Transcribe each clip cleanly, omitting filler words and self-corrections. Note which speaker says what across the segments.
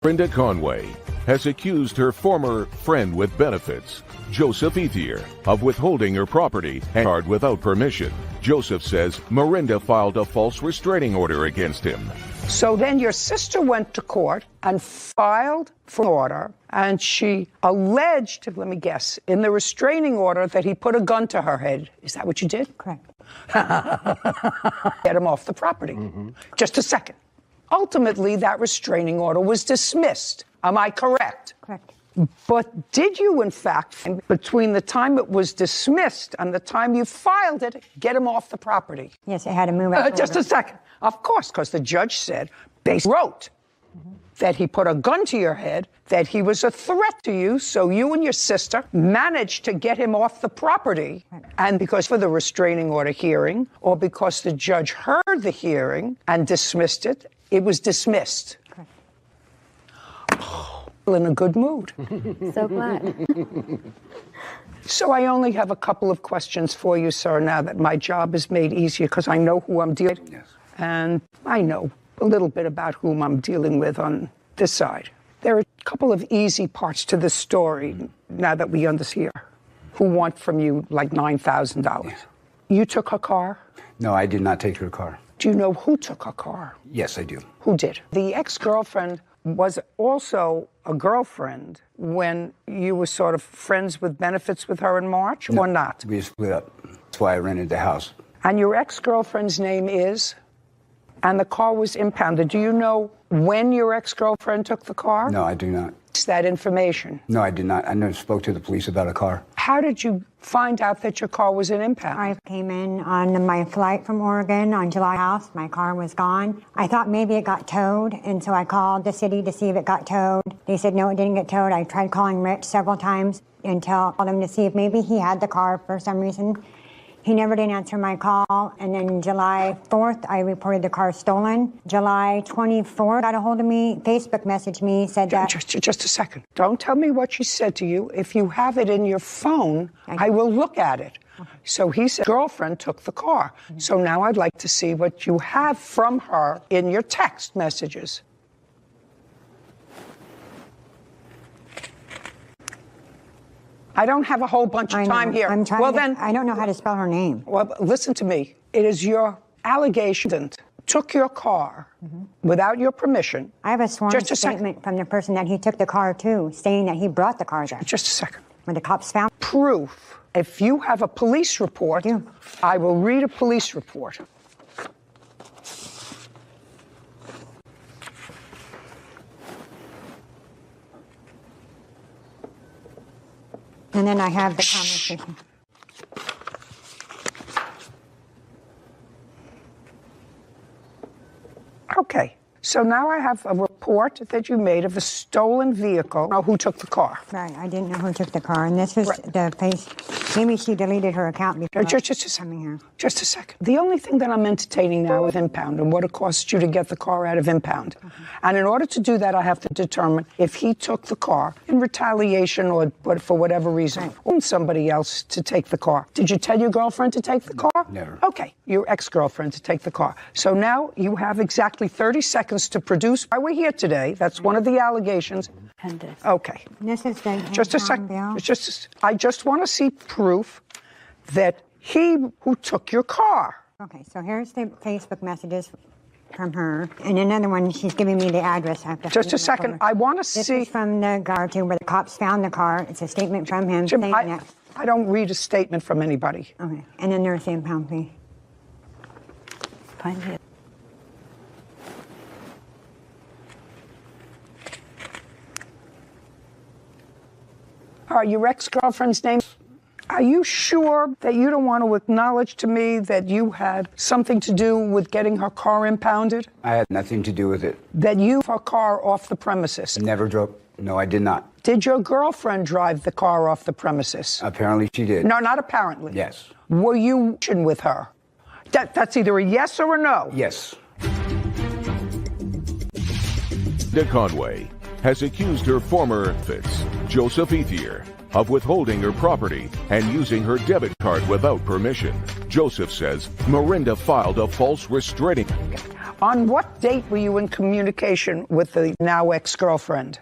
Speaker 1: Brenda Conway has accused her former friend with benefits, Joseph Ethier, of withholding her property and card without permission. Joseph says Miranda filed a false restraining order against him.
Speaker 2: So then your sister went to court and filed for an order, and she alleged, let me guess, in the restraining order that he put a gun to her head. Is that what you did?
Speaker 3: Correct.
Speaker 2: Get him off the property. Mm-hmm. Just a second. Ultimately, that restraining order was dismissed. Am I correct?
Speaker 3: Correct.
Speaker 2: But did you, in fact, between the time it was dismissed and the time you filed it, get him off the property?
Speaker 3: Yes, it had to move out.
Speaker 2: Just a second. Of course, because the judge said, wrote that he put a gun to your head, that he was a threat to you, so you and your sister managed to get him off the property. Right. And because for the restraining order hearing, or because the judge heard the hearing and dismissed it, it was dismissed.
Speaker 3: Correct.
Speaker 2: Oh, in a good mood.
Speaker 3: So glad.
Speaker 2: So I only have a couple of questions for you, sir, now that my job is made easier, because I know who I'm dealing with. Yes. And I know a little bit about whom I'm dealing with on this side. There are a couple of easy parts to the story now that we understand who want from you like $9,000. Yeah. You took her car?
Speaker 4: No, I did not take her car.
Speaker 2: Do you know who took her car?
Speaker 4: Yes, I do.
Speaker 2: Who did? The ex-girlfriend was also a girlfriend when you were sort of friends with benefits with her in March, or not?
Speaker 4: We split up. That's why I rented the house.
Speaker 2: And your ex-girlfriend's name is? And the car was impounded. Do you know when your ex-girlfriend took the car?
Speaker 4: No, I do not.
Speaker 2: Is that information?
Speaker 4: No, I did not. I never spoke to the police about a car.
Speaker 2: How did you find out that your car was an impound?
Speaker 3: I came in on my flight from Oregon on July house. My car was gone. I thought maybe it got towed, and so I called the city to see if it got towed. They said no, it didn't get towed. I tried calling Rich several times until I called him to see if maybe he had the car for some reason. He never did answer my call, and then July 4th, I reported the car stolen. July 24th, got a hold of me, Facebook messaged me, said that...
Speaker 2: Just a second. Don't tell me what she said to you. If you have it in your phone, I will look at it. Okay. So he said, girlfriend took the car. Mm-hmm. So now I'd like to see what you have from her in your text messages. I don't have a whole bunch of time here.
Speaker 3: I'm trying then I don't know how to spell her name.
Speaker 2: Well, listen to me. It is your allegation took your car without your permission.
Speaker 3: I have a sworn statement from the person that he took the car to, saying that he brought the car there.
Speaker 2: Just a second.
Speaker 3: When the cops found
Speaker 2: proof. If you have a police report, I will read a police report.
Speaker 3: And then I have the conversation.
Speaker 2: Okay. So now I have a report that you made of a stolen vehicle. Now, who took the car?
Speaker 3: Right. I didn't know who took the car. And this was the face. Maybe she deleted her account before coming here.
Speaker 2: Just a second. The only thing that I'm entertaining now is impound and what it costs you to get the car out of impound. And in order to do that, I have to determine if he took the car in retaliation or for whatever reason, or somebody else to take the car. Did you tell your girlfriend to take the car?
Speaker 4: Never.
Speaker 2: Okay. Your ex-girlfriend to take the car. So now you have exactly 30 seconds to produce why we're here today. That's one of the allegations. Okay.
Speaker 3: This is the
Speaker 2: just a second. I just want to see proof that he who took your car.
Speaker 3: Okay, so here's the Facebook messages from her. And another one, she's giving me the address.
Speaker 2: Just a second. I want to see.
Speaker 3: This is from the guard too, where the cops found the car. It's a statement from him saying that.
Speaker 2: I don't read a statement from anybody.
Speaker 3: Okay, and then there's the impound fee.
Speaker 5: Find it.
Speaker 2: Your ex-girlfriend's name? Are you sure that you don't want to acknowledge to me that you had something to do with getting her car impounded?
Speaker 4: I had nothing to do with it.
Speaker 2: That you her car off the premises?
Speaker 4: Never drove. No, I did not.
Speaker 2: Did your girlfriend drive the car off the premises?
Speaker 4: Apparently she did.
Speaker 2: No, not apparently.
Speaker 4: Yes.
Speaker 2: Were you with her? That's either a yes or a no.
Speaker 4: Yes.
Speaker 1: Brenda Conway has accused her former fits, Joseph Ethier, of withholding her property and using her debit card without permission. Joseph says Miranda filed a false restraining.
Speaker 2: On what date were you in communication with the now ex-girlfriend?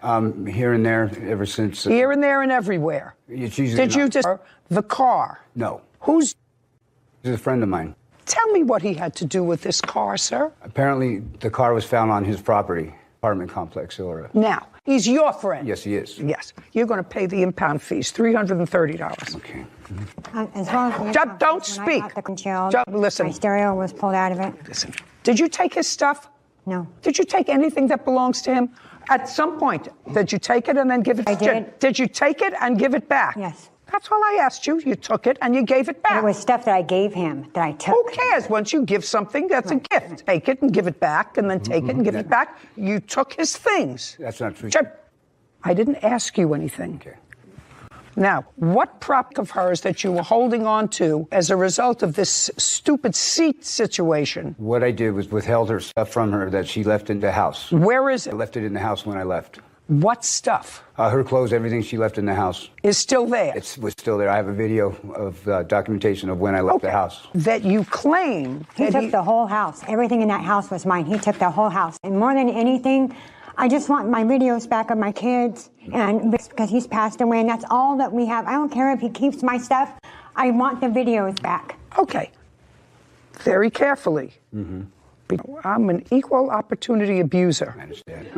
Speaker 4: Here and there, ever since.
Speaker 2: Here and there and everywhere.
Speaker 4: It's usually
Speaker 2: Did you just the car?
Speaker 4: No.
Speaker 2: Who's?
Speaker 4: He's a friend of mine.
Speaker 2: Tell me what he had to do with this car, sir.
Speaker 4: Apparently, the car was found on his property, apartment complex, or.
Speaker 2: Now, he's your friend.
Speaker 4: Yes, he is.
Speaker 2: Yes. You're going to pay the impound fees, $330.
Speaker 4: Okay.
Speaker 3: As well as the
Speaker 2: Don't speak. Listen.
Speaker 3: My stereo was pulled out of it.
Speaker 2: Listen. Did you take his stuff?
Speaker 3: No.
Speaker 2: Did you take anything that belongs to him? At some point, did you take it and then give it?
Speaker 3: I did.
Speaker 2: Did you take it and give it back?
Speaker 3: Yes.
Speaker 2: That's all I asked you. You took it and you gave it back.
Speaker 3: It was stuff that I gave him that I took.
Speaker 2: Who cares? Once you give something, that's a gift. Take it and give it back, and then take it and give it back. You took his things.
Speaker 4: That's not true.
Speaker 2: I didn't ask you anything.
Speaker 4: Okay.
Speaker 2: Now, what prop of hers that you were holding on to as a result of this stupid seat situation?
Speaker 4: What I did was withheld her stuff from her that she left in the house.
Speaker 2: Where is it?
Speaker 4: I left it in the house when I left.
Speaker 2: What stuff?
Speaker 4: Her clothes, everything she left in the house.
Speaker 2: Is still there?
Speaker 4: It was still there. I have a video of documentation of when I left the house.
Speaker 2: That you claim
Speaker 3: He
Speaker 2: that
Speaker 3: took the whole house. Everything in that house was mine. He took the whole house. And more than anything, I just want my videos back of my kids, and because he's passed away, and that's all that we have. I don't care if he keeps my stuff. I want the videos back.
Speaker 2: Okay. Very carefully. I'm an equal opportunity abuser.
Speaker 4: I understand.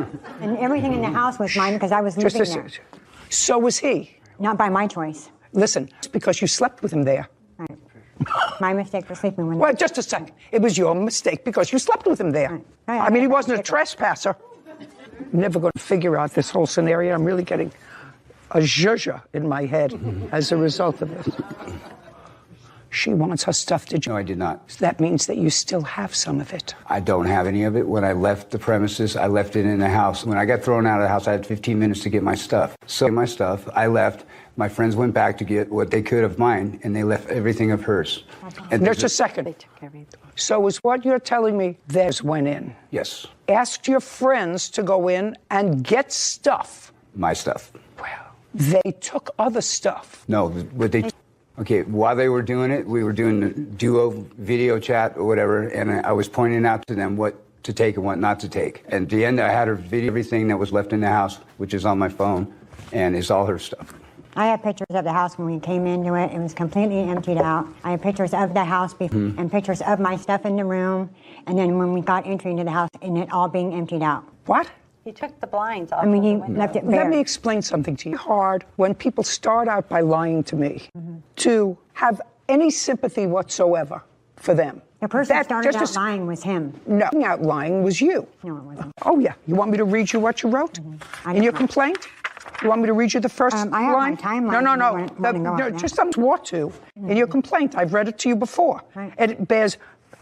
Speaker 3: And everything in the house was mine because I was living there.
Speaker 2: So was he.
Speaker 3: Not by my choice.
Speaker 2: Listen, it's because you slept with him there.
Speaker 3: Right. My mistake for sleeping with him.
Speaker 2: Well, just a second. It was your mistake because you slept with him there.
Speaker 3: Right.
Speaker 2: I mean, he wasn't a trespasser. Never going to figure out this whole scenario. I'm really getting a zhuzh in my head as a result of this. She wants her stuff. Did you?
Speaker 4: No, I did not.
Speaker 2: That means that you still have some of it.
Speaker 4: I don't have any of it. When I left the premises, I left it in the house. When I got thrown out of the house, I had 15 minutes to get my stuff. So my stuff, I left. My friends went back to get what they could of mine, and they left everything of hers. And
Speaker 2: just a second. So is what you're telling me theirs went in?
Speaker 4: Yes.
Speaker 2: Asked your friends to go in and get stuff.
Speaker 4: My stuff.
Speaker 2: Well, they took other stuff.
Speaker 4: No, what they... Okay, while they were doing it, we were doing the duo video chat or whatever, and I was pointing out to them what to take and what not to take. And at the end, I had her video everything that was left in the house, which is on my phone, and it's all her stuff.
Speaker 3: I have pictures of the house when we came into it. It was completely emptied out. I have pictures of the house and pictures of my stuff in the room, and then when we got entry into the house and it all being emptied out.
Speaker 2: What?
Speaker 5: He took the blinds off.
Speaker 3: I mean, he
Speaker 5: of the window.
Speaker 3: left it bare.
Speaker 2: Let me explain something to you. Hard when people start out by lying to me to have any sympathy whatsoever for them.
Speaker 3: The person that started out
Speaker 2: just
Speaker 3: lying was him.
Speaker 2: No, out lying was you.
Speaker 3: No, it wasn't.
Speaker 2: Oh, yeah. You want me to read you what you wrote in your complaint? You want me to read you the first line?
Speaker 3: I have my timeline.
Speaker 2: No. Just some swore to in your complaint. I've read it to you before.
Speaker 3: Right.
Speaker 2: It bears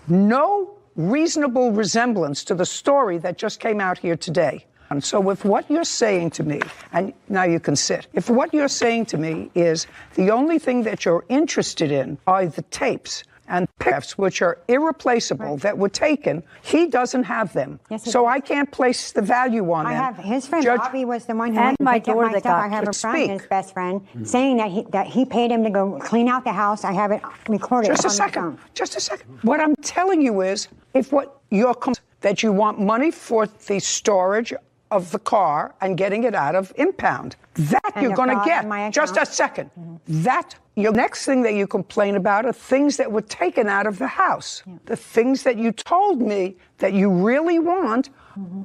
Speaker 2: no reasonable resemblance to the story that just came out here today. And so if what you're saying to me, and now you can sit, if what you're saying to me is the only thing that you're interested in are the tapes and pictures which are irreplaceable that were taken, he doesn't have them.
Speaker 3: Yes,
Speaker 2: so
Speaker 3: does.
Speaker 2: I can't place the value on them.
Speaker 3: I have his friend
Speaker 2: Judge,
Speaker 3: Bobby was the one who
Speaker 5: And
Speaker 3: went
Speaker 5: my
Speaker 3: picked up
Speaker 5: door
Speaker 3: my
Speaker 5: that
Speaker 3: stuff.
Speaker 5: got
Speaker 3: I have a friend,
Speaker 2: speak.
Speaker 3: his best friend, saying that he paid him to go clean out the house. I have it recorded.
Speaker 2: Just a
Speaker 3: on my
Speaker 2: second.
Speaker 3: phone.
Speaker 2: Just a second. What I'm telling you is, if what you're that you want money for the storage of the car and getting it out of impound, that
Speaker 3: And
Speaker 2: you're
Speaker 3: the
Speaker 2: going to
Speaker 3: fraud
Speaker 2: get.
Speaker 3: in my
Speaker 2: Just a
Speaker 3: account.
Speaker 2: second. That your next thing that you complain about are things that were taken out of the house. The things that you told me that you really want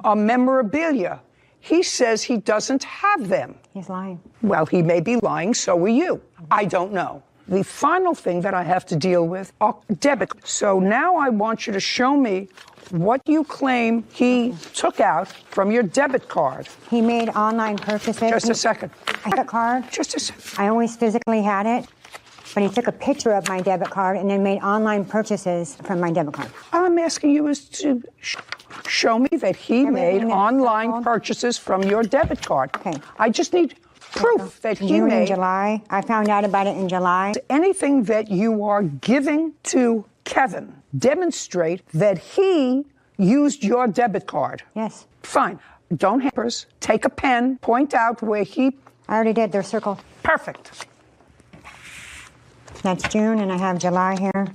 Speaker 2: are memorabilia. He says he doesn't have them.
Speaker 3: He's lying.
Speaker 2: Well, he may be lying, so are you. I don't know. The final thing that I have to deal with are debit. So now I want you to show me what you claim he took out from your debit card.
Speaker 3: He made online purchases.
Speaker 2: Just a second.
Speaker 3: I have a card.
Speaker 2: Just a second.
Speaker 3: I always physically had it, but he took a picture of my debit card and then made online purchases from my debit card.
Speaker 2: All I'm asking you is to show me that he made
Speaker 3: that's
Speaker 2: online
Speaker 3: sold.
Speaker 2: purchases from your debit card.
Speaker 3: Okay.
Speaker 2: I just need proof that he
Speaker 3: June and
Speaker 2: made
Speaker 3: July. I found out about it in July.
Speaker 2: anything that you are giving to Kevin. Demonstrate that he used your debit card.
Speaker 3: Yes.
Speaker 2: Fine. Don't hampers. Take a pen. Point out where he.
Speaker 3: I already did. They're circled.
Speaker 2: Perfect.
Speaker 3: That's June, and I have July here.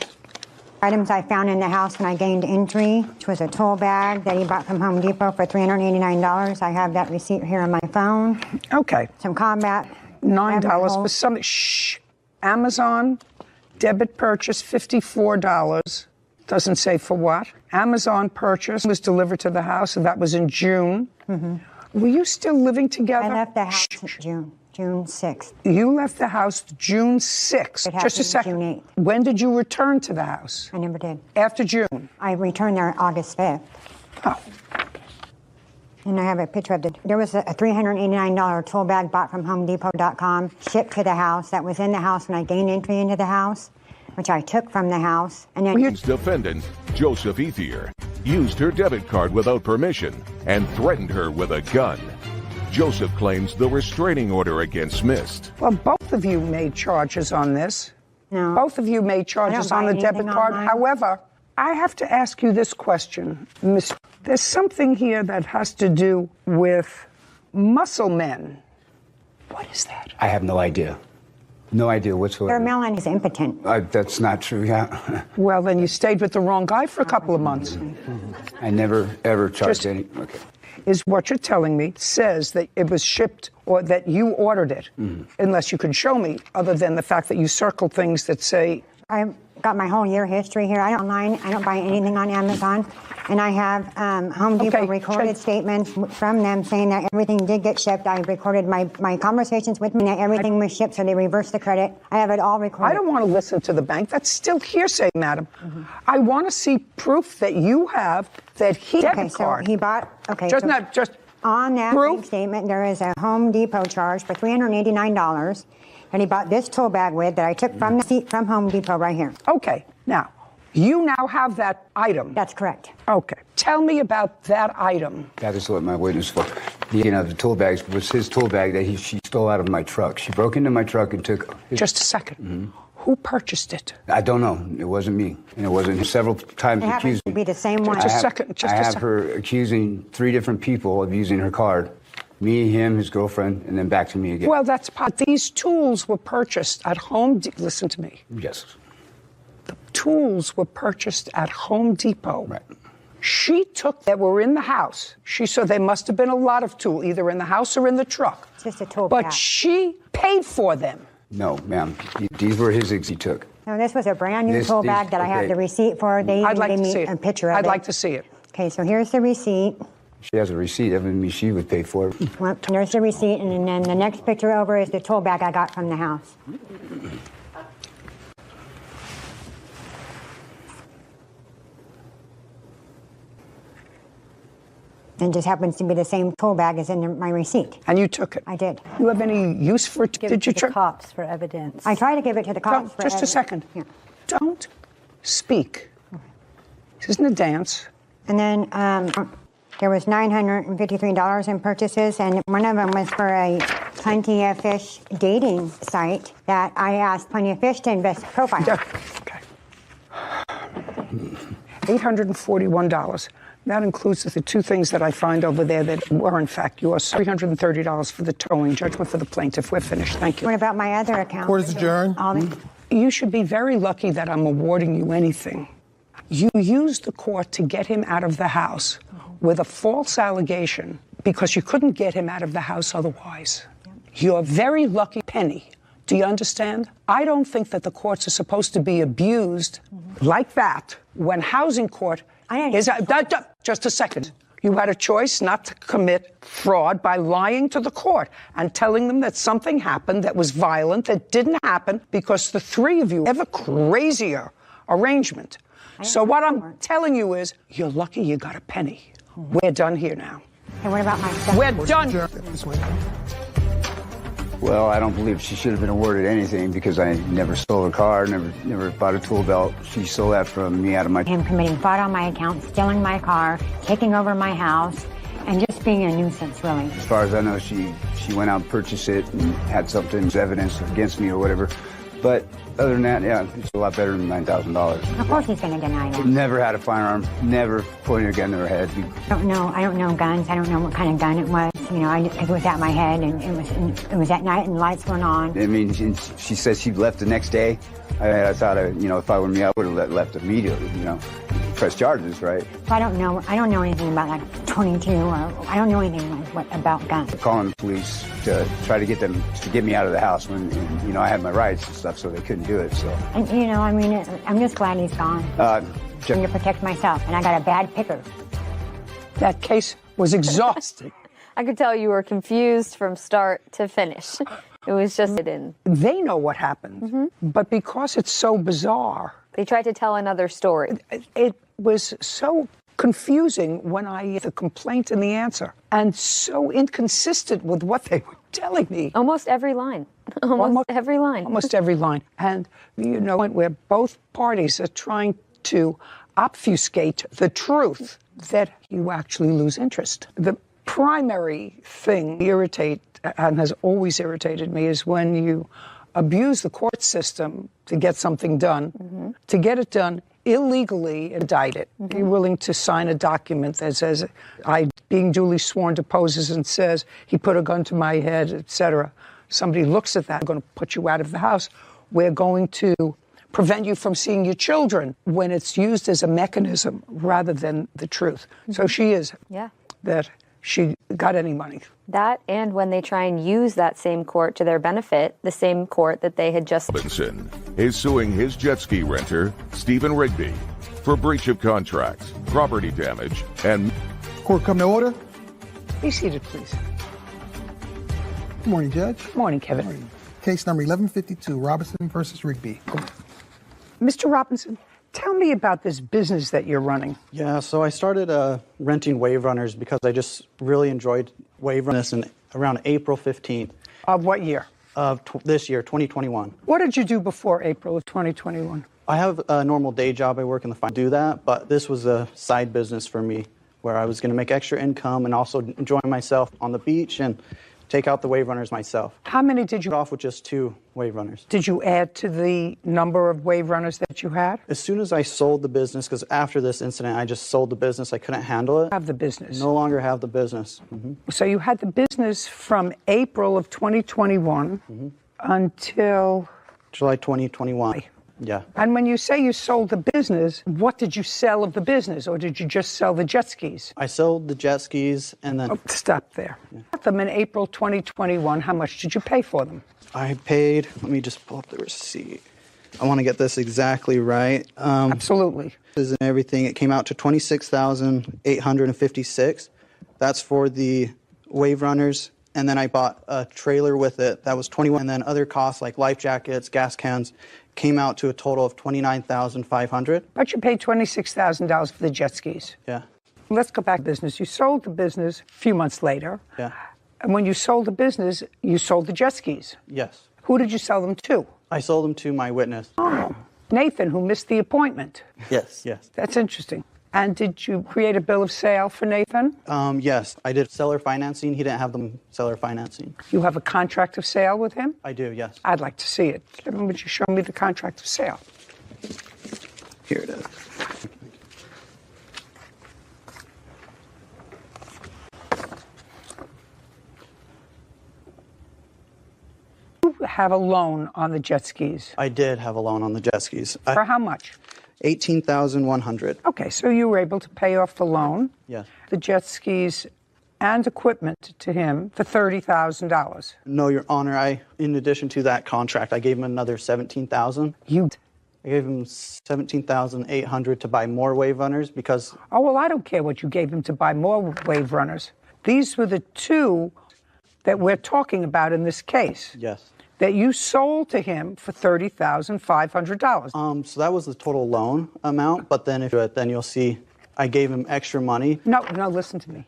Speaker 3: Items I found in the house when I gained entry, which was a tool bag that he bought from Home Depot for $389. I have that receipt here on my phone.
Speaker 2: Okay.
Speaker 3: Some combat.
Speaker 2: $9 for something. Shh. Amazon debit purchase, $54. Doesn't say for what. Amazon purchase was delivered to the house, and that was in June. Were you still living together?
Speaker 3: I left the house in June 6th.
Speaker 2: You left the house June 6th.
Speaker 3: It
Speaker 2: Just a
Speaker 3: happened
Speaker 2: second.
Speaker 3: June 8th.
Speaker 2: When did you return to the house?
Speaker 3: I never did.
Speaker 2: After June.
Speaker 3: I returned there August 5th.
Speaker 2: Oh.
Speaker 3: And I have a picture of it. There was a $389 tool bag bought from HomeDepot.com, shipped to the house. That was in the house when I gained entry into the house, which I took from the house. And then
Speaker 1: Defendant Joseph Ethier used her debit card without permission and threatened her with a gun. Joseph claims the restraining order against missed.
Speaker 2: Well, both of you made charges on this.
Speaker 3: No.
Speaker 2: Both of you made charges
Speaker 3: I don't
Speaker 2: on
Speaker 3: buy
Speaker 2: the debit
Speaker 3: anything
Speaker 2: card.
Speaker 3: online.
Speaker 2: However, I have to ask you this question, Miss. There's something here that has to do with muscle men. What is that?
Speaker 4: I have no idea. No idea whatsoever.
Speaker 3: their melon is impotent.
Speaker 4: That's not true, yeah.
Speaker 2: Well, then you stayed with the wrong guy for a couple of months.
Speaker 4: I never, ever charged
Speaker 2: Just-
Speaker 4: any. Okay.
Speaker 2: Is what you're telling me says that it was shipped or that you ordered it, unless you can show me, other than the fact that you circle things that say.
Speaker 3: I've got my whole year history here. I don't online. I don't buy anything on Amazon. And I have Home Depot
Speaker 2: Okay,
Speaker 3: recorded
Speaker 2: check.
Speaker 3: statements from them saying that everything did get shipped. I recorded my conversations with me that everything was shipped, so they reversed the credit. I have it all recorded.
Speaker 2: I don't want to listen to the bank. That's still hearsay, madam. I want to see proof that you have that he
Speaker 3: Okay,
Speaker 2: debit
Speaker 3: so
Speaker 2: card.
Speaker 3: he bought. Okay,
Speaker 2: Just
Speaker 3: so
Speaker 2: not just
Speaker 3: on that
Speaker 2: proof.
Speaker 3: bank statement, there is a Home Depot charge for $389, and he bought this tool bag with that I took from the seat from Home Depot right here.
Speaker 2: Okay, now you now have that item.
Speaker 3: That's correct.
Speaker 2: Okay, tell me about that item.
Speaker 4: That is what my witness for. The tool bags was his tool bag that she stole out of my truck. She broke into my truck and took his.
Speaker 2: Just a 2nd. Who purchased it?
Speaker 4: I don't know. It wasn't me. And it wasn't several times
Speaker 3: It happens
Speaker 4: accused
Speaker 3: to
Speaker 4: me.
Speaker 3: be the same one.
Speaker 2: Just a
Speaker 4: I have-
Speaker 2: second, just
Speaker 4: I
Speaker 2: a
Speaker 4: have
Speaker 2: second.
Speaker 4: her accusing 3 different people of using her card. Me, him, his girlfriend, and then back to me again.
Speaker 2: Well, that's part. These tools were purchased at Listen to me.
Speaker 4: Yes.
Speaker 2: The tools were purchased at Home Depot.
Speaker 4: Right.
Speaker 2: She took that were in the house. She said there must have been a lot of tool, either in the house or in the truck.
Speaker 3: It's just a tool
Speaker 2: But
Speaker 3: bag.
Speaker 2: she paid for them.
Speaker 4: No, ma'am. These were his he took.
Speaker 3: No, this was a brand new
Speaker 4: This-
Speaker 3: tool
Speaker 4: these-
Speaker 3: bag that I have
Speaker 4: okay.
Speaker 3: the receipt for. They
Speaker 2: I'd
Speaker 3: even
Speaker 2: like
Speaker 3: gave
Speaker 2: to
Speaker 3: me
Speaker 2: see it.
Speaker 3: a picture of
Speaker 2: I'd
Speaker 3: it.
Speaker 2: like to see it.
Speaker 3: Okay, so here's the receipt.
Speaker 4: She has a receipt. That would mean she would pay for it.
Speaker 3: Well, there's the receipt, and then the next picture over is the tool bag I got from the house. And just happens to be the same tool bag as in my receipt.
Speaker 2: And you took it.
Speaker 3: I did.
Speaker 2: You have any use for it?
Speaker 5: Give
Speaker 2: Did
Speaker 5: it
Speaker 2: you
Speaker 5: to the
Speaker 2: try?
Speaker 5: cops for evidence.
Speaker 3: I try to give it to the cops. for
Speaker 2: Just a
Speaker 3: evidence.
Speaker 2: second.
Speaker 3: Yeah.
Speaker 2: Don't speak. This isn't a dance.
Speaker 3: And then there was $953 in purchases, and one of them was for a Plenty of Fish dating site that I asked Plenty of Fish to invest profile.
Speaker 2: Yeah, okay. $841. That includes the 2 things that I find over there that were in fact yours. $330 for the towing, judgment for the plaintiff. We're finished. Thank you.
Speaker 3: What about my other account?
Speaker 6: Court is adjourned.
Speaker 3: All the-
Speaker 2: You should be very lucky that I'm awarding you anything. You used the court to get him out of the house with a false allegation because you couldn't get him out of the house otherwise. You're a very lucky penny. Do you understand? I don't think that the courts are supposed to be abused like that when housing court is. Just a second. You had a choice not to commit fraud by lying to the court and telling them that something happened that was violent, that didn't happen because the 3 of you have a crazier arrangement. So what I'm telling you is, you're lucky you got a penny. We're done here now.
Speaker 3: And what about my stuff?
Speaker 2: We're done.
Speaker 6: This way.
Speaker 4: Well, I don't believe she should have been awarded anything because I never stole her car, never bought a tool belt. She stole that from me out of my.
Speaker 3: Him committing fraud on my account, stealing my car, taking over my house, and just being a nuisance, really.
Speaker 4: As far as I know, she went out and purchased it and had something as evidence against me or whatever. But Other than that, yeah, it's a lot better than $9,000.
Speaker 3: Of course he's going to deny that.
Speaker 4: Never had a firearm, never pointed a gun to her head.
Speaker 3: I don't know guns. I don't know what kind of gun it was. You know, it was at my head, and it was at night, and the lights weren't on.
Speaker 4: I mean, she says she left the next day. I thought, if I were me, I would have left immediately, press charges, right?
Speaker 3: I don't know anything about like 22, or I don't know anything about guns.
Speaker 4: Calling the police to try to get them to get me out of the house when, I had my rights and stuff, so they couldn't do it, so.
Speaker 3: And, I'm just glad he's gone. I'm to protect myself, and I got a bad picker.
Speaker 2: That case was exhausting.
Speaker 5: I could tell you were confused from start to finish. It was just in.
Speaker 2: They know what happened, but because it's so bizarre.
Speaker 5: They tried to tell another story.
Speaker 2: It was so confusing when I the complaint and the answer, and so inconsistent with what they were telling me.
Speaker 5: Almost every line. Almost every line.
Speaker 2: Almost every line. And, where both parties are trying to obfuscate the truth, that you actually lose interest. The primary thing and has always irritated me is when you abuse the court system to get something done, to get it done illegally, indict it. You're willing to sign a document that says, I, being duly sworn, deposes and says, he put a gun to my head, etc. Somebody looks at that, I'm going to put you out of the house. We're going to prevent you from seeing your children, when it's used as a mechanism rather than the truth. So she is.
Speaker 5: Yeah.
Speaker 2: That she got any money.
Speaker 5: That, and when they try and use that same court to their benefit, the same court that they had just...
Speaker 1: Robinson is suing his jet ski renter, Stephen Rigby, for breach of contract, property damage, and...
Speaker 6: Court come to order.
Speaker 2: Be seated, please.
Speaker 6: Good morning, Judge.
Speaker 2: Good morning, Kevin.
Speaker 6: Good morning. Case number 1152, Robinson versus Rigby.
Speaker 2: Mr. Robinson, tell me about this business that you're running.
Speaker 7: Yeah, so I started renting wave runners because I just really enjoyed wave runners around April 15th.
Speaker 2: Of what year?
Speaker 7: Of this year, 2021.
Speaker 2: What did you do before April of 2021?
Speaker 7: I have a normal day job. I work in the finance. Do that, but this was a side business for me where I was going to make extra income and also enjoy myself on the beach and take out the wave runners myself.
Speaker 2: How many did you...
Speaker 7: Off with just 2 wave runners.
Speaker 2: Did you add to the number of wave runners that you had?
Speaker 7: As soon as I sold the business, because after this incident, I just sold the business. I couldn't handle it.
Speaker 2: Have the business.
Speaker 7: No longer have the business.
Speaker 2: So you had the business from April of 2021 until...
Speaker 7: July 2021. Yeah.
Speaker 2: And when you say you sold the business, what did you sell of the business, or did you just sell the jet skis?
Speaker 7: I sold the jet skis and then...
Speaker 2: Oh, stop there. You got them in April 2021. How much did you pay for them?
Speaker 7: I paid, let me just pull up the receipt. I want to get this exactly right.
Speaker 2: Absolutely.
Speaker 7: And everything, it came out to $26,856. That's for the wave runners. And then I bought a trailer with it. That was $21,000. And then other costs like life jackets, gas cans, came out to a total of $29,500.
Speaker 2: But you paid $26,000 for the jet skis.
Speaker 7: Yeah.
Speaker 2: Let's go back to business. You sold the business a few months later.
Speaker 7: Yeah.
Speaker 2: And when you sold the business, you sold the jet skis.
Speaker 7: Yes.
Speaker 2: Who did you sell them to?
Speaker 7: I sold them to my witness.
Speaker 2: Oh, Nathan, who missed the appointment.
Speaker 7: Yes. Yes.
Speaker 2: That's interesting. And did you create a bill of sale for Nathan?
Speaker 7: Yes, I did seller financing. He didn't have the seller financing.
Speaker 2: You have a contract of sale with him?
Speaker 7: I do, yes.
Speaker 2: I'd like to see it. Would you show me the contract of sale?
Speaker 7: Here it is.
Speaker 2: You have a loan on the jet skis.
Speaker 7: I did have a loan on the jet skis.
Speaker 2: For how much?
Speaker 7: $18,100.
Speaker 2: Okay, so you were able to pay off the loan,
Speaker 7: Yes.
Speaker 2: the jet skis, and equipment to him for $30,000.
Speaker 7: No, Your Honor, in addition to that contract, I gave him another $17,000.
Speaker 2: You...
Speaker 7: I gave him $17,800 to buy more wave runners because...
Speaker 2: Oh, well, I don't care what you gave him to buy more wave runners. These were the 2 that we're talking about in this case.
Speaker 7: Yes.
Speaker 2: That you sold to him for $30,500.
Speaker 7: So that was the total loan amount, but then then you'll see I gave him extra money.
Speaker 2: No, listen to me.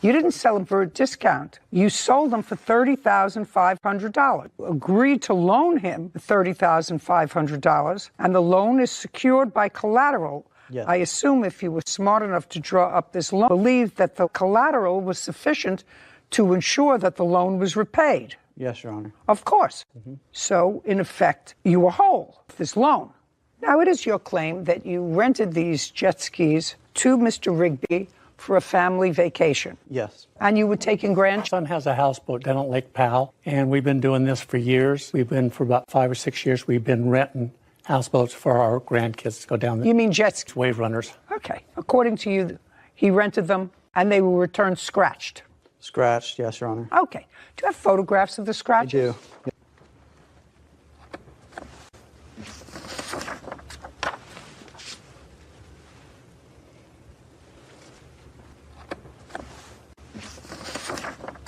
Speaker 2: You didn't sell them for a discount. You sold them for $30,500. Agreed to loan him $30,500, and the loan is secured by collateral.
Speaker 7: Yes.
Speaker 2: I assume if you were smart enough to draw up this loan, believed that the collateral was sufficient to ensure that the loan was repaid.
Speaker 7: Yes, Your Honor.
Speaker 2: Of course. So, in effect, you were whole, this loan. Now, it is your claim that you rented these jet skis to Mr. Rigby for a family vacation.
Speaker 7: Yes.
Speaker 2: And you were taking
Speaker 8: My son has a houseboat down at Lake Powell, and we've been doing this for years. For about 5 or 6 years, we've been renting houseboats for our grandkids to go down there.
Speaker 2: You mean jet skis?
Speaker 8: Wave runners.
Speaker 2: Okay. According to you, he rented them and they were returned scratched.
Speaker 7: Scratched, yes, Your Honor.
Speaker 2: Okay. Do you have photographs of the
Speaker 7: I
Speaker 2: scratches?
Speaker 7: do.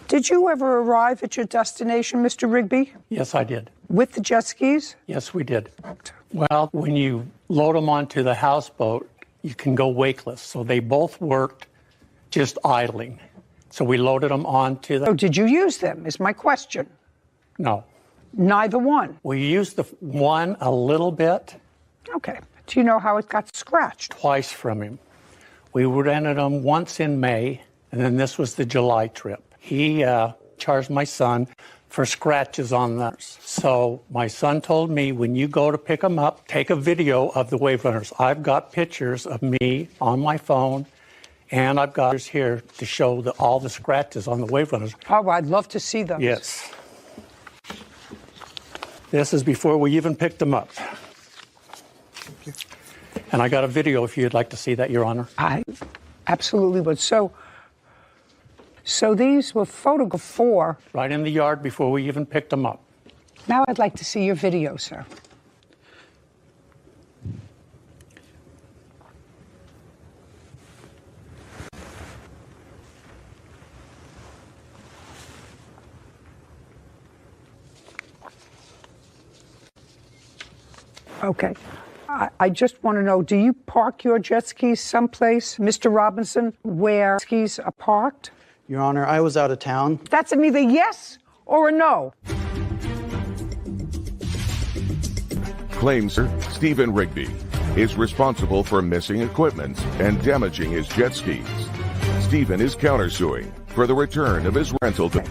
Speaker 2: Did you ever arrive at your destination, Mr. Rigby,
Speaker 8: Yes, I did.
Speaker 2: with the jet skis?
Speaker 8: Yes, we did. Well, when you load them onto the houseboat, you can go wakeless. So they both worked just idling. So we loaded them onto
Speaker 2: Oh,
Speaker 8: the...
Speaker 2: did you use them, is my question.
Speaker 8: No.
Speaker 2: Neither one.
Speaker 8: We used the one a little bit,
Speaker 2: Okay. Do you know how it got scratched?
Speaker 8: twice from him. We rented them once in May, and then this was the July trip. He charged my son for scratches on those. So my son told me, when you go to pick them up, take a video of the wave runners. I've got pictures of me on my phone, and I've got yours here to show all the scratches on the wave runners.
Speaker 2: Oh, I'd love to see them.
Speaker 8: Yes. This is before we even picked them up. And I got a video if you'd like to see that, Your Honor.
Speaker 2: I absolutely would. So these were photographed for.
Speaker 8: Right in the yard before we even picked them up.
Speaker 2: Now I'd like to see your video, sir. Okay. I just want to know, do you park your jet skis someplace, Mr. Robinson, where skis are parked?
Speaker 7: Your Honor, I was out of town.
Speaker 2: That's an either yes or a no.
Speaker 1: Claims Stephen Rigby is responsible for missing equipment and damaging his jet skis. Stephen is countersuing for the return of his rental to...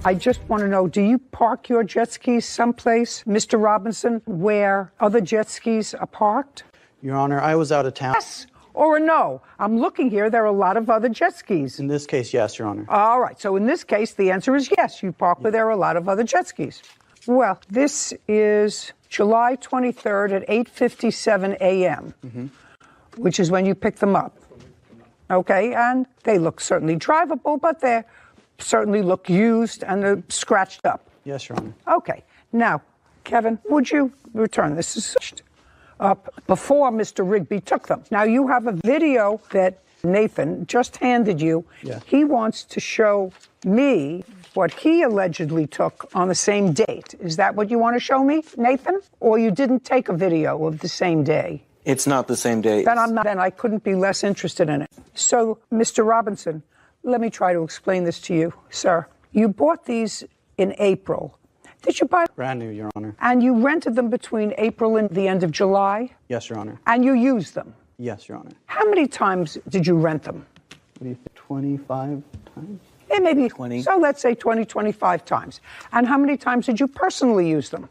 Speaker 2: I just want to know, do you park your jet skis someplace, Mr. Robinson, where other jet skis are parked?
Speaker 7: Your Honor, I was out of town.
Speaker 2: Yes or a no? I'm looking here. There are a lot of other jet skis.
Speaker 7: In this case, yes, Your Honor.
Speaker 2: All right. So in this case, the answer is yes. You park where there are a lot of other jet skis. Well, this is July 23rd at 8:57 a.m., which is when you pick them up. Okay. And they look certainly drivable, but they certainly look used and they're scratched up.
Speaker 7: Yes, Your Honor.
Speaker 2: Okay. Now, Kevin, would you return this up before Mr. Rigby took them? Now, you have a video that Nathan just handed you.
Speaker 7: Yeah.
Speaker 2: He wants to show me what he allegedly took on the same date. Is that what you want to show me, Nathan? Or you didn't take a video of the same day?
Speaker 9: It's not the same day.
Speaker 2: Then I couldn't be less interested in it. So, Mr. Robinson, let me try to explain this to you, sir. You bought these in April. Did you buy?
Speaker 7: Brand new, Your Honor.
Speaker 2: And you rented them between April and the end of July?
Speaker 7: Yes, Your Honor.
Speaker 2: And you used them?
Speaker 7: Yes, Your Honor.
Speaker 2: How many times did you rent them?
Speaker 7: What do you think, 25 times?
Speaker 2: Yeah, maybe
Speaker 9: 20.
Speaker 2: So let's say 20, 25 times. And how many times did you personally use them?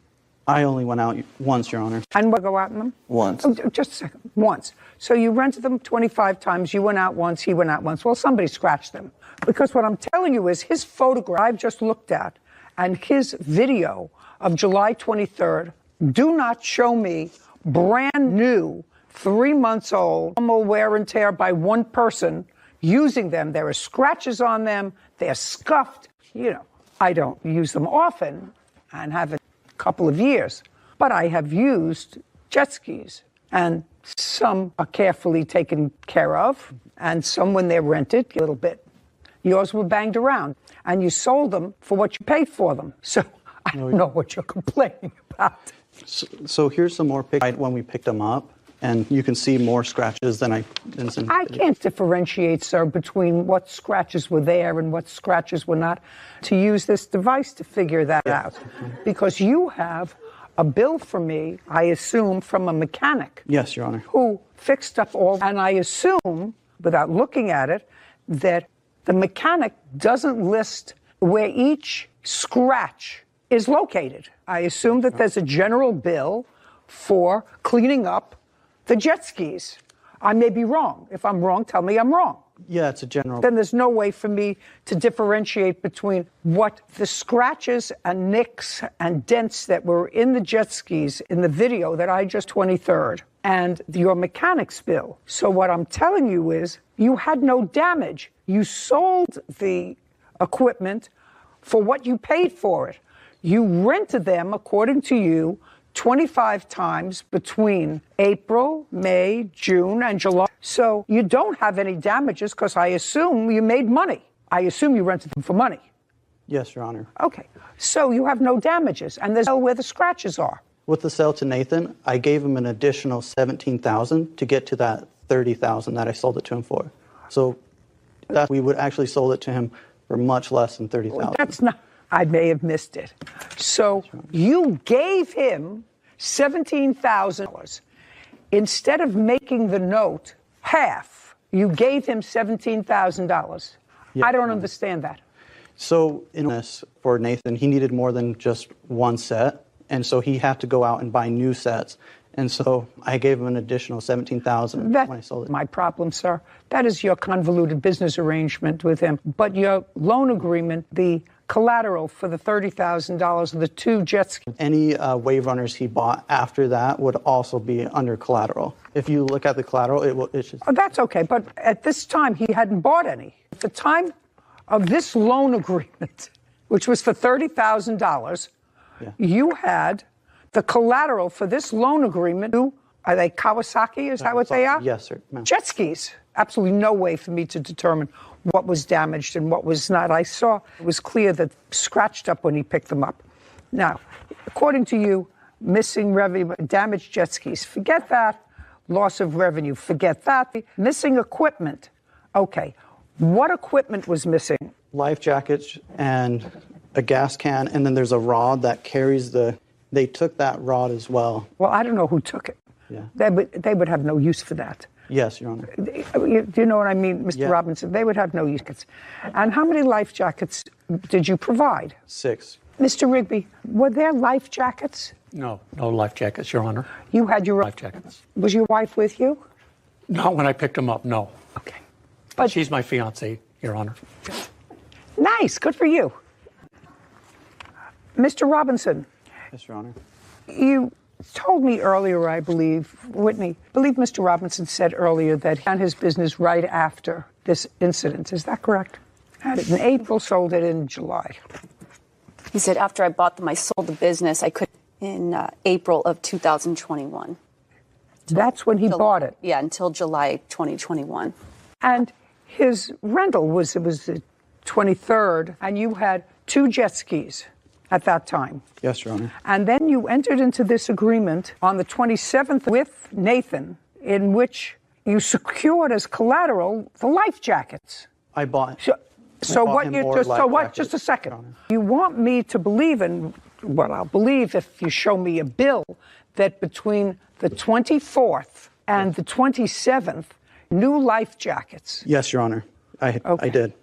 Speaker 7: I only went out once, Your Honor.
Speaker 2: And what, go out in them?
Speaker 9: Once.
Speaker 2: Oh, just a second. Once. So you rented them 25 times. You went out once. He went out once. Well, somebody scratched them. Because what I'm telling you is his photograph I've just looked at and his video of July 23rd do not show me brand new, 3 months old, normal wear and tear by one person using them. There are scratches on them. They're scuffed. You know, I don't use them often and haven't a couple of years, but I have used jet skis, and some are carefully taken care of, and some, when they're rented, a little bit. Yours were banged around, and you sold them for what you paid for them. So I don't know what you're complaining about.
Speaker 7: So here's some more pictures when we picked them up, and you can see more scratches than I didn't.
Speaker 2: I can't differentiate, sir, between what scratches were there and what scratches were not, to use this device to figure that out. Because you have a bill from me, I assume, from a mechanic.
Speaker 7: Yes, Your Honor.
Speaker 2: Who fixed up all, and I assume, without looking at it, that the mechanic doesn't list where each scratch is located. I assume that there's a general bill for cleaning up the jet skis. I may be wrong. If I'm wrong, tell me I'm wrong.
Speaker 7: Yeah, it's a general.
Speaker 2: Then there's no way for me to differentiate between what the scratches and nicks and dents that were in the jet skis in the video that I just 23rd and your mechanic's bill. So what I'm telling you is you had no damage. You sold the equipment for what you paid for it. You rented them, according to you, 25 times between April, May, June, and July. So you don't have any damages because I assume you made money. I assume you rented them for money.
Speaker 7: Yes, Your Honor.
Speaker 2: Okay. So you have no damages, and there's where the scratches are.
Speaker 7: With the sale to Nathan, I gave him an additional $17,000 to get to that $30,000 that I sold it to him for. So that we would actually sold it to him for much less than $30,000.
Speaker 2: That's not. I may have missed it. So you gave him $17,000. Instead of making the note half, you gave him $17,000.
Speaker 7: Yes,
Speaker 2: I don't understand that.
Speaker 7: So in this, for Nathan, he needed more than just one set, and so he had to go out and buy new sets. And so I gave him an additional $17,000 when I sold it.
Speaker 2: My problem, sir. That is your convoluted business arrangement with him. But your loan agreement, the collateral for the $30,000 of the two jet skis.
Speaker 7: Any wave runners he bought after that would also be under collateral. If you look at the collateral, it's just...
Speaker 2: Oh, that's okay, but at this time, he hadn't bought any. At the time of this loan agreement, which was for $30,000, you had the collateral for this loan agreement. Are they Kawasaki? Is that what they are?
Speaker 7: Yes, sir.
Speaker 2: Jet skis. Absolutely no way for me to determine what was damaged and what was not. I saw it was clear that scratched up when he picked them up. Now, according to you, missing revenue, damaged jet skis, forget that. Loss of revenue, forget that. Missing equipment. Okay. What equipment was missing?
Speaker 7: Life jackets and a gas can, and then there's a rod that carries the... They took that rod as well.
Speaker 2: Well, I don't know who took it.
Speaker 7: Yeah.
Speaker 2: They would have no use for that.
Speaker 7: Yes, Your Honor.
Speaker 2: Do you know what I mean, Mr. Robinson? They would have no use. And how many life jackets did you provide?
Speaker 7: 6.
Speaker 2: Mr. Rigby, were there life jackets?
Speaker 8: No life jackets, Your Honor.
Speaker 2: You had your
Speaker 8: life jackets.
Speaker 2: Was your wife with you?
Speaker 8: Not when I picked them up, no.
Speaker 2: Okay. But
Speaker 8: she's my fiancée, Your Honor.
Speaker 2: Nice, good for you. Mr. Robinson.
Speaker 7: Yes, Your Honor.
Speaker 2: You told me earlier, I believe, Whitney, I believe Mr. Robinson said earlier that he had his business right after this incident. Is that correct? Had it in April, sold it in July.
Speaker 9: He said after I bought them, I sold the business. I could in April of 2021.
Speaker 2: That's when he bought it?
Speaker 9: Yeah, until July 2021.
Speaker 2: And his rental was the 23rd, and you had 2 jet skis at that time.
Speaker 7: Yes, Your Honor.
Speaker 2: And then you entered into this agreement on the 27th with Nathan, in which you secured as collateral the life jackets.
Speaker 7: I bought.
Speaker 2: Just a second. You want me to believe, and well, I'll believe if you show me a bill that between the 24th and the 27th, new life jackets.
Speaker 7: Yes, Your Honor. I did.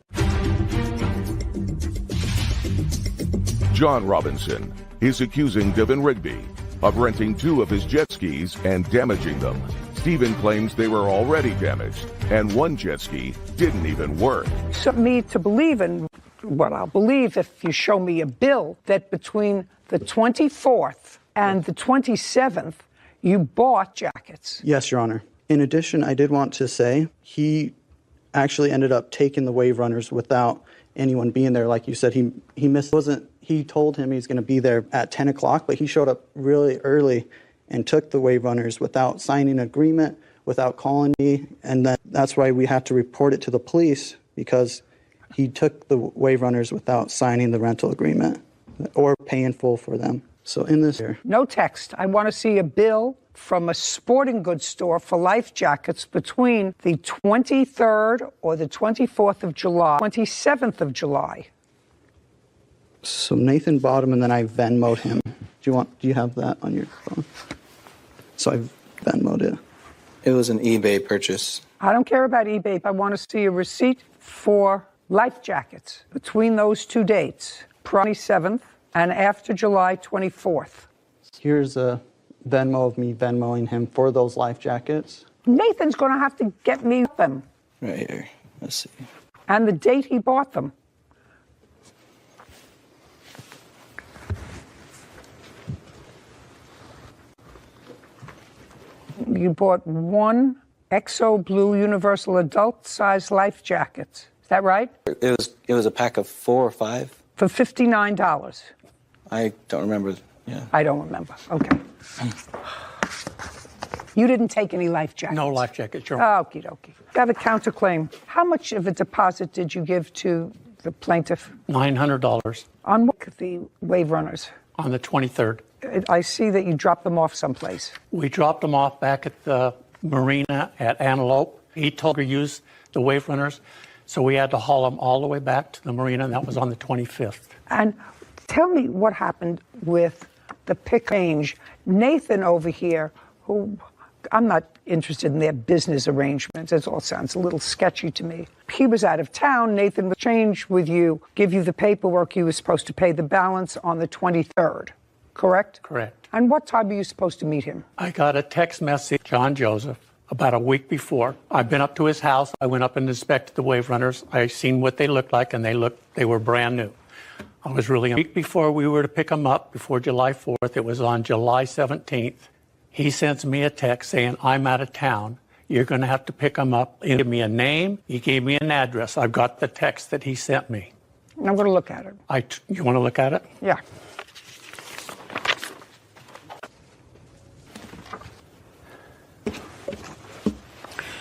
Speaker 1: John Robinson is accusing Devin Rigby of renting 2 of his jet skis and damaging them. Stephen claims they were already damaged, and 1 jet ski didn't even work.
Speaker 2: So me to believe, and well, I'll believe if you show me a bill that between the 24th and the 27th, you bought jackets.
Speaker 7: Yes, Your Honor. In addition, I did want to say he actually ended up taking the wave runners without anyone being there. Like you said, he missed. He told him he's going to be there at 10 o'clock, but he showed up really early and took the wave runners without signing an agreement, without calling me. And that's why we had to report it to the police, because he took the wave runners without signing the rental agreement or paying full for them. So in this here.
Speaker 2: No text. I want to see a bill from a sporting goods store for life jackets between the 23rd or the 24th of July, 27th of July.
Speaker 7: So Nathan bought him, and then I Venmo'd him. Do you have that on your phone? So I Venmo'd it.
Speaker 10: It was an eBay purchase.
Speaker 2: I don't care about eBay. I want to see a receipt for life jackets between those two dates, 27th and after July 24th.
Speaker 7: Here's a Venmo of me Venmoing him for those life jackets.
Speaker 2: Nathan's going to have to get me them.
Speaker 10: Right here. Let's see.
Speaker 2: And the date he bought them. You bought one XO Blue Universal adult size life jackets. Is that right?
Speaker 10: It was a pack of 4 or 5.
Speaker 2: For $59.
Speaker 10: I don't remember. Yeah.
Speaker 2: I don't remember. Okay. You didn't take any life jackets?
Speaker 8: No life jackets. Sure.
Speaker 2: Okie dokie. Got a counterclaim. How much of a deposit did you give to the plaintiff?
Speaker 8: $900.
Speaker 2: On what, the wave runners?
Speaker 8: On the 23rd.
Speaker 2: I see that you dropped them off someplace.
Speaker 8: We dropped them off back at the marina at Antelope. He told her to use the wave runners, so we had to haul them all the way back to the marina, and that was on the 25th.
Speaker 2: And tell me what happened with the pick range. Nathan over here, who I'm not interested in their business arrangements. It all sounds a little sketchy to me. He was out of town. Nathan would change with you, give you the paperwork. You were supposed to pay the balance on the 23rd, correct?
Speaker 8: Correct.
Speaker 2: And what time were you supposed to meet him?
Speaker 8: I got a text message, John Joseph, about a week before. I've been up to his house. I went up and inspected the wave runners. I seen what they looked like, and they were brand new. I was really, a week before we were to pick them up, before July 4th, it was on July 17th. He sends me a text saying, I'm out of town. You're going to have to pick them up. He gave me a name. He gave me an address. I've got the text that he sent me.
Speaker 2: I'm going to look at it.
Speaker 8: You want to look at it?
Speaker 2: Yeah.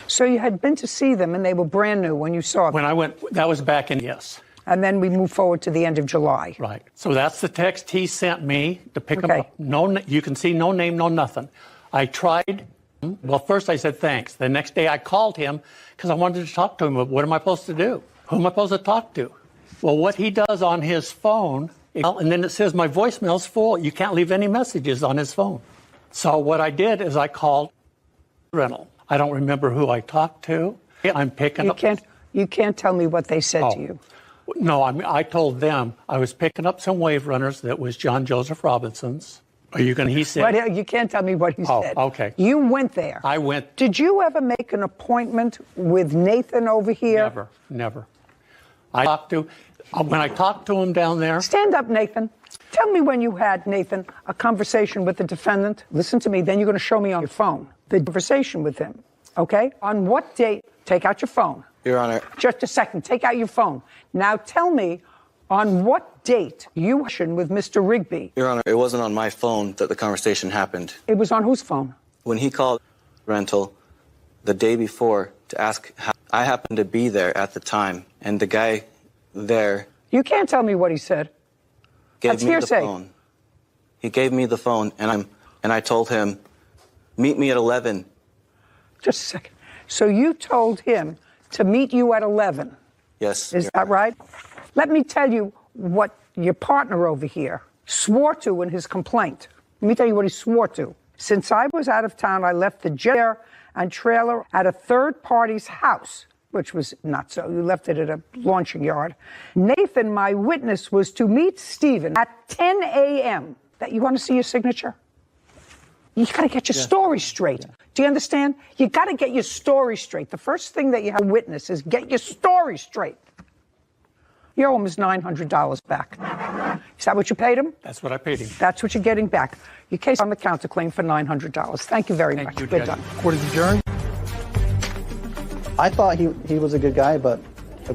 Speaker 2: So you had been to see them, and they were brand new when you saw them?
Speaker 8: When I went, that was back in, yes.
Speaker 2: And then we move forward to the end of July.
Speaker 8: Right. So that's the text he sent me to pick them up. No, you can see no name, no nothing. I tried. Well, first I said thanks. The next day I called him because I wanted to talk to him. What am I supposed to do? Who am I supposed to talk to? Well, what he does on his phone, and then it says my voicemail's full. You can't leave any messages on his phone. So what I did is I called rental. I don't remember who I talked to. I'm picking up.
Speaker 2: You can't tell me what they said to you.
Speaker 8: No, I told them I was picking up some wave runners that was John Joseph Robinson's. Are you going to, he said.
Speaker 2: But you can't tell me what he said.
Speaker 8: Oh, okay.
Speaker 2: You went there.
Speaker 8: I went.
Speaker 2: Did you ever make an appointment with Nathan over here?
Speaker 8: Never. When I talked to him down there.
Speaker 2: Stand up, Nathan. Tell me when you had, Nathan, a conversation with the defendant. Listen to me, then you're going to show me on your phone the conversation with him, okay? On what date? Take out your phone.
Speaker 10: Your Honor.
Speaker 2: Just a second. Take out your phone. Now tell me on what date you were with Mr. Rigby.
Speaker 10: Your Honor, it wasn't on my phone that the conversation happened.
Speaker 2: It was on whose phone?
Speaker 10: When he called rental the day before to ask how, I happened to be there at the time, and the guy there.
Speaker 2: You can't tell me what he said.
Speaker 10: Gave me the phone. He gave me the phone, and I told him, meet me at 11.
Speaker 2: Just a second. So you told him to meet you at 11.
Speaker 10: Yes.
Speaker 2: Is that right? Let me tell you what your partner over here swore to in his complaint. Let me tell you what he swore to. Since I was out of town, I left the jet and trailer at a third party's house, which was not so. You left it at a launching yard. Nathan, my witness, was to meet Stephen at 10 a.m. That you want to see your signature? You got to get your story straight. Do you understand? You got to get your story straight. The first thing that you have to witness is get your story straight. You owe him his $900 back. Is that what you paid him?
Speaker 8: That's what I paid him.
Speaker 2: That's what you're getting back. Your case on the counterclaim for $900. Thank you very much. We're done.
Speaker 6: Court is adjourned.
Speaker 7: I thought he was a good guy, but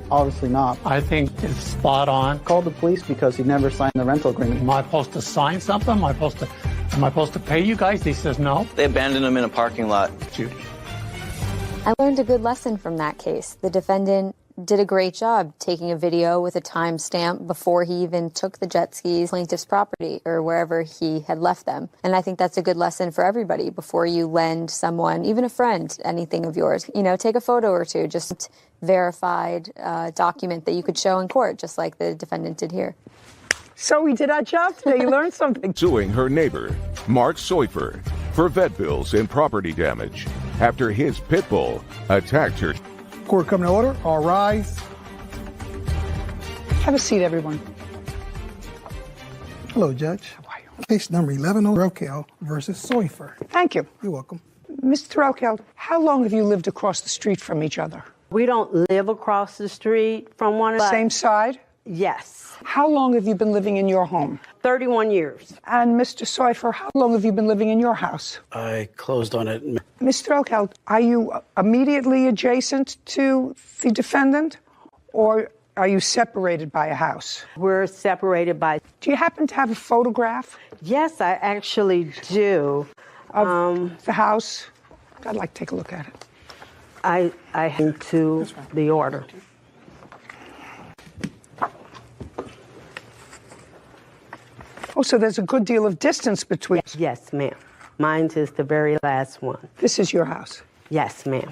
Speaker 7: obviously not.
Speaker 8: I think it's spot on.
Speaker 7: Called the police because he never signed the rental agreement.
Speaker 8: Am I supposed to sign something? Am I supposed to pay you guys? He says no.
Speaker 10: They abandoned him in a parking lot.
Speaker 8: Judy.
Speaker 5: I learned a good lesson from that case. The defendant did a great job taking a video with a timestamp before he even took the jet skis, plaintiff's property, or wherever he had left them. And I think that's a good lesson for everybody before you lend someone, even a friend, anything of yours. You know, take a photo or two, just verified document that you could show in court, just like the defendant did here.
Speaker 2: So we did our job today. You learned something.
Speaker 1: Suing her neighbor, Mark Seufer, for vet bills and property damage after his pit bull attacked her.
Speaker 6: Court coming to order. All rise.
Speaker 2: Have a seat, everyone.
Speaker 6: Hello, Judge.
Speaker 2: How are you?
Speaker 6: Case number 11 Rokel versus Soifer.
Speaker 2: Thank you.
Speaker 6: You're welcome.
Speaker 2: Mr. Rokel, how long have you lived across the street from each other?
Speaker 11: We don't live across the street from one another.
Speaker 2: Same side?
Speaker 11: Yes.
Speaker 2: How long have you been living in your home?
Speaker 11: 31 years.
Speaker 2: And Mr. Soifer, how long have you been living in your house?
Speaker 12: I closed on it.
Speaker 2: Mr. Rokel, are you immediately adjacent to the defendant, or are you separated by a house?
Speaker 11: We're separated by...
Speaker 2: Do you happen to have a photograph?
Speaker 11: Yes, I actually do.
Speaker 2: Of the house? I'd like to take a look at it.
Speaker 11: I have to the order.
Speaker 2: Oh, so there's a good deal of distance between.
Speaker 11: Yes, ma'am. Mine is the very last one.
Speaker 2: This is your house?
Speaker 11: Yes, ma'am.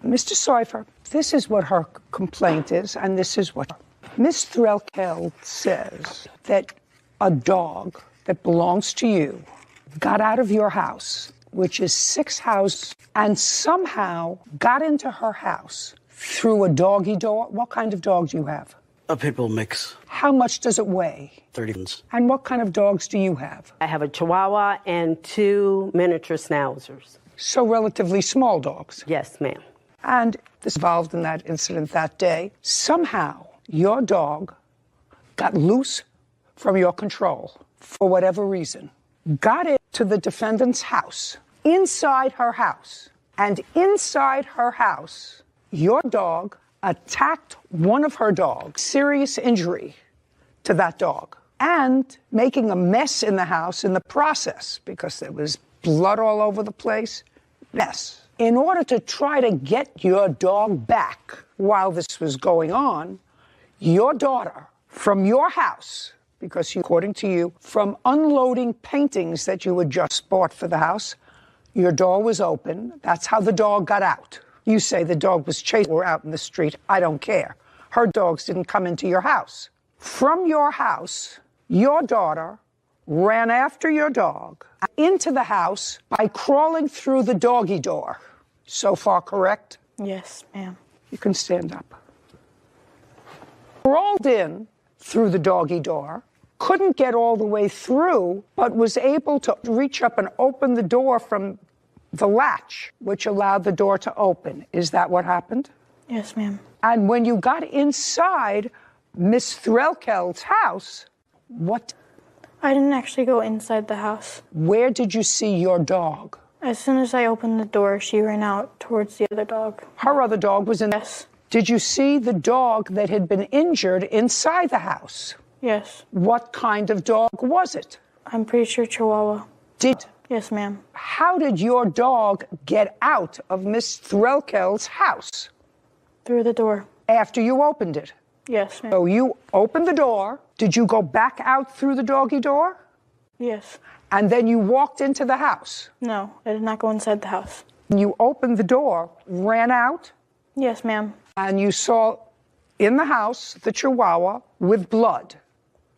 Speaker 2: Mr. Soifer, this is what her complaint is, and this is what Ms. Threlkel says, that a dog that belongs to you got out of your house, which is 6 houses, and somehow got into her house through a doggy door. What kind of dog do you have?
Speaker 12: A pit bull mix.
Speaker 2: How much does it weigh?
Speaker 12: 30 pounds.
Speaker 2: And what kind of dogs do you have?
Speaker 11: I have a Chihuahua and 2 miniature schnauzers.
Speaker 2: So relatively small dogs.
Speaker 11: Yes, ma'am.
Speaker 2: And this involved in that incident that day. Somehow, your dog got loose from your control for whatever reason, got into the defendant's house, inside her house. And inside her house, your dog attacked one of her dogs, serious injury to that dog, and making a mess in the house in the process because there was blood all over the place. Mess. In order to try to get your dog back while this was going on, your daughter, from your house, because according to you, from unloading paintings that you had just bought for the house, your door was open. That's how the dog got out. You say the dog was chased or out in the street. I don't care. Her dogs didn't come into your house. From your house, your daughter ran after your dog into the house by crawling through the doggy door. So far, correct?
Speaker 13: Yes, ma'am.
Speaker 2: You can stand up. Crawled in through the doggy door, couldn't get all the way through, but was able to reach up and open the door from the latch, which allowed the door to open. Is that what happened?
Speaker 13: Yes, ma'am.
Speaker 2: And when you got inside Miss Threlkel's house, what?
Speaker 13: I didn't actually go inside the house.
Speaker 2: Where did you see your dog?
Speaker 13: As soon as I opened the door, she ran out towards the other dog.
Speaker 2: Her other dog was in.
Speaker 13: Yes.
Speaker 2: Did you see the dog that had been injured inside the house?
Speaker 13: Yes.
Speaker 2: What kind of dog was it?
Speaker 13: I'm pretty sure Chihuahua. Yes, ma'am.
Speaker 2: How did your dog get out of Miss Threlkel's house?
Speaker 13: Through the door.
Speaker 2: After you opened it?
Speaker 13: Yes, ma'am.
Speaker 2: So you opened the door. Did you go back out through the doggy door?
Speaker 13: Yes.
Speaker 2: And then you walked into the house?
Speaker 13: No, I did not go inside the house.
Speaker 2: You opened the door, ran out?
Speaker 13: Yes, ma'am.
Speaker 2: And you saw in the house the Chihuahua with blood?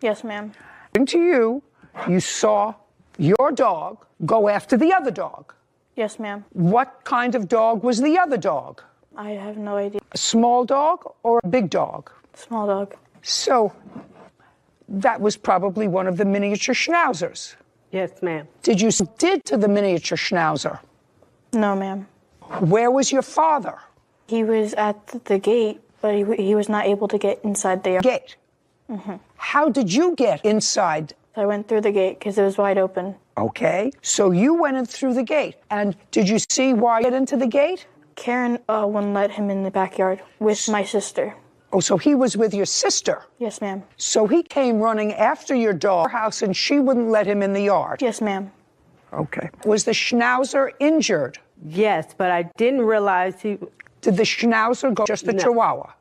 Speaker 13: Yes, ma'am.
Speaker 2: Into you, you saw your dog go after the other dog?
Speaker 13: Yes, ma'am.
Speaker 2: What kind of dog was the other dog?
Speaker 13: I have no idea.
Speaker 2: A small dog or a big dog?
Speaker 13: Small dog.
Speaker 2: So that was probably one of the miniature schnauzers.
Speaker 11: Yes, ma'am.
Speaker 2: Did you did to the miniature schnauzer?
Speaker 13: No, ma'am.
Speaker 2: Where was your father?
Speaker 13: He was at the gate, but he was not able to get inside the
Speaker 2: gate.
Speaker 13: Mm-hmm.
Speaker 2: How did you get inside?
Speaker 13: I went through the gate because it was wide open.
Speaker 2: Okay, so you went in through the gate. And did you see why you get into the gate?
Speaker 13: Karen wouldn't let him in the backyard with my sister.
Speaker 2: Oh, so he was with your sister?
Speaker 13: Yes, ma'am.
Speaker 2: So he came running after your dog's house and she wouldn't let him in the yard?
Speaker 13: Yes, ma'am.
Speaker 2: Okay. Was the schnauzer injured?
Speaker 11: Yes, but I didn't realize he...
Speaker 2: Did the schnauzer go just the Chihuahua?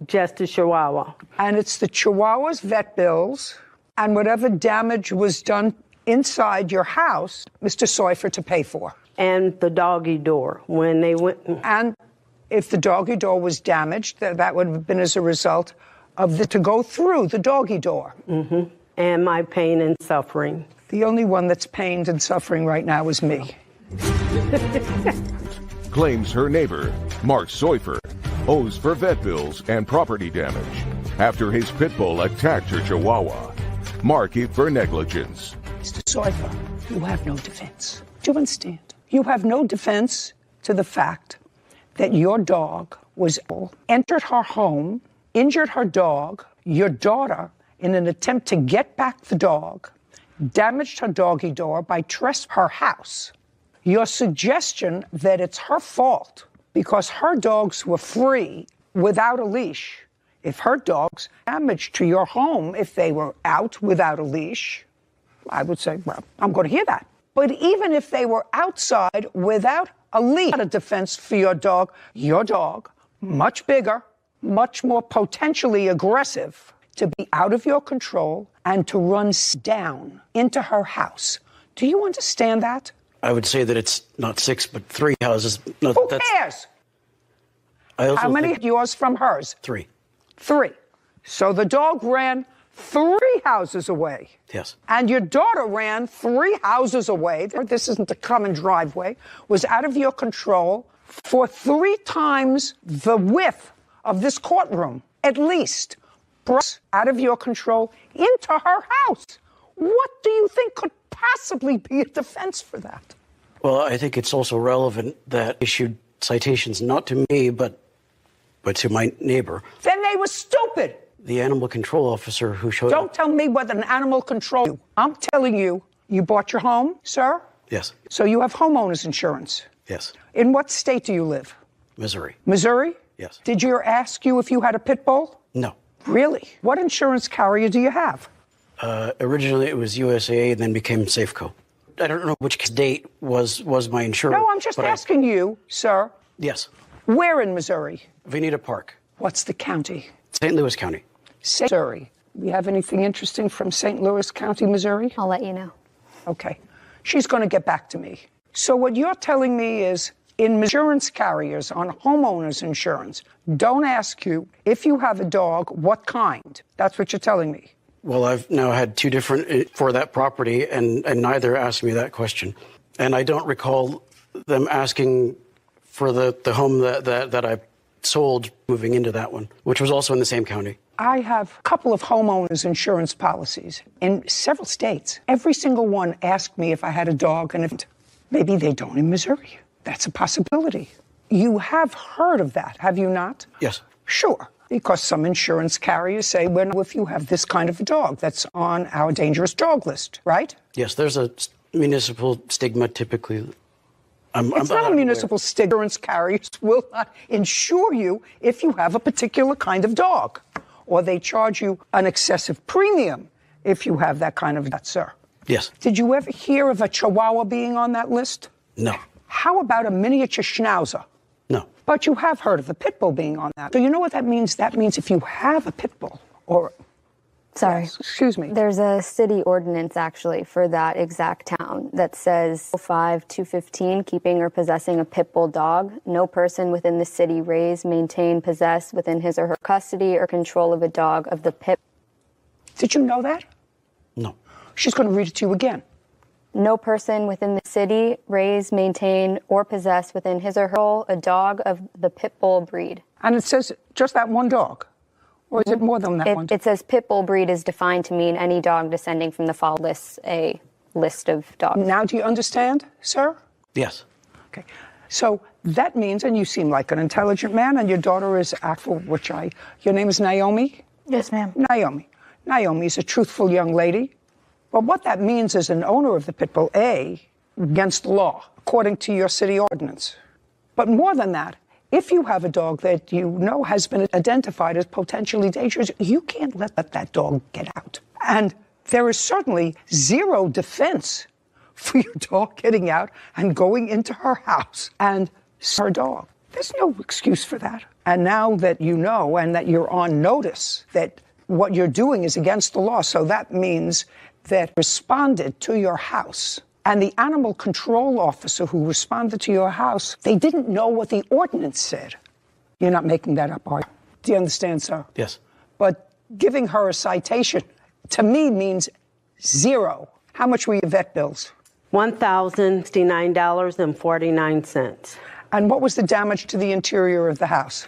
Speaker 11: Just the Chihuahua.
Speaker 2: And it's the Chihuahua's vet bills and whatever damage was done inside your house, Mr. Soifer to pay for.
Speaker 11: And the doggy door when they went.
Speaker 2: And if the doggy door was damaged, that would have been as a result of to go through the doggy door.
Speaker 11: Mm-hmm. And my pain and suffering.
Speaker 2: The only one that's pained and suffering right now is me.
Speaker 1: Claims her neighbor, Mark Soifer, owes for vet bills and property damage. after his pit bull attacked her chihuahua. Markey for negligence.
Speaker 2: Mr. Soifer, you have no defense. Do you understand? You have no defense to the fact that your dog was ill, entered her home, injured her dog, your daughter, in an attempt to get back the dog, damaged her doggy door by trespassing her house. Your suggestion that it's her fault because her dogs were free without a leash. If her dogs damaged to your home, if they were out without a leash, I would say, well, I'm going to hear that. But even if they were outside without a leash, not a defense for your dog, much bigger, much more potentially aggressive, to be out of your control and to run down into her house. Do you understand that?
Speaker 12: I would say that it's not 6, but 3 houses. No,
Speaker 2: Who cares? How many are yours from hers?
Speaker 12: 3.
Speaker 2: 3. So the dog ran 3 houses away.
Speaker 12: Yes.
Speaker 2: And your daughter ran 3 houses away. This isn't a common driveway. Was out of your control for 3 times the width of this courtroom, at least. Out of your control into her house. What do you think could possibly be a defense for that?
Speaker 12: Well, I think it's also relevant that issued citations not to me, but to my neighbor.
Speaker 2: Then they were stupid.
Speaker 12: The animal control officer who showed
Speaker 2: Don't tell me what an animal control. I'm telling you, you bought your home, sir?
Speaker 12: Yes.
Speaker 2: So you have homeowners insurance.
Speaker 12: Yes.
Speaker 2: In what state do you live?
Speaker 12: Missouri.
Speaker 2: Missouri?
Speaker 12: Yes.
Speaker 2: Did you ask you if you had a pit bull?
Speaker 12: No.
Speaker 2: Really? What insurance carrier do you have?
Speaker 12: Originally it was USAA and then became Safeco. I don't know which date was my insurer.
Speaker 2: No, I'm just asking you, sir.
Speaker 12: Yes.
Speaker 2: Where in Missouri?
Speaker 12: Veneta Park.
Speaker 2: What's the county?
Speaker 12: St. Louis County.
Speaker 2: Missouri. We have anything interesting from St. Louis County, Missouri?
Speaker 5: I'll let you know.
Speaker 2: Okay. She's going to get back to me. So what you're telling me is in insurance carriers on homeowners insurance, don't ask you if you have a dog, what kind. That's what you're telling me.
Speaker 12: Well, I've now had 2 different for that property, and neither asked me that question. And I don't recall them asking for the home that I sold moving into that one, which was also in the same county.
Speaker 2: I have a couple of homeowners insurance policies in several states. Every single one asked me if I had a dog, and if maybe they don't in Missouri. That's a possibility. You have heard of that, have you not?
Speaker 12: Yes.
Speaker 2: Sure. Because some insurance carriers say, well, if you have this kind of a dog, that's on our dangerous dog list, right?
Speaker 12: Yes, there's a municipal stigma typically.
Speaker 2: It's not a municipal stigma. Insurance carriers will not insure you if you have a particular kind of dog, or they charge you an excessive premium if you have that kind of dog, sir.
Speaker 12: Yes.
Speaker 2: Did you ever hear of a Chihuahua being on that list?
Speaker 12: No.
Speaker 2: How about a miniature Schnauzer?
Speaker 12: No.
Speaker 2: But you have heard of the pit bull being on that. So you know what that means? That means if you have a pit bull or...
Speaker 5: Sorry.
Speaker 2: Yes, excuse me.
Speaker 5: There's a city ordinance actually for that exact town that says 5-215, keeping or possessing a pit bull dog. No person within the city raise, maintain, possess within his or her custody or control of a dog of the pit.
Speaker 2: Did you know that?
Speaker 12: No.
Speaker 2: She's going to read it to you again.
Speaker 5: No person within the city raise, maintain, or possess within his or her a dog of the pit bull breed.
Speaker 2: And it says just that one dog? Or is it more than that one?
Speaker 5: It says pit bull breed is defined to mean any dog descending from the following lists, a list of dogs.
Speaker 2: Now do you understand, sir?
Speaker 12: Yes.
Speaker 2: Okay. So that means, and you seem like an intelligent man, and your daughter is your name is Naomi?
Speaker 13: Yes, ma'am.
Speaker 2: Naomi. Naomi is a truthful young lady. But what that means is an owner of the pit bull, against the law, according to your city ordinance. But more than that, if you have a dog that you know has been identified as potentially dangerous, you can't let that dog get out. And there is certainly zero defense for your dog getting out and going into her house and her dog. There's no excuse for that. And now that you know and that you're on notice that what you're doing is against the law, so that means that responded to your house. And the animal control officer who responded to your house, they didn't know what the ordinance said. You're not making that up, are you? Do you understand, sir?
Speaker 12: Yes.
Speaker 2: But giving her a citation, to me, means zero. How much were your vet bills?
Speaker 11: $1,069.49.
Speaker 2: And what was the damage to the interior of the house?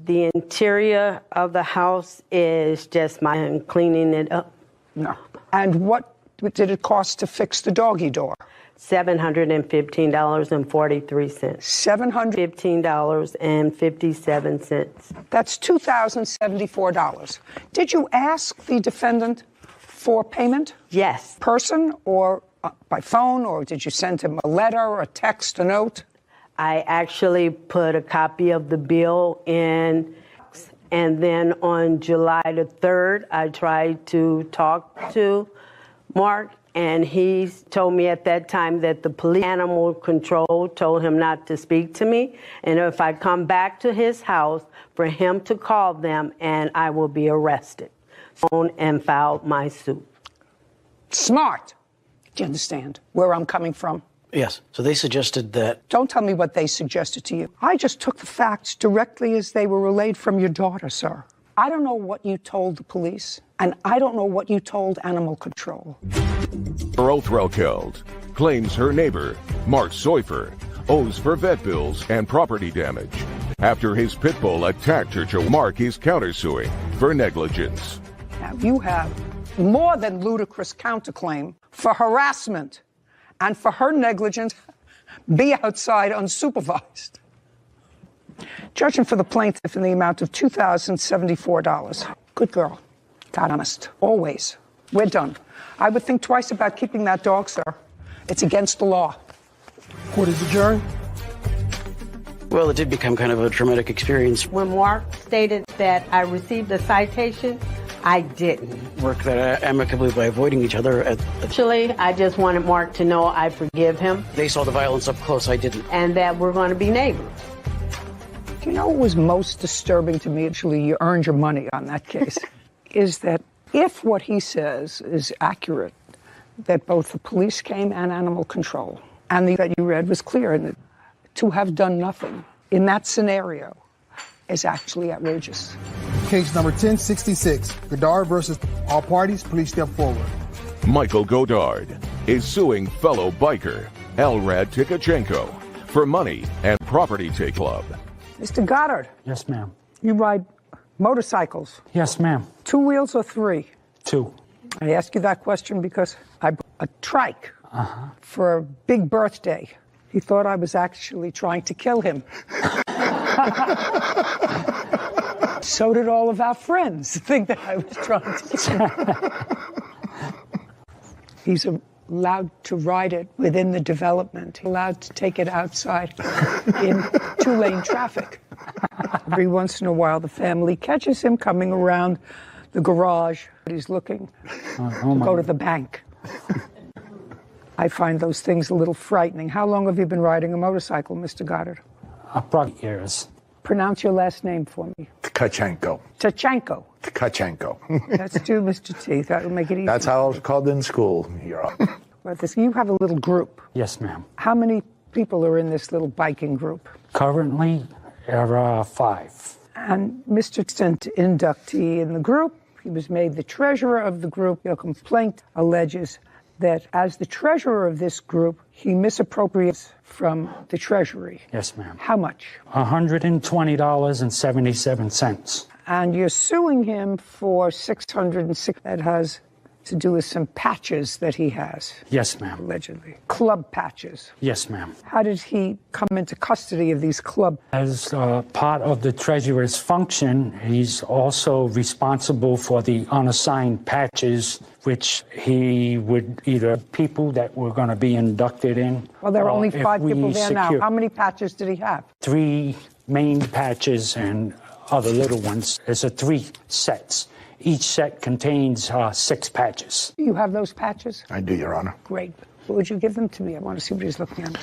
Speaker 11: The interior of the house is just my cleaning it up.
Speaker 2: No. And what did it cost to fix the doggy door?
Speaker 11: $715.43. $715.57.
Speaker 2: That's $2,074. Did you ask the defendant for payment?
Speaker 11: Yes.
Speaker 2: Person or by phone, or did you send him a letter or a text, a note?
Speaker 11: I actually put a copy of the bill in, and then on July the 3rd, I tried to talk to Mark, and he told me at that time that the police animal control told him not to speak to me, and if I come back to his house, for him to call them, and I will be arrested. And filed my suit.
Speaker 2: Smart. Do you understand where I'm coming from?
Speaker 12: Yes. So they suggested that.
Speaker 2: Don't tell me what they suggested to you. I just took the facts directly as they were relayed from your daughter, sir. I don't know what you told the police, and I don't know what you told animal control.
Speaker 1: Othraukeld claims her neighbor, Mark Seufer, owes for vet bills and property damage. After his pit bull attacked her, Mark is countersuing for negligence.
Speaker 2: Now, you have more than ludicrous counterclaim for harassment and for her negligence, be outside unsupervised. Judging for the plaintiff in the amount of $2,074. Good girl. God honest. Always. We're done. I would think twice about keeping that dog, sir. It's against the law.
Speaker 6: Court is adjourned.
Speaker 12: Well, it did become kind of a traumatic experience.
Speaker 11: When Mark stated that I received a citation, I didn't.
Speaker 12: Work that amicably by avoiding each other.
Speaker 11: Actually, I just wanted Mark to know I forgive him.
Speaker 12: They saw the violence up close, I didn't.
Speaker 11: And that we're going to be neighbors.
Speaker 2: Do you know what was most disturbing to me? Actually, you earned your money on that case. Is that if what he says is accurate, that both the police came and animal control, and that you read was clear, and that to have done nothing in that scenario is actually outrageous.
Speaker 6: Case number 1066, Godard versus all parties. Please step forward.
Speaker 1: Michael Godard is suing fellow biker Elrad Tikachenko for money and property take club.
Speaker 2: Mr. Goddard.
Speaker 14: Yes, ma'am.
Speaker 2: You ride motorcycles?
Speaker 14: Yes, ma'am.
Speaker 2: 2 wheels or 3?
Speaker 14: 2.
Speaker 2: I ask you that question because I bought a trike for a big birthday. He thought I was actually trying to kill him. So did all of our friends think that I was trying to kill him. He's allowed to ride it within the development, allowed to take it outside in 2-lane traffic. Every once in a while, the family catches him coming around the garage. He's looking to go to the bank. I find those things a little frightening. How long have you been riding a motorcycle, Mr. Goddard?
Speaker 14: Approximately years.
Speaker 2: Pronounce your last name for me.
Speaker 15: Tkachenko.
Speaker 2: Tkachenko.
Speaker 15: Tkachenko.
Speaker 2: Let's do Mr. T. That will make it easy.
Speaker 15: That's how I was called in school, Your Honor.
Speaker 2: You have a little group.
Speaker 14: Yes, ma'am.
Speaker 2: How many people are in this little biking group?
Speaker 14: Currently, there are 5.
Speaker 2: And Mr. Stent, inductee in the group, he was made the treasurer of the group. Your complaint alleges that as the treasurer of this group, he misappropriates from the treasury.
Speaker 14: Yes, ma'am.
Speaker 2: How much?
Speaker 14: $120.77.
Speaker 2: And you're suing him for $606. That has to do with some patches that he has.
Speaker 14: Yes, ma'am.
Speaker 2: Allegedly. Club patches.
Speaker 14: Yes, ma'am.
Speaker 2: How did he come into custody of these club?
Speaker 14: As part of the treasurer's function, he's also responsible for the unassigned patches, which he would either people that were going to be inducted in.
Speaker 2: Well, there are only 5 people there now. How many patches did he have?
Speaker 14: 3 main patches and other little ones. It's 3 sets. Each set contains 6 patches.
Speaker 2: You have those patches?
Speaker 15: I do, Your Honor.
Speaker 2: Great. Would you give them to me? I want to see what he's looking at.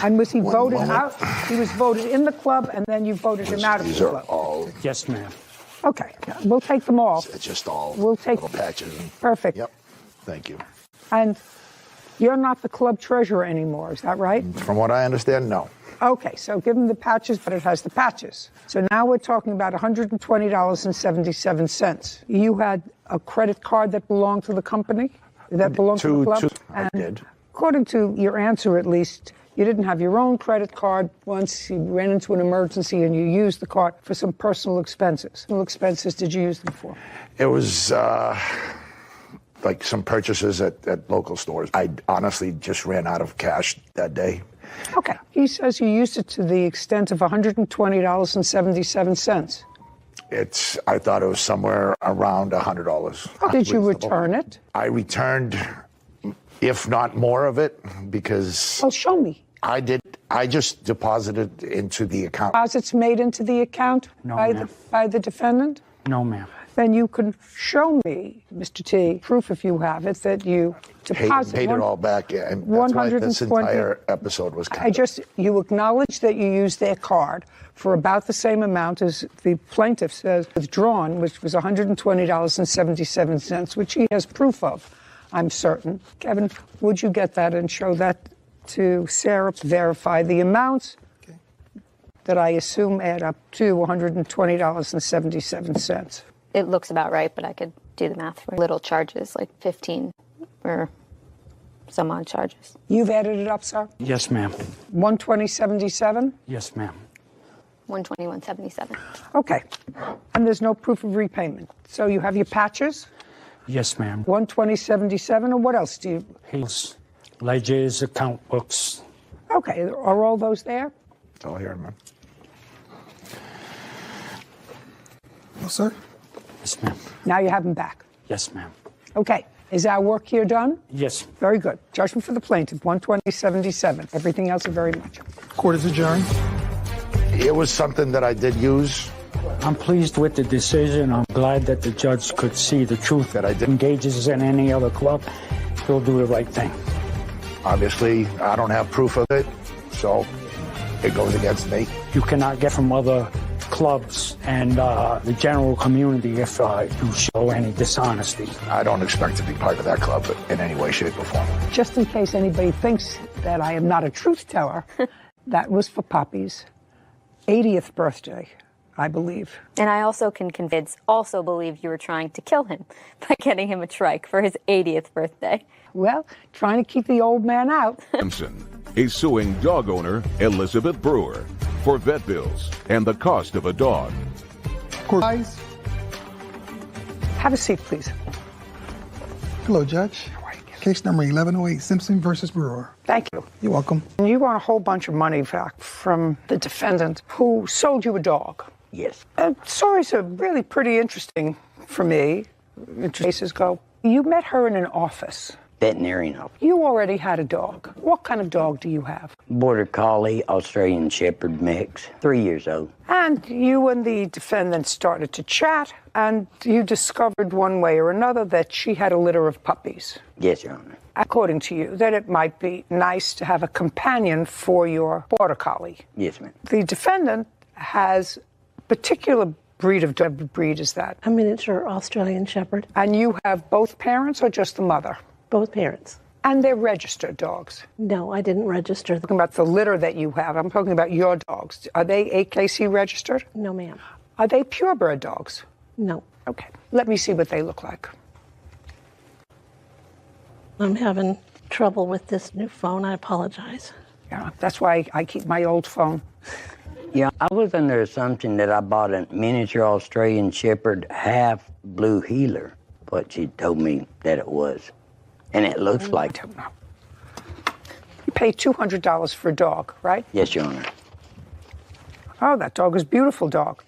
Speaker 2: And was he voted out? He was voted in the club, and then you voted him out of the club?
Speaker 15: These are all.
Speaker 14: Yes, ma'am.
Speaker 2: Okay. We'll take them all.
Speaker 15: It's just all
Speaker 2: we'll take
Speaker 15: little patches.
Speaker 2: Perfect.
Speaker 15: Yep. Thank you.
Speaker 2: And you're not the club treasurer anymore, is that right?
Speaker 15: From what I understand, no.
Speaker 2: Okay, so give him the patches, but it has the patches. So now we're talking about $120.77. You had a credit card that belonged to the company? That belonged to the club?
Speaker 15: I did.
Speaker 2: according to your answer at least, you didn't have your own credit card once. You ran into an emergency and you used the card for some personal expenses. What expenses did you use them for?
Speaker 15: It was like some purchases at local stores. I honestly just ran out of cash that day.
Speaker 2: Okay. He says you used it to the extent of $120.77.
Speaker 15: I thought it was somewhere around $100.
Speaker 2: Did you return it?
Speaker 15: I returned, if not more of it, because...
Speaker 2: Oh, show me.
Speaker 15: I did. I just deposited into the account.
Speaker 2: Deposits made into the account
Speaker 14: No,
Speaker 2: by the defendant?
Speaker 14: No, ma'am.
Speaker 2: Then you can show me, Mr. T, proof if you have it, that you deposited.
Speaker 15: Paid it all back, yeah, and that's why this entire episode was kind of...
Speaker 2: You acknowledge that you used their card for about the same amount as the plaintiff says withdrawn, which was $120.77, which he has proof of, I'm certain. Kevin, would you get that and show that to Sarah to verify the amounts that I assume add up to $120.77?
Speaker 5: It looks about right, but I could do the math for little charges, like 15 or some odd charges.
Speaker 2: You've added it up, sir?
Speaker 14: Yes, ma'am.
Speaker 2: 120.77?
Speaker 14: Yes, ma'am.
Speaker 5: 121.77.
Speaker 2: Okay. And there's no proof of repayment. So you have your patches?
Speaker 14: Yes, ma'am.
Speaker 2: 120.77, or what else do you?
Speaker 14: His ledgers, account books.
Speaker 2: Okay. Are all those there?
Speaker 15: It's all here, ma'am.
Speaker 6: No, sir.
Speaker 14: Yes, ma'am.
Speaker 2: Now you have them back.
Speaker 14: Yes, ma'am.
Speaker 2: Okay. Is our work here done?
Speaker 14: Yes.
Speaker 2: Very good. Judgment for the plaintiff, 120.77. Everything else is very much.
Speaker 6: Court is adjourned.
Speaker 15: It was something that I did use.
Speaker 14: I'm pleased with the decision. I'm glad that the judge could see the truth that I did. Engages in any other club, he'll do the right thing.
Speaker 15: Obviously, I don't have proof of it, so it goes against me.
Speaker 14: You cannot get from other clubs and the general community if you show any dishonesty.
Speaker 15: I don't expect to be part of that club in any way, shape, or form.
Speaker 2: Just in case anybody thinks that I am not a truth teller, that was for Poppy's 80th birthday, I believe.
Speaker 5: And I also also believed you were trying to kill him by getting him a trike for his 80th birthday.
Speaker 2: Well, trying to keep the old man out.
Speaker 1: Simpson is suing dog owner Elizabeth Brewer for vet bills and the cost of a dog.
Speaker 6: Guys.
Speaker 2: Have a seat, please.
Speaker 6: Hello, Judge. Case number 1108, Simpson versus Brewer.
Speaker 2: Thank you.
Speaker 6: You're welcome.
Speaker 2: You want a whole bunch of money back from the defendant who sold you a dog.
Speaker 16: Yes.
Speaker 2: Stories are really pretty interesting for me. Cases go. You met her in an office.
Speaker 16: Veterinarian office.
Speaker 2: You already had a dog. What kind of dog do you have?
Speaker 16: Border Collie, Australian Shepherd mix, 3 years old.
Speaker 2: And you and the defendant started to chat, and you discovered one way or another that she had a litter of puppies.
Speaker 16: Yes, Your Honor.
Speaker 2: According to you, that it might be nice to have a companion for your Border Collie.
Speaker 16: Yes, ma'am.
Speaker 2: The defendant has a particular breed of dog. What breed is that?
Speaker 17: A miniature Australian Shepherd.
Speaker 2: And you have both parents or just the mother?
Speaker 17: Both parents.
Speaker 2: And they're registered dogs?
Speaker 17: No, I didn't register them.
Speaker 2: I'm talking about the litter that you have. I'm talking about your dogs. Are they AKC registered?
Speaker 17: No, ma'am.
Speaker 2: Are they purebred dogs?
Speaker 17: No.
Speaker 2: Okay. Let me see what they look like.
Speaker 17: I'm having trouble with this new phone. I apologize.
Speaker 2: Yeah, that's why I keep my old phone.
Speaker 16: Yeah, I was under the assumption that I bought a miniature Australian Shepherd half blue heeler, but she told me that it was. And it looks like...
Speaker 2: I don't know. You paid $200 for a dog, right?
Speaker 16: Yes, Your Honor.
Speaker 2: Oh, that dog is a beautiful dog.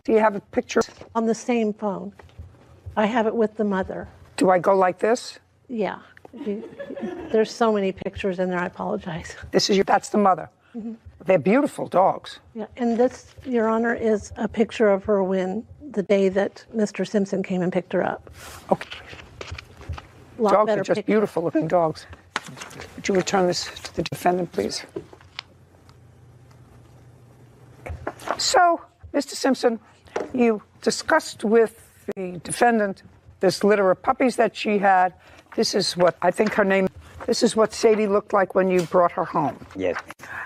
Speaker 2: Do you have a picture?
Speaker 17: On the same phone. I have it with the mother.
Speaker 2: Do I go like this?
Speaker 17: Yeah. There's so many pictures in there, I apologize.
Speaker 2: That's the mother.
Speaker 17: Mm-hmm.
Speaker 2: They're beautiful dogs.
Speaker 17: Yeah, and this, Your Honor, is a picture of her when the day that Mr. Simpson came and picked her up.
Speaker 2: Okay. Dogs are just beautiful looking dogs. Would you return this to the defendant, please? So, Mr. Simpson, you discussed with the defendant this litter of puppies that she had. This is what, I think her name, this is what Sadie looked like when you brought her home.
Speaker 16: Yes.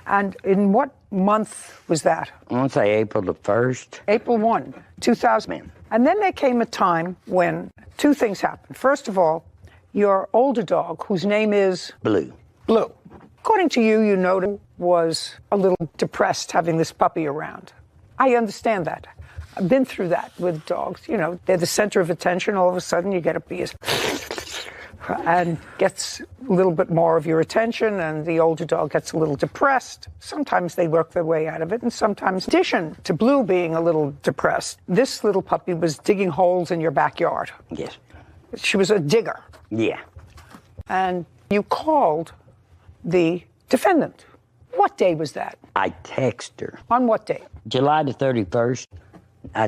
Speaker 2: And in what month was that?
Speaker 16: I want to say April the 1st.
Speaker 2: April 1, 2000. And then there came a time when two things happened. First of all, your older dog, whose name is?
Speaker 16: Blue.
Speaker 2: Blue. According to you, you noted was a little depressed having this puppy around. I understand that. I've been through that with dogs. You know, they're the center of attention. All of a sudden, you get a piece and gets a little bit more of your attention, and the older dog gets a little depressed. Sometimes they work their way out of it, and sometimes, in addition to Blue being a little depressed, this little puppy was digging holes in your backyard.
Speaker 16: Yes.
Speaker 2: She was a digger.
Speaker 16: Yeah.
Speaker 2: And you called the defendant. What day was that?
Speaker 16: I texted her.
Speaker 2: On what day?
Speaker 16: July the 31st,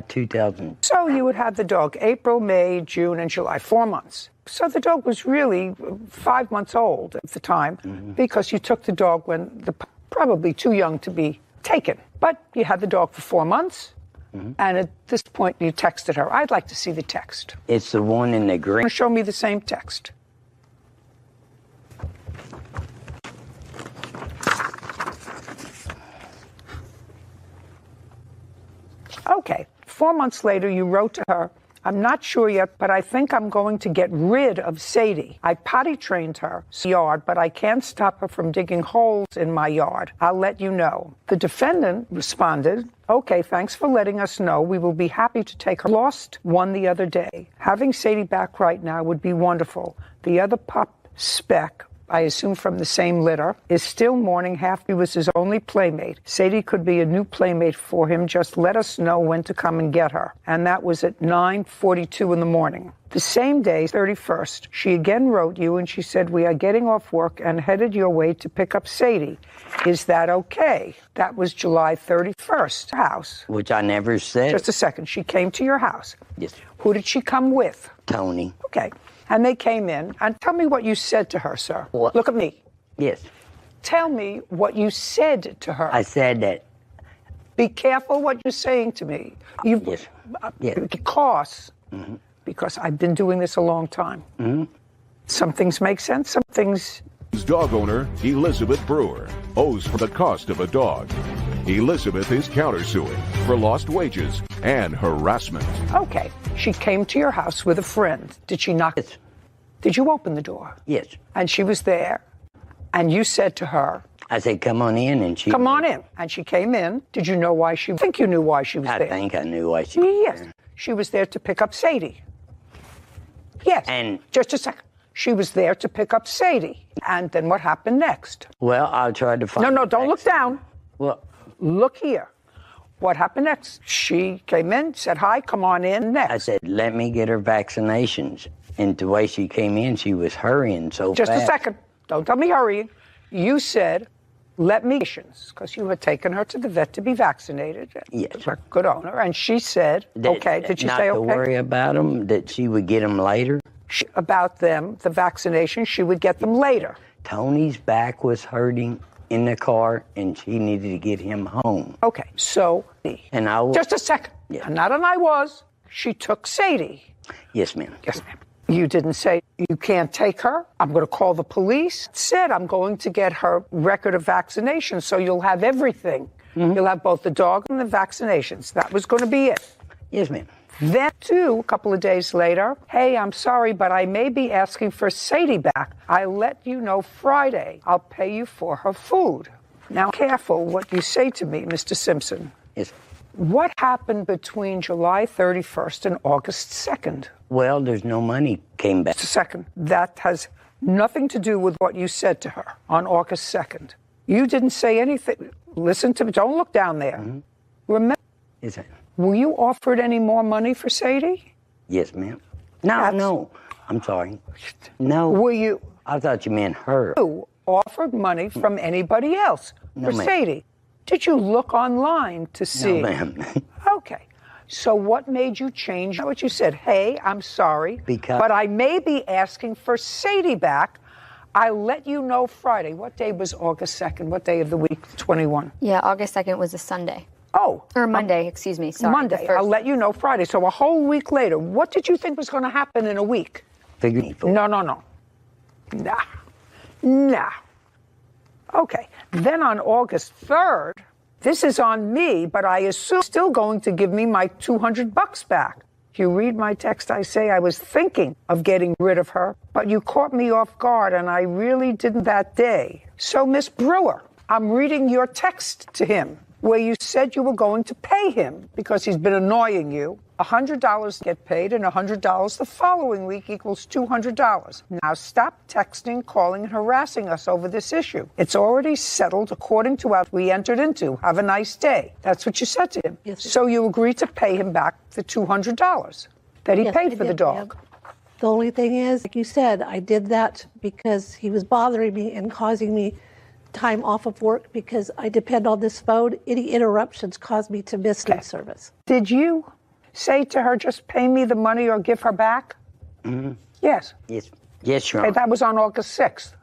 Speaker 16: 2000.
Speaker 2: So you would have the dog April, May, June, and July, 4 months. So the dog was really 5 months old at the time because you took the dog when probably too young to be taken. But you had the dog for 4 months, and at this point you texted her. I'd like to see the text.
Speaker 16: It's the one in the green.
Speaker 2: Show me the same text. Okay, 4 months later, you wrote to her, I'm not sure yet, but I think I'm going to get rid of Sadie. I potty trained her yard, but I can't stop her from digging holes in my yard. I'll let you know. The defendant responded, okay, thanks for letting us know. We will be happy to take her. Lost one the other day. Having Sadie back right now would be wonderful. The other pup, Speck, I assume from the same litter, is still mourning. Half he was his only playmate. Sadie could be a new playmate for him. Just let us know when to come and get her. And that was at 9:42 in the morning. The same day, 31st, she again wrote you and she said, we are getting off work and headed your way to pick up Sadie. Is that okay? That was July 31st. House.
Speaker 16: Which I never said.
Speaker 2: Just a second. She came to your house.
Speaker 16: Yes.
Speaker 2: Who did she come with?
Speaker 16: Tony.
Speaker 2: Okay. And they came in. And tell me what you said to her, sir.
Speaker 16: What?
Speaker 2: Look at me.
Speaker 16: Yes.
Speaker 2: Tell me what you said to her.
Speaker 16: I said that.
Speaker 2: Be careful what you're saying to me.
Speaker 16: Yes. Yes.
Speaker 2: Because I've been doing this a long time. Some things make sense, some things...
Speaker 1: Dog owner Elizabeth Brewer owes for the cost of a dog. Elizabeth is countersuing for lost wages and harassment.
Speaker 2: Okay, she came to your house with a friend. Did she knock?
Speaker 16: Yes.
Speaker 2: Did you open the door?
Speaker 16: Yes.
Speaker 2: And she was there, and you said to her...
Speaker 16: I said, come on in, and she...
Speaker 2: Come on in. And she came in. Did you know why she... I think you knew why she was there.
Speaker 16: I think I knew why she was
Speaker 2: Yes.
Speaker 16: there.
Speaker 2: She was there to pick up Sadie. Yes.
Speaker 16: And...
Speaker 2: Just a second. She was there to pick up Sadie. And then what happened next?
Speaker 16: Well, I tried to find...
Speaker 2: No, don't look down.
Speaker 16: Well...
Speaker 2: Look here. What happened next? She came in, said hi, come on in next.
Speaker 16: I said, let me get her vaccinations. And the way she came in, she was hurrying so
Speaker 2: Just
Speaker 16: fast.
Speaker 2: a second. Don't tell me hurrying. You said, let me... Because you had taken her to the vet to be vaccinated.
Speaker 16: Yes.
Speaker 2: Good owner. And she said, okay. Did you say okay?
Speaker 16: Not to worry about them, that she would get them later.
Speaker 2: About them, the vaccination, she would get them later.
Speaker 16: Tony's back was hurting in the car, and she needed to get him home.
Speaker 2: Okay, so...
Speaker 16: And I was...
Speaker 2: Just a second.
Speaker 16: Yeah.
Speaker 2: Not an I was. She took Sadie.
Speaker 16: Yes, ma'am.
Speaker 2: Yes, ma'am. You didn't say, you can't take her. I'm going to call the police. Said, I'm going to get her record of vaccination, so you'll have everything. You'll have both the dog and the vaccinations. That was going to be it.
Speaker 16: Yes, ma'am.
Speaker 2: Then, too, a couple of days later, hey, I'm sorry, but I may be asking for Sadie back. I'll let you know Friday. I'll pay you for her food. Now, careful what you say to me, Mr. Simpson.
Speaker 16: Yes.
Speaker 2: What happened between July 31st and August 2nd?
Speaker 16: Well, there's no money came back.
Speaker 2: Just a second. That has nothing to do with what you said to her on August 2nd. You didn't say anything. Listen to me. Don't look down there. Remember.
Speaker 16: Is it?
Speaker 2: Were you offered any more money for Sadie?
Speaker 16: Yes, ma'am. No. I'm sorry. No.
Speaker 2: Were you?
Speaker 16: I thought you meant her.
Speaker 2: You offered money from anybody else for Sadie. Did you look online to see?
Speaker 16: No, ma'am.
Speaker 2: Okay. So what made you change what you said? Hey, I'm sorry,
Speaker 16: because...
Speaker 2: but I may be asking for Sadie back. I'll let you know Friday. What day was August 2nd? What day of the week? 21.
Speaker 5: Yeah, August 2nd was a Sunday.
Speaker 2: Oh.
Speaker 5: Or Monday, excuse me. Sorry.
Speaker 2: Monday. I'll let you know Friday. So a whole week later. What did you think was going to happen in a week? No. Nah. Okay. Then on August 3rd, this is on me, but I assume still going to give me my $200 back. You read my text, I say I was thinking of getting rid of her, but you caught me off guard, and I really didn't that day. So, Miss Brewer, I'm reading your text to him, where you said you were going to pay him because he's been annoying you. $100 get paid, and $100 the following week equals $200. Now stop texting, calling, and harassing us over this issue. It's already settled according to what we entered into. Have a nice day. That's what you said to him.
Speaker 17: Yes,
Speaker 2: so you agreed to pay him back the $200 that he
Speaker 17: Yes,
Speaker 2: paid
Speaker 17: I
Speaker 2: for the
Speaker 17: did,
Speaker 2: dog.
Speaker 17: yeah. The only thing is, like you said, I did that because he was bothering me and causing me time off of work because I depend on this phone. Any interruptions cause me to miss good service.
Speaker 2: Did you say to her, just pay me the money or give her back?
Speaker 16: Mm-hmm.
Speaker 2: Yes.
Speaker 16: Yes. Yes, Your
Speaker 2: Okay,
Speaker 16: Honor.
Speaker 2: that was on August 6th.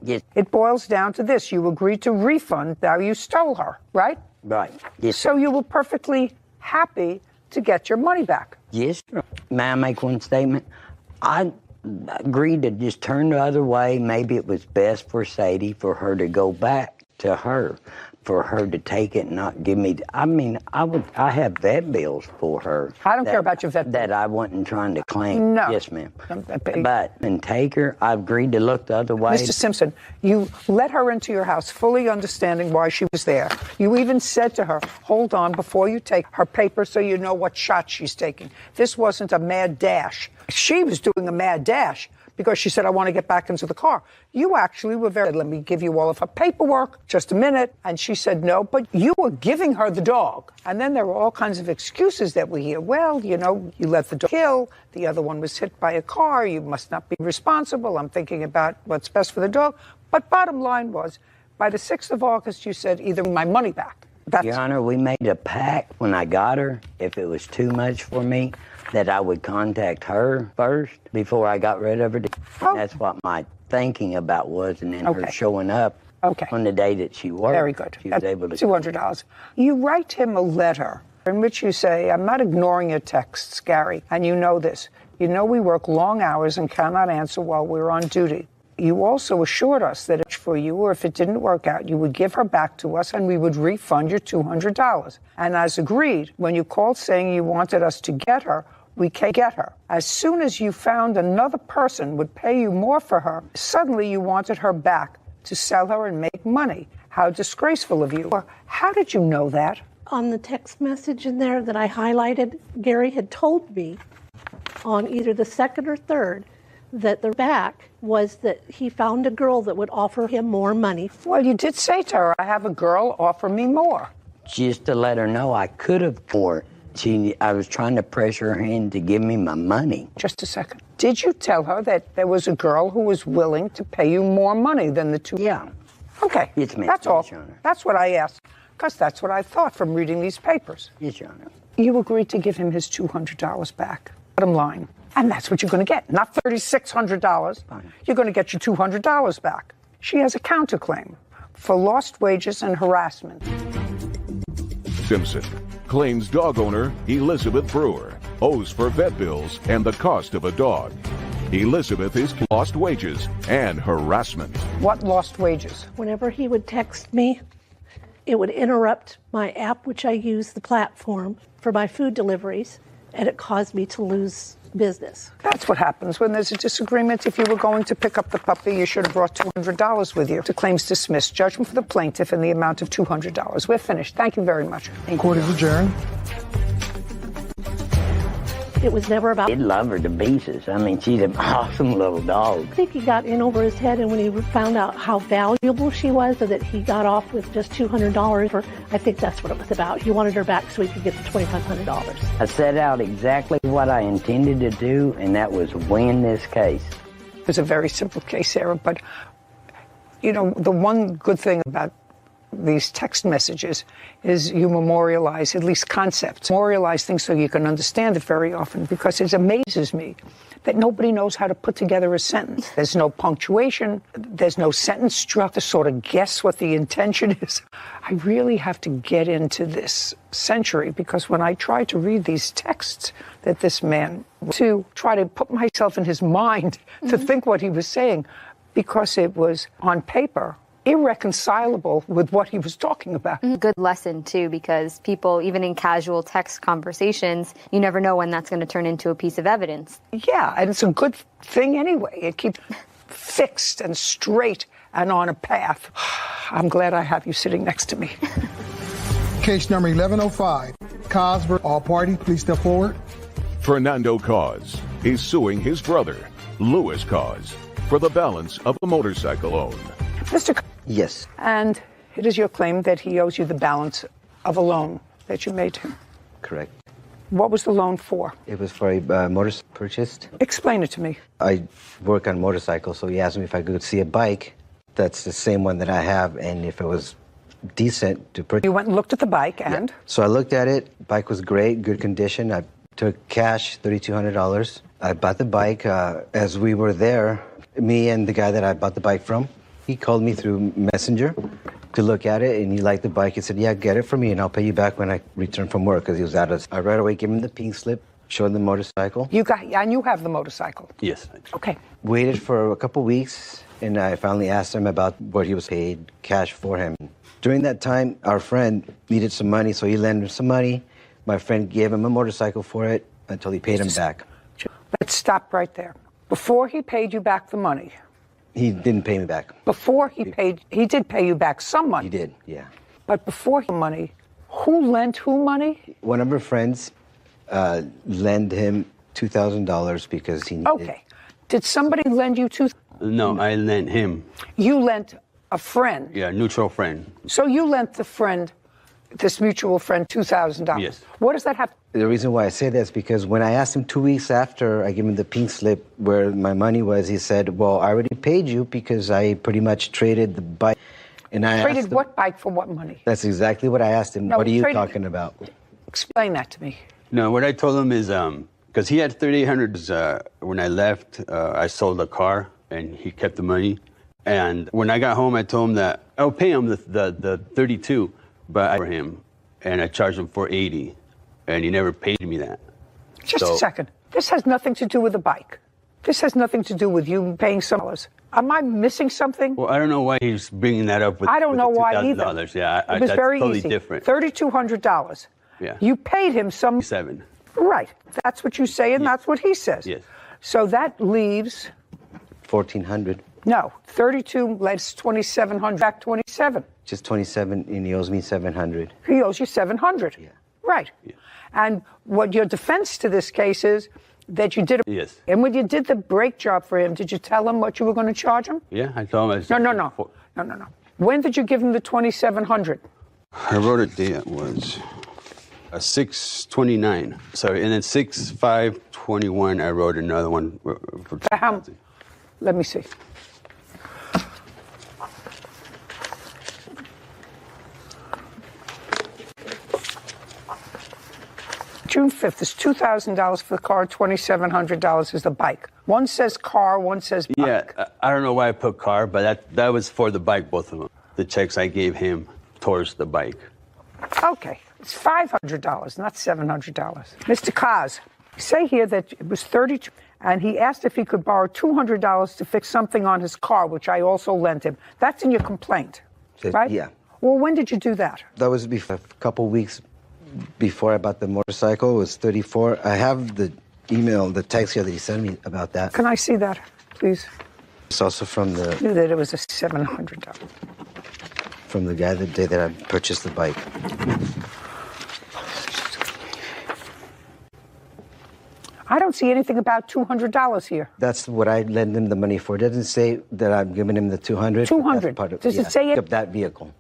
Speaker 16: Yes.
Speaker 2: It boils down to this. You agreed to refund. Now you stole her, right?
Speaker 16: Right. Yes.
Speaker 2: So you were perfectly happy to get your money back.
Speaker 16: Yes, Your Honor. May I make one statement? I agreed to just turn the other way. Maybe it was best for Sadie for her to go back to her, for her to take it and not give me. I mean, I have vet bills for her.
Speaker 2: I don't care about your vet bills.
Speaker 16: That I wasn't trying to claim.
Speaker 2: No.
Speaker 16: Yes, ma'am. But and take her. I agreed to look the other way.
Speaker 2: Mr. Simpson, you let her into your house fully understanding why she was there. You even said to her, hold on before you take her paper so you know what shot she's taking. This wasn't a mad dash. She was doing a mad dash because she said, I want to get back into the car. You actually were very, let me give you all of her paperwork, just a minute. And she said no, but you were giving her the dog. And then there were all kinds of excuses that we hear. Well, you know, you let the dog kill. The other one was hit by a car. You must not be responsible. I'm thinking about what's best for the dog. But bottom line was, by the 6th of August, you said either my money back.
Speaker 16: Your Honor, we made a pact when I got her, if it was too much for me, that I would contact her first before I got rid of her.
Speaker 2: Oh.
Speaker 16: That's what my thinking about was, and then her
Speaker 2: Okay.
Speaker 16: showing up on the day that she worked.
Speaker 2: Very good.
Speaker 16: She was
Speaker 2: That's
Speaker 16: able to.
Speaker 2: $200. You write him a letter in which you say, I'm not ignoring your texts, Gary, and you know this. You know we work long hours and cannot answer while we're on duty. You also assured us that it's for you, or if it didn't work out, you would give her back to us and we would refund your $200. And as agreed, when you called saying you wanted us to get her, we can get her. As soon as you found another person would pay you more for her, suddenly you wanted her back to sell her and make money. How disgraceful of you. How did you know that?
Speaker 17: On the text message in there that I highlighted, Gary had told me on either the 2nd or 3rd that the back was that he found a girl that would offer him more money.
Speaker 2: Well, you did say to her, I have a girl offer me more.
Speaker 16: Just to let her know I could have for it. I was trying to pressure her in to give me my money.
Speaker 2: Just a second. Did you tell her that there was a girl who was willing to pay you more money than the two?
Speaker 16: Yeah.
Speaker 2: Okay.
Speaker 16: Yes, ma'am.
Speaker 2: That's all.
Speaker 16: Yes, Your Honor.
Speaker 2: That's what I asked, because that's what I thought from reading these papers.
Speaker 16: Yes, Your Honor.
Speaker 2: You agreed to give him his $200 back. Bottom line. And that's what you're going to get. Not $3,600. You're going to get your $200 back. She has a counterclaim for lost wages and harassment.
Speaker 1: Simpson claims dog owner Elizabeth Brewer owes for vet bills and the cost of a dog. Elizabeth is lost wages and harassment.
Speaker 2: What lost wages?
Speaker 17: Whenever he would text me, it would interrupt my app, which I use, the platform, for my food deliveries, and it caused me to lose business.
Speaker 2: That's what happens when there's a disagreement. If you were going to pick up the puppy, you should have brought $200 with you. The claim's dismissed. Judgment for the plaintiff in the amount of $200. We're finished. Thank you very much.
Speaker 6: Court is adjourned.
Speaker 17: It was never about...
Speaker 16: He'd love her to pieces. I mean, she's an awesome little dog.
Speaker 17: I think he got in over his head, and when he found out how valuable she was, or that he got off with just $200 for, I think that's what it was about. He wanted her back so he could get the $2,500.
Speaker 16: I set out exactly what I intended to do, and that was win this case.
Speaker 2: It was a very simple case, Sarah, but, you know, the one good thing about these text messages is you memorialize at least concepts. Memorialize things so you can understand it very often, because it amazes me that nobody knows how to put together a sentence. There's no punctuation. There's no sentence structure to sort of guess what the intention is. I really have to get into this century, because when I try to read these texts that this man, to try to put myself in his mind to think what he was saying, because it was on paper irreconcilable with what he was talking about.
Speaker 5: Good lesson, too, because people, even in casual text conversations, you never know when that's going to turn into a piece of evidence.
Speaker 2: Yeah, and it's a good thing anyway. It keeps fixed and straight and on a path. I'm glad I have you sitting next to me.
Speaker 6: Case number 1105. Cause versus all parties, please step forward.
Speaker 1: Fernando Cause is suing his brother, Louis Cause, for the balance of a motorcycle loan.
Speaker 2: Mr.
Speaker 18: Yes.
Speaker 2: And it is your claim that he owes you the balance of a loan that you made him.
Speaker 18: Correct.
Speaker 2: What was the loan for?
Speaker 18: It was for a motorcycle purchased.
Speaker 2: Explain it to me.
Speaker 18: I work on motorcycles, so he asked me if I could see a bike that's the same one that I have, and if it was decent to purchase.
Speaker 2: You went and looked at the bike, and?
Speaker 18: Yeah. So I looked at it. Bike was great, good condition. I took cash, $3,200. I bought the bike. As we were there, me and the guy that I bought the bike from, he called me through Messenger to look at it, and he liked the bike. He said, yeah, get it for me, and I'll pay you back when I return from work, because he was out of... I right away gave him the pink slip, showed him the motorcycle.
Speaker 2: And you have the motorcycle?
Speaker 18: Yes.
Speaker 2: Okay.
Speaker 18: Waited for a couple weeks, and I finally asked him about what he was paid cash for him. During that time, our friend needed some money, so he lent him some money. My friend gave him a motorcycle for it until he paid him back.
Speaker 2: Let's stop right there. Before he paid you back the money...
Speaker 18: He didn't pay me back.
Speaker 2: Before he did pay you back some money.
Speaker 18: He did, yeah.
Speaker 2: But before money, who lent who money?
Speaker 18: One of our friends lent him $2,000 because he needed...
Speaker 2: Okay. Did somebody lend you $2,000?
Speaker 19: No, I lent him.
Speaker 2: You lent a friend?
Speaker 19: Yeah, neutral friend.
Speaker 2: So you lent the friend, this mutual friend, $2,000?
Speaker 19: Yes.
Speaker 2: What does that have?
Speaker 18: The reason why I say that is because when I asked him 2 weeks after I gave him the pink slip where my money was, he said, well, I already paid you because I pretty much traded the bike. And I
Speaker 2: Traded
Speaker 18: asked him,
Speaker 2: what bike for what money?
Speaker 18: That's exactly what I asked him.
Speaker 2: No,
Speaker 18: what are you
Speaker 2: traded-
Speaker 18: talking about?
Speaker 2: Explain that to me.
Speaker 19: No, what I told him is, because he had $3,800 when I left, I sold the car and he kept the money. And when I got home, I told him that I'll pay him the 32, but I for him, and I charged him $480, and he never paid me that.
Speaker 2: Just a second. This has nothing to do with the bike. This has nothing to do with you paying some dollars. Am I missing something?
Speaker 19: Well, I don't know why he's bringing that up with
Speaker 2: I don't know why either.
Speaker 19: $2,000. Yeah,
Speaker 2: It was
Speaker 19: that's
Speaker 2: very
Speaker 19: totally
Speaker 2: easy.
Speaker 19: different.
Speaker 2: $3,200.
Speaker 19: Yeah.
Speaker 2: You paid him some...
Speaker 19: 7.
Speaker 2: Right. That's what you say, and that's what he says.
Speaker 19: Yes.
Speaker 2: So that leaves...
Speaker 18: $1,400.
Speaker 2: No, 32 less 2,700, back 27.
Speaker 18: Just 27, and he owes me $700.
Speaker 2: He owes you 700. Yeah. Right. Yeah. And what your defense to this case is that you did a...
Speaker 19: Yes.
Speaker 2: And when you did the brake job for him, did you tell him what you were going to charge him?
Speaker 19: Yeah, I told him.
Speaker 2: No. When did you give him the 2,700?
Speaker 19: I wrote it there. It was 6/29. Sorry, and then 6/5/21. I wrote another one for
Speaker 2: how? Let me see. June 5th is $2,000 for the car, $2,700 is the bike. One says car, one says bike.
Speaker 19: Yeah, I don't know why I put car, but that was for the bike, both of them. The checks I gave him towards the bike.
Speaker 2: Okay, it's $500, not $700. Mr. Kaz, say here that it was 32, and he asked if he could borrow $200 to fix something on his car, which I also lent him. That's in your complaint, right?
Speaker 18: Yeah.
Speaker 2: Well, when did you do that?
Speaker 18: That was a couple weeks before I bought the motorcycle. It was 34. I have the email, the text here that he sent me about that.
Speaker 2: Can I see that, please?
Speaker 18: It's also from the...
Speaker 2: Knew that it was a $700.
Speaker 18: From the guy the day that I purchased the bike.
Speaker 2: I don't see anything about $200 here.
Speaker 18: That's what I lent him the money for. It doesn't say that I'm giving him the 200.
Speaker 2: 200. Does it say it?
Speaker 18: Of that vehicle,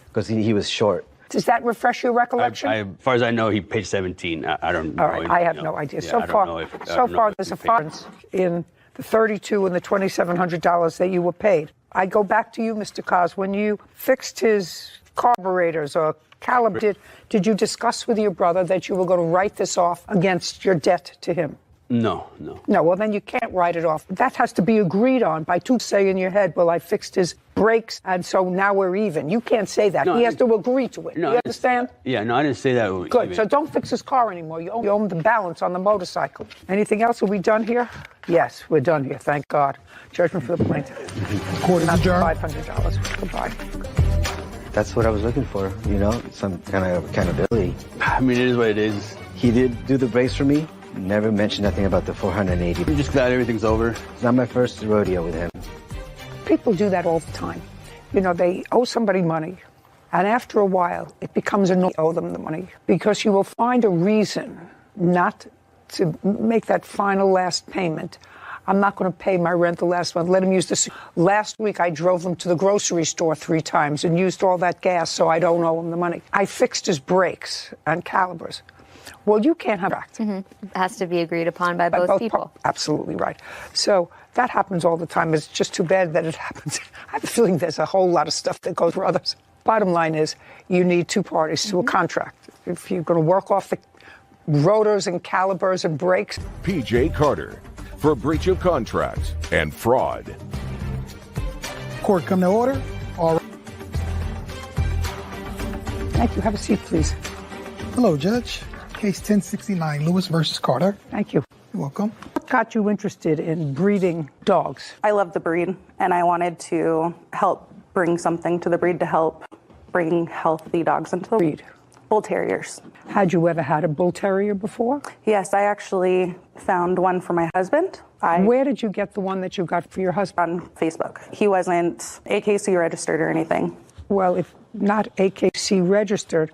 Speaker 18: because he was short.
Speaker 2: Does that refresh your recollection?
Speaker 19: As far as I know, he paid 17. I don't know.
Speaker 2: All right, I have no idea.
Speaker 19: Yeah,
Speaker 2: So
Speaker 19: I don't
Speaker 2: far,
Speaker 19: know if
Speaker 2: there's a
Speaker 19: he paid.
Speaker 2: difference in the $32 and the $2,700 that you were paid. I go back to you, Mr. Kaz. When you fixed his carburetors or calibrated, did you discuss with your brother that you were going to write this off against your debt to him?
Speaker 19: No.
Speaker 2: No, well, then you can't write it off. That has to be agreed on by two say in your head, well, I fixed his brakes, and so now we're even. You can't say that.
Speaker 19: No,
Speaker 2: he has to agree to it.
Speaker 19: No,
Speaker 2: you understand?
Speaker 19: Yeah, no, I didn't say that.
Speaker 2: Good.
Speaker 19: Even.
Speaker 2: So don't fix his car anymore. You own the balance on the motorcycle. Anything else? Are we done here? Yes, we're done here. Thank God. Judgment for the plaintiff.
Speaker 6: Court is adjourned.
Speaker 2: $500. Goodbye.
Speaker 18: That's what I was looking for, some kind of accountability.
Speaker 19: I mean, it is what it is.
Speaker 18: He did do the brakes for me. Never mentioned nothing about the 480.
Speaker 19: I'm just glad everything's over.
Speaker 18: It's not my first rodeo with him.
Speaker 2: People do that all the time. They owe somebody money, and after a while, it becomes annoying to owe them the money because you will find a reason not to make that final last payment. I'm not going to pay my rent the last month. Let him use this. Last week, I drove him to the grocery store 3 times and used all that gas, so I don't owe him the money. I fixed his brakes and calipers. Well, you can't have that.
Speaker 5: It has to be agreed upon by both people.
Speaker 2: Absolutely right. So that happens all the time. It's just too bad that it happens. I have a feeling there's a whole lot of stuff that goes for others. Bottom line is you need 2 parties to a contract. If you're going to work off the rotors and calipers and brakes.
Speaker 1: P.J. Carter for breach of contract and fraud.
Speaker 6: Court come to order. All right.
Speaker 2: Thank you. Have a seat, please.
Speaker 6: Hello, Judge. Case 1069, Lewis versus Carter.
Speaker 2: Thank you.
Speaker 6: You're welcome.
Speaker 2: What got you interested in breeding dogs?
Speaker 20: I love the breed, and I wanted to help bring something to the breed to help bring healthy dogs into the breed. Bull Terriers.
Speaker 2: Had you ever had a Bull Terrier before?
Speaker 20: Yes, I actually found one for my husband.
Speaker 2: Where did you get the one that you got for your husband?
Speaker 20: On Facebook. He wasn't AKC registered or anything.
Speaker 2: Well, if not AKC registered,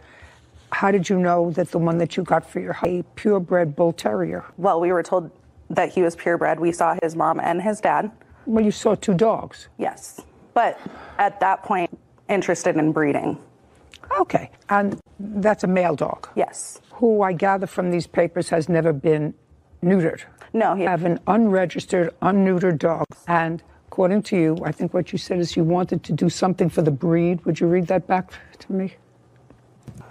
Speaker 2: how did you know that the one that you got for your husband, a purebred Bull Terrier?
Speaker 20: Well, we were told that he was purebred. We saw his mom and his dad.
Speaker 2: Well, you saw 2 dogs.
Speaker 20: Yes. But at that point, interested in breeding.
Speaker 2: Okay. And that's a male dog?
Speaker 20: Yes.
Speaker 2: Who I gather from these papers has never been neutered.
Speaker 20: No.
Speaker 2: You have an unregistered, unneutered dog. And according to you, I think what you said is you wanted to do something for the breed. Would you read that back to me?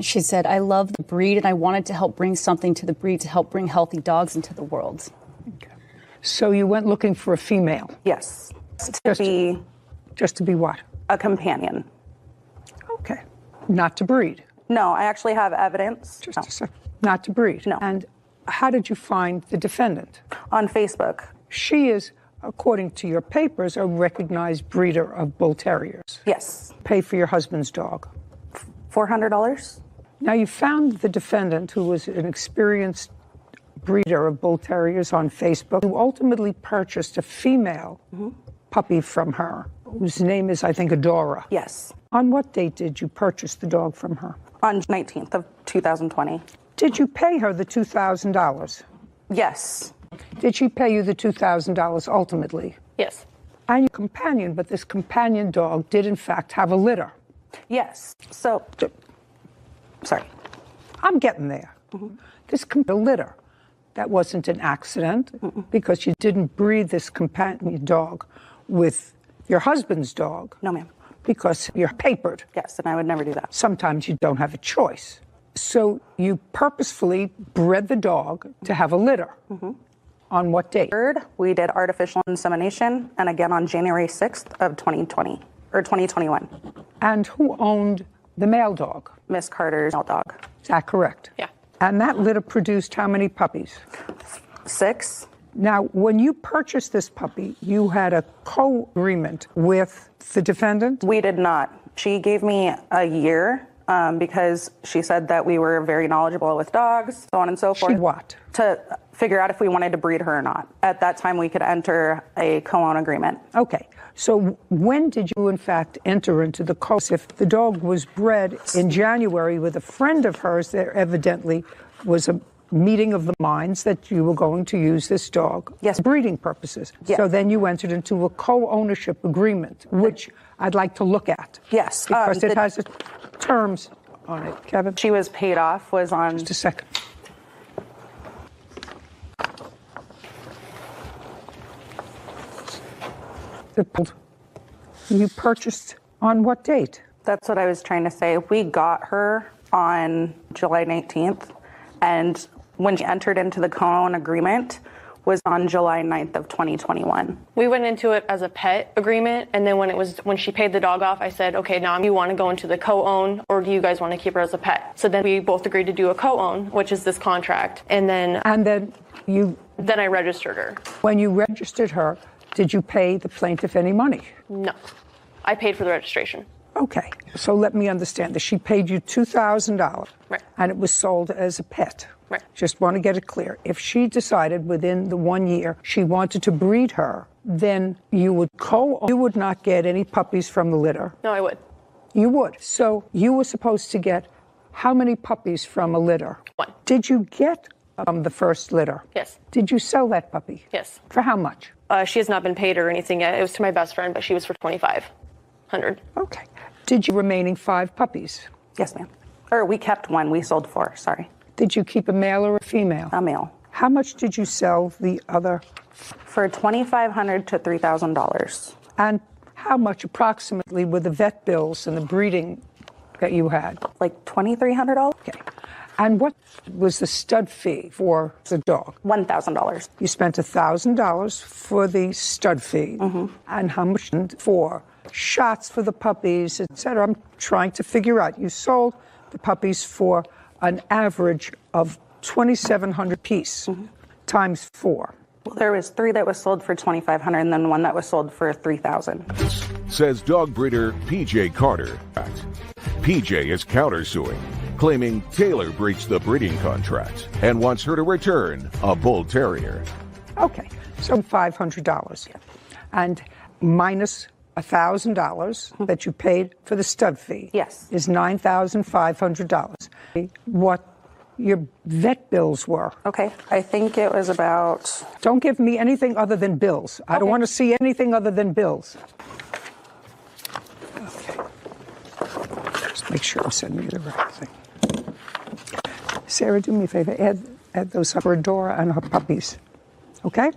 Speaker 9: She said, I love the breed and I wanted to help bring something to the breed to help bring healthy dogs into the world.
Speaker 2: Okay. So you went looking for a female?
Speaker 20: Yes.
Speaker 2: Just to be what?
Speaker 20: A companion.
Speaker 2: Okay. Not to breed?
Speaker 20: No, I actually have evidence.
Speaker 2: Just a second. Not to breed?
Speaker 20: No.
Speaker 2: And how did you find the defendant?
Speaker 20: On Facebook.
Speaker 2: She is, according to your papers, a recognized breeder of Bull Terriers.
Speaker 20: Yes.
Speaker 2: Pay for your husband's dog.
Speaker 20: $400.
Speaker 2: Now, you found the defendant, who was an experienced breeder of Bull Terriers on Facebook, who ultimately purchased a female puppy from her, whose name is, I think, Adora.
Speaker 20: Yes.
Speaker 2: On what date did you purchase the dog from her?
Speaker 20: On 19th of 2020.
Speaker 2: Did you pay her the $2,000?
Speaker 20: Yes.
Speaker 2: Did she pay you the $2,000 ultimately?
Speaker 20: Yes.
Speaker 2: And your companion, but this companion dog did in fact have a litter.
Speaker 20: Yes. So, sorry.
Speaker 2: I'm getting there. This litter, that wasn't an accident because you didn't breed this companion dog with your husband's dog.
Speaker 20: No, ma'am.
Speaker 2: Because you're papered.
Speaker 20: Yes, and I would never do that.
Speaker 2: Sometimes you don't have a choice. So you purposefully bred the dog to have a litter. On what date?
Speaker 20: We did artificial insemination, and again on January 6th of 2020, or 2021.
Speaker 2: And who owned the male dog?
Speaker 20: Miss Carter's male dog.
Speaker 2: Is that correct?
Speaker 20: Yeah.
Speaker 2: And that litter produced how many puppies?
Speaker 20: 6.
Speaker 2: Now, when you purchased this puppy, you had a co-agreement with the defendant?
Speaker 20: We did not. She gave me a year because she said that we were very knowledgeable with dogs, so on and so forth.
Speaker 2: She what?
Speaker 20: To figure out if we wanted to breed her or not. At that time, we could enter a co-own agreement.
Speaker 2: Okay. So when did you, in fact, enter into the If the dog was bred in January with a friend of hers, there evidently was a meeting of the minds that you were going to use this dog for breeding purposes.
Speaker 20: Yes.
Speaker 2: So then you entered into a co-ownership agreement, which I'd like to look at.
Speaker 20: Yes.
Speaker 2: Because it has terms on it. Kevin?
Speaker 20: She was paid off, was on...
Speaker 2: Just a second. You purchased on what date?
Speaker 20: That's what I was trying to say. We got her on July 19th, and when she entered into the co-own agreement, was on July 9th of 2021.
Speaker 13: We went into it as a pet agreement, and then when she paid the dog off, I said, okay, now do you want to go into the co-own, or do you guys want to keep her as a pet? So then we both agreed to do a co-own, which is this contract, and then I registered her.
Speaker 2: When you registered her, did you pay the plaintiff any money?
Speaker 13: No, I paid for the registration.
Speaker 2: Okay, so let me understand this. She paid you $2,000,
Speaker 13: right,
Speaker 2: and it was sold as a pet.
Speaker 13: Right.
Speaker 2: Just want to get it clear. If she decided within the 1 year she wanted to breed her, then you would not get any puppies from the litter.
Speaker 13: No, I would.
Speaker 2: You would. So you were supposed to get how many puppies from a litter?
Speaker 13: 1.
Speaker 2: Did you get the first litter?
Speaker 13: Yes.
Speaker 2: Did you sell that puppy?
Speaker 13: Yes.
Speaker 2: For how much?
Speaker 13: She has not been paid or anything yet. It was to my best friend, but she was for $2,500.
Speaker 2: Okay. Did you remaining 5 puppies?
Speaker 20: Yes, ma'am. Or we kept 1. We sold 4. Sorry.
Speaker 2: Did you keep a male or a female?
Speaker 20: A male.
Speaker 2: How much did you sell the other?
Speaker 20: For $2,500 to $3,000.
Speaker 2: And how much approximately were the vet bills and the breeding that you had?
Speaker 20: Like $2,300.
Speaker 2: Okay. And what was the stud fee for the dog?
Speaker 20: $1,000.
Speaker 2: You spent $1,000 for the stud fee.
Speaker 20: Mm-hmm.
Speaker 2: And how much for shots for the puppies, etc.? I'm trying to figure out. You sold the puppies for an average of $2,700 piece, times 4.
Speaker 20: Well, there was 3 that was sold for $2,500, and then 1 that was sold for $3,000.
Speaker 1: Says dog breeder P.J. Carter. P.J. is countersuing, claiming Taylor breached the breeding contract and wants her to return a bull terrier.
Speaker 2: Okay, so $500. And minus $1,000 that you paid for the stud fee.
Speaker 20: Yes.
Speaker 2: Is $9,500. What your vet bills were.
Speaker 20: Okay, I think it was about...
Speaker 2: Don't give me anything other than bills. I don't want to see anything other than bills. Okay. Just make sure I'm sending you the right thing. Sarah, do me a favor. Add those up for Dora and her puppies. Okay?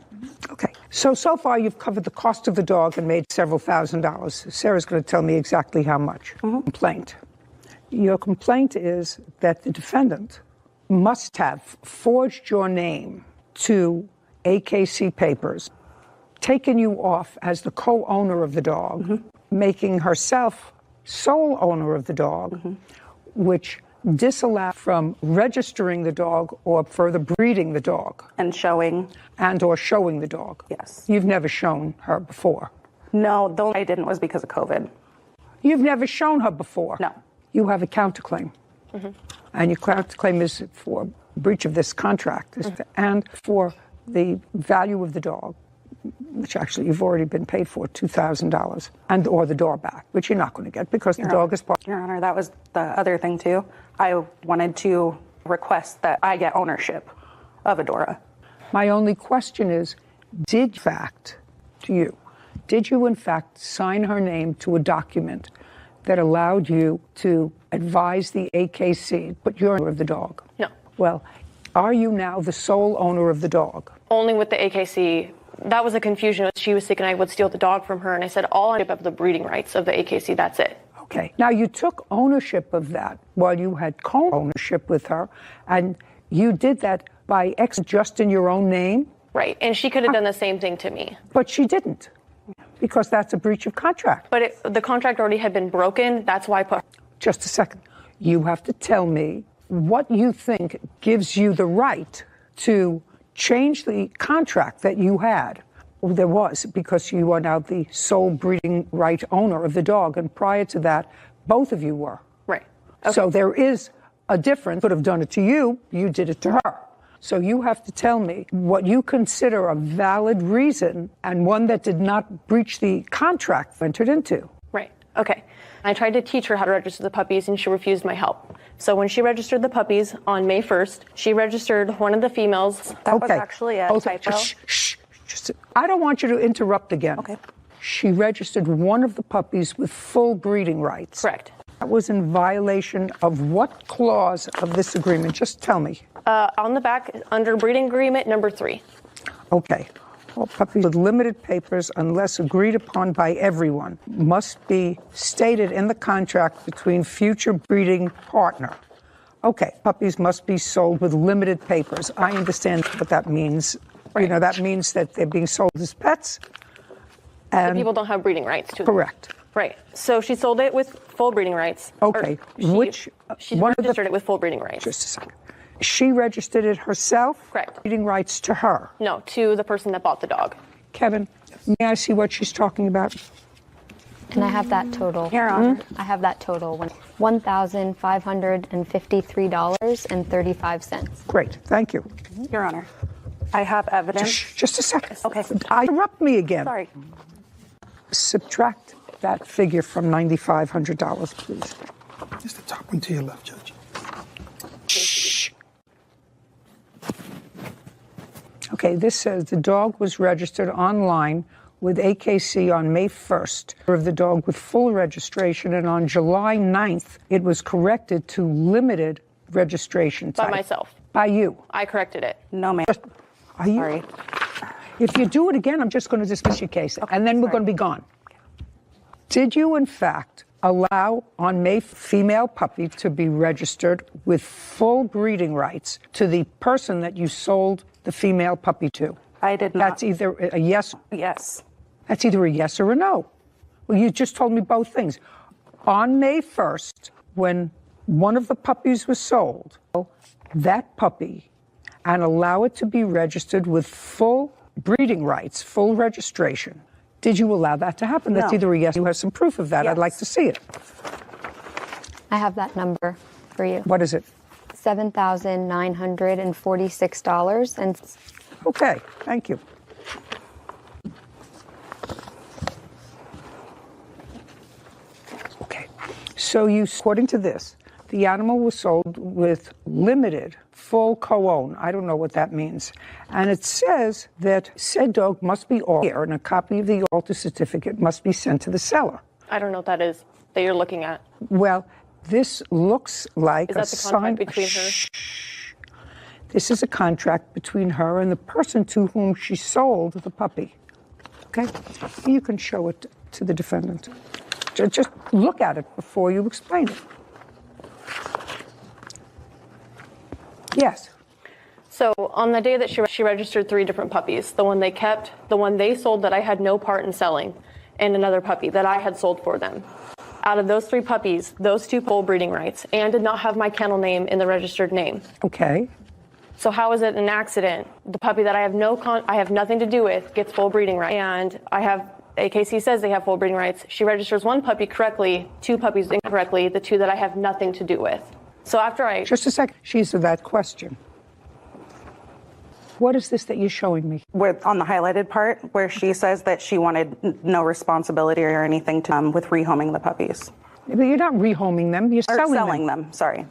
Speaker 2: Okay. So far you've covered the cost of the dog and made several $1,000s. Sarah's going to tell me exactly how much. Complaint. Your complaint is that the defendant must have forged your name to AKC papers, taken you off as the co-owner of the dog, making herself sole owner of the dog, which disallowed from registering the dog or further breeding the dog.
Speaker 20: And showing.
Speaker 2: And or showing the dog.
Speaker 20: Yes.
Speaker 2: You've never shown her before.
Speaker 20: No, the only I didn't was because of COVID.
Speaker 2: You've never shown her before.
Speaker 20: No.
Speaker 2: You have a counterclaim. And your counterclaim is for breach of this contract and for the value of the dog, which actually you've already been paid for, $2,000, and or the door back, which you're not going to get because the dog is part.
Speaker 20: Your Honor, that was the other thing too. I wanted to request that I get ownership of Adora.
Speaker 2: My only question is, did you in fact sign her name to a document that allowed you to advise the AKC, but you're owner of the dog?
Speaker 13: No.
Speaker 2: Well, are you now the sole owner of the dog?
Speaker 13: Only with the AKC. That was a confusion. She was thinking I would steal the dog from her, and I said all ownership of the breeding rights of the AKC, that's it.
Speaker 2: Okay. Now, you took ownership of that while you had co-ownership with her, and you did that by just in your own name?
Speaker 13: Right, and she could have done the same thing to me.
Speaker 2: But she didn't, because that's a breach of contract.
Speaker 13: But the contract already had been broken. That's why I put...
Speaker 2: Just a second. You have to tell me what you think gives you the right to change the contract that you had. Well, there was, because you are now the sole breeding right owner of the dog, and prior to that, both of you were.
Speaker 13: Right. Okay.
Speaker 2: So there is a difference. Could have done it to you, you did it to her. So you have to tell me what you consider a valid reason and one that did not breach the contract entered into.
Speaker 13: Right. Okay. I tried to teach her how to register the puppies, and she refused my help. So when she registered the puppies on May 1st, she registered one of the females.
Speaker 20: That was actually a typo.
Speaker 2: I don't want you to interrupt again.
Speaker 20: Okay.
Speaker 2: She registered one of the puppies with full breeding rights.
Speaker 13: Correct.
Speaker 2: That was in violation of what clause of this agreement? Just tell me.
Speaker 13: On the back, under breeding agreement number 3.
Speaker 2: Okay. All puppies with limited papers, unless agreed upon by everyone, must be stated in the contract between future breeding partner. Okay, puppies must be sold with limited papers. I understand what that means. You know, that means that they're being sold as pets.
Speaker 13: The
Speaker 2: And
Speaker 13: people don't have breeding rights to them.
Speaker 2: correct.
Speaker 13: Right. So she sold it with full breeding rights.
Speaker 2: Okay.
Speaker 13: She
Speaker 2: one of the-
Speaker 13: registered it with full breeding rights.
Speaker 2: Just a second. She registered it herself?
Speaker 13: Correct.
Speaker 2: Breeding rights to her?
Speaker 13: No, to the person that bought the dog.
Speaker 2: Kevin, may I see what she's talking about?
Speaker 5: And I have that total.
Speaker 20: Your Honor.
Speaker 5: I have that total, $1,553.35.
Speaker 2: Great, thank you.
Speaker 20: Your Honor, I have evidence.
Speaker 2: Just a second.
Speaker 20: Okay.
Speaker 2: Interrupt me again.
Speaker 20: Sorry.
Speaker 2: Subtract that figure from $9,500, please.
Speaker 6: It's the top one to your left, Judge.
Speaker 2: Shh. Okay, this says the dog was registered online with AKC on May 1st of the dog with full registration, and on July 9th, it was corrected to limited registration
Speaker 13: By
Speaker 2: type.
Speaker 13: myself.
Speaker 2: By you.
Speaker 13: I corrected it.
Speaker 20: No, ma'am.
Speaker 2: Are you?
Speaker 20: Sorry.
Speaker 2: If you do it again, I'm just going to dismiss your case, and then we're going to be gone. Did you, in fact, allow on May female puppy to be registered with full breeding rights to the person that you sold the female puppy to?
Speaker 20: I did not.
Speaker 2: That's either a yes.
Speaker 20: Yes.
Speaker 2: That's either a yes or a no. Well, you just told me both things. On May 1st, when one of the puppies was sold, that puppy, and allow it to be registered with full breeding rights, full registration. Did you allow that to happen? That's
Speaker 20: No.
Speaker 2: either a yes. You have some proof of that.
Speaker 20: Yes.
Speaker 2: I'd like to see it.
Speaker 5: I have that number for you.
Speaker 2: What is it?
Speaker 5: $7,946. And
Speaker 2: Okay, thank you. Okay, so according to this, the animal was sold with limited full co-own. I don't know what that means. And it says that said dog must be altered, and a copy of the alter certificate must be sent to the seller.
Speaker 13: I don't know what that is that you're looking at.
Speaker 2: Well, this looks like
Speaker 13: Is that the contract between her?
Speaker 2: This is a contract between her and the person to whom she sold the puppy. Okay? You can show it to the defendant. Just look at it before you explain it. Yes.
Speaker 13: So on the day that she registered 3 different puppies, the one they kept, the one they sold that I had no part in selling, and another puppy that I had sold for them. Out of those 3 puppies, those 2 full breeding rights and did not have my kennel name in the registered name.
Speaker 2: Okay.
Speaker 13: So how is it an accident? The puppy that I have I have nothing to do with gets full breeding rights, and AKC says they have full breeding rights. She registers 1 puppy correctly, 2 puppies incorrectly, the 2 that I have nothing to do with. So after
Speaker 2: Just a second. She's to that question. What is this that you're showing me?
Speaker 20: On the highlighted part where she says that she wanted no responsibility or anything to with rehoming the puppies.
Speaker 2: But you're not rehoming them. You're selling
Speaker 20: them. Sorry.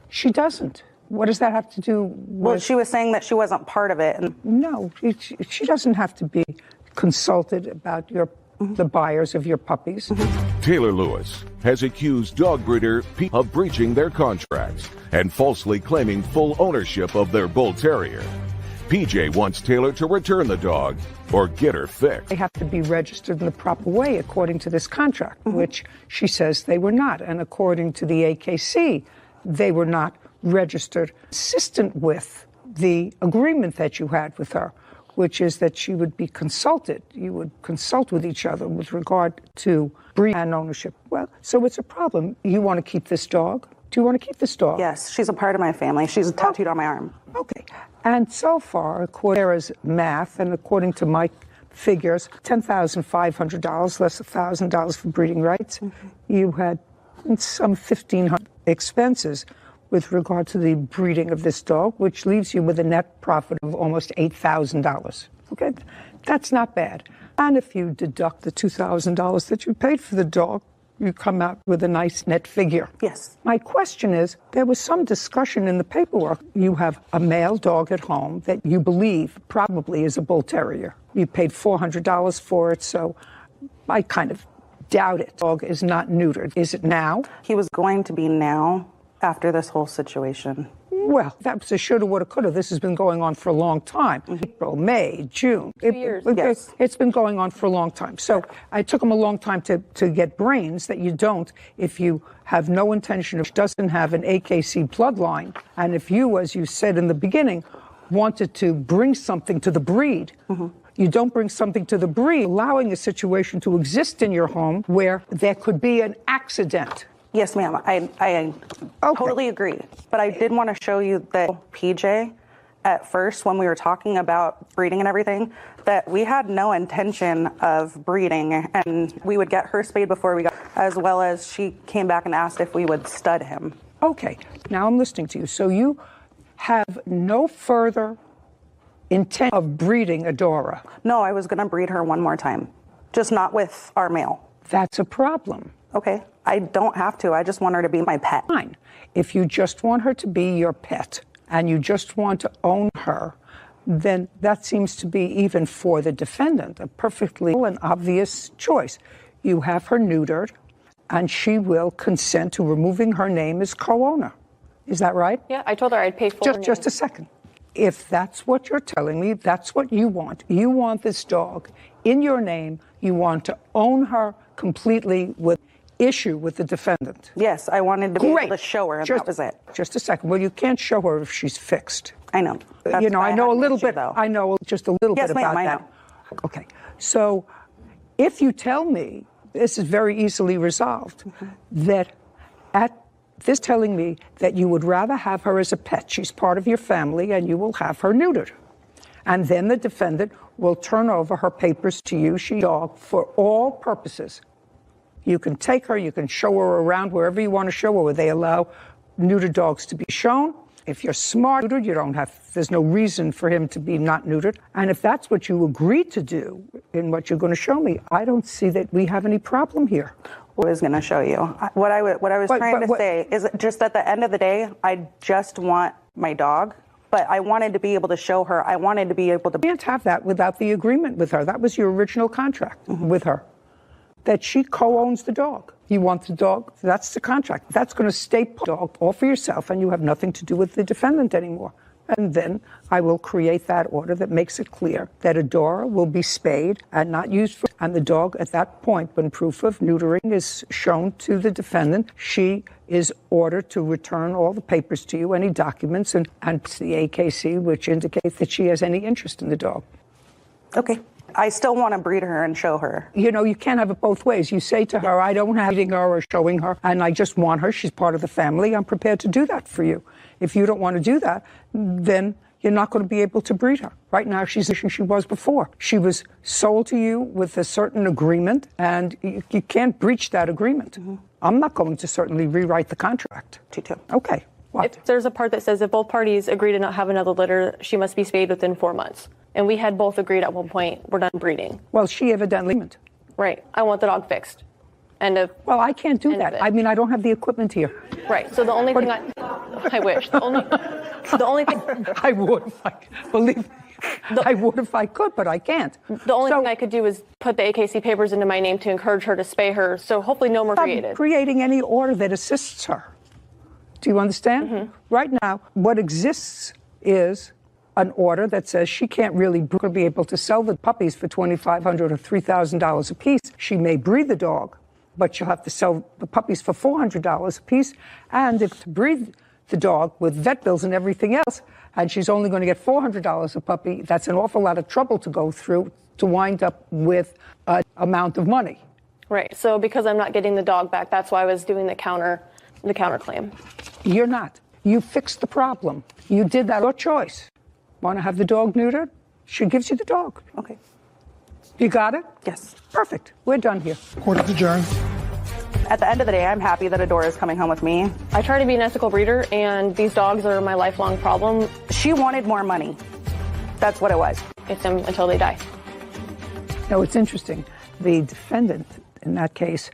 Speaker 2: She doesn't. What does that have to do with...
Speaker 20: Well, she was saying that she wasn't part of it.
Speaker 2: No, she doesn't have to be consulted about the buyers of your puppies.
Speaker 1: Taylor Lewis has accused dog breeder Pete of breaching their contracts and falsely claiming full ownership of their bull terrier. PJ wants Taylor to return the dog or get her fixed.
Speaker 2: They have to be registered in the proper way according to this contract, which she says they were not. And according to the AKC, they were not registered consistent with the agreement that you had with her, which is that she would be consulted. You would consult with each other with regard to breed and ownership. Well, so it's a problem. You want to keep this dog? Do you want to keep this dog?
Speaker 20: Yes, she's a part of my family. She's tattooed on my arm.
Speaker 2: Okay. And so far, according to Sarah's math and according to my figures, $10,500 less $1,000 for breeding rights. You had some $1,500 expenses with regard to the breeding of this dog, which leaves you with a net profit of almost $8,000. Okay, that's not bad. And if you deduct the $2,000 that you paid for the dog, you come out with a nice net figure.
Speaker 20: Yes.
Speaker 2: My question is, there was some discussion in the paperwork. You have a male dog at home that you believe probably is a bull terrier. You paid $400 for it, so I kind of doubt it. Dog is not neutered. Is it now?
Speaker 20: He was going to be now after this whole situation.
Speaker 2: Well, that was a shoulda, woulda, coulda. This has been going on for a long time. April, May, June.
Speaker 20: 2 years. Yes.
Speaker 2: It's been going on for a long time. So it took them a long time to get brains that you don't if you have no intention of, doesn't have an AKC bloodline. And if you, as you said in the beginning, wanted to bring something to the breed. You don't bring something to the breed, allowing a situation to exist in your home where there could be an accident.
Speaker 20: Yes, ma'am. I totally agree. But I did want to show you that PJ, at first, when we were talking about breeding and everything, that we had no intention of breeding, and we would get her spayed before we got, as well as she came back and asked if we would stud him.
Speaker 2: Okay, now I'm listening to you. So you have no further intent of breeding Adora?
Speaker 20: No, I was going to breed her one more time, just not with our male.
Speaker 2: That's a problem.
Speaker 20: Okay, I don't have to. I just want her to be my pet.
Speaker 2: Fine. If you just want her to be your pet and you just want to own her, then that seems to be, even for the defendant, a perfectly and obvious choice. You have her neutered, and she will consent to removing her name as co-owner. Is that right?
Speaker 13: Yeah, I told her I'd pay for her name.
Speaker 2: Just a second. If that's what you're telling me, that's what you want. You want this dog in your name. You want to own her completely with issue with the defendant.
Speaker 20: Yes, I wanted to be able to show her, and that was it.
Speaker 2: Just a second. Well, you can't show her if she's fixed.
Speaker 20: I know.
Speaker 2: You know, I know a little bit. I know just a little bit about
Speaker 20: I
Speaker 2: that.
Speaker 20: know.
Speaker 2: Okay. So if you tell me, this is very easily resolved, that at this telling me that you would rather have her as a pet, she's part of your family, and you will have her neutered. And then the defendant will turn over her papers to you, she dog, for all purposes. You can take her, you can show her around wherever you want to show her, where they allow neutered dogs to be shown. If you're smart, neutered, you don't have, there's no reason for him to be not neutered. And if that's what you agreed to do in what you're going to show me, I don't see that we have any problem here.
Speaker 20: What I was going to show you. What I was trying to say is just at the end of the day, I just want my dog, but I wanted to be able to show her. I wanted to be able to.
Speaker 2: You can't have that without the agreement with her. That was your original contract with her, that she co-owns the dog. You want the dog, that's the contract. That's going to stay dog all for yourself, and you have nothing to do with the defendant anymore. And then I will create that order that makes it clear that Adora will be spayed and not used for, and the dog at that point, when proof of neutering is shown to the defendant, she is ordered to return all the papers to you, any documents, and the AKC, which indicates that she has any interest in the dog.
Speaker 20: Okay. I still want to breed her and show her.
Speaker 2: You know, you can't have it both ways. You say to her, I don't have breeding her or showing her, and I just want her. She's part of the family. I'm prepared to do that for you. If you don't want to do that, then you're not going to be able to breed her. Right now, she's as she was before. She was sold to you with a certain agreement, and you can't breach that agreement. I'm not going to certainly rewrite the contract.
Speaker 20: Me too.
Speaker 2: Okay.
Speaker 13: If there's a part that says if both parties agree to not have another litter, she must be spayed within 4 months. And we had both agreed at one point, we're done breeding.
Speaker 2: Well, she evidently didn't.
Speaker 13: Right. I want the dog fixed.
Speaker 2: Well, I can't do that. I mean, I don't have the equipment here.
Speaker 13: Right. So the only thing I wish. The only thing.
Speaker 2: I would if I, believe me. I would if I could, but I can't.
Speaker 13: The only thing I could do is put the AKC papers into my name to encourage her to spay her. So hopefully no more created.
Speaker 2: Creating any order that assists her. Do you understand? Right now, what exists is an order that says she can't really be able to sell the puppies for $2,500 or $3,000 a piece. She may breed the dog, but she'll have to sell the puppies for $400 a piece. And if to breed the dog with vet bills and everything else, and she's only going to get $400 a puppy, that's an awful lot of trouble to go through to wind up with an amount of money.
Speaker 13: Right. So because I'm not getting the dog back, that's why I was doing the counterclaim.
Speaker 2: You're not. You fixed the problem. You did that. Your choice. Want to have the dog neutered? She gives you the dog.
Speaker 20: Okay.
Speaker 2: You got it?
Speaker 20: Yes.
Speaker 2: Perfect. We're done here.
Speaker 6: Court is adjourned.
Speaker 20: At the end of the day, I'm happy that Adora is coming home with me.
Speaker 13: I try to be an ethical breeder, and these dogs are my lifelong problem.
Speaker 20: She wanted more money. That's what it was.
Speaker 13: It's them until they die.
Speaker 2: No, it's interesting. The defendant, in that case,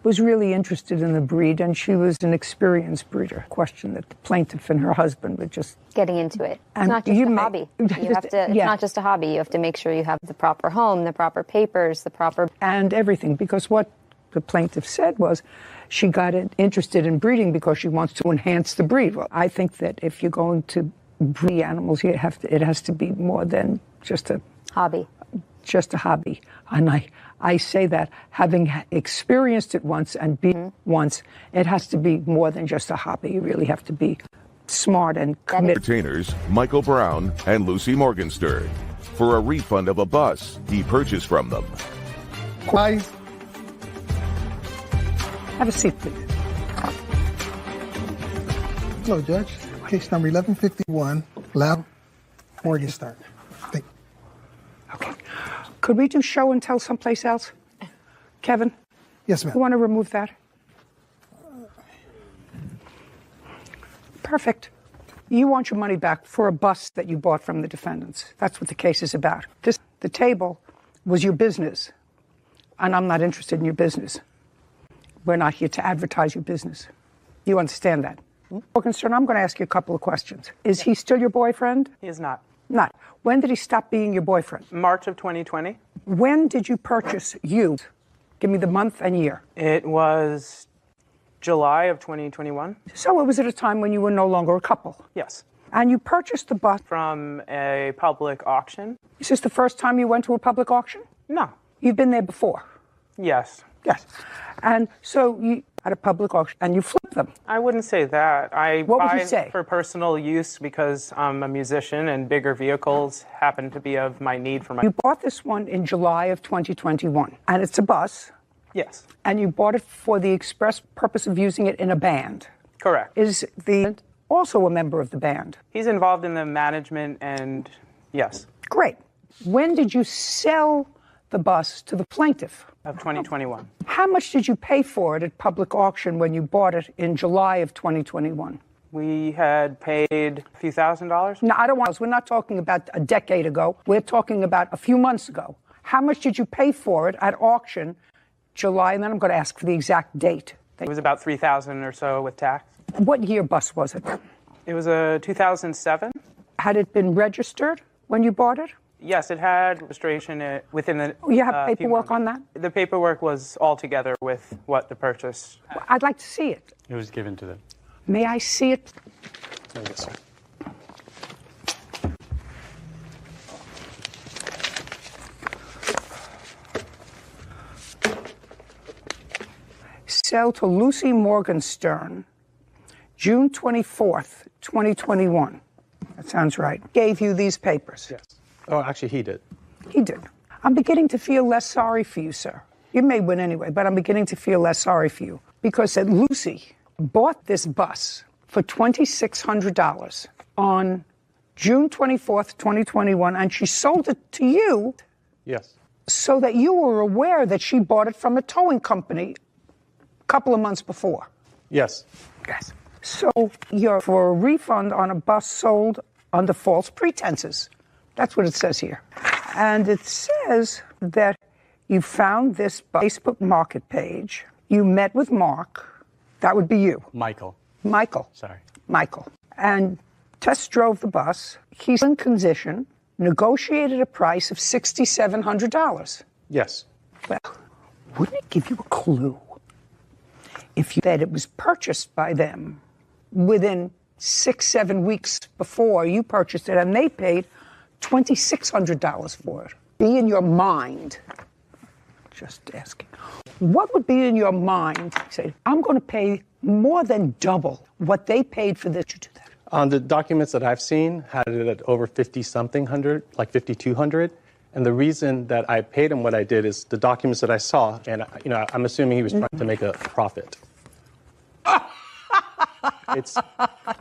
Speaker 2: was really interested in the breed, and she was an experienced breeder. Question that the plaintiff and her husband were just
Speaker 5: getting into it. It's
Speaker 2: and
Speaker 5: not just a hobby. You have to. It's not just a hobby. You have to make sure you have the proper home, the proper papers, the proper
Speaker 2: and everything. Because what the plaintiff said was, she got interested in breeding because she wants to enhance the breed. Well, I think that if you're going to breed animals, it has to be more than just a
Speaker 5: hobby.
Speaker 2: Just a hobby. And I say that having experienced it once and been once, it has to be more than just a hobby. You really have to be smart and committed.
Speaker 1: Entertainers Michael Brown and Lucy Morgenstern for a refund of a bus he purchased from them.
Speaker 6: Quiet.
Speaker 2: Have a seat, please.
Speaker 6: Hello, Judge. Case number 1151, Loud, Morgenstern.
Speaker 2: Okay. Could we do show and tell someplace else? Kevin?
Speaker 6: Yes, ma'am.
Speaker 2: You want to remove that? Perfect. You want your money back for a bus that you bought from the defendants. That's what the case is about. The table was your business, and I'm not interested in your business. We're not here to advertise your business. You understand that? Morgenstern, I'm going to ask you a couple of questions. Is he still your boyfriend?
Speaker 21: He is not.
Speaker 2: Not. When did he stop being your boyfriend?
Speaker 21: March of 2020.
Speaker 2: When did you purchase you? Give me the month and year.
Speaker 21: It was July of 2021.
Speaker 2: So it was at a time when you were no longer a couple.
Speaker 21: Yes.
Speaker 2: And you purchased the bus
Speaker 21: from a public auction.
Speaker 2: Is this the first time you went to a public auction?
Speaker 21: No.
Speaker 2: You've been there before?
Speaker 21: Yes.
Speaker 2: Yes. And so you at a public auction and you flip them.
Speaker 21: I wouldn't say that. I
Speaker 2: What would
Speaker 21: buy
Speaker 2: you say?
Speaker 21: for personal use because I'm a musician and bigger vehicles happen to be of my need for my...
Speaker 2: You bought this one in July of 2021 and it's a bus.
Speaker 21: Yes.
Speaker 2: And you bought it for the express purpose of using it in a band.
Speaker 21: Correct.
Speaker 2: Is the also a member of the band?
Speaker 21: He's involved in the management and yes.
Speaker 2: Great. When did you sell the bus to the plaintiff?
Speaker 21: Of 2021.
Speaker 2: How much did you pay for it at public auction when you bought it in July of 2021?
Speaker 21: We had paid a few $1,000s.
Speaker 2: No, I don't want. We're not talking about a decade ago. We're talking about a few months ago. How much did you pay for it at auction, July? And then I'm going to ask for the exact date.
Speaker 21: It was about $3,000 or so with tax.
Speaker 2: What year bus was it?
Speaker 21: It was a 2007.
Speaker 2: Had it been registered when you bought it?
Speaker 21: Yes, it had registration within the.
Speaker 2: You have paperwork on that?
Speaker 21: The paperwork was all together with what the purchase.
Speaker 2: I'd like to see it.
Speaker 22: It was given to them.
Speaker 2: May I see it?
Speaker 22: Yes, sir.
Speaker 2: Sell to Lucy Morgenstern, June 24th, 2021. That sounds right. Gave you these papers.
Speaker 22: Yes. Oh, actually, he did.
Speaker 2: He did. I'm beginning to feel less sorry for you, sir. You may win anyway, but I'm beginning to feel less sorry for you because that Lucy bought this bus for $2,600 on June 24th, 2021, and she sold it to you.
Speaker 22: Yes.
Speaker 2: So that you were aware that she bought it from a towing company a couple of months before.
Speaker 22: Yes.
Speaker 2: Yes. So you're for a refund on a bus sold under false pretenses. That's what it says here. And it says that you found this Facebook market page. You met with Mark. That would be you.
Speaker 22: Michael.
Speaker 2: Sorry. Michael. And test drove the bus. He's in condition, negotiated a price of $6,700.
Speaker 22: Yes.
Speaker 2: Well, wouldn't it give you a clue if you said it was purchased by them within 6-7 weeks before you purchased it and they paid $2,600 for it? Be in your mind, just asking, what would be in your mind? Say, I'm going to pay more than double what they paid for this. You do that.
Speaker 22: On the documents that I've seen, had it at over 50-something hundred, like 5,200. And the reason that I paid him what I did is the documents that I saw, and I'm assuming he was trying to make a profit.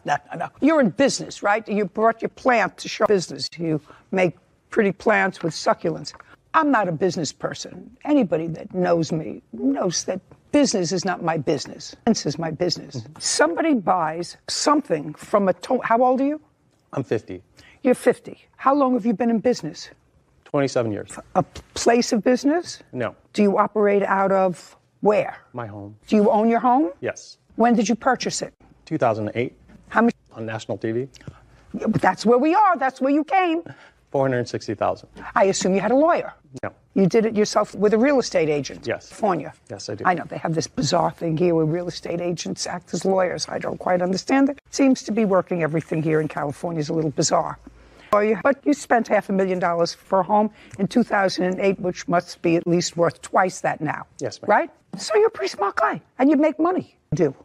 Speaker 2: No. You're in business, right? You brought your plant to show business. You make pretty plants with succulents. I'm not a business person. Anybody that knows me knows that business is not my business. This is my business. Somebody buys something from how old are you?
Speaker 22: I'm 50.
Speaker 2: You're 50. How long have you been in business?
Speaker 22: 27 years.
Speaker 2: A place of business?
Speaker 22: No.
Speaker 2: Do you operate out of where?
Speaker 22: My home.
Speaker 2: Do you own your home?
Speaker 22: Yes.
Speaker 2: When did you purchase it?
Speaker 22: 2008.
Speaker 2: How much?
Speaker 22: On national TV.
Speaker 2: Yeah, but that's where we are. That's where you came.
Speaker 22: $460,000.
Speaker 2: I assume you had a lawyer.
Speaker 22: No.
Speaker 2: You did it yourself with a real estate agent.
Speaker 22: Yes.
Speaker 2: California.
Speaker 22: Yes, I do.
Speaker 2: I know they have this bizarre thing here where real estate agents act as lawyers. I don't quite understand it. Seems to be working. Everything here in California is a little bizarre. But you spent $500,000 for a home in 2008, which must be at least worth twice that now.
Speaker 22: Yes, ma'am.
Speaker 2: Right? So you're a pretty smart guy, and you make money. You do,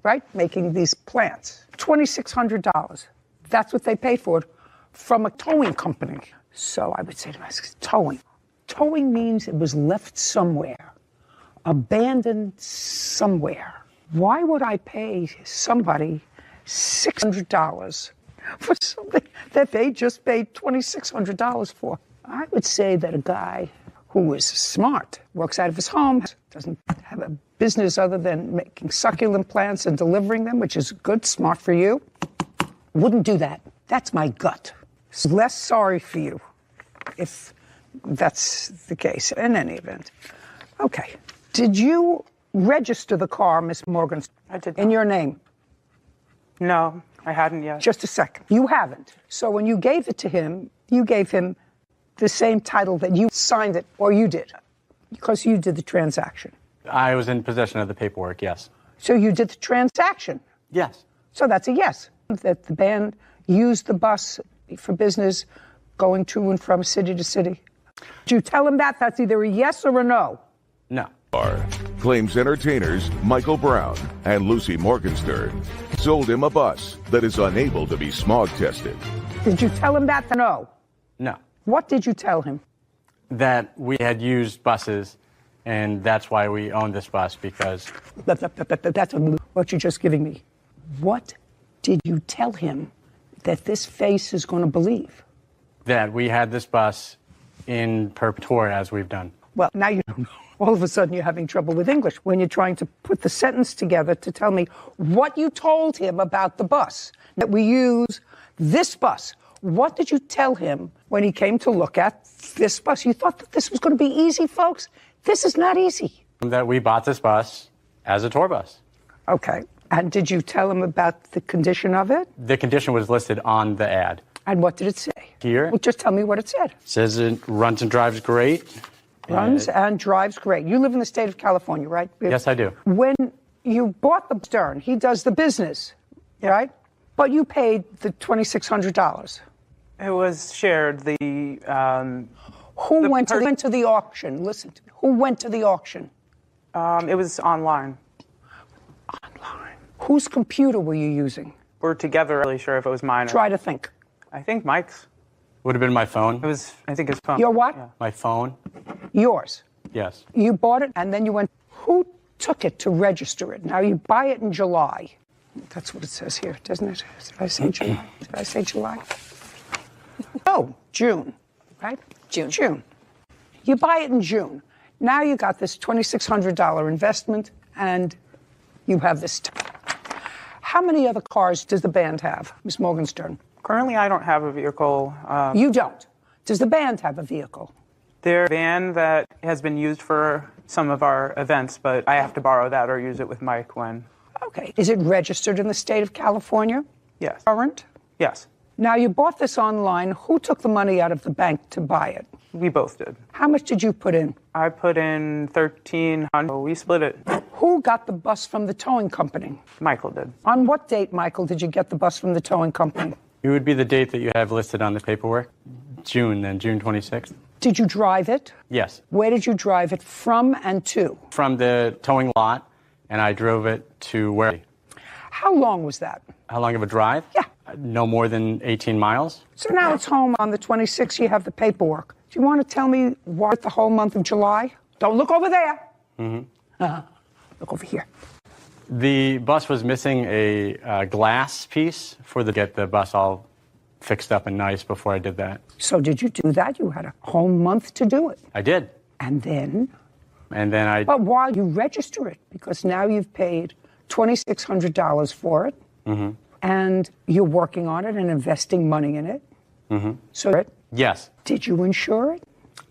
Speaker 2: right? Making these plants. $2,600. That's what they paid for it from a towing company. So I would say to myself, towing. Towing means it was left somewhere, abandoned somewhere. Why would I pay somebody $600 for something that they just paid $2,600 for? I would say that a guy who is smart, works out of his home, doesn't have a business other than making succulent plants and delivering them, which is good, smart for you, wouldn't do that. That's my gut. Less sorry for you if that's the case, in any event. Okay. Did you register the car, Miss Morgan?
Speaker 21: I did not.
Speaker 2: In your name?
Speaker 21: No, I hadn't yet.
Speaker 2: Just a second. You haven't. So when you gave it to him, you gave him the same title that you signed it, or you did, because you did the transaction.
Speaker 3: I was in possession of the paperwork, yes.
Speaker 2: So you did the transaction?
Speaker 3: Yes.
Speaker 2: So that's a yes. That the band used the bus for business going to and from city to city. Did you tell him that? That's either a yes or a no.
Speaker 3: No.
Speaker 1: Claims entertainers Michael Brown and Lucy Morgenstern sold him a bus that is unable to be smog tested.
Speaker 2: Did you tell him that? No.
Speaker 3: No.
Speaker 2: What did you tell him?
Speaker 3: That we had used buses, and that's why we owned this bus, because...
Speaker 2: That's what you're just giving me. What did you tell him that this face is going to believe?
Speaker 3: That we had this bus in perpetuity, as we've done.
Speaker 2: Well, now you know. All of a sudden you're having trouble with English when you're trying to put the sentence together to tell me what you told him about the bus, that we use this bus. What did you tell him when he came to look at this bus? You thought that this was going to be easy, folks? This is not easy.
Speaker 3: That we bought this bus as a tour bus.
Speaker 2: Okay. And did you tell him about the condition of it?
Speaker 3: The condition was listed on the ad.
Speaker 2: And what did it say?
Speaker 3: Here.
Speaker 2: Well, just tell me what it said.
Speaker 3: It says it runs and drives great.
Speaker 2: Runs and drives great. You live in the state of California, right?
Speaker 3: Yes, I do.
Speaker 2: When you bought the Stern, he does the business, right? But you paid the $2,600.
Speaker 21: It was shared.
Speaker 2: Who went to the auction? Listen to me. Who went to the auction?
Speaker 21: It was online.
Speaker 2: Online. Whose computer were you using?
Speaker 21: We're together. Really sure if it was mine.
Speaker 2: Try to think.
Speaker 21: I think Mike's.
Speaker 3: Would have been my phone.
Speaker 21: It was, I think, his phone.
Speaker 2: Your what?
Speaker 21: Yeah.
Speaker 3: My phone.
Speaker 2: Yours.
Speaker 3: Yes.
Speaker 2: You bought it and then you went. Who took it to register it? Now you buy it in July. That's what it says here, doesn't it? Did I say July? Did I say July? Oh, June, right? June. You buy it in June. Now you got this $2,600 investment and you have this. How many other cars does the band have, Miss Morgenstern?
Speaker 21: Currently, I don't have a vehicle.
Speaker 2: You don't? Does the band have a vehicle?
Speaker 21: There's a van that has been used for some of our events, but I have to borrow that or use it with Mike when.
Speaker 2: Okay. Is it registered in the state of California?
Speaker 21: Yes.
Speaker 2: Current?
Speaker 21: Yes.
Speaker 2: Now, you bought this online. Who took the money out of the bank to buy it?
Speaker 21: We both did.
Speaker 2: How much did you put in?
Speaker 21: I put in $1,300. We split it.
Speaker 2: Who got the bus from the towing company?
Speaker 21: Michael did.
Speaker 2: On what date, Michael, did you get the bus from the towing company?
Speaker 3: It would be the date that you have listed on the paperwork. June 26th.
Speaker 2: Did you drive it?
Speaker 3: Yes.
Speaker 2: Where did you drive it from and to?
Speaker 3: From the towing lot, and I drove it to where?
Speaker 2: How long was that?
Speaker 3: How long of a drive?
Speaker 2: Yeah.
Speaker 3: No more than 18 miles.
Speaker 2: So now it's home on the 26th. You have the paperwork. Do you want to tell me what the whole month of July? Don't look over there.
Speaker 3: Mm-hmm.
Speaker 2: Look over here.
Speaker 3: The bus was missing a glass piece to get the bus all fixed up and nice before I did that.
Speaker 2: So did you do that? You had a whole month to do it.
Speaker 3: I did.
Speaker 2: And then?
Speaker 3: But
Speaker 2: while you register it, because now you've paid $2,600 for it,
Speaker 3: mm-hmm.
Speaker 2: and you're working on it and investing money in it.
Speaker 3: Mm-hmm.
Speaker 2: So
Speaker 3: yes.
Speaker 2: Did you insure it?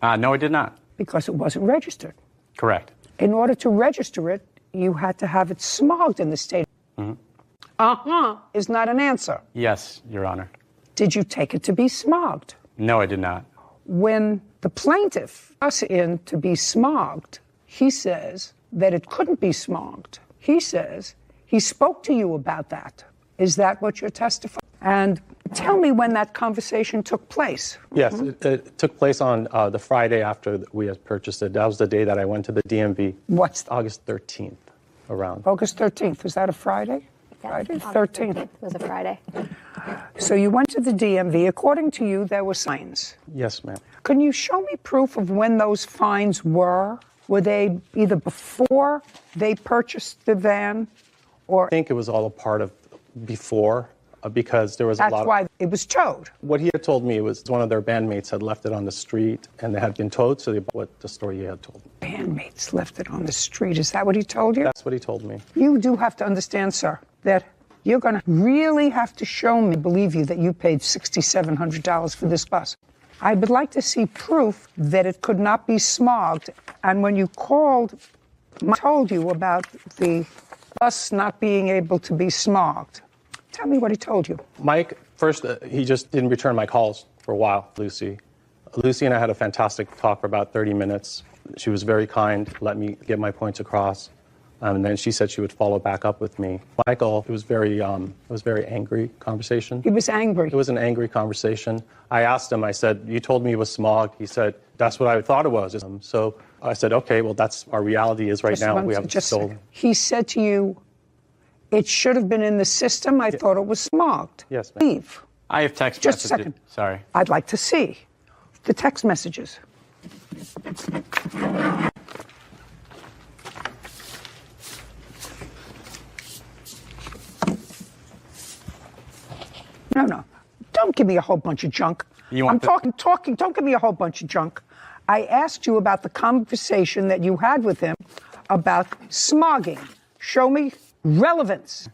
Speaker 3: No, I did not.
Speaker 2: Because it wasn't registered.
Speaker 3: Correct.
Speaker 2: In order to register it, you had to have it smogged in the state.
Speaker 3: Mm-hmm.
Speaker 2: Is not an answer.
Speaker 3: Yes, Your Honor.
Speaker 2: Did you take it to be smogged?
Speaker 3: No, I did not.
Speaker 2: When the plaintiff asked in to be smogged, he says that it couldn't be smogged. He says he spoke to you about that. Is that what you're testifying? And tell me when that conversation took place.
Speaker 22: Yes, it took place on the Friday after we had purchased it. That was the day that I went to the DMV.
Speaker 2: What's
Speaker 22: August 13th, around.
Speaker 2: August 13th. Was that a Friday? Friday,
Speaker 5: August
Speaker 2: 13th.
Speaker 5: It was a Friday.
Speaker 2: So you went to the DMV. According to you, there were fines.
Speaker 22: Yes, ma'am.
Speaker 2: Can you show me proof of when those fines were? Were they either before they purchased the van or...
Speaker 22: I think it was all a part of before because there was a lot of...
Speaker 2: That's why it was towed.
Speaker 22: What he had told me was one of their bandmates had left it on the street and they had been towed, so they bought what the story he had told me.
Speaker 2: Bandmates left it on the street. Is that what he told you?
Speaker 22: That's what he told me.
Speaker 2: You do have to understand, sir, that you're going to really have to show me, believe you, that you paid $6,700 for this bus. I would like to see proof that it could not be smogged. And when you called, I told you about the bus not being able to be smogged. Tell me what he told you.
Speaker 22: Mike, first, he just didn't return my calls for a while, Lucy. Lucy and I had a fantastic talk for about 30 minutes. She was very kind, let me get my points across. And then she said she would follow back up with me. Michael, it was very angry conversation.
Speaker 2: He was angry.
Speaker 22: It was an angry conversation. I asked him, I said, you told me it was smogged. He said, that's what I thought it was. So I said, okay, well, that's our reality is right now. We have it stolen.
Speaker 2: He said to you, it should have been in the system. I thought it was smogged.
Speaker 22: Yes, ma'am.
Speaker 2: Leave.
Speaker 3: I have text
Speaker 2: Just
Speaker 3: messages.
Speaker 2: a second.
Speaker 3: Sorry.
Speaker 2: I'd like to see the text messages. No. Don't give me a whole bunch of junk. I'm talking. Don't give me a whole bunch of junk. I asked you about the conversation that you had with him about smogging. Show me relevance.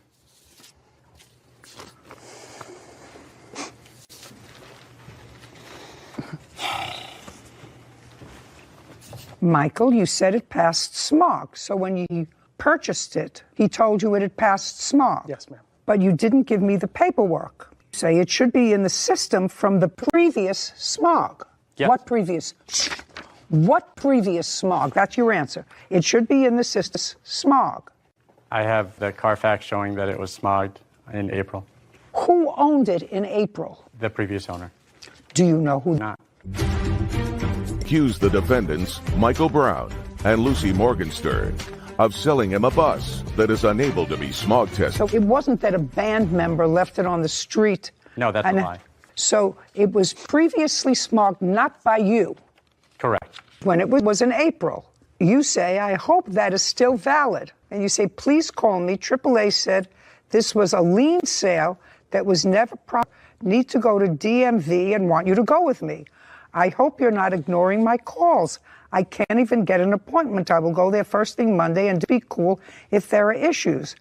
Speaker 2: Michael, you said it passed smog. So when you purchased it, he told you it had passed smog.
Speaker 22: Yes, ma'am.
Speaker 2: But you didn't give me the paperwork. You say it should be in the system from the previous smog.
Speaker 3: Yes.
Speaker 2: What previous smog? That's your answer. It should be in the system smog.
Speaker 3: I have the Carfax showing that it was smogged in April.
Speaker 2: Who owned it in April?
Speaker 3: The previous owner.
Speaker 2: Do you know who?
Speaker 3: Not.
Speaker 1: Accused the defendants, Michael Brown and Lucy Morgenstern, of selling him a bus that is unable to be smog tested.
Speaker 2: So it wasn't that a band member left it on the street.
Speaker 3: No, that's a lie.
Speaker 2: So it was previously smogged, not by you.
Speaker 3: Correct.
Speaker 2: When it was in April. You say, I hope that is still valid. And you say, please call me. AAA said this was a lien sale that was never proper. Need to go to DMV and want you to go with me. I hope you're not ignoring my calls. I can't even get an appointment. I will go there first thing Monday and be cool if there are issues.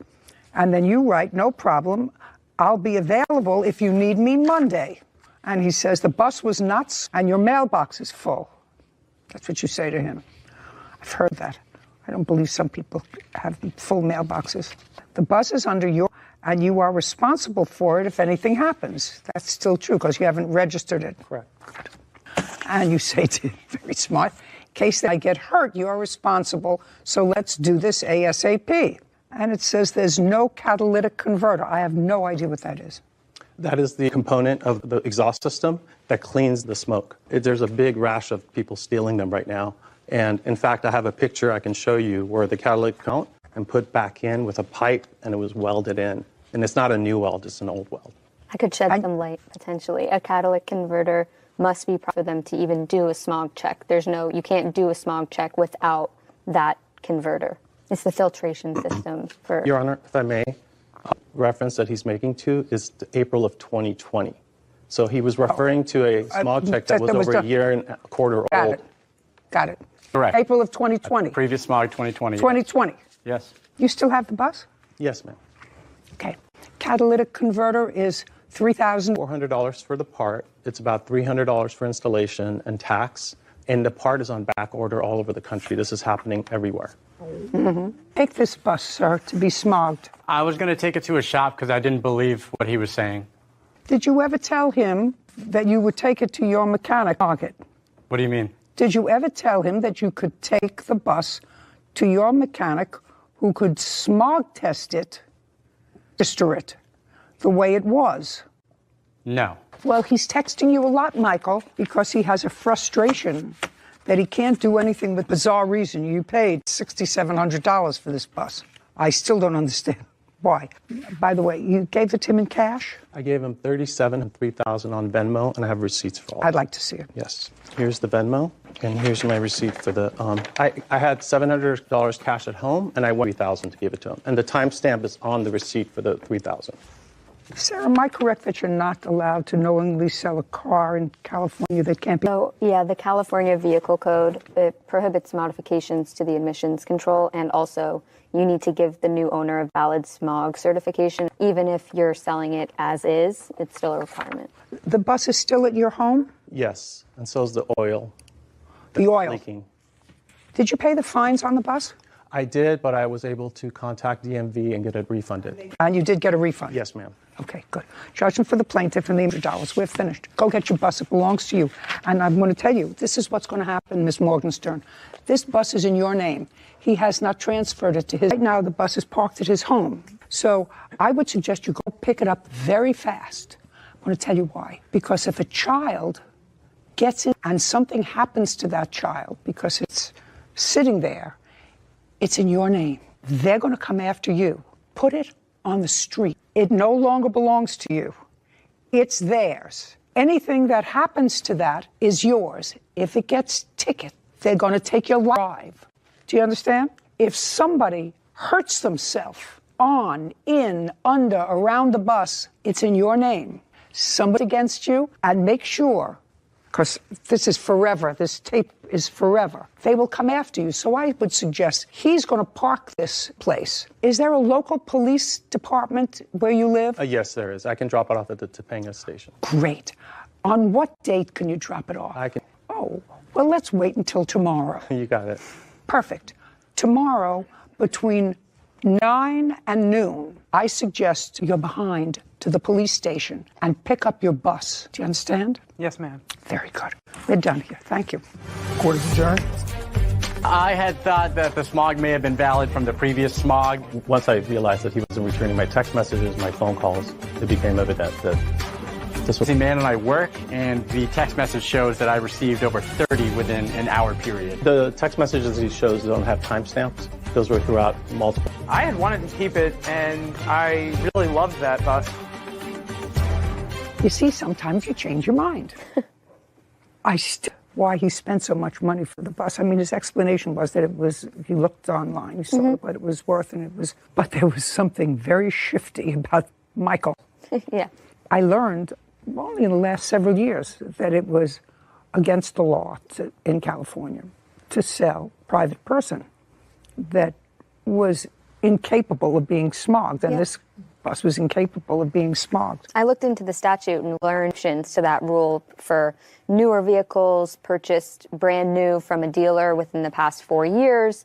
Speaker 2: And then you write, no problem. I'll be available if you need me Monday. And he says the bus was nuts and your mailbox is full. That's what you say to him. I've heard that. I don't believe some people have full mailboxes. The bus is under your, and you are responsible for it if anything happens. That's still true because you haven't registered it.
Speaker 22: Correct.
Speaker 2: And you say to him, very smart, in case I get hurt, you are responsible, so let's do this ASAP. And it says there's no catalytic converter. I have no idea what that is.
Speaker 22: That is the component of the exhaust system that cleans the smoke. There's a big rash of people stealing them right now. And in fact, I have a picture I can show you where the catalytic count and put back in with a pipe and it was welded in. And it's not a new weld, it's an old weld.
Speaker 5: I could shed some light, potentially. A catalytic converter must be for them to even do a smog check. You can't do a smog check without that converter. It's the filtration system for...
Speaker 22: Your Honor, if I may, reference that he's making to is April of 2020. So he was referring to a smog check that was over a year and a quarter old.
Speaker 2: Got it.
Speaker 3: Correct.
Speaker 2: April of 2020.
Speaker 3: Previous smog 2020.
Speaker 2: 2020.
Speaker 3: Yes.
Speaker 2: You still have the bus?
Speaker 22: Yes, ma'am.
Speaker 2: Okay. Catalytic converter is $3,000.
Speaker 22: $400 for the part. It's about $300 for installation and tax. And the part is on back order all over the country. This is happening everywhere.
Speaker 2: Mm-hmm. Take this bus, sir, to be smogged.
Speaker 3: I was going to take it to a shop because I didn't believe what he was saying.
Speaker 2: Did you ever tell him that you would take it to your mechanic?
Speaker 3: What do you mean?
Speaker 2: Did you ever tell him that you could take the bus to your mechanic who could smog test it, register it, the way it was?
Speaker 3: No.
Speaker 2: Well, he's texting you a lot, Michael, because he has a frustration that he can't do anything with bizarre reason. You paid $6,700 for this bus. I still don't understand. Why? By the way, you gave it to him in cash?
Speaker 22: I gave him $37,000 and $3,000 on Venmo, and I have receipts for all.
Speaker 2: I'd like to see it.
Speaker 22: Yes. Here's the Venmo, and here's my receipt for the. I had $700 cash at home, and I went $3,000 to give it to him, and the timestamp is on the receipt for the $3,000.
Speaker 2: Sarah, am I correct that you're not allowed to knowingly sell a car in California that can't be?
Speaker 5: So, yeah, the California Vehicle Code, it prohibits modifications to the emissions control, and also you need to give the new owner a valid smog certification. Even if you're selling it as is, it's still a requirement.
Speaker 2: The bus is still at your home?
Speaker 22: Yes, and so is the oil.
Speaker 2: The oil?
Speaker 22: Leaking.
Speaker 2: Did you pay the fines on the bus?
Speaker 22: I did, but I was able to contact DMV and get it refunded.
Speaker 2: And you did get a refund?
Speaker 22: Yes, ma'am.
Speaker 2: Okay, good. Judgment for the plaintiff and the $100. We're finished. Go get your bus. It belongs to you. And I'm going to tell you, this is what's going to happen, Ms. Morgenstern. This bus is in your name. He has not transferred it to his. Right now, the bus is parked at his home. So I would suggest you go pick it up very fast. I'm going to tell you why. Because if a child gets it and something happens to that child because it's sitting there, it's in your name. They're going to come after you. Put it on the street. It no longer belongs to you. It's theirs. Anything that happens to that is yours. If it gets ticket, they're going to take your life. Do you understand? If somebody hurts themselves on, in, under, around the bus, it's in your name. Somebody against you, and make sure, because this is forever, this tape is forever, they will come after you. So I would suggest he's going to park this place. Is there a local police department where you live?
Speaker 22: Yes, there is. I can drop it off at the Topanga station.
Speaker 2: Great. On what date can you drop it off?
Speaker 22: I can.
Speaker 2: Oh, well, let's wait until tomorrow.
Speaker 22: You got it.
Speaker 2: Perfect. Tomorrow, between 9 and noon, I suggest you're behind to the police station and pick up your bus. Do you understand?
Speaker 21: Yes, ma'am.
Speaker 2: Very good. We're done here. Thank you.
Speaker 6: Court is adjourned.
Speaker 3: I had thought that the smog may have been valid from the previous smog.
Speaker 22: Once I realized that he wasn't returning my text messages, my phone calls, it became evident that this was...
Speaker 3: The man and I work, and the text message shows that I received over 30 within an hour period.
Speaker 22: The text messages he shows don't have timestamps. Those were throughout multiple...
Speaker 21: I had wanted to keep it, and I really loved that bus.
Speaker 2: You see, sometimes you change your mind. Why he spent so much money for the bus. I mean, his explanation was that it was, he looked online, he saw what it was worth, and it was, but there was something very shifty about Michael.
Speaker 5: Yeah.
Speaker 2: I learned only in the last several years that it was against the law in California to sell private person that was incapable of being smogged, and this bus was incapable of being smogged.
Speaker 5: I looked into the statute and learned to that rule for newer vehicles purchased brand new from a dealer within the past 4 years.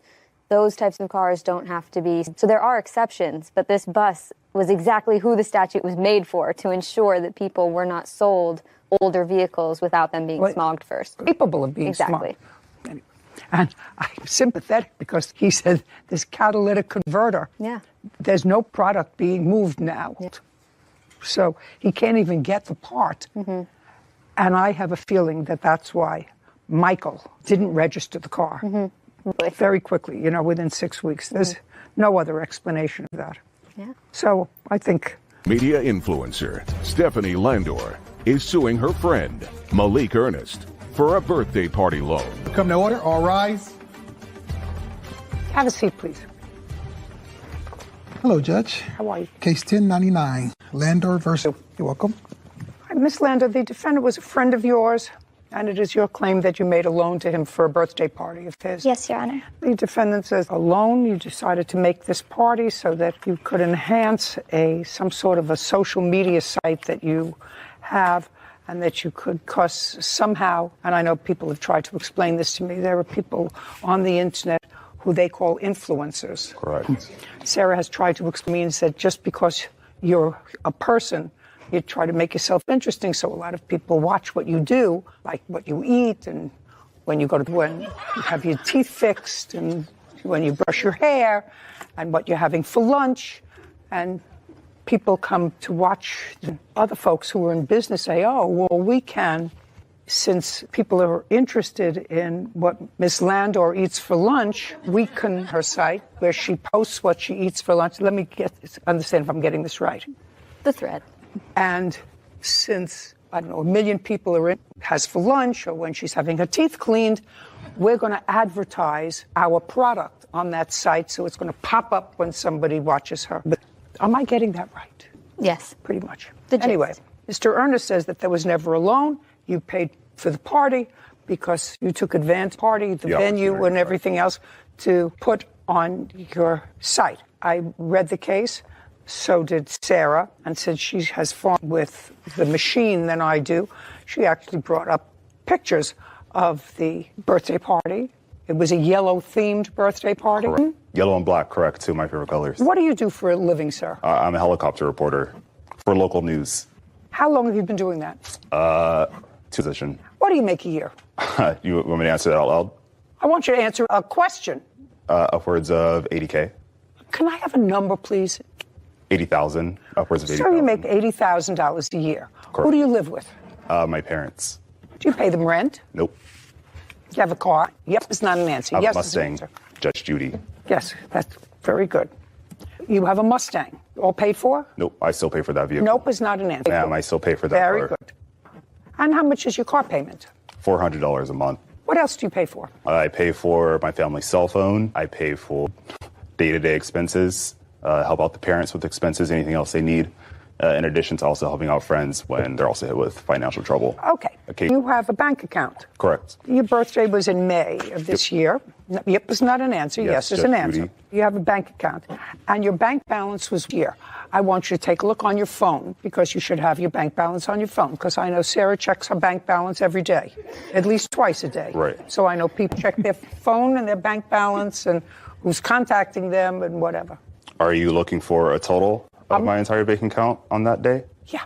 Speaker 5: Those types of cars don't have to be. So there are exceptions, but this bus was exactly who the statute was made for, to ensure that people were not sold older vehicles without them being smogged first.
Speaker 2: Capable of being smogged. And I'm sympathetic because he said this catalytic converter, there's no product being moved now. So he can't even get the part. And I have a feeling that that's why Michael didn't register the car very quickly, within 6 weeks. There's no other explanation of that. So I think...
Speaker 1: Media influencer Stephanie Landor is suing her friend, Malik Ernest, for a birthday party loan.
Speaker 6: Come to order. All rise.
Speaker 2: Have a seat, please.
Speaker 6: Hello, Judge.
Speaker 2: How are you?
Speaker 6: Case 1099, Landor versus... You're welcome.
Speaker 2: Miss Landor, the defendant was a friend of yours, and it is your claim that you made a loan to him for a birthday party of his.
Speaker 4: Yes, Your Honor.
Speaker 2: The defendant says a loan, you decided to make this party so that you could enhance some sort of a social media site that you have, and that you could, cause somehow, and I know people have tried to explain this to me, there are people on the internet who they call influencers.
Speaker 15: Correct.
Speaker 2: Sarah has tried to explain that just because you're a person, you try to make yourself interesting, so a lot of people watch what you do, like what you eat, and when you have your teeth fixed, and when you brush your hair, and what you're having for lunch, and people come to watch other folks who are in business say, oh, well, we can since people are interested in what Miss Landor eats for lunch, we can her site where she posts what she eats for lunch. Let me understand if I'm getting this right.
Speaker 5: The thread.
Speaker 2: And since, I don't know, 1 million people are in, has for lunch or when she's having her teeth cleaned, we're going to advertise our product on that site, so it's going to pop up when somebody watches her. But am I getting that right?
Speaker 5: Yes.
Speaker 2: Pretty much.
Speaker 5: The gist.
Speaker 2: Anyway, Mr. Ernest says that there was never a loan. You paid for the party because you took advantage party, the venue and everything else to put on your site. I read the case. So did Sarah, and since she has fun with the machine than I do, she actually brought up pictures of the birthday party. It was a yellow-themed birthday party.
Speaker 4: Correct. Yellow and black, correct, two of my favorite colors.
Speaker 2: What do you do for a living, sir?
Speaker 4: I'm a helicopter reporter for local news.
Speaker 2: How long have you been doing that?
Speaker 4: Position.
Speaker 2: What do you make a year?
Speaker 4: You want me to answer that out loud?
Speaker 2: I want you to answer a question.
Speaker 4: Upwards of 80K.
Speaker 2: Can I have a number, please?
Speaker 4: 80,000, upwards of 80,000.
Speaker 2: So you make $80,000 a year.
Speaker 4: Correct.
Speaker 2: Who do you live with?
Speaker 4: My parents.
Speaker 2: Do you pay them rent?
Speaker 4: Nope.
Speaker 2: Do you have a car? Yep, it's not an answer.
Speaker 4: I have
Speaker 2: Yes,
Speaker 4: a
Speaker 2: it's an
Speaker 4: Mustang,
Speaker 2: answer.
Speaker 4: Judge Judy.
Speaker 2: Yes, that's very good. You have a Mustang. All paid for?
Speaker 4: Nope, I still pay for that vehicle.
Speaker 2: Nope is not an answer.
Speaker 4: Ma'am, I still pay for that
Speaker 2: Very
Speaker 4: car.
Speaker 2: good. And how much is your car payment?
Speaker 4: $400 a month.
Speaker 2: What else do you pay for?
Speaker 4: I pay for my family's cell phone. I pay for day-to-day expenses, help out the parents with expenses, anything else they need, in addition to also helping out friends when they're also hit with financial trouble.
Speaker 2: Okay. You have a bank account.
Speaker 4: Correct.
Speaker 2: Your birthday was in May of this year. Yep is not an answer. Yes is
Speaker 4: Judge
Speaker 2: an answer.
Speaker 4: Judy.
Speaker 2: You have a bank account. And your bank balance was here. I want you to take a look on your phone because you should have your bank balance on your phone because I know Sarah checks her bank balance every day, at least twice a day.
Speaker 4: Right.
Speaker 2: So I know people check their phone and their bank balance and who's contacting them and whatever.
Speaker 4: Are you looking for a total of my entire bank account on that day?
Speaker 2: Yeah.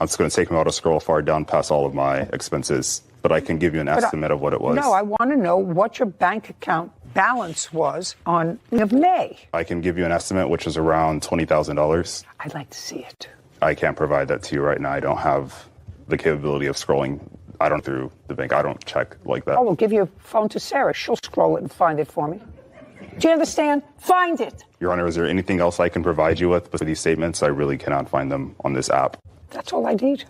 Speaker 4: It's going to take me a while to scroll far down past all of my expenses, but I can give you an estimate of what it was.
Speaker 2: No, I want to know what your bank account balance was on May.
Speaker 4: I can give you an estimate, which is around $20,000.
Speaker 2: I'd like to see it.
Speaker 4: I can't provide that to you right now. I don't have the capability of scrolling. I don't through the bank. I don't check like that.
Speaker 2: Oh, we'll give your phone to Sarah. She'll scroll it and find it for me. Do you understand? Find it.
Speaker 4: Your Honor, is there anything else I can provide you with for these statements? I really cannot find them on this app.
Speaker 2: That's all I need.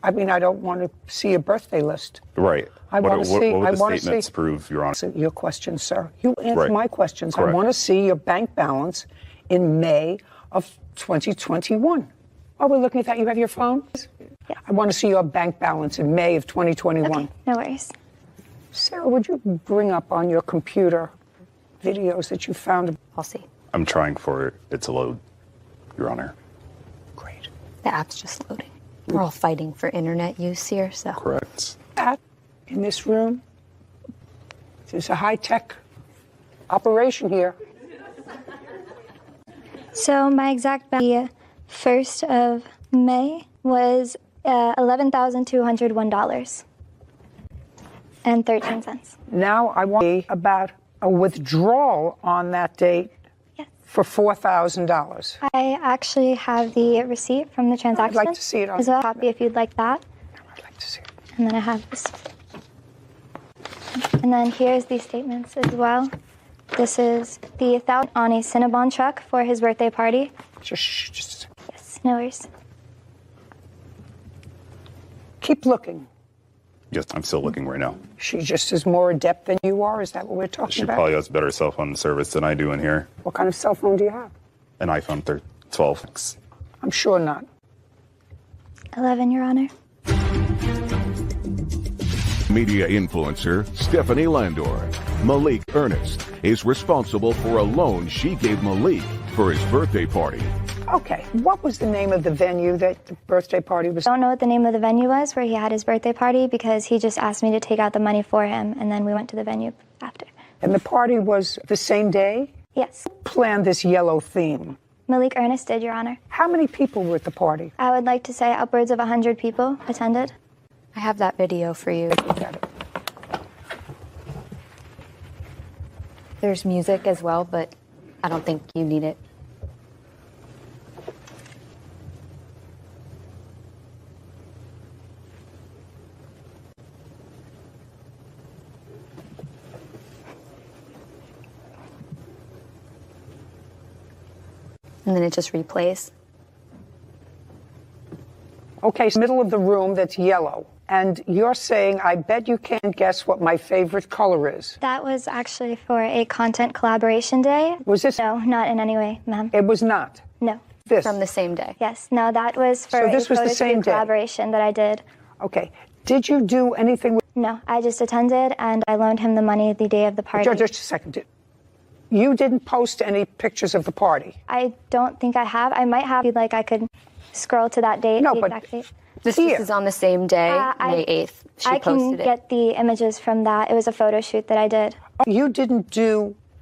Speaker 2: I mean, I don't want to see a birthday list.
Speaker 4: Right.
Speaker 2: I want to see.
Speaker 4: What
Speaker 2: I
Speaker 4: would the
Speaker 2: want to
Speaker 4: statements
Speaker 2: see.
Speaker 4: prove, Your Honor?
Speaker 2: Your questions, sir. You answer
Speaker 4: Right.
Speaker 2: my questions.
Speaker 4: Correct.
Speaker 2: I want to see your bank balance in May of 2021. While we're looking at that, you have your phone? Yeah. I want to see your bank balance in May of 2021.
Speaker 7: Okay, no worries.
Speaker 2: Sarah, would you bring up on your computer videos that you found?
Speaker 5: I'll see.
Speaker 4: I'm trying for it to load, Your Honor.
Speaker 5: The app's just loading. We're all fighting for internet use here, so.
Speaker 4: Correct.
Speaker 2: In this room, there's a high-tech operation here.
Speaker 7: So my exact value, 1st of May, was $11,201 and 13 cents.
Speaker 2: Now I want to see about a withdrawal on that date for $4,000.
Speaker 7: I actually have the receipt from the transaction.
Speaker 2: I'd like to see it on
Speaker 7: as well. Copy if you'd like that.
Speaker 2: I'd like to see it.
Speaker 7: And then I have this. And then here's the statements as well. This is the 1,000 on a Cinnabon truck for his birthday party.
Speaker 2: Just.
Speaker 7: Yes, no worries.
Speaker 2: Keep looking.
Speaker 4: Yes, I'm still looking right now.
Speaker 2: She just is more adept than you are? Is that what we're talking
Speaker 4: She
Speaker 2: about?
Speaker 4: probably has better cell phone service than I do in here.
Speaker 2: What kind of cell phone do you have?
Speaker 4: An iPhone 12.
Speaker 2: I'm sure not.
Speaker 7: 11, Your Honor.
Speaker 1: Media influencer Stephanie Landor. Malik Ernest is responsible for a loan she gave Malik for his birthday party.
Speaker 2: Okay, what was the name of the venue that the birthday party was?
Speaker 7: I don't know what the name of the venue was where he had his birthday party because he just asked me to take out the money for him, and then we went to the venue after.
Speaker 2: And the party was the same day?
Speaker 7: Yes.
Speaker 2: Who planned this yellow theme?
Speaker 7: Malik Ernest did, Your Honor.
Speaker 2: How many people were at the party?
Speaker 7: I would like to say upwards of 100 people attended.
Speaker 5: I have that video for you. There's music as well, but I don't think you need it. And then it just replays.
Speaker 2: Okay, so middle of the room that's yellow. And you're saying, I bet you can't guess what my favorite color is.
Speaker 7: That was actually for a content collaboration day.
Speaker 2: Was this?
Speaker 7: No, not in any way, ma'am.
Speaker 2: It was not?
Speaker 7: No.
Speaker 2: This?
Speaker 5: From the same day?
Speaker 7: Yes. No, that was for
Speaker 2: So this
Speaker 7: a
Speaker 2: was the
Speaker 7: photo
Speaker 2: same
Speaker 7: shoot
Speaker 2: day?
Speaker 7: collaboration that I did.
Speaker 2: Okay. Did you do anything with...
Speaker 7: No, I just attended and I loaned him the money the day of the party.
Speaker 2: Just a second. You didn't post any pictures of the party?
Speaker 7: I don't think I have. I might have. Like, I could scroll to that date,
Speaker 2: No,
Speaker 7: the
Speaker 2: but
Speaker 7: exact date.
Speaker 5: This is on the same day, May 8th. She
Speaker 7: I can
Speaker 5: posted it.
Speaker 7: get the images from that. It was a photo shoot that I did.
Speaker 2: You didn't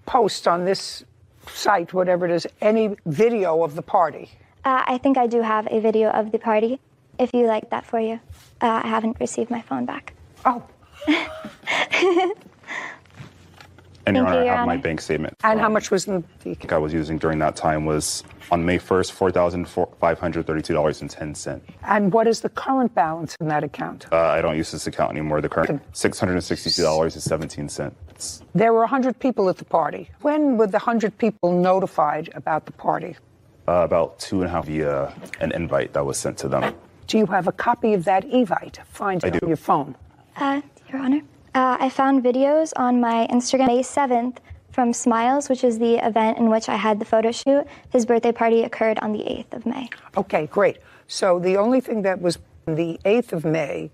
Speaker 2: post on this site, whatever it is, any video of the party?
Speaker 7: I think I do have a video of the party, if you like that for you. I haven't received my phone back.
Speaker 2: Oh.
Speaker 4: And Your
Speaker 7: Thank you,
Speaker 4: Honor, I
Speaker 7: Your
Speaker 4: have my
Speaker 7: Honor.
Speaker 4: bank statement.
Speaker 2: And how much was in the...
Speaker 4: I was using during that time was on May 1st, $4,532.10.
Speaker 2: And what is the current balance in that account?
Speaker 4: I don't use this account anymore. The current $662.17.
Speaker 2: There were 100 people at the party. When were the 100 people notified about the party?
Speaker 4: About 2.5 via an invite that was sent to them.
Speaker 2: Do you have a copy of that evite? Find it on your phone.
Speaker 7: Your Honor, I found videos on my Instagram May 7th from Smiles, which is the event in which I had the photo shoot. His birthday party occurred on the 8th of May.
Speaker 2: Okay, great. So the only thing that was on the 8th of May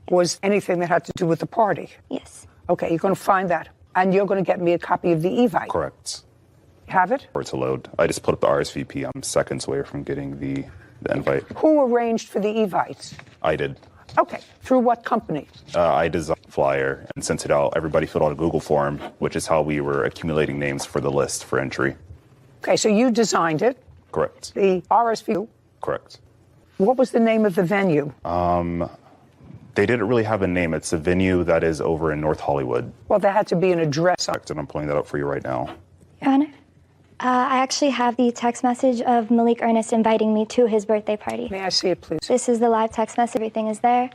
Speaker 2: was anything that had to do with the party?
Speaker 7: Yes.
Speaker 2: Okay, you're going to find that. And you're going to get me a copy of the evite?
Speaker 4: Correct.
Speaker 2: Have it?
Speaker 4: Or to load. I just put up the RSVP. I'm seconds away from getting the invite.
Speaker 2: Who arranged for the evites?
Speaker 4: I did.
Speaker 2: Okay, through what company?
Speaker 4: I designed a flyer and sent it out. Everybody filled out a Google form, which is how we were accumulating names for the list for entry.
Speaker 2: Okay, so you designed it.
Speaker 4: Correct.
Speaker 2: The RSVP.
Speaker 4: Correct.
Speaker 2: What was the name of the venue?
Speaker 4: They didn't really have a name. It's a venue that is over in North Hollywood.
Speaker 2: Well, there had to be an address.
Speaker 4: And I'm pulling that up for you right now.
Speaker 7: Your Honor, I actually have the text message of Malik Ernest inviting me to his birthday party.
Speaker 2: May I see it, please?
Speaker 7: This is the live text message. Everything is there.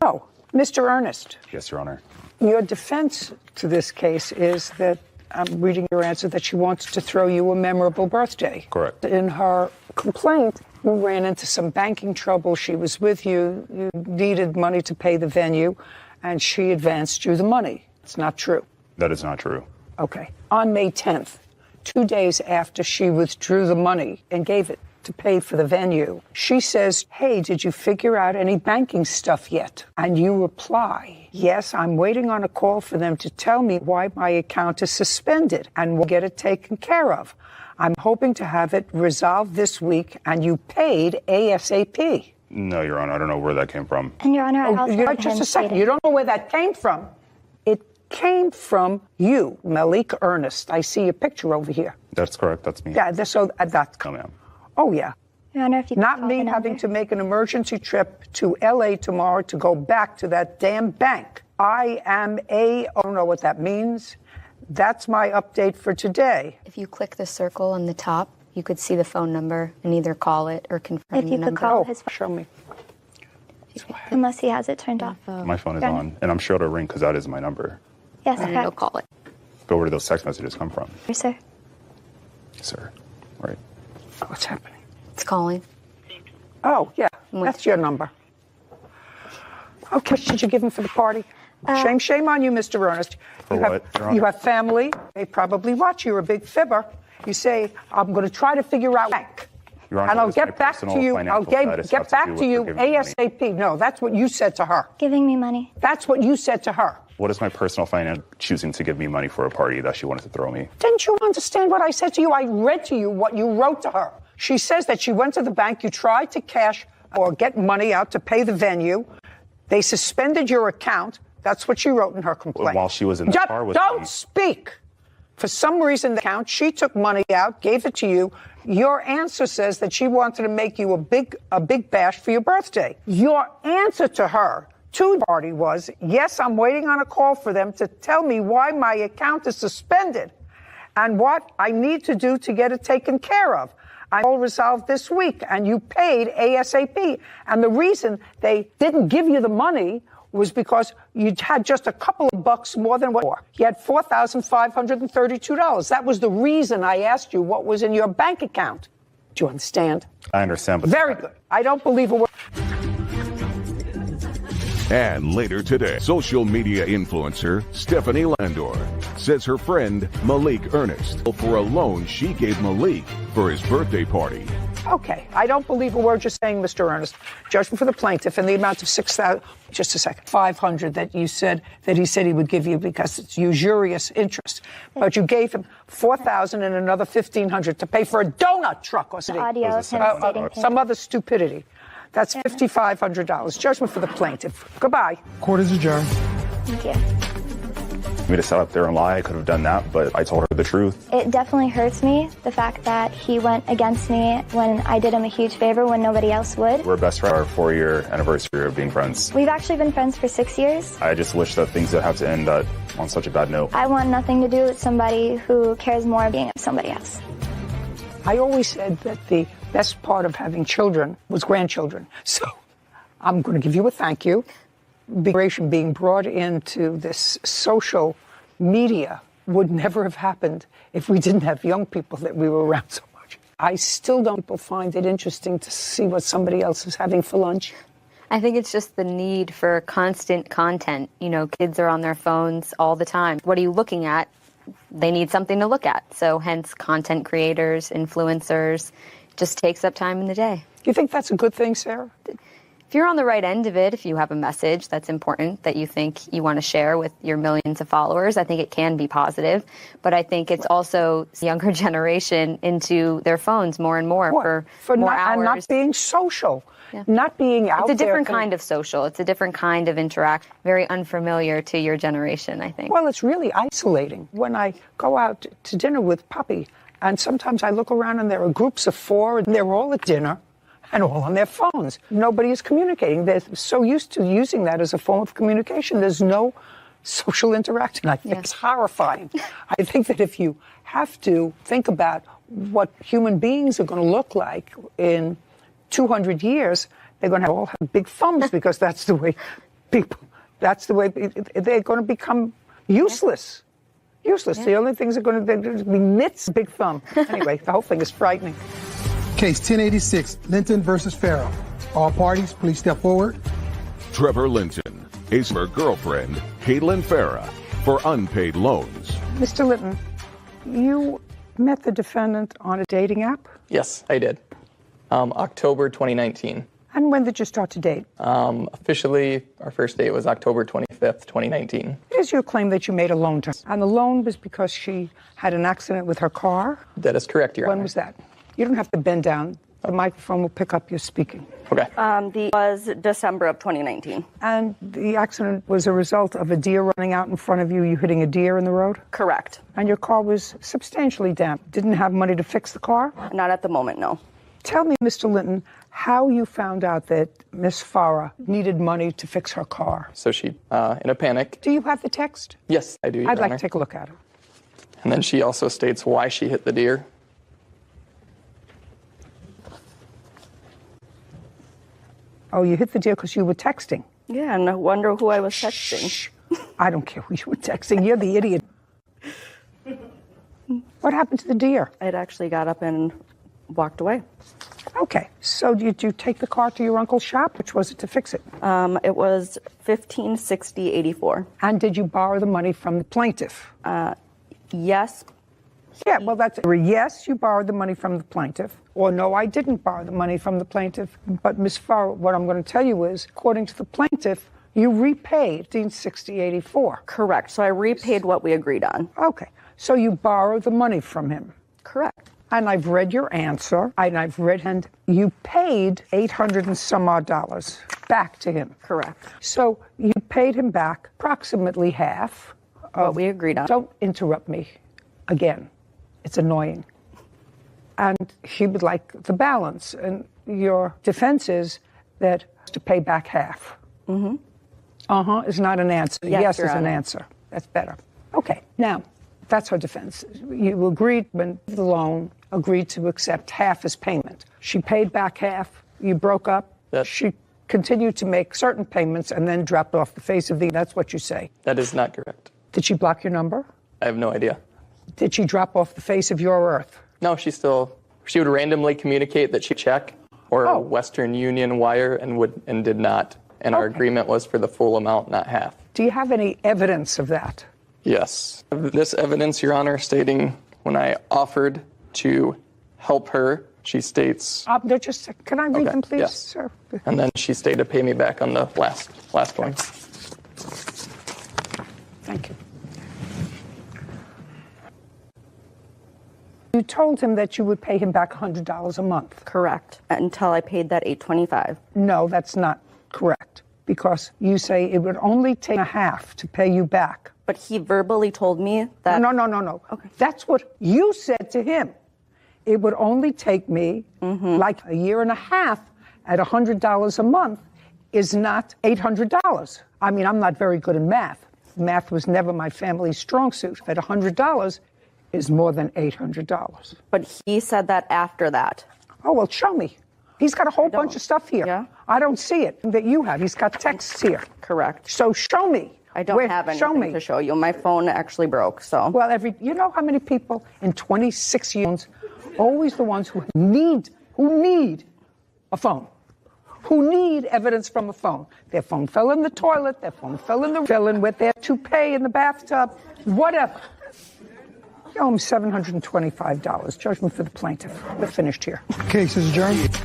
Speaker 2: Oh, Mr. Ernest.
Speaker 4: Yes, Your Honor.
Speaker 2: Your defense to this case is that, I'm reading your answer, that she wants to throw you a memorable birthday.
Speaker 4: Correct.
Speaker 2: In her complaint, you ran into some banking trouble. She was with you. You needed money to pay the venue, and she advanced you the money. It's not true.
Speaker 4: That is not true.
Speaker 2: Okay. On May 10th, 2 days after she withdrew the money and gave it to pay for the venue, she says, hey, did you figure out any banking stuff yet? And you reply, yes, I'm waiting on a call for them to tell me why my account is suspended and we'll get it taken care of. I'm hoping to have it resolved this week, and you paid ASAP.
Speaker 4: No, Your Honor, I don't know where that came from.
Speaker 7: And Your Honor, I also have
Speaker 2: just
Speaker 7: him
Speaker 2: a second.
Speaker 7: stated-
Speaker 2: You don't know where that came from. It came from you, Malik Ernest. I see a picture over here.
Speaker 4: That's correct. That's me.
Speaker 2: Yeah, that's
Speaker 4: Oh, ma'am.
Speaker 2: Oh, yeah.
Speaker 7: Your Honor, if you
Speaker 2: Not
Speaker 7: could call
Speaker 2: me
Speaker 7: the
Speaker 2: having
Speaker 7: number.
Speaker 2: to make an emergency trip to L.A. tomorrow to go back to that damn bank. I don't know what that means. That's my update for today.
Speaker 5: If you click the circle on the top, you could see the phone number and either call it or confirm
Speaker 7: If
Speaker 5: the
Speaker 7: you
Speaker 5: number.
Speaker 7: could call his phone.
Speaker 2: Show me.
Speaker 7: Unless he has it turned off.
Speaker 4: My phone is
Speaker 7: Your Honor.
Speaker 4: on, and I'm sure it'll ring because that is my number.
Speaker 7: Yes,
Speaker 5: And
Speaker 7: correct.
Speaker 5: you'll call it.
Speaker 4: But where do those text messages come from?
Speaker 7: Yes, sir.
Speaker 4: Sir. Right.
Speaker 2: What's happening?
Speaker 5: It's calling.
Speaker 2: Oh, yeah. That's your number. Okay, did you give him for the party? Shame on you, Mr. Ernest.
Speaker 4: For
Speaker 2: you
Speaker 4: what,
Speaker 2: have,
Speaker 4: Your Honor?
Speaker 2: you have family. They probably watch. You're a big fibber. You say, I'm going to try to figure out bank.
Speaker 4: Your Honor,
Speaker 2: And I'll
Speaker 4: what does my
Speaker 2: get back to
Speaker 4: personal
Speaker 2: you.
Speaker 4: financial
Speaker 2: I'll
Speaker 4: status
Speaker 2: get
Speaker 4: have to
Speaker 2: back
Speaker 4: do
Speaker 2: to
Speaker 4: with
Speaker 2: you
Speaker 4: her giving me money?
Speaker 2: ASAP. No, that's what you said to her.
Speaker 7: Giving me money.
Speaker 2: That's what you said to her.
Speaker 4: What is my personal finance choosing to give me money for a party that she wanted to throw me?
Speaker 2: Didn't you understand what I said to you? I read to you what you wrote to her. She says that she went to the bank. You tried to cash or get money out to pay the venue. They suspended your account. That's what she wrote in her complaint.
Speaker 4: While she was in the car with
Speaker 2: Don't
Speaker 4: me.
Speaker 2: speak. For some reason, the account, she took money out, gave it to you. Your answer says that she wanted to make you a big bash for your birthday. Your answer to her, to the party, was, yes, I'm waiting on a call for them to tell me why my account is suspended and what I need to do to get it taken care of. I will resolve this week, and you paid ASAP. And the reason they didn't give you the money was because you had just a couple of bucks more than what you had $4,532. That was the reason I asked you what was in your bank account. Do you understand?
Speaker 4: I understand. But
Speaker 2: very good. I don't believe a word.
Speaker 1: And later today, social media influencer Stephanie Landor says her friend Malik Ernest for a loan she gave Malik for his birthday party.
Speaker 2: Okay, I don't believe a word you're saying, Mr. Ernest. Judgment for the plaintiff in the amount of $6,000, just a second, $500 that you said that he said he would give you because it's usurious interest. But you gave him $4,000 and another $1,500 to pay for a donut truck or something. Some other stupidity. That's $5,500. Judgment for the plaintiff. Goodbye.
Speaker 6: Court is adjourned.
Speaker 7: Thank you.
Speaker 4: Me to sit up there and lie, I could have done that, but I told her the truth.
Speaker 7: It definitely hurts me, the fact that he went against me when I did him a huge favor when nobody else would.
Speaker 4: We're best friends, our 4-year anniversary of being friends.
Speaker 7: We've actually been friends for 6 years.
Speaker 4: I just wish that things didn't have to end on such a bad note.
Speaker 7: I want nothing to do with somebody who cares more about being somebody else.
Speaker 2: I always said that the best part of having children was grandchildren. So I'm going to give you a thank you. Being brought into this social media would never have happened if we didn't have young people that we were around so much. I still don't find it interesting to see what somebody else is having for lunch.
Speaker 5: I think it's just the need for constant content. You know, kids are on their phones all the time. What are you looking at? They need something to look at. So hence content creators, influencers, just takes up time in the day.
Speaker 2: Do you think that's a good thing, Sarah?
Speaker 5: If you're on the right end of it, if you have a message that's important that you think you want to share with your millions of followers, I think it can be positive. But I think it's also younger generation into their phones more and more for more hours.
Speaker 2: And not being social. Yeah. Not being out there.
Speaker 5: It's a different kind of social. It's a different kind of interaction. Very unfamiliar to your generation, I think.
Speaker 2: Well, it's really isolating. When I go out to dinner with Puppy, and sometimes I look around and there are groups of 4, and they're all at dinner. And all on their phones. Nobody is communicating. They're so used to using that as a form of communication. There's no social interaction. I think it's horrifying. I think that if you have to think about what human beings are going to look like in 200 years, they're going to all have big thumbs because that's the way they're going to become useless. Useless. The only things are going to be mitts, big thumb. Anyway, the whole thing is frightening.
Speaker 6: Case 1086, Linton versus Farrell. All parties, please step forward.
Speaker 1: Trevor Linton is her girlfriend, Caitlin Farah, for unpaid loans.
Speaker 2: Mr. Linton, you met the defendant on a dating app?
Speaker 8: Yes, I did. October 2019.
Speaker 2: And when did you start to date?
Speaker 8: Officially, our first date was October 25th, 2019.
Speaker 2: It is your claim that you made a loan to her. And the loan was because she had an accident with her car?
Speaker 8: That is correct, Your Honor.
Speaker 2: When was that? You don't have to bend down. The microphone will pick up your speaking.
Speaker 8: Okay.
Speaker 10: Was December of 2019.
Speaker 2: And the accident was a result of a deer running out in front of you, you hitting a deer in the road?
Speaker 10: Correct.
Speaker 2: And your car was substantially damaged. Didn't have money to fix the car?
Speaker 10: Not at the moment, no.
Speaker 2: Tell me, Mr. Linton, how you found out that Miss Farah needed money to fix her car.
Speaker 8: So she, in a panic.
Speaker 2: Do you have the text?
Speaker 8: Yes, I do, Your
Speaker 2: I'd like
Speaker 8: Honor.
Speaker 2: to take a look at it.
Speaker 8: And then she also states why she hit the deer.
Speaker 2: Oh, you hit the deer because you were texting?
Speaker 10: Yeah, and I wonder who I was texting.
Speaker 2: Shh. I don't care who you were texting. You're the idiot. What happened to the deer?
Speaker 10: It actually got up and walked away.
Speaker 2: Okay. So did you take the car to your uncle's shop? Which was it to fix it?
Speaker 10: It was $1560.84.
Speaker 2: And did you borrow the money from the plaintiff?
Speaker 10: Yes.
Speaker 2: Yeah, well, that's yes, you borrowed the money from the plaintiff. Or no, I didn't borrow the money from the plaintiff. But Ms. Farah, what I'm going to tell you is, according to the plaintiff, you repaid $1560.84.
Speaker 10: Correct. So I repaid what we agreed on.
Speaker 2: Okay. So you borrowed the money from him.
Speaker 10: Correct.
Speaker 2: And I've read your answer, and you paid $800 and some odd back to him.
Speaker 10: Correct.
Speaker 2: So you paid him back approximately half of
Speaker 10: what we agreed on.
Speaker 2: Don't interrupt me again. It's annoying. And he would like the balance. And your defense is that to pay back half.
Speaker 10: Mm-hmm.
Speaker 2: Uh-huh is not an answer. Yes is an
Speaker 10: Honor.
Speaker 2: answer. That's better. Okay. Now, that's her defense. You agreed when the loan agreed to accept half as payment. She paid back half. You broke up. She continued to make certain payments and then dropped off the face of the... That's what you say.
Speaker 8: That is not correct.
Speaker 2: Did she block your number?
Speaker 8: I have no idea.
Speaker 2: Did she drop off the face of your earth?
Speaker 8: No, she would randomly communicate that she'd check or Western Union wire and did not. And our agreement was for the full amount, not half.
Speaker 2: Do you have any evidence of that?
Speaker 8: Yes. This evidence, Your Honor, stating when I offered to help her, she states...
Speaker 2: Can I read them, please,
Speaker 8: yes.
Speaker 2: sir?
Speaker 8: And then she stated to pay me back on the last one.
Speaker 2: Thank you. You told him that you would pay him back $100 a month.
Speaker 10: Correct. Until I paid that $825.
Speaker 2: No, that's not correct. Because you say it would only take a half to pay you back.
Speaker 10: But he verbally told me that...
Speaker 2: No. Okay. That's what you said to him. It would only take me like a year and a half at $100 a month is not $800. I mean, I'm not very good in math. Math was never my family's strong suit. At $100 is more than $800.
Speaker 10: But he said that after that.
Speaker 2: Oh, well, show me. He's got a whole bunch of stuff here.
Speaker 10: Yeah?
Speaker 2: I don't see it that you have. He's got texts here.
Speaker 10: Correct.
Speaker 2: So show me.
Speaker 10: I don't have anything to show you. My phone actually broke, so.
Speaker 2: Well, you know how many people in 26 years, always the ones who need a phone, who need evidence from a phone. Their phone fell in the toilet, their phone fell in with their toupee in the bathtub, whatever. You owe him $725. Judgment for the plaintiff. We're finished here.
Speaker 6: Case is adjourned.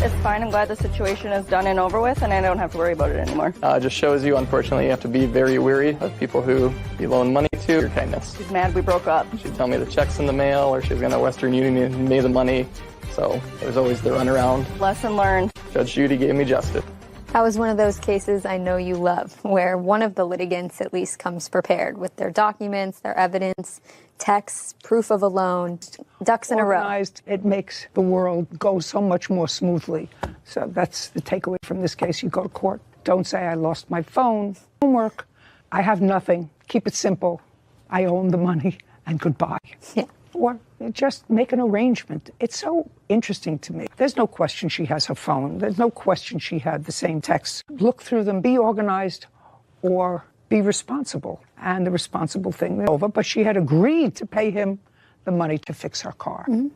Speaker 10: It's fine. I'm glad the situation is done and over with, and I don't have to worry about it anymore.
Speaker 8: It just shows you, unfortunately, you have to be very wary of people who you loan money to. Your kindness.
Speaker 10: She's mad we broke up.
Speaker 8: She'd tell me the check's in the mail, or she's going to Western Union and pay the money. So there's always the runaround.
Speaker 10: Lesson learned.
Speaker 8: Judge Judy gave me justice.
Speaker 5: That was one of those cases I know you love, where one of the litigants at least comes prepared with their documents, their evidence, texts, proof of a loan, ducks in a row.
Speaker 2: Organized, it makes the world go so much more smoothly. So that's the takeaway from this case. You go to court, don't say I lost my phone, homework, I have nothing. Keep it simple. I own the money, and goodbye.
Speaker 5: Yeah.
Speaker 2: Or just make an arrangement. It's so interesting to me. There's no question she has her phone. There's no question she had the same texts. Look through them, be organized, or be responsible. And the responsible thing is over, but she had agreed to pay him the money to fix her car.
Speaker 5: Mm-hmm.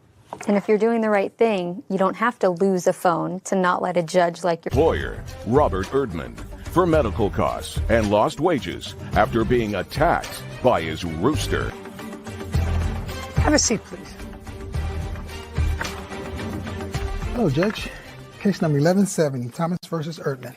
Speaker 5: And if you're doing the right thing, you don't have to lose a phone to not let a judge like your
Speaker 1: lawyer, Robert Erdman, for medical costs and lost wages after being attacked by his rooster.
Speaker 2: Have a seat, please.
Speaker 6: Hello, Judge. Case number 1170, Thomas versus Erdman.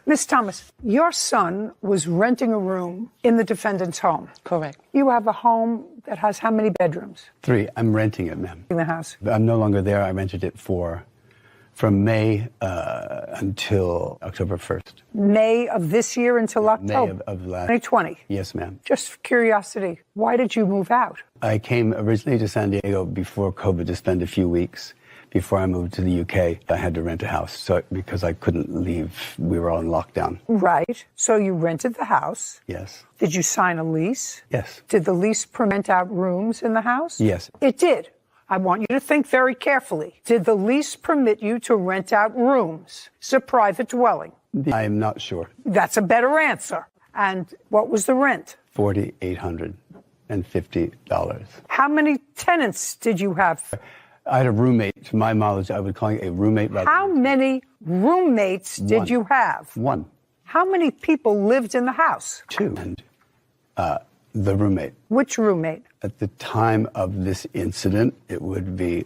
Speaker 2: Miss Thomas, your son was renting a room in the defendant's home.
Speaker 11: Correct.
Speaker 2: You have a home that has how many bedrooms
Speaker 11: 3. I'm renting it, ma'am.
Speaker 2: in the house?
Speaker 11: I'm no longer there. I rented it from May until October 1st.
Speaker 2: May of this year until October?
Speaker 11: May of last
Speaker 2: 2020?
Speaker 11: Yes, ma'am.
Speaker 2: Just curiosity, why did you move out?
Speaker 11: I came originally to San Diego before COVID to spend a few weeks. Before I moved to the UK, I had to rent a house because I couldn't leave. We were all in lockdown.
Speaker 2: Right. So you rented the house.
Speaker 11: Yes.
Speaker 2: Did you sign a lease?
Speaker 11: Yes.
Speaker 2: Did the lease permit out rooms in the house?
Speaker 11: Yes.
Speaker 2: It did. I want you to think very carefully. Did the lease permit you to rent out rooms? It's a private dwelling.
Speaker 11: I am not sure.
Speaker 2: That's a better answer. And what was the rent?
Speaker 11: $4,850.
Speaker 2: How many tenants did you have?
Speaker 11: I had a roommate. To my knowledge, I would call it a roommate.
Speaker 2: How many roommates did you have?
Speaker 11: 1.
Speaker 2: How many people lived in the house?
Speaker 11: 2. And the roommate.
Speaker 2: Which roommate?
Speaker 11: At the time of this incident, it would be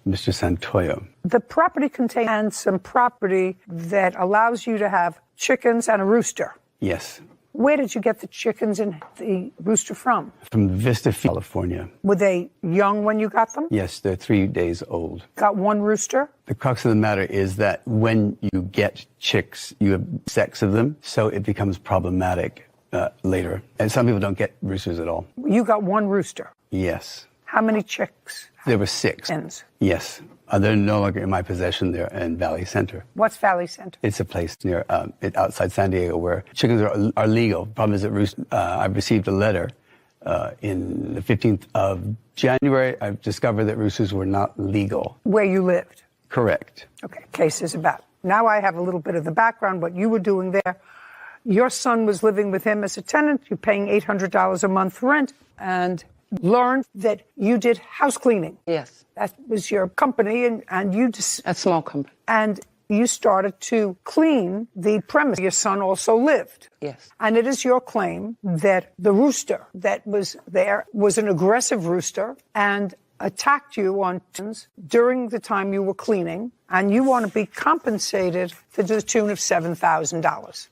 Speaker 11: Mr. Santoyo.
Speaker 2: The property contains some property that allows you to have chickens and a rooster.
Speaker 11: Yes.
Speaker 2: Where did you get the chickens and the rooster from?
Speaker 11: From Vista, California.
Speaker 2: Were they young when you got them?
Speaker 11: Yes, they're 3 days old.
Speaker 2: Got one rooster?
Speaker 11: The crux of the matter is that when you get chicks, you have sex of them, so it becomes problematic later. And some people don't get roosters at all.
Speaker 2: You got one rooster?
Speaker 11: Yes.
Speaker 2: How many chicks?
Speaker 11: There were 6.
Speaker 2: Hens?
Speaker 11: Yes. They're no longer in my possession. They're in Valley Center.
Speaker 2: What's Valley Center?
Speaker 11: It's a place near outside San Diego where chickens are legal. Problem is that I received a letter in the 15th of January. I've discovered that roosters were not legal.
Speaker 2: Where you lived?
Speaker 11: Correct.
Speaker 2: Okay. Case is about now I have a little bit of the background, what you were doing there. Your son was living with him as a tenant. You're paying $800 a month rent, and learned that you did house cleaning.
Speaker 12: Yes.
Speaker 2: That was your company, and you just...
Speaker 12: A small company.
Speaker 2: And you started to clean the premise. Your son also lived.
Speaker 12: Yes.
Speaker 2: And it is your claim that the rooster that was there was an aggressive rooster and attacked you on during the time you were cleaning, and you want to be compensated to the tune of $7,000.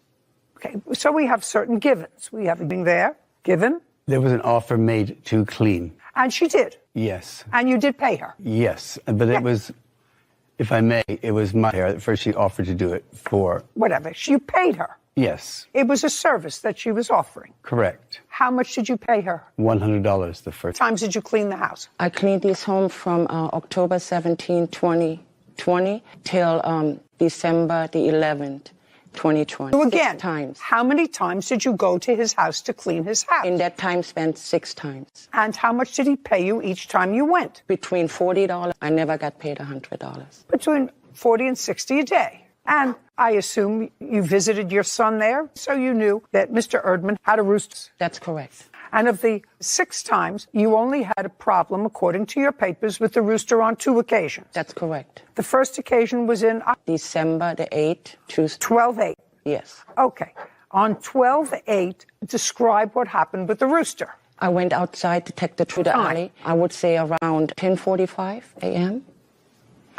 Speaker 2: Okay, so we have certain givens. We have a thing there, given.
Speaker 11: There was an offer made to clean.
Speaker 2: And she did.
Speaker 11: Yes.
Speaker 2: And you did pay her.
Speaker 11: Yes, but it was, if I may, it was my hair. At first she offered to do it for...
Speaker 2: Whatever. You paid her.
Speaker 11: Yes.
Speaker 2: It was a service that she was offering.
Speaker 11: Correct.
Speaker 2: How much did you pay her?
Speaker 11: $100 the first
Speaker 2: times did you clean the house?
Speaker 12: I cleaned this home from October 17, 2020 till December the 11th, 2020.
Speaker 2: So again,
Speaker 12: 6 times.
Speaker 2: How many times did you go to his house to clean his house?
Speaker 12: In that time spent 6 times.
Speaker 2: And how much did he pay you each time you went?
Speaker 12: Between $40. I never got paid $100.
Speaker 2: Between $40 and $60 a day. And I assume you visited your son there, so you knew that Mr. Erdman had a rooster.
Speaker 12: That's correct.
Speaker 2: And of the 6 times, you only had a problem, according to your papers, with the rooster on 2 occasions.
Speaker 12: That's correct.
Speaker 2: The first occasion was in
Speaker 12: December the 8th.
Speaker 2: 12/8.
Speaker 12: Yes.
Speaker 2: Okay. On 12/8, describe what happened with the rooster.
Speaker 12: I went outside to take the through the alley. I would say around 10:45 a.m.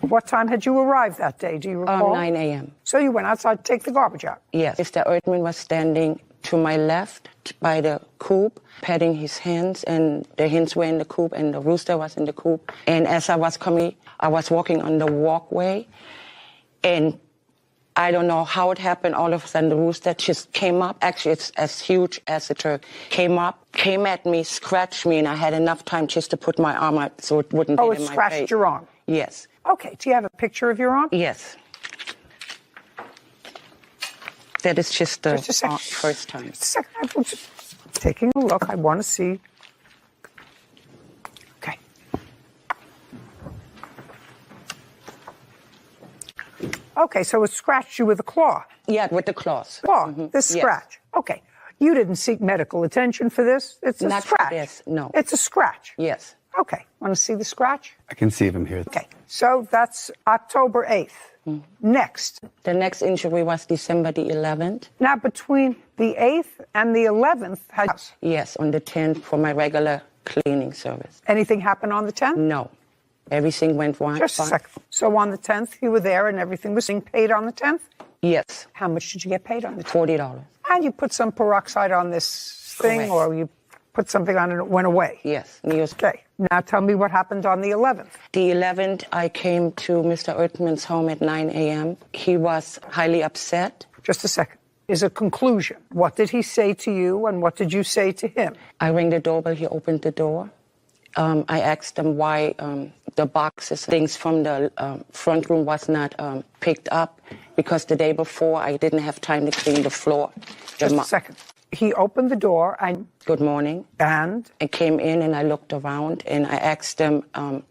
Speaker 2: What time had you arrived that day? Do you recall?
Speaker 12: 9 a.m.
Speaker 2: So you went outside to take the garbage out?
Speaker 12: Yes. Mr. Erdman was standing to my left by the coop, petting his hens, and the hens were in the coop, and the rooster was in the coop. And as I was coming, I was walking on the walkway, and I don't know how it happened. All of a sudden, the rooster just came up. Actually, it's as huge as a turkey. Came up, came at me, scratched me, and I had enough time just to put my arm out so it wouldn't hit in my face.
Speaker 2: Oh, it scratched your arm?
Speaker 12: Yes.
Speaker 2: Okay. Do you have a picture of your arm?
Speaker 12: Yes. That is just the first time.
Speaker 2: Just a second. I'm just taking a look. I want to see. Okay. Okay, so it scratched you with a claw.
Speaker 12: Yeah, with the claws.
Speaker 2: Claw, this scratch. Yes. Okay. You didn't seek medical attention for this? It's a
Speaker 12: Not
Speaker 2: scratch.
Speaker 12: For this, no.
Speaker 2: It's a scratch.
Speaker 12: Yes.
Speaker 2: Okay. Want to see the scratch?
Speaker 11: I can see them here.
Speaker 2: Okay. So that's October 8th. Next.
Speaker 12: The next injury was December the 11th.
Speaker 2: Now, between the 8th and the 11th...
Speaker 12: Yes, on the 10th for my regular cleaning service.
Speaker 2: Anything happened on the 10th?
Speaker 12: No. Everything went fine.
Speaker 2: Just a second. So on the 10th, you were there and everything was being paid on the 10th?
Speaker 12: Yes.
Speaker 2: How much did you get paid on the 10th?
Speaker 12: $40.
Speaker 2: And you put some peroxide on this thing,
Speaker 12: Correct.
Speaker 2: or you put something on and it went away?
Speaker 12: Yes.
Speaker 2: Okay. Now tell me what happened on the 11th.
Speaker 12: The 11th, I came to Mr. Erdman's home at 9 a.m. He was highly upset.
Speaker 2: Just a second. Is a conclusion. What did he say to you and what did you say to him?
Speaker 12: I rang the doorbell. He opened the door. I asked him why the boxes, things from the front room was not picked up because the day before I didn't have time to clean the floor.
Speaker 2: Just a second. He opened the door and...
Speaker 12: Good morning.
Speaker 2: And?
Speaker 12: I came in and I looked around and I asked him,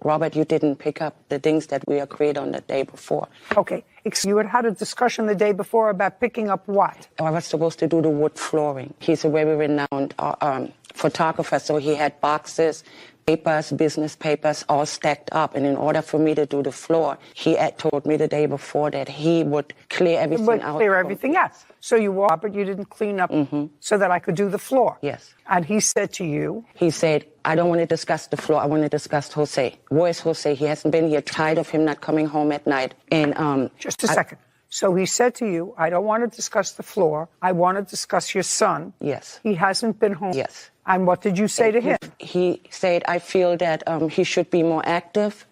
Speaker 12: Robert, you didn't pick up the things that we agreed on the day before.
Speaker 2: Okay. You had had a discussion the day before about picking up what?
Speaker 12: I was supposed to do the wood flooring. He's a very renowned photographer, so he had boxes, papers, business papers, all stacked up. And in order for me to do the floor, he had told me the day before that he would clear everything out.
Speaker 2: Clear everything out. So you walked, but you didn't clean up so that I could do the floor.
Speaker 12: Yes.
Speaker 2: And he said to you?
Speaker 12: He said, I don't want to discuss the floor. I want to discuss Jose. Where's Jose? He hasn't been here. Tired of him not coming home at night. And
Speaker 2: just a second. So he said to you, I don't want to discuss the floor. I want to discuss your son.
Speaker 12: Yes.
Speaker 2: He hasn't been home.
Speaker 12: Yes.
Speaker 2: And what did you say to him?
Speaker 12: He said, I feel that he should be more active,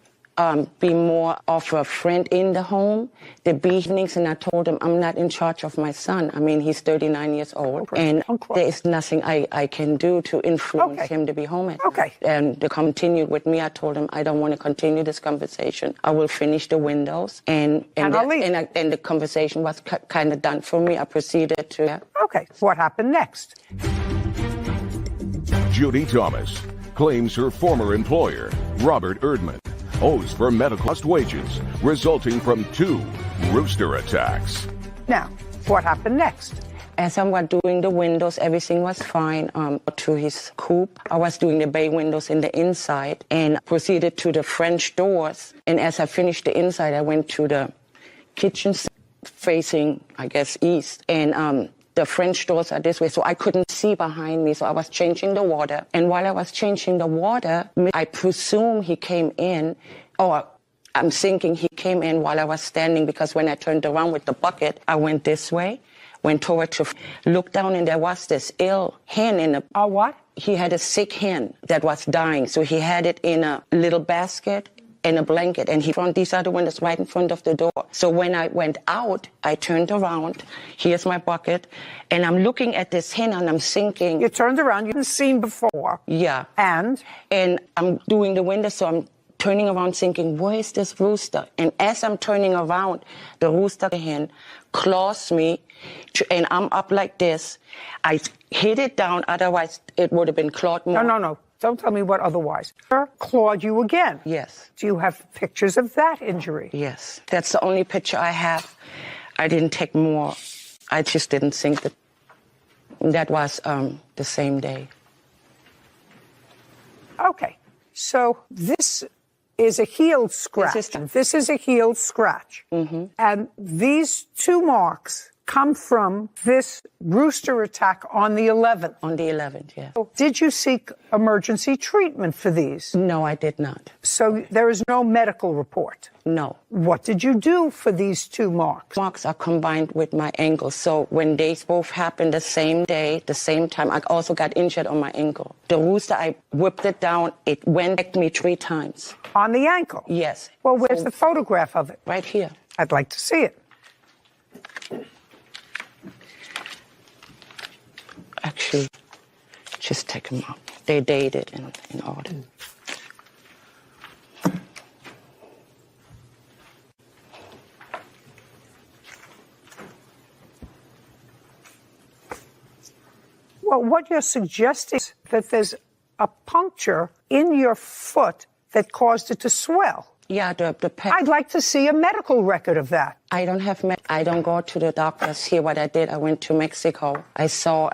Speaker 12: be more of a friend in the home, the evenings. And I told him, I'm not in charge of my son. I mean, he's 39 years old. And there is nothing I can do to influence him to be home at night. And to continue with me, I told him, I don't want to continue this conversation. I will finish the windows. And the conversation was kind of done for me. I proceeded to...
Speaker 2: Okay. What happened next?
Speaker 1: Judy Thomas claims her former employer, Robert Erdman, owes for medical lost wages resulting from 2 rooster attacks.
Speaker 2: Now, what happened next?
Speaker 12: As I was doing the windows, everything was fine. To his coop, I was doing the bay windows in the inside and proceeded to the French doors. And as I finished the inside, I went to the kitchen facing, I guess, east. And the French doors are this way, so I couldn't see behind me. So I was changing the water. And while I was changing the water, I presume he came in, or I'm thinking he came in while I was standing, because when I turned around with the bucket, I went this way. Went toward to look down, and there was this ill hen in a...
Speaker 2: what?
Speaker 12: He had a sick hen that was dying, so he had it in a little basket and a blanket, and he found these other windows right in front of the door. So when I went out, I turned around. Here's my bucket, and I'm looking at this hen, and I'm thinking...
Speaker 2: You turned around, you hadn't seen before.
Speaker 12: Yeah.
Speaker 2: And
Speaker 12: I'm doing the window, so I'm turning around thinking, where is this rooster? And as I'm turning around, the rooster hen claws me, and I'm up like this. I hit it down, otherwise it would have been clawed more.
Speaker 2: No. Don't tell me what otherwise. Her clawed you again.
Speaker 12: Yes.
Speaker 2: Do you have pictures of that injury?
Speaker 12: Yes. That's the only picture I have. I didn't take more. I just didn't think that was the same day.
Speaker 2: Okay. So this is a healed scratch. This is a healed scratch.
Speaker 12: Mm-hmm.
Speaker 2: And these 2 marks come from this rooster attack on the 11th.
Speaker 12: On the 11th, yeah.
Speaker 2: So did you seek emergency treatment for these?
Speaker 12: No, I did not.
Speaker 2: So there is no medical report?
Speaker 12: No.
Speaker 2: What did you do for these 2 marks?
Speaker 12: Marks are combined with my ankle. So when they both happened the same day, the same time, I also got injured on my ankle. The rooster, I whipped it down. It went at me 3 times.
Speaker 2: On the ankle?
Speaker 12: Yes.
Speaker 2: Well, where's the photograph of it?
Speaker 12: Right here.
Speaker 2: I'd like to see it.
Speaker 12: Actually, just take them out. They dated in order.
Speaker 2: Well, what you're suggesting is that there's a puncture in your foot that caused it to swell.
Speaker 12: Yeah, the
Speaker 2: I'd like to see a medical record of that.
Speaker 12: I don't have. I don't go to the doctors here. What I did, I went to Mexico. I saw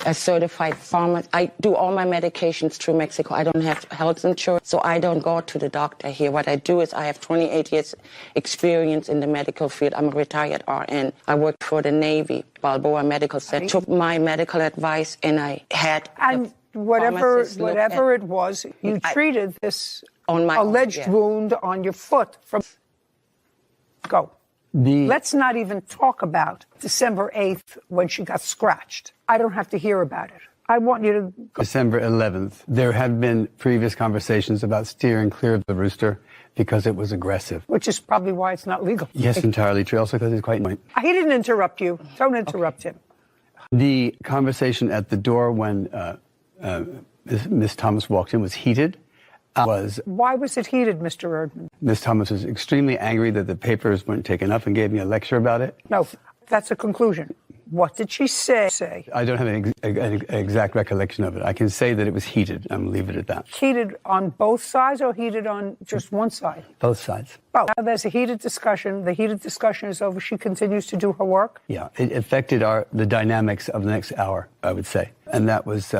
Speaker 12: a certified pharmacist. I do all my medications through Mexico. I don't have health insurance, so I don't go to the doctor here. What I do is I have 28 years experience in the medical field. I'm a retired RN. I worked for the Navy, Balboa Medical Center. I took my medical advice, and I had.
Speaker 2: And whatever it was, you treated this
Speaker 12: on my
Speaker 2: alleged wound on your foot from. Go. Let's not even talk about December 8th when she got scratched. I don't have to hear about it. I want you to go.
Speaker 11: December 11th. There had been previous conversations about steering clear of the rooster because it was aggressive.
Speaker 2: Which is probably why it's not legal.
Speaker 11: Yes, entirely true. Also because it's quite annoying.
Speaker 2: He didn't interrupt you. Don't interrupt him.
Speaker 11: The conversation at the door when Miss Thomas walked in was heated.
Speaker 2: Why was it heated, Mr. Erdman?
Speaker 11: Ms. Thomas was extremely angry that the papers weren't taken up and gave me a lecture about it.
Speaker 2: No, that's a conclusion. What did she say?
Speaker 11: I don't have an exact recollection of it. I can say that it was heated. I'm going to leave it at that.
Speaker 2: Heated on both sides or heated on just one side?
Speaker 11: Both sides.
Speaker 2: Oh, now there's a heated discussion. The heated discussion is over. She continues to do her work?
Speaker 11: Yeah, it affected the dynamics of the next hour, I would say. And that was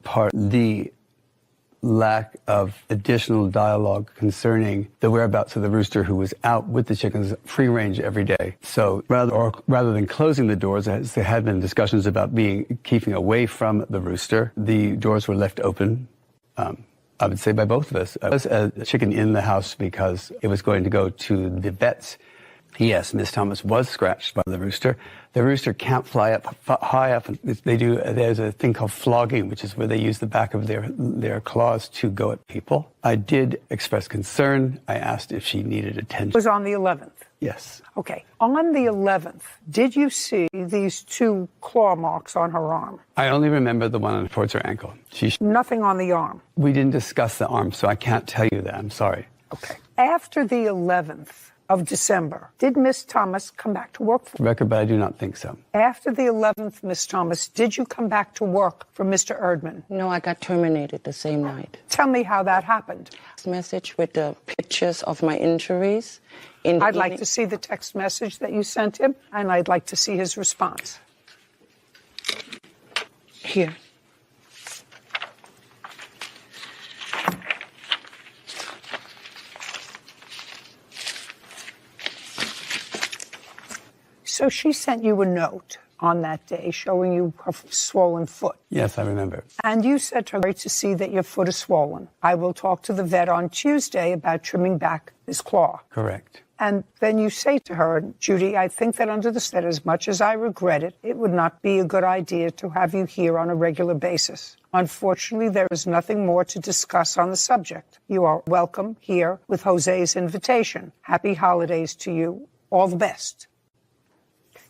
Speaker 11: part of the lack of additional dialogue concerning the whereabouts of the rooster, who was out with the chickens free range every day. So rather than closing the doors, as there had been discussions about keeping away from the rooster, the doors were left open. I would say by both of us. There was a chicken in the house because it was going to go to the vets. Yes, Miss Thomas was scratched by the rooster. The rooster can't fly up high up. There's a thing called flogging, which is where they use the back of their claws to go at people. I did express concern. I asked if she needed attention.
Speaker 2: It was on the 11th?
Speaker 11: Yes.
Speaker 2: Okay. On the 11th, did you see these 2 claw marks on her arm?
Speaker 11: I only remember the one towards her ankle.
Speaker 2: Nothing on the arm?
Speaker 11: We didn't discuss the arm, so I can't tell you that. I'm sorry.
Speaker 2: Okay. After the 11th, of December. Did Miss Thomas come back to work for
Speaker 11: Record, but I do not think so.
Speaker 2: After the 11th, Miss Thomas, did you come back to work for Mr. Erdman?
Speaker 12: No, I got terminated the same night.
Speaker 2: Tell me how that happened.
Speaker 12: Message with the pictures of my injuries.
Speaker 2: I'd like to see the text message that you sent him, and I'd like to see his response.
Speaker 12: Here.
Speaker 2: So she sent you a note on that day showing you her swollen foot.
Speaker 11: Yes, I remember.
Speaker 2: And you said to her, great to see that your foot is swollen. I will talk to the vet on Tuesday about trimming back his claw.
Speaker 11: Correct.
Speaker 2: And then you say to her, Judy, I think that under the state, as much as I regret it, it would not be a good idea to have you here on a regular basis. Unfortunately, there is nothing more to discuss on the subject. You are welcome here with Jose's invitation. Happy holidays to you. All the best.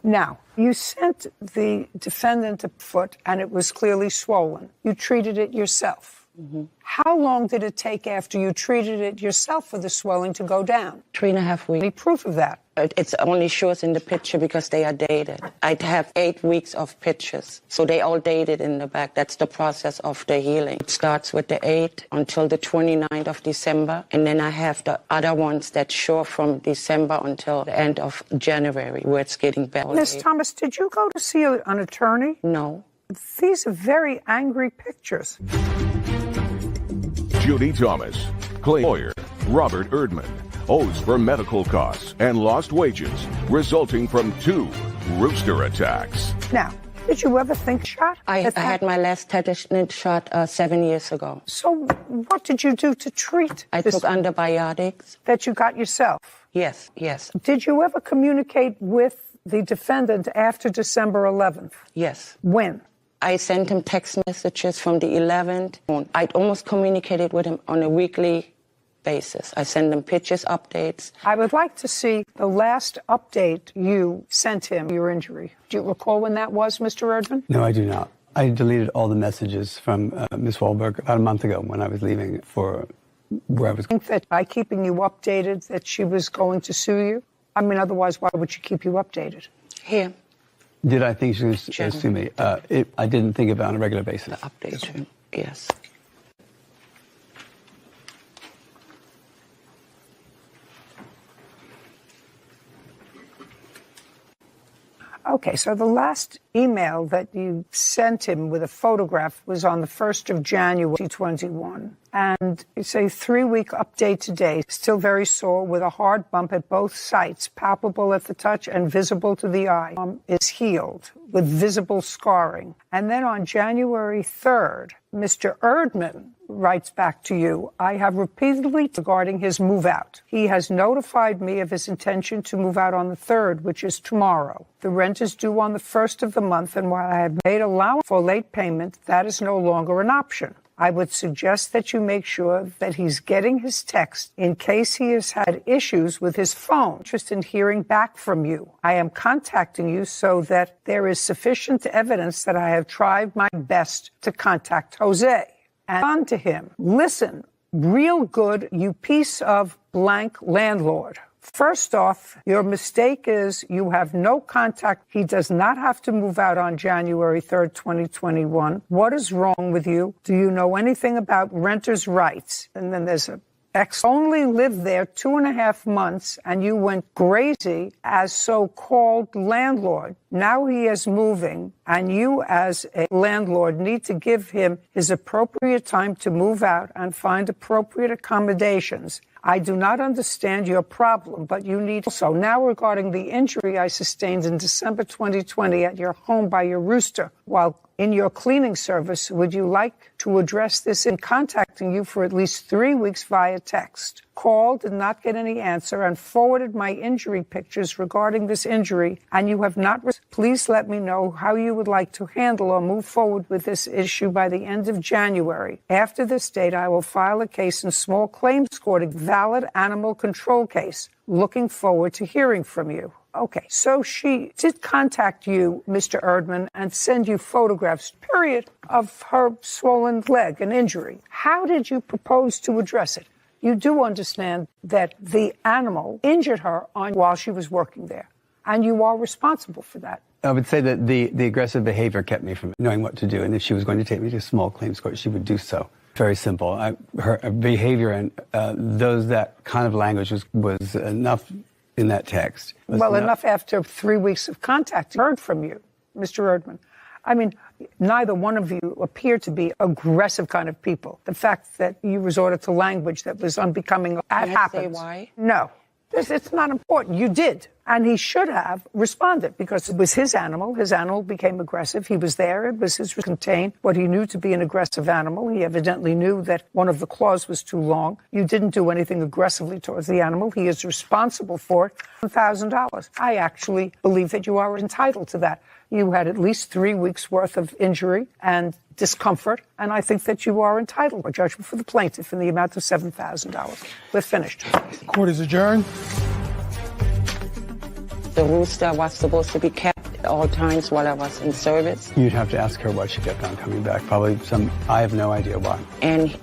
Speaker 2: Now, you sent the defendant a foot and it was clearly swollen. You treated it yourself.
Speaker 12: Mm-hmm.
Speaker 2: How long did it take after you treated it yourself for the swelling to go down?
Speaker 12: 3.5 weeks.
Speaker 2: Any proof of that?
Speaker 12: It only shows in the picture because they are dated. I have 8 weeks of pictures, so they all dated in the back. That's the process of the healing. It starts with the 8th until the 29th of December, and then I have the other ones that show from December until the end of January, where it's getting better.
Speaker 2: Ms. Thomas, did you go to see an attorney?
Speaker 12: No.
Speaker 2: These are very angry pictures.
Speaker 1: Judy Thomas, claim lawyer Robert Erdman, owes for medical costs and lost wages resulting from 2 rooster attacks.
Speaker 2: Now, did you ever think shot?
Speaker 12: I had my last tetanus shot 7 years ago.
Speaker 2: So what did you do to treat
Speaker 12: I took antibiotics.
Speaker 2: That you got yourself?
Speaker 12: Yes, yes.
Speaker 2: Did you ever communicate with the defendant after December 11th?
Speaker 12: Yes.
Speaker 2: When?
Speaker 12: I sent him text messages from the 11th. I'd almost communicated with him on a weekly basis. I send him pictures, updates.
Speaker 2: I would like to see the last update you sent him, your injury. Do you recall when that was, Mr. Erdman?
Speaker 11: No, I do not. I deleted all the messages from Ms. Wahlberg about a month ago when I was leaving for where I was.
Speaker 2: I think that by keeping you updated that she was going to sue you? I mean, otherwise, why would she keep you updated?
Speaker 12: Here.
Speaker 11: Did I think she was sue me? I didn't think of it on a regular basis.
Speaker 12: The update, yes.
Speaker 2: Okay, so the last email that you sent him with a photograph was on the 1st of January 2021. And it's a 3-week update today. Still very sore with a hard bump at both sites, palpable at the touch and visible to the eye. Is healed with visible scarring. And then on January 3rd, Mr. Erdman writes back to you, I have repeatedly regarding his move out. He has notified me of his intention to move out on the 3rd, which is tomorrow. The rent is due on the 1st of the month, and while I have made allowance for late payment, that is no longer an option. I would suggest that you make sure that he's getting his text in case he has had issues with his phone. Just in hearing back from you. I am contacting you so that there is sufficient evidence that I have tried my best to contact Jose. And on to him. Listen, real good, you piece of blank landlord. First off, your mistake is you have no contact. He does not have to move out on January 3rd, 2021. What is wrong with you? Do you know anything about renters' rights? And then there's a only lived there 2.5 months, and you went crazy as so-called landlord. Now he is moving, and you as a landlord need to give him his appropriate time to move out and find appropriate accommodations. I do not understand your problem, but you need also. Now regarding the injury I sustained in December 2020 at your home by your rooster while in your cleaning service, would you like to address this in contacting you for at least 3 weeks via text? Called, did not get any answer, and forwarded my injury pictures regarding this injury, and you have not. Please let me know how you would like to handle or move forward with this issue by the end of January. After this date, I will file a case in small claims court, a valid animal control case. Looking forward to hearing from you. Okay, so she did contact you, Mr. Erdman, and send you photographs, period, of her swollen leg, an injury. How did you propose to address it? you do understand that the animal injured her while she was working there, and you are responsible for that.
Speaker 11: I would say that the aggressive behavior kept me from knowing what to do, and if she was going to take me to small claims court, she would do so. Very simple. Her behavior and that kind of language was enough in that text.
Speaker 2: Well, enough after 3 weeks of contact. Heard from you, Mr. Erdman. I mean, neither one of you appear to be aggressive kind of people. The fact that you resorted to language that was unbecoming, that happens.
Speaker 12: Say why?
Speaker 2: No. It's not important. You did. And he should have responded because it was his animal. His animal became aggressive. He was there. It was his contain what he knew to be an aggressive animal. He evidently knew that one of the claws was too long. You didn't do anything aggressively towards the animal. He is responsible for it. $1,000. I actually believe that you are entitled to that. You had at least 3 weeks worth of injury and discomfort, and I think that you are entitled to a judgment for the plaintiff in the amount of $7,000. We're finished.
Speaker 6: Court is adjourned.
Speaker 12: The rooster was supposed to be kept at all times while I was in service.
Speaker 11: You'd have to ask her why she kept on coming back. I have no idea why.
Speaker 12: And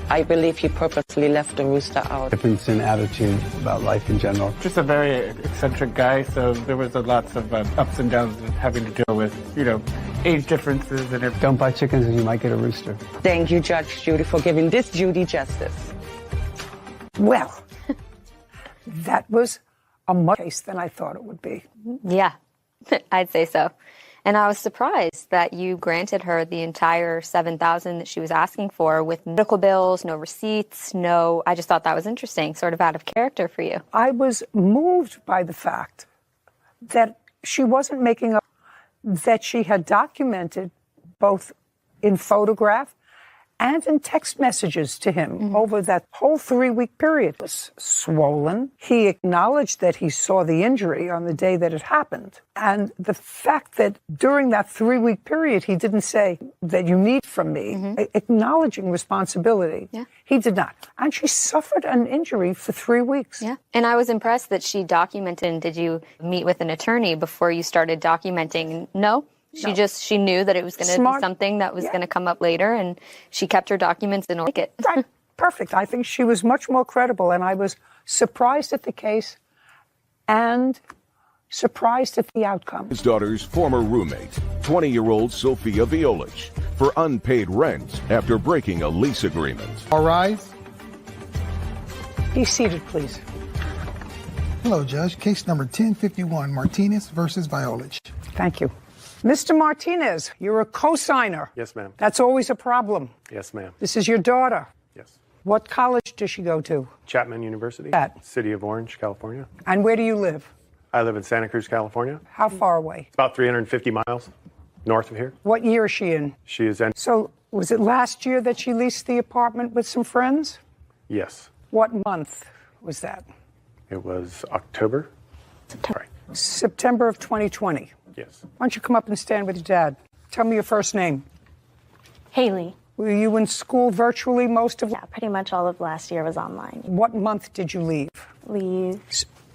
Speaker 12: I believe he purposely left the rooster out.
Speaker 11: Difference in attitude about life in general.
Speaker 14: Just a very eccentric guy, so there was lots of ups and downs having to deal with, age differences and everything.
Speaker 11: Don't buy chickens and you might get a rooster.
Speaker 12: Thank you, Judge Judy, for giving this Judy justice.
Speaker 2: Well, that was a much case than I thought it would be.
Speaker 5: Yeah, I'd say so. And I was surprised that you granted her the entire $7,000 that she was asking for with medical bills, no receipts, I just thought that was interesting, sort of out of character for you.
Speaker 2: I was moved by the fact that she wasn't making up, that she had documented both in photograph and in text messages to him over that whole 3-week period. It was swollen. He acknowledged that he saw the injury on the day that it happened. And the fact that during that 3-week period, he didn't say that you need from me, acknowledging responsibility. Yeah. He did not. And she suffered an injury for 3 weeks.
Speaker 5: Yeah. And I was impressed that she documented. Did you meet with an attorney before you started documenting? No? She knew that it was going to be something that was going to come up later, and she kept her documents in order.
Speaker 2: Right. Perfect. I think she was much more credible, and I was surprised at the case and surprised at the outcome.
Speaker 1: His daughter's former roommate, 20-year-old Sophia Violich, for unpaid rent after breaking a lease agreement.
Speaker 6: All rise.
Speaker 2: Be seated, please.
Speaker 6: Hello, Judge. Case number 1051, Martinez versus Violich.
Speaker 2: Thank you. Mr. Martinez, you're a co-signer.
Speaker 22: Yes, ma'am.
Speaker 2: That's always a problem.
Speaker 22: Yes, ma'am.
Speaker 2: This is your daughter.
Speaker 22: Yes.
Speaker 2: What college does she go to?
Speaker 22: Chapman University. City of Orange, California.
Speaker 2: And where do you live?
Speaker 22: I live in Santa Cruz, California.
Speaker 2: How far away?
Speaker 22: It's about 350 miles north of here.
Speaker 2: What year is she in?
Speaker 22: She is in.
Speaker 2: So was it last year that she leased the apartment with some friends?
Speaker 22: Yes.
Speaker 2: What month was that?
Speaker 22: It was October.
Speaker 2: September. September of 2020.
Speaker 22: Yes.
Speaker 2: Why don't you come up and stand with your dad? Tell me your first name.
Speaker 17: Haley.
Speaker 2: Were you in school virtually most of?
Speaker 17: Yeah, pretty much all of last year was online.
Speaker 2: What month did you leave?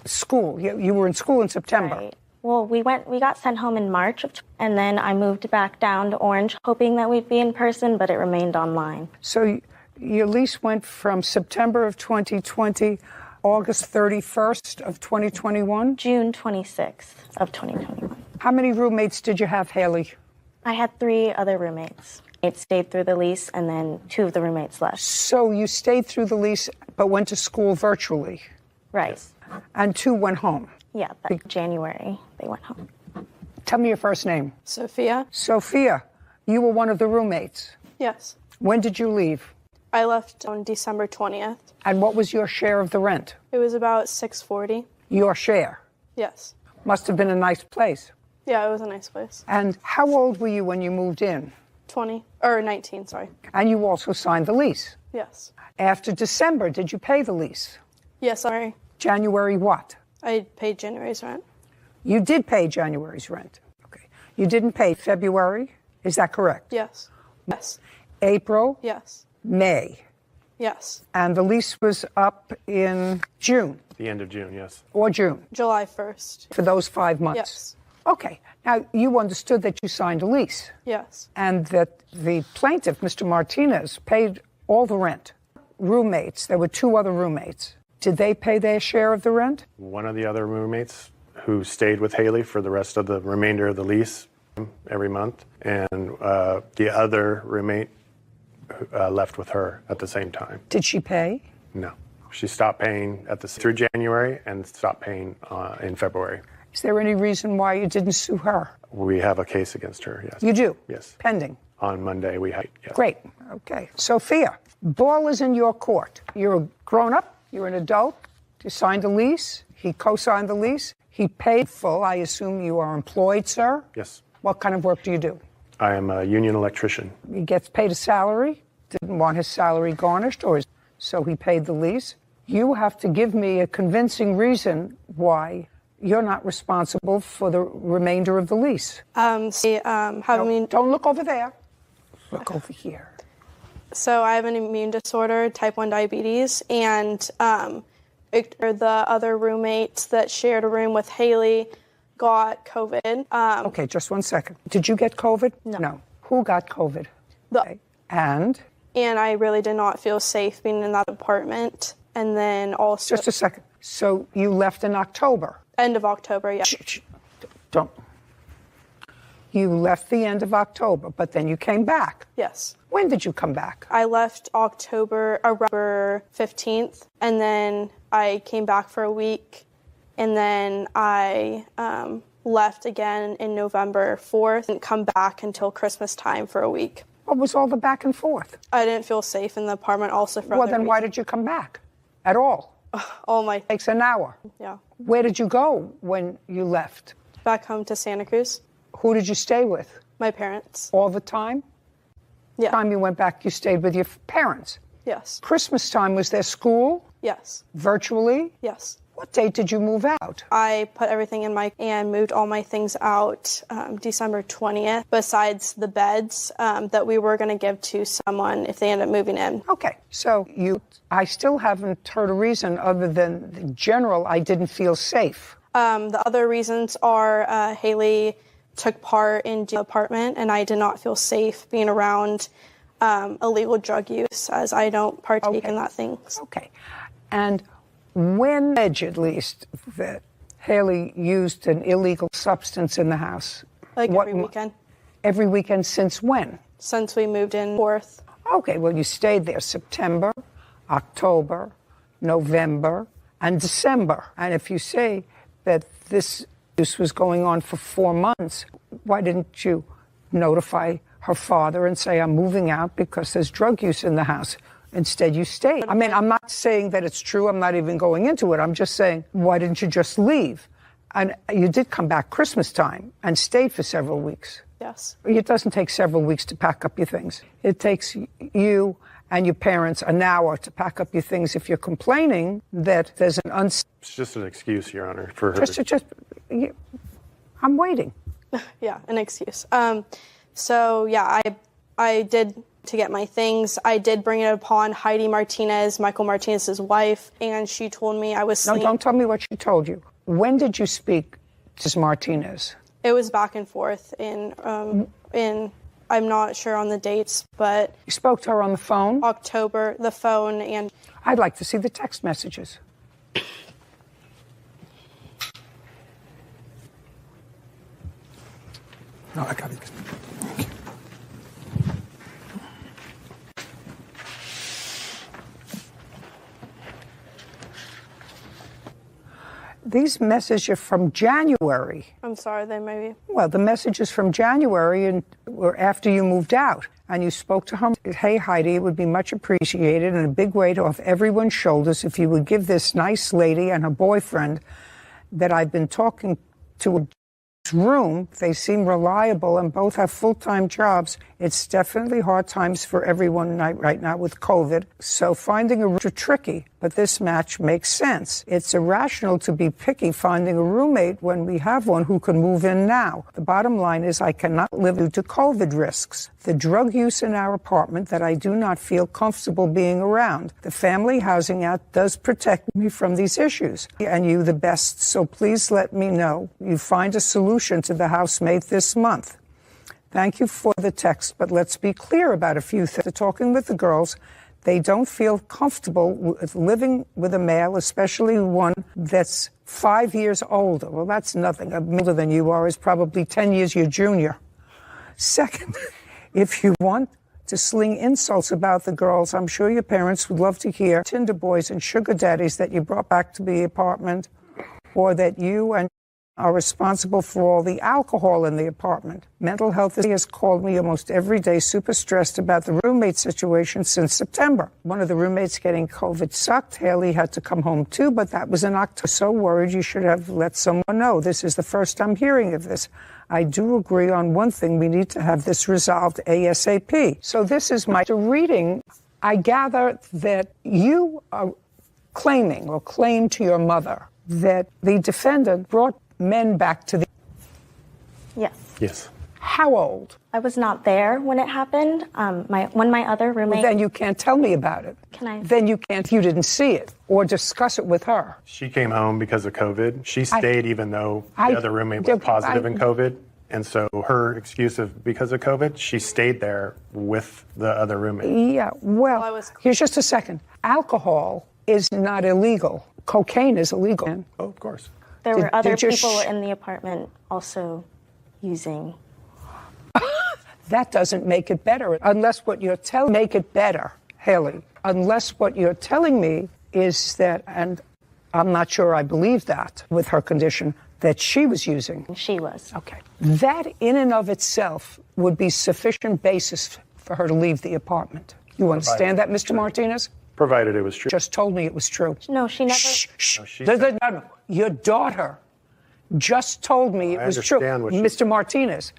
Speaker 2: School. You were in school in September.
Speaker 17: Right. Well, we got sent home in March, and then I moved back down to Orange, hoping that we'd be in person, but it remained online.
Speaker 2: So your lease went from September of 2020, August 31st of 2021?
Speaker 17: June 26th of 2021.
Speaker 2: How many roommates did you have, Haley?
Speaker 17: I had 3 other roommates. It stayed through the lease, and then 2 of the roommates left.
Speaker 2: So you stayed through the lease, but went to school virtually?
Speaker 17: Right.
Speaker 2: Yes. And 2 went home?
Speaker 17: Yeah, that January they went home.
Speaker 2: Tell me your first name.
Speaker 10: Sophia.
Speaker 2: Sophia, you were one of the roommates?
Speaker 10: Yes.
Speaker 2: When did you leave?
Speaker 10: I left on December 20th.
Speaker 2: And what was your share of the rent?
Speaker 10: It was about $640.
Speaker 2: Your share?
Speaker 10: Yes.
Speaker 2: Must have been a nice place.
Speaker 10: Yeah, it was a nice place.
Speaker 2: And how old were you when you moved in?
Speaker 10: 19, sorry.
Speaker 2: And you also signed the lease?
Speaker 10: Yes.
Speaker 2: After December, did you pay the lease?
Speaker 10: Yes, sorry.
Speaker 2: January what?
Speaker 10: I paid January's rent.
Speaker 2: You did pay January's rent. Okay. You didn't pay February? Is that correct?
Speaker 10: Yes. Yes.
Speaker 2: April?
Speaker 10: Yes.
Speaker 2: May?
Speaker 10: Yes.
Speaker 2: And the lease was up in June?
Speaker 22: The end of June, yes.
Speaker 2: Or June?
Speaker 10: July 1st.
Speaker 2: For those 5 months?
Speaker 10: Yes.
Speaker 2: Okay. Now, you understood that you signed a lease?
Speaker 10: Yes.
Speaker 2: And that the plaintiff, Mr. Martinez, paid all the rent? roommates. There were 2 other roommates. Did they pay their share of the rent?
Speaker 16: One of the other roommates who stayed with Haley for the rest of the remainder of the lease every month, and the other roommate left with her at the same time.
Speaker 2: Did she pay?
Speaker 16: No. She stopped paying through January and stopped paying in February.
Speaker 2: Is there any reason why you didn't sue her?
Speaker 16: We have a case against her, yes.
Speaker 2: You do?
Speaker 16: Yes.
Speaker 2: Pending?
Speaker 16: On Monday, we have, yes.
Speaker 2: Great. Okay. Sophia, ball is in your court. You're a grown-up. You're an adult. You signed a lease. He co-signed the lease. He paid full. I assume you are employed, sir?
Speaker 16: Yes.
Speaker 2: What kind of work do you do?
Speaker 16: I am a union electrician.
Speaker 2: He gets paid a salary. Didn't want his salary garnished, so he paid the lease. You have to give me a convincing reason why you're not responsible for the remainder of the lease.
Speaker 10: Don't
Speaker 2: look over there. Look over here.
Speaker 10: So I have an immune disorder, type 1 diabetes, and the other roommates that shared a room with Haley got COVID.
Speaker 2: Okay, just 1 second. Did you get COVID? No. Who got COVID? Okay. And
Speaker 10: I really did not feel safe being in that apartment. And then also...
Speaker 2: Just a second. So you left in October?
Speaker 10: End of October, yeah.
Speaker 2: Don't. You left the end of October, but then you came back?
Speaker 10: Yes.
Speaker 2: When did you come back?
Speaker 10: I left October 15th, and then I came back for a week, and then I left again in November 4th and come back until Christmas time for a week.
Speaker 2: What was all the back and forth?
Speaker 10: I didn't feel safe in the apartment also for
Speaker 2: Well, then why did you come back at all?
Speaker 10: All my...
Speaker 2: Takes an hour.
Speaker 10: Yeah.
Speaker 2: Where did you go when you left?
Speaker 10: Back home to Santa Cruz.
Speaker 2: Who did you stay with?
Speaker 10: My parents.
Speaker 2: All the time?
Speaker 10: Yeah.
Speaker 2: The time you went back, you stayed with your parents?
Speaker 10: Yes.
Speaker 2: Christmas time, was there school?
Speaker 10: Yes.
Speaker 2: Virtually?
Speaker 10: Yes.
Speaker 2: What date did you move out?
Speaker 10: I put everything in and moved all my things out December 20th, besides the beds that we were going to give to someone if they end up moving in.
Speaker 2: Okay, so I still haven't heard a reason other than the general, I didn't feel safe.
Speaker 10: The other reasons are Haley took part in the apartment, and I did not feel safe being around illegal drug use, as I don't partake in that things.
Speaker 2: Okay, and when alleged, at least, that Haley used an illegal substance in the house?
Speaker 10: Like every weekend.
Speaker 2: Every weekend since when?
Speaker 10: Since we moved in 4th.
Speaker 2: Okay, well, you stayed there September, October, November, and December. And if you say that this use was going on for 4 months, why didn't you notify her father and say, I'm moving out because there's drug use in the house? Instead, you stayed. I mean, I'm not saying that it's true. I'm not even going into it. I'm just saying, why didn't you just leave? And you did come back Christmas time and stayed for several weeks.
Speaker 10: Yes.
Speaker 2: It doesn't take several weeks to pack up your things. It takes you and your parents an hour to pack up your things if you're complaining that there's an
Speaker 16: It's just an excuse, Your Honor, for her.
Speaker 2: I'm waiting.
Speaker 10: Yeah, an excuse. So, yeah, I did to get my things. I did bring it upon Heidi Martinez, Michael Martinez's wife, and she told me I was
Speaker 2: No, don't tell me what she told you. When did you speak to Martinez?
Speaker 10: It was back and forth in I'm not sure on the dates, but...
Speaker 2: You spoke to her on the phone?
Speaker 10: October, the phone, and...
Speaker 2: I'd like to see the text messages.
Speaker 6: No, I got it.
Speaker 2: These messages are from January.
Speaker 10: I'm sorry, they may be...
Speaker 2: Well, the messages from January and were after you moved out. And you spoke to her. Hey, Heidi, it would be much appreciated and a big weight off everyone's shoulders if you would give this nice lady and her boyfriend that I've been talking to a room. They seem reliable and both have full-time jobs. It's definitely hard times for everyone right now with COVID. So finding a roommate is tricky, but this match makes sense. It's irrational to be picky finding a roommate when we have one who can move in now. The bottom line is I cannot live due to COVID risks. The drug use in our apartment that I do not feel comfortable being around. The Family Housing Act does protect me from these issues. And you the best, so please let me know you find a solution to the housemate this month. Thank you for the text, but let's be clear about a few things. Talking with the girls, they don't feel comfortable with living with a male, especially one that's 5 years older. Well, that's nothing. Older than you are is probably 10 years your junior. Second, if you want to sling insults about the girls, I'm sure your parents would love to hear Tinder boys and sugar daddies that you brought back to the apartment, or that you and are responsible for all the alcohol in the apartment. Mental health has called me almost every day, super stressed about the roommate situation since September. One of the roommates getting COVID sucked. Haley had to come home too, but that was in October. So worried, you should have let someone know. This is the first I'm hearing of this. I do agree on one thing. We need to have this resolved ASAP. So this is my reading. I gather that you are claiming or claim to your mother that the defendant brought men back to the...
Speaker 17: Yes.
Speaker 16: Yes.
Speaker 2: How old?
Speaker 17: I was not there when it happened. When my other roommate...
Speaker 2: Well, then you can't tell me about it.
Speaker 17: Can I?
Speaker 2: Then you can't. You didn't see it or discuss it with her.
Speaker 16: She came home because of COVID. She stayed even though the other roommate was positive in COVID. And so her excuse of because of COVID, she stayed there with the other roommate.
Speaker 2: Yeah, well, here's just a second. Alcohol is not illegal. Cocaine is illegal.
Speaker 16: Oh, of course.
Speaker 17: There were other people in the apartment also using.
Speaker 2: That doesn't make it better. Unless what you're telling make it better, Haley. Unless what you're telling me is that, and I'm not sure I believe that with her condition, that she was using.
Speaker 17: She was.
Speaker 2: Okay. That in and of itself would be sufficient basis for her to leave the apartment. You understand that, Mr. Martinez?
Speaker 16: Provided it was true.
Speaker 2: Just told me it was true.
Speaker 17: No, she never.
Speaker 2: Shh. No. Your daughter just told me it was true. Mr. Martinez,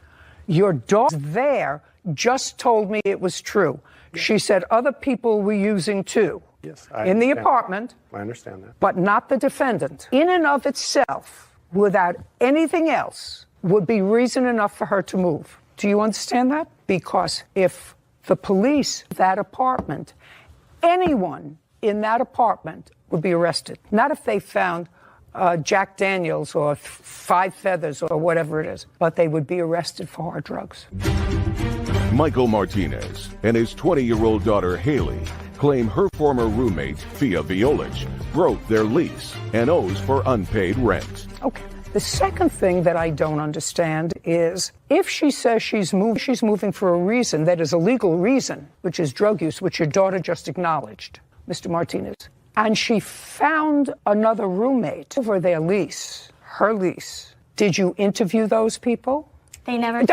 Speaker 2: your daughter there just told me it was true. Yeah. She said other people were using too.
Speaker 16: Yes,
Speaker 2: in the apartment.
Speaker 16: I understand that.
Speaker 2: But not the defendant. In and of itself, without anything else, would be reason enough for her to move. Do you understand that? Because if the police, that apartment, anyone in that apartment would be arrested. Not if they found Jack Daniels or 5 feathers or whatever it is, but they would be arrested for hard drugs.
Speaker 1: Michael Martinez and his 20-year-old daughter Haley claim her former roommate, Thea Violich, broke their lease and owes for unpaid rent.
Speaker 2: Okay. The second thing that I don't understand is if she says she's moving for a reason that is a legal reason, which is drug use, which your daughter just acknowledged, Mr. Martinez, and she found another roommate over their lease, her lease. Did you interview those people?
Speaker 17: They never.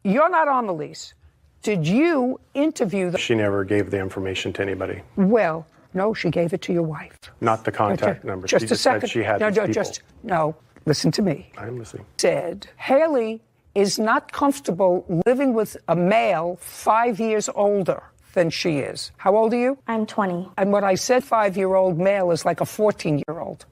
Speaker 2: You're not on the lease. Did you interview them?
Speaker 16: She never gave the information to anybody.
Speaker 2: Well, no, she gave it to your wife.
Speaker 16: Not the contact number.
Speaker 2: Just
Speaker 16: she
Speaker 2: a
Speaker 16: just
Speaker 2: second.
Speaker 16: Said she had
Speaker 2: No,
Speaker 16: these people.
Speaker 2: no. Listen to me.
Speaker 16: I'm listening.
Speaker 2: Said Haley is not comfortable living with a male 5 years older than she is. How old are you?
Speaker 17: I'm 20.
Speaker 2: And what I said 5-year-old male is like a 14-year-old.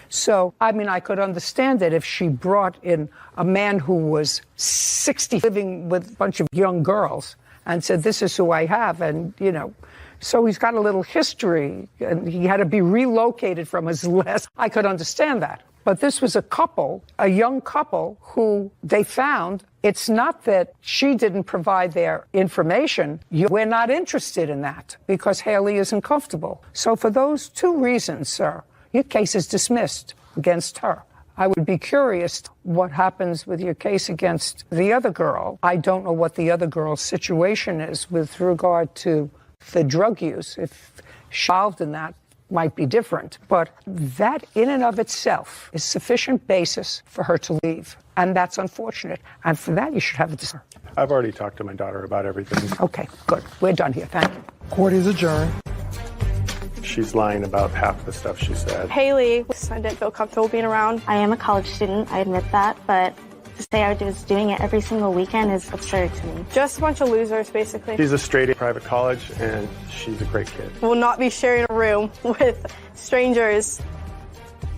Speaker 2: So, I mean, I could understand it if she brought in a man who was 60 living with a bunch of young girls and said, this is who I have. And, you know, so he's got a little history and he had to be relocated from his last. I could understand that. But this was a couple, a young couple who they found. It's not that she didn't provide their information. We're not interested in that because Haley isn't comfortable. So for those 2 reasons, sir, your case is dismissed against her. I would be curious what happens with your case against the other girl. I don't know what the other girl's situation is with regard to the drug use. If she's involved in that, might be different. But that in and of itself is sufficient basis for her to leave. And that's unfortunate. And for that, you should have a decision.
Speaker 16: I've already talked to my daughter about everything.
Speaker 2: Okay, good. We're done here. Thank you.
Speaker 6: Court is adjourned.
Speaker 16: She's lying about half the stuff she said.
Speaker 10: Haley, I didn't feel comfortable being around.
Speaker 17: I am a college student, I admit that, but to say I was doing it every single weekend is absurd to me.
Speaker 10: Just a bunch of losers, basically.
Speaker 16: She's a straight A private college, and she's a great kid.
Speaker 10: Will not be sharing a room with strangers.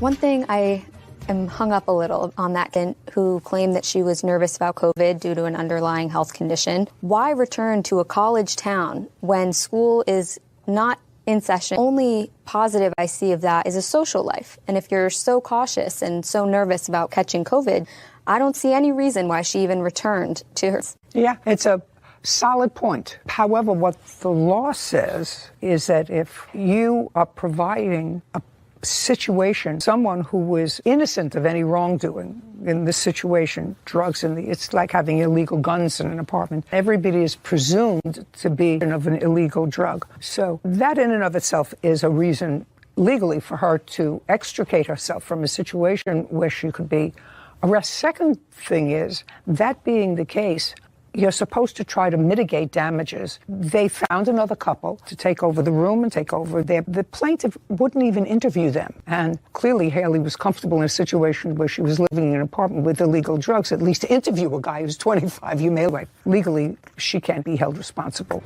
Speaker 5: One thing I am hung up a little on that kid who claimed that she was nervous about COVID due to an underlying health condition. Why return to a college town when school is not in session? Only positive I see of that is a social life. And if you're so cautious and so nervous about catching COVID, I don't see any reason why she even returned to her.
Speaker 2: Yeah, it's a solid point. However, what the law says is that if you are providing a situation, someone who is innocent of any wrongdoing, in this situation, drugs it's like having illegal guns in an apartment. Everybody is presumed to be of an illegal drug. So that in and of itself is a reason legally for her to extricate herself from a situation where she could be arrested. Second thing is, that being the case, you're supposed to try to mitigate damages. They found another couple to take over the room and take over there. The plaintiff wouldn't even interview them. And clearly Haley was comfortable in a situation where she was living in an apartment with illegal drugs. At least to interview a guy who's 25, you may like. Legally, she can't be held responsible.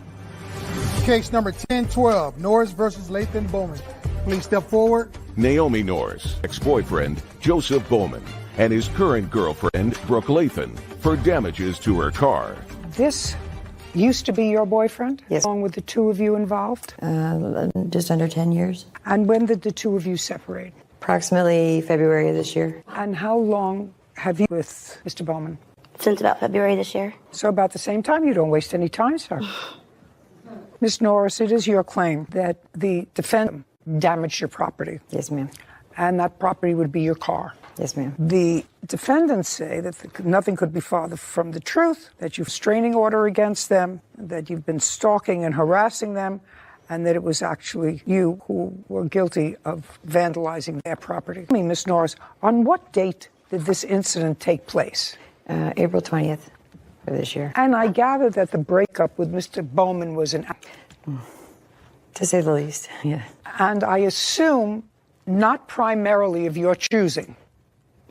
Speaker 6: Case number 1012, Norris versus Lathan Bowman. Please step forward.
Speaker 1: Naomi Norris, ex-boyfriend Joseph Bowman, and his current girlfriend, Brooke Lathan, for damages to her car.
Speaker 2: This used to be your boyfriend?
Speaker 18: Yes.
Speaker 2: Along with the two of you involved?
Speaker 18: Just under 10 years.
Speaker 2: And when did the two of you separate?
Speaker 18: Approximately February of this year.
Speaker 2: And how long have you with Mr. Bowman?
Speaker 18: Since about February this year.
Speaker 2: So about the same time? You don't waste any time, sir. Ms. Norris, it is your claim that the defendant damaged your property.
Speaker 18: Yes, ma'am.
Speaker 2: And that property would be your car.
Speaker 18: Yes, ma'am.
Speaker 2: The defendants say that nothing could be farther from the truth, that you've restraining order against them, that you've been stalking and harassing them, and that it was actually you who were guilty of vandalizing their property. I mean, Ms. Norris, on what date did this incident take place?
Speaker 18: April 20th of this year.
Speaker 2: And I gather that the breakup with Mr. Bowman was
Speaker 18: to say the least, yeah.
Speaker 2: And I assume not primarily of your choosing.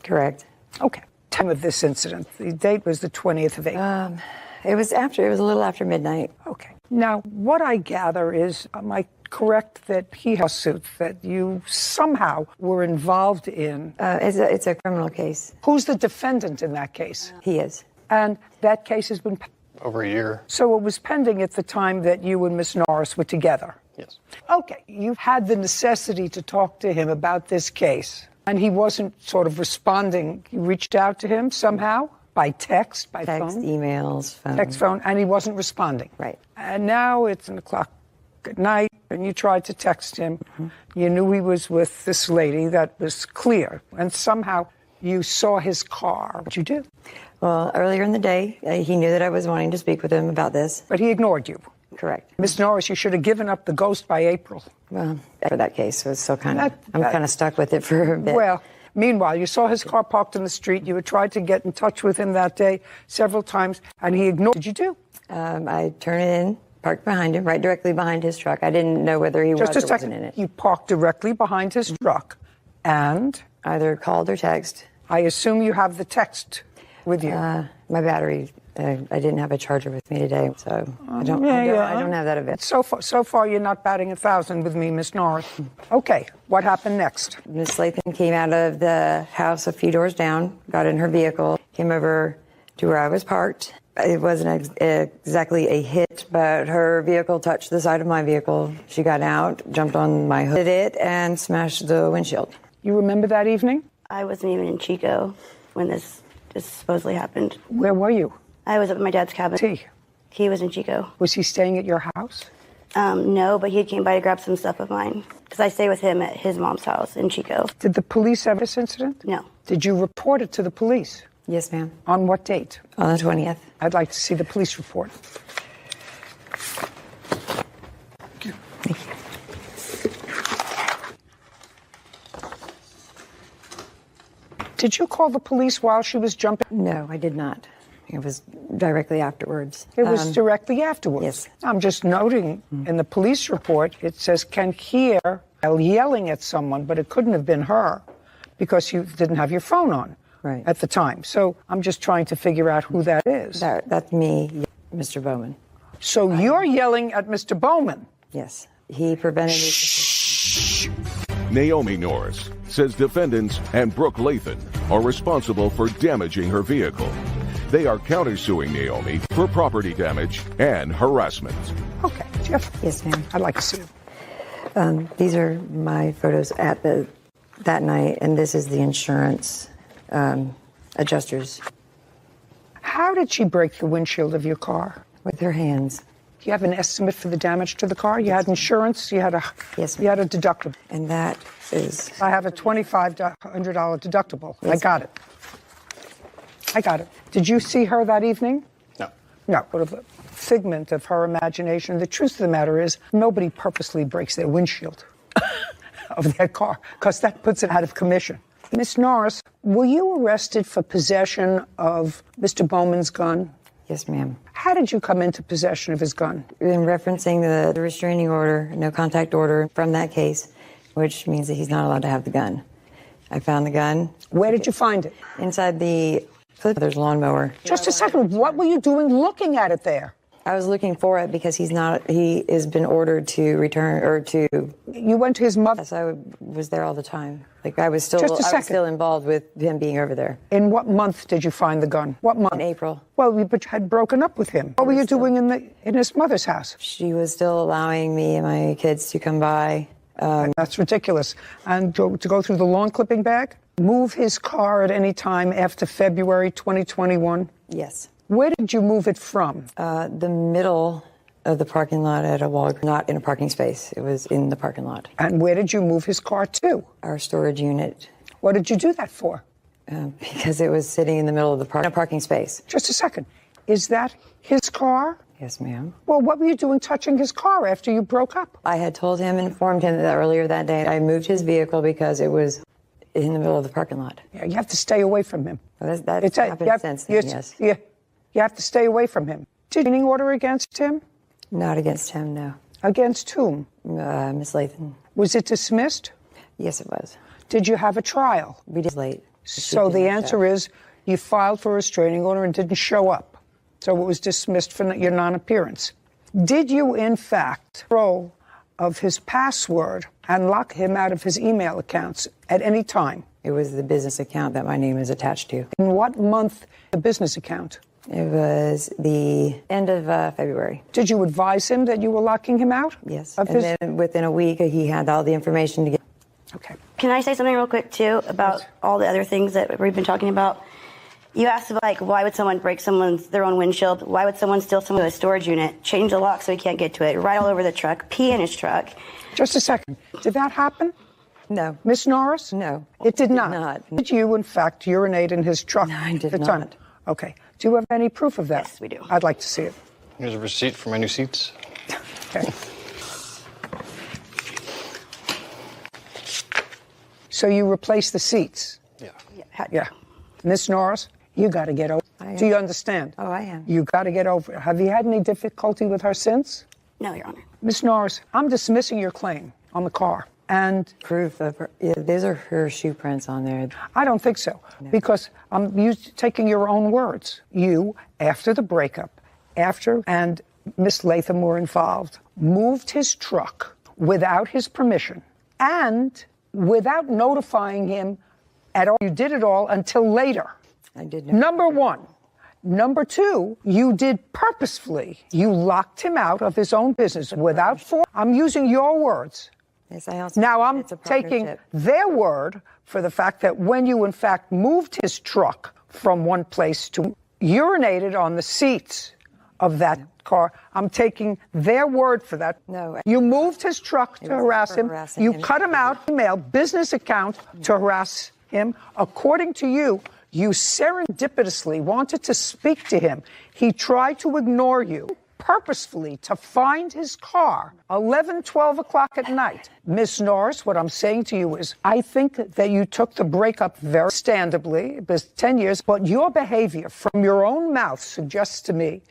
Speaker 18: Correct.
Speaker 2: Okay. Time of this incident. The date was the 20th of April.
Speaker 18: It was a little after midnight.
Speaker 2: Okay. Now, what I gather is, am I correct that he has a suit that you somehow were involved in?
Speaker 18: It's a criminal case.
Speaker 2: Who's the defendant in that case?
Speaker 18: He is.
Speaker 2: And that case has been
Speaker 16: over a year.
Speaker 2: So it was pending at the time that you and Miss Norris were together?
Speaker 16: Yes.
Speaker 2: Okay. You had the necessity to talk to him about this case, and he wasn't sort of responding. You reached out to him somehow? By text, by phone?
Speaker 18: Text, emails, phone.
Speaker 2: Text, phone, and he wasn't responding.
Speaker 18: Right.
Speaker 2: And now it's 10:00 at night, and you tried to text him. Mm-hmm. You knew he was with this lady. That was clear. And somehow you saw his car. What'd you do?
Speaker 18: Well, earlier in the day, he knew that I was wanting to speak with him about this.
Speaker 2: But he ignored you.
Speaker 18: Correct.
Speaker 2: Miss Norris, you should have given up the ghost by April.
Speaker 18: Well, for that case, it was still I'm kind of stuck with it for a bit.
Speaker 2: Well, meanwhile, you saw his car parked in the street. You had tried to get in touch with him that day several times, and he ignored. What did you do?
Speaker 18: I turned it in, parked behind him, right directly behind his truck. I didn't know whether he was or wasn't in it.
Speaker 2: You parked directly behind his truck, and?
Speaker 18: Either called or text.
Speaker 2: I assume you have the text with you.
Speaker 18: My battery, I didn't have a charger with me today, so I don't have that available.
Speaker 2: So far, you're not batting 1,000 with me, Miss Norris. Okay, what happened next?
Speaker 18: Miss Lathan came out of the house a few doors down, got in her vehicle, came over to where I was parked. It wasn't exactly a hit, but her vehicle touched the side of my vehicle. She got out, jumped on my hood, hit it, and smashed the windshield.
Speaker 2: You remember that evening?
Speaker 18: I wasn't even in Chico when this supposedly happened.
Speaker 2: Where were you?
Speaker 18: I was at my dad's cabin. He was in Chico.
Speaker 2: Was he staying at your house?
Speaker 18: No, but he came by to grab some stuff of mine because I stay with him at his mom's house in Chico.
Speaker 2: Did the police have this incident?
Speaker 18: No.
Speaker 2: Did you report it to the police?
Speaker 18: Yes, ma'am.
Speaker 2: On what date?
Speaker 18: On the 20th.
Speaker 2: I'd like to see the police report.
Speaker 18: Thank you.
Speaker 2: Did you call the police while she was jumping?
Speaker 18: No, I did not. It was directly afterwards.
Speaker 2: It was directly afterwards?
Speaker 18: Yes.
Speaker 2: I'm just noting in the police report, it says, can hear yelling at someone, but it couldn't have been her because you didn't have your phone on at the time. So I'm just trying to figure out who that is.
Speaker 18: That's me, Mr. Bowman.
Speaker 2: So you're yelling at Mr. Bowman?
Speaker 18: Yes. He prevented me.
Speaker 1: Shh. Naomi Norris says defendants and Brooke Lathan are responsible for damaging her vehicle. They are countersuing Naomi for property damage and harassment.
Speaker 2: Okay, Jeff.
Speaker 18: Yes, ma'am.
Speaker 2: I'd like to see them.
Speaker 18: These are my photos at that night, and this is the insurance adjusters.
Speaker 2: How did she break the windshield of your car?
Speaker 18: With her hands.
Speaker 2: Do you have an estimate for the damage to the car? You had insurance. You had a deductible.
Speaker 18: And that is.
Speaker 2: I have a $2,500 deductible.
Speaker 18: Yes.
Speaker 2: I got it. Did you see her that evening?
Speaker 22: No.
Speaker 2: No. But a figment of her imagination. The truth of the matter is, nobody purposely breaks their windshield of their car because that puts it out of commission. Miss Norris, were you arrested for possession of Mr. Bowman's gun?
Speaker 18: Yes, ma'am.
Speaker 2: How did you come into possession of his gun?
Speaker 18: In referencing the restraining order, no contact order from that case, which means that he's not allowed to have the gun. I found the gun.
Speaker 2: Where did you find it?
Speaker 18: Inside the father's lawnmower.
Speaker 2: Just a second. What were you doing looking at it there?
Speaker 18: I was looking for it because he has been ordered to return or to.
Speaker 2: You went to his mother?
Speaker 18: Yes, I was there all the time. Like I was still,
Speaker 2: Just a second.
Speaker 18: I was still involved with him being over there.
Speaker 2: In what month did you find the gun? What month?
Speaker 18: In April.
Speaker 2: Well, but you had broken up with him. What were you doing in his mother's house?
Speaker 18: She was still allowing me and my kids to come by.
Speaker 2: That's ridiculous. And to go through the lawn clipping bag? Move his car at any time after February 2021?
Speaker 18: Yes.
Speaker 2: Where did you move it from?
Speaker 18: The middle of the parking lot at a Walgreens, not in a parking space. It was in the parking lot.
Speaker 2: And where did you move his car to?
Speaker 18: Our storage unit.
Speaker 2: What did you do that for?
Speaker 18: Because it was sitting in the middle of the parking space.
Speaker 2: Just a second. Is that his car?
Speaker 18: Yes, ma'am.
Speaker 2: Well, what were you doing touching his car after you broke up?
Speaker 18: I had told him, informed him that earlier that day I moved his vehicle because it was in the middle of the parking lot.
Speaker 2: Yeah, you have to stay away from him.
Speaker 18: Well, that's happened since then, yes.
Speaker 2: Yeah, you have to stay away from him. Did you have any order against him?
Speaker 18: Not against him, no.
Speaker 2: Against whom?
Speaker 18: Miss Lathan.
Speaker 2: Was it dismissed?
Speaker 18: Yes, it was.
Speaker 2: Did you have a trial?
Speaker 18: We did late.
Speaker 2: So the answer is you filed for a restraining order and didn't show up. So it was dismissed for your non-appearance. Did you, in fact, control of his password and lock him out of his email accounts at any time?
Speaker 18: It was the business account that my name is attached to.
Speaker 2: In what month, the business account?
Speaker 18: It was the end of February.
Speaker 2: Did you advise him that you were locking him out?
Speaker 18: Yes. Then within a week, he had all the information to get.
Speaker 2: Okay.
Speaker 9: Can I say something real quick, too, about all the other things that we've been talking about? You asked, like, why would someone break their own windshield? Why would someone steal someone's storage unit, change the lock so he can't get to it, ride all over the truck, pee in his truck?
Speaker 2: Just a second. Did that happen?
Speaker 18: No.
Speaker 2: Miss Norris?
Speaker 18: No.
Speaker 2: It did not. Did you, in fact, urinate in his truck?
Speaker 18: No, I did
Speaker 2: at the time?
Speaker 18: not.
Speaker 2: Okay. Do you have any proof of that?
Speaker 9: Yes, we do.
Speaker 2: I'd like to see it.
Speaker 19: Here's a receipt for my new seats.
Speaker 2: Okay. So you replaced the seats?
Speaker 19: Yeah.
Speaker 2: Yeah. Miss Norris, you got to get over it. Do you understand?
Speaker 18: Oh, I am.
Speaker 2: You got to get over it. Have you had any difficulty with her since?
Speaker 9: No, Your Honor.
Speaker 2: Miss Norris, I'm dismissing your claim on the car. And
Speaker 18: proof of her, these are her shoe prints on there.
Speaker 2: I don't think so, because I'm taking your own words. You, after the breakup, and Miss Latham were involved, moved his truck without his permission and without notifying him at all. You did it all until later.
Speaker 18: I did.
Speaker 2: Number one. Number two, you did purposefully. You locked him out of his own business without I'm using your words.
Speaker 18: Yes, I also
Speaker 2: now I'm taking their word for the fact that when you in fact moved his truck from one place to urinated on the seats of that car, I'm taking their word for that.
Speaker 18: No.
Speaker 2: You moved his truck to harass him. You cut him out, email, business account to harass him. According to you, you serendipitously wanted to speak to him. He tried to ignore you. Purposefully to find his car 11, 12 o'clock at night. Miss Norris, what I'm saying to you is I think that you took the breakup very understandably. It was 10 years, but your behavior from your own mouth suggests to me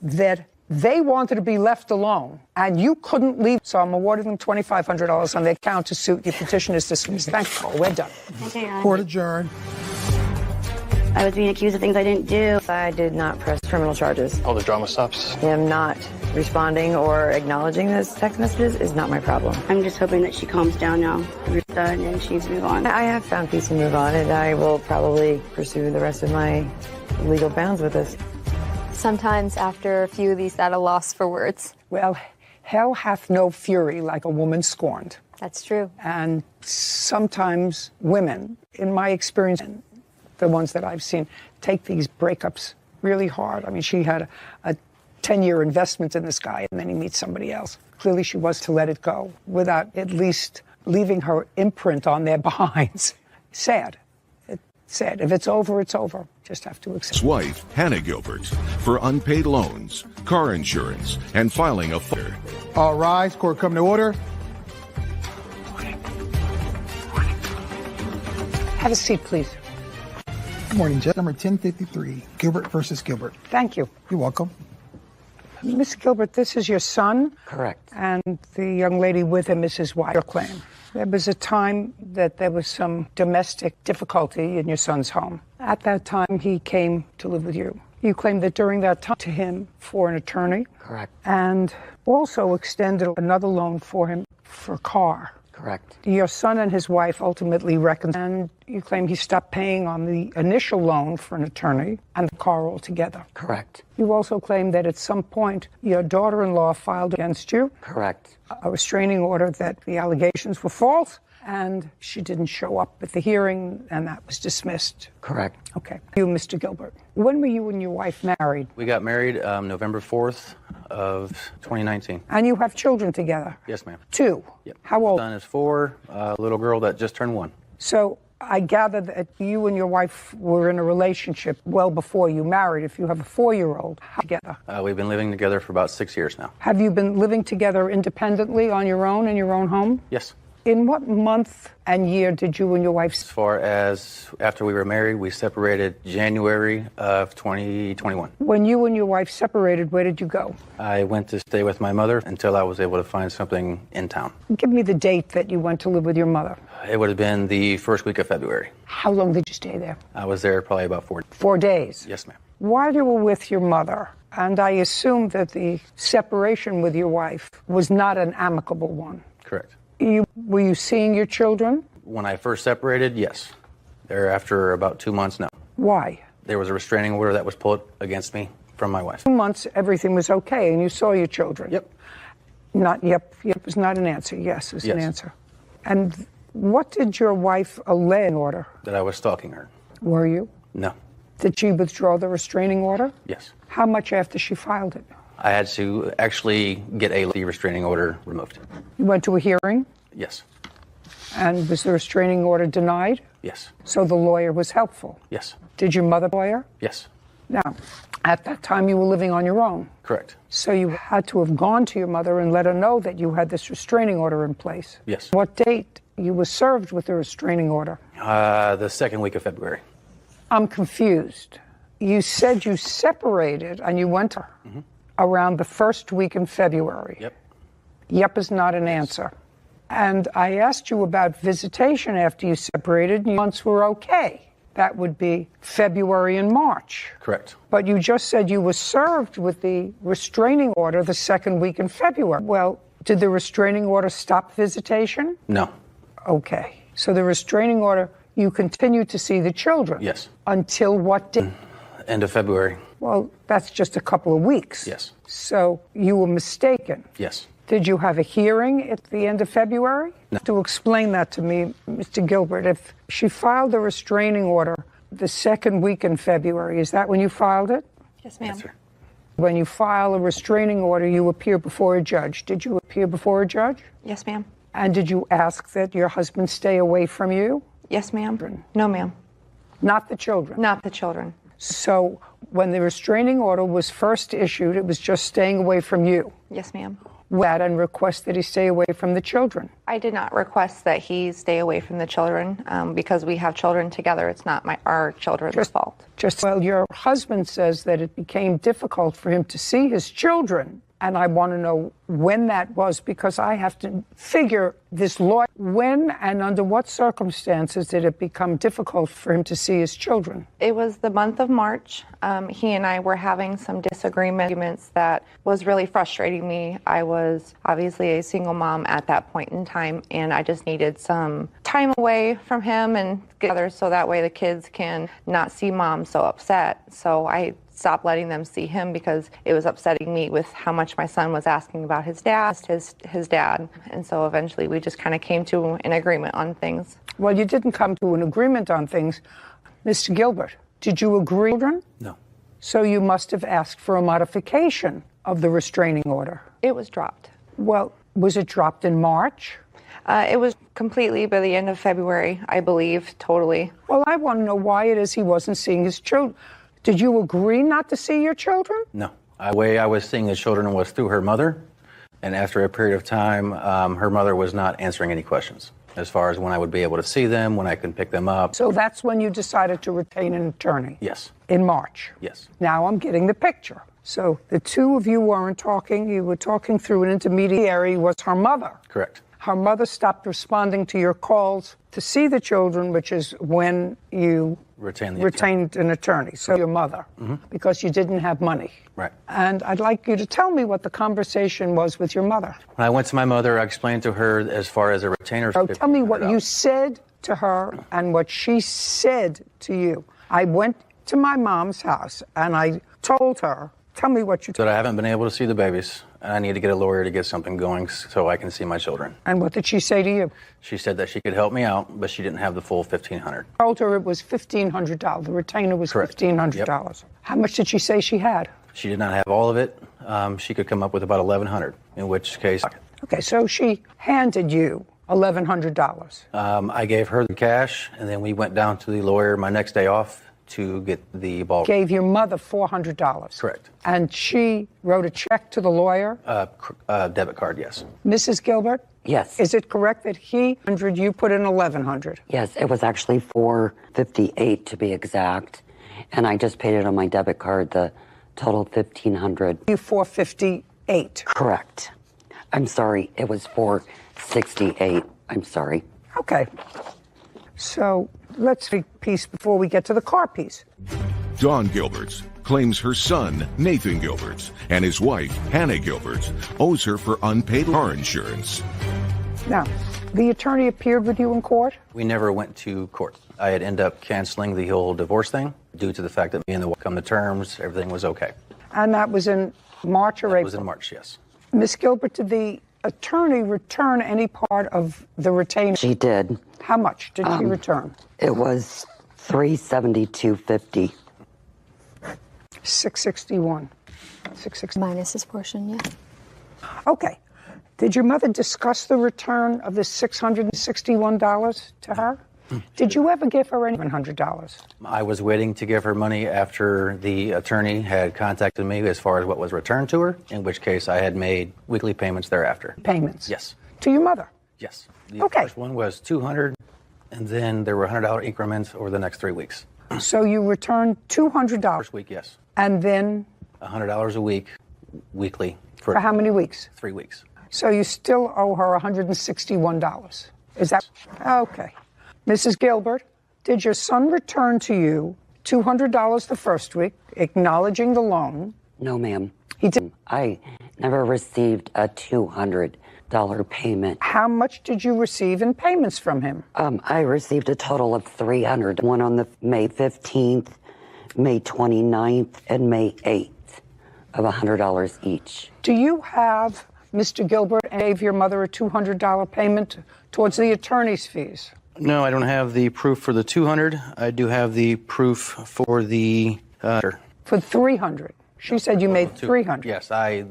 Speaker 2: that they wanted to be left alone and you couldn't leave. So I'm awarding them $2,500 on their counter suit. Your petition is dismissed. Thank you. We're done.
Speaker 6: Court adjourned.
Speaker 9: I was being accused of things I didn't do.
Speaker 18: I did not press criminal charges.
Speaker 19: All the drama stops.
Speaker 18: Him not responding or acknowledging those text messages is not my problem.
Speaker 9: I'm just hoping that she calms down now. We're done and she needs to move on.
Speaker 18: I have found peace to move on, and I will probably pursue the rest of my legal bounds with this.
Speaker 5: Sometimes after a few of these, at a loss for words.
Speaker 2: Well, hell hath no fury like a woman scorned.
Speaker 5: That's true.
Speaker 2: And sometimes women, in my experience, the ones that I've seen, take these breakups really hard. I mean, she had a 10-year investment in this guy, and then he meets somebody else. Clearly, she was to let it go without at least leaving her imprint on their behinds. Sad. It's sad. If it's over, it's over. Just have to accept it.
Speaker 1: His wife, Hannah Gilbert, for unpaid loans, car insurance, and filing a fire.
Speaker 6: All rise. Court come to order.
Speaker 2: Have a seat, please.
Speaker 6: Good morning, Judge. Number 1053, Gilbert versus Gilbert.
Speaker 2: Thank you.
Speaker 6: You're welcome.
Speaker 2: Ms. Gilbert, this is your son?
Speaker 12: Correct.
Speaker 2: And the young lady with him is his wife, your claim. There was a time that there was some domestic difficulty in your son's home. At that time, he came to live with you. You claimed that during that time to him for an attorney.
Speaker 12: Correct.
Speaker 2: And also extended another loan for him for a car.
Speaker 12: Correct.
Speaker 2: Your son and his wife ultimately reconciled, and you claim he stopped paying on the initial loan for an attorney and the car altogether.
Speaker 12: Correct.
Speaker 2: You also claim that at some point your daughter-in-law filed against you.
Speaker 12: Correct.
Speaker 2: A restraining order that the allegations were false, and she didn't show up at the hearing, and that was dismissed.
Speaker 12: Correct.
Speaker 2: Okay. You, Mr. Gilbert, when were you and your wife married?
Speaker 19: We got married November 4th of 2019.
Speaker 2: And you have children together?
Speaker 19: Yes, ma'am.
Speaker 2: 2?
Speaker 19: Yep.
Speaker 2: How old?
Speaker 19: Son is 4, little girl that just turned 1.
Speaker 2: So I gather that you and your wife were in a relationship well before you married. If you have a 4-year-old together.
Speaker 19: We've been living together for about 6 years now.
Speaker 2: Have you been living together independently on your own in your own home?
Speaker 19: Yes.
Speaker 2: In what month and year did you and your wife...
Speaker 19: As far as after we were married, we separated January of 2021.
Speaker 2: When you and your wife separated, where did you go?
Speaker 19: I went to stay with my mother until I was able to find something in town.
Speaker 2: Give me the date that you went to live with your mother.
Speaker 19: It would have been the first week of February.
Speaker 2: How long did you stay there?
Speaker 19: I was there probably about
Speaker 2: 4 days?
Speaker 19: Yes, ma'am.
Speaker 2: While you were with your mother, and I assume that the separation with your wife was not an amicable one.
Speaker 19: Correct.
Speaker 2: Were you seeing your children?
Speaker 19: When I first separated, yes. Thereafter, about 2 months, no.
Speaker 2: Why?
Speaker 19: There was a restraining order that was pulled against me from my wife.
Speaker 2: 2 months, everything was okay, and you saw your children?
Speaker 19: Yep.
Speaker 2: Not yep. Yep is not an answer. Yes is
Speaker 19: Yes.
Speaker 2: an answer. And what did your wife allege in order?
Speaker 19: That I was stalking her.
Speaker 2: Were you?
Speaker 19: No.
Speaker 2: Did she withdraw the restraining order?
Speaker 19: Yes.
Speaker 2: How much after she filed it?
Speaker 19: I had to actually get a restraining order removed.
Speaker 2: You went to a hearing?
Speaker 19: Yes.
Speaker 2: And was the restraining order denied?
Speaker 19: Yes.
Speaker 2: So the lawyer was helpful?
Speaker 19: Yes.
Speaker 2: Did your mother lawyer?
Speaker 19: Yes.
Speaker 2: Now, at that time you were living on your own.
Speaker 19: Correct.
Speaker 2: So you had to have gone to your mother and let her know that you had this restraining order in place.
Speaker 19: Yes.
Speaker 2: What date you were served with the restraining order?
Speaker 19: The second week of February.
Speaker 2: I'm confused. You said you separated and you went to her around the first week in February.
Speaker 19: Yep.
Speaker 2: Yep is not an answer. And I asked you about visitation after you separated, and months were okay. That would be February and March.
Speaker 19: Correct.
Speaker 2: But you just said you were served with the restraining order the second week in February. Well, did the restraining order stop visitation?
Speaker 19: No.
Speaker 2: Okay. So the restraining order, you continued to see the children?
Speaker 19: Yes.
Speaker 2: Until what date?
Speaker 19: End of February.
Speaker 2: Well, that's just a couple of weeks.
Speaker 19: Yes.
Speaker 2: So you were mistaken.
Speaker 19: Yes.
Speaker 2: Did you have a hearing at the end of February?
Speaker 19: No.
Speaker 2: To explain that to me, Mr. Gilbert, if she filed the restraining order the second week in February, is that when you filed it?
Speaker 13: Yes, ma'am.
Speaker 19: Yes, sir.
Speaker 2: When you file a restraining order, you appear before a judge. Did you appear before a judge?
Speaker 13: Yes, ma'am.
Speaker 2: And did you ask that your husband stay away from you?
Speaker 13: Yes, ma'am. No, ma'am.
Speaker 2: Not the children?
Speaker 13: Not the children.
Speaker 2: So when the restraining order was first issued, it was just staying away from you?
Speaker 13: Yes, ma'am.
Speaker 2: That and request that he stay away from the children?
Speaker 13: I did not request that he stay away from the children because we have children together. It's not our children's fault.
Speaker 2: Well, your husband says that it became difficult for him to see his children. And I want to know when that was, because I have to figure this law. When and under what circumstances did it become difficult for him to see his children?
Speaker 13: It was the month of March. He and I were having some disagreements that was really frustrating me. I was obviously a single mom at that point in time, and I just needed some time away from him and get together so that way the kids can not see mom so upset. So I stopped letting them see him because it was upsetting me with how much my son was asking about his dad, his dad. And so eventually we just kind of came to an agreement on things.
Speaker 2: Well, you didn't come to an agreement on things. Mr. Gilbert, did you agree?
Speaker 19: No.
Speaker 2: So you must have asked for a modification of the restraining order.
Speaker 13: It was dropped.
Speaker 2: Well, was it dropped in March?
Speaker 13: It was completely by the end of February, I believe, totally.
Speaker 2: Well, I want to know why it is he wasn't seeing his children. Did you agree not to see your children?
Speaker 19: No. The way I was seeing the children was through her mother. And after a period of time, her mother was not answering any questions as far as when I would be able to see them, when I can pick them up.
Speaker 2: So that's when you decided to retain an attorney?
Speaker 19: Yes.
Speaker 2: In March?
Speaker 19: Yes.
Speaker 2: Now I'm getting the picture. So the two of you weren't talking. You were talking through an intermediary, was her mother.
Speaker 19: Correct.
Speaker 2: Her mother stopped responding to your calls to see the children, which is when you retained an attorney. So your mother, because you didn't have money.
Speaker 19: Right.
Speaker 2: And I'd like you to tell me what the conversation was with your mother.
Speaker 19: When I went to my mother, I explained to her as far as a retainer.
Speaker 2: So tell me what you said to her and what she said to you. I went to my mom's house and I told her, tell me what you
Speaker 19: That I haven't been able to see the babies, and I need to get a lawyer to get something going so I can see my children.
Speaker 2: And what did she say to you?
Speaker 19: She said that she could help me out, but she didn't have the full $1,500.
Speaker 2: I told her it was $1,500. The retainer was $1,500.
Speaker 19: Yep.
Speaker 2: How much did she say she had?
Speaker 19: She did not have all of it. She could come up with about $1,100, in which case.
Speaker 2: Okay, so she handed you $1,100.
Speaker 19: I gave her the cash, and then we went down to the lawyer my next day off to get the ball.
Speaker 2: Gave your mother $400.
Speaker 19: Correct.
Speaker 2: And she wrote a check to the lawyer?
Speaker 19: Debit card, yes.
Speaker 2: Mrs. Gilbert?
Speaker 3: Yes.
Speaker 2: Is it correct that you put in $1,100?
Speaker 3: Yes, it was actually $458 to be exact, and I just paid it on my debit card, the total $1,500.
Speaker 2: You $458?
Speaker 3: Correct. I'm sorry, it was $468. I'm sorry.
Speaker 2: Okay. So let's take a piece before we get to the car piece.
Speaker 1: Dawn Gilberts claims her son, Nathan Gilberts, and his wife, Hannah Gilberts, owes her for unpaid car insurance.
Speaker 2: Now, the attorney appeared with you in court?
Speaker 19: We never went to court. I had ended up canceling the whole divorce thing due to the fact that me and the wife come to terms, everything was okay.
Speaker 2: And that was in March or April?
Speaker 19: It was in March, yes.
Speaker 2: Ms. Gilbert, did the attorney return any part of the retainer?
Speaker 3: She did.
Speaker 2: How much did she return?
Speaker 3: It was $372.50.
Speaker 2: 661. 660
Speaker 5: minus his portion, yeah.
Speaker 2: Okay. Did your mother discuss the return of the $661 to her? Did you ever give her any $100?
Speaker 19: I was waiting to give her money after the attorney had contacted me as far as what was returned to her, in which case I had made weekly payments thereafter.
Speaker 2: Payments?
Speaker 19: Yes.
Speaker 2: To your mother?
Speaker 19: Yes. The first one was $200, and then there were $100 increments over the next 3 weeks.
Speaker 2: So you returned $200?
Speaker 19: First week, yes.
Speaker 2: And then?
Speaker 19: $100 a week, weekly.
Speaker 2: For how many weeks?
Speaker 19: 3 weeks.
Speaker 2: So you still owe her $161. Is that okay? Mrs. Gilbert, did your son return to you $200 the first week, acknowledging the loan?
Speaker 3: No, ma'am.
Speaker 2: He didn't?
Speaker 3: I never received a $200 payment.
Speaker 2: How much did you receive in payments from him?
Speaker 3: I received a total of $300. One on the May 15th, May 29th, and May 8th of $100 each.
Speaker 2: Do you have, Mr. Gilbert, gave your mother a $200 payment towards the attorney's fees?
Speaker 19: No, I don't have the proof for the $200. I do have the proof for the...
Speaker 2: For $300. She said you made $300.
Speaker 19: Yes, I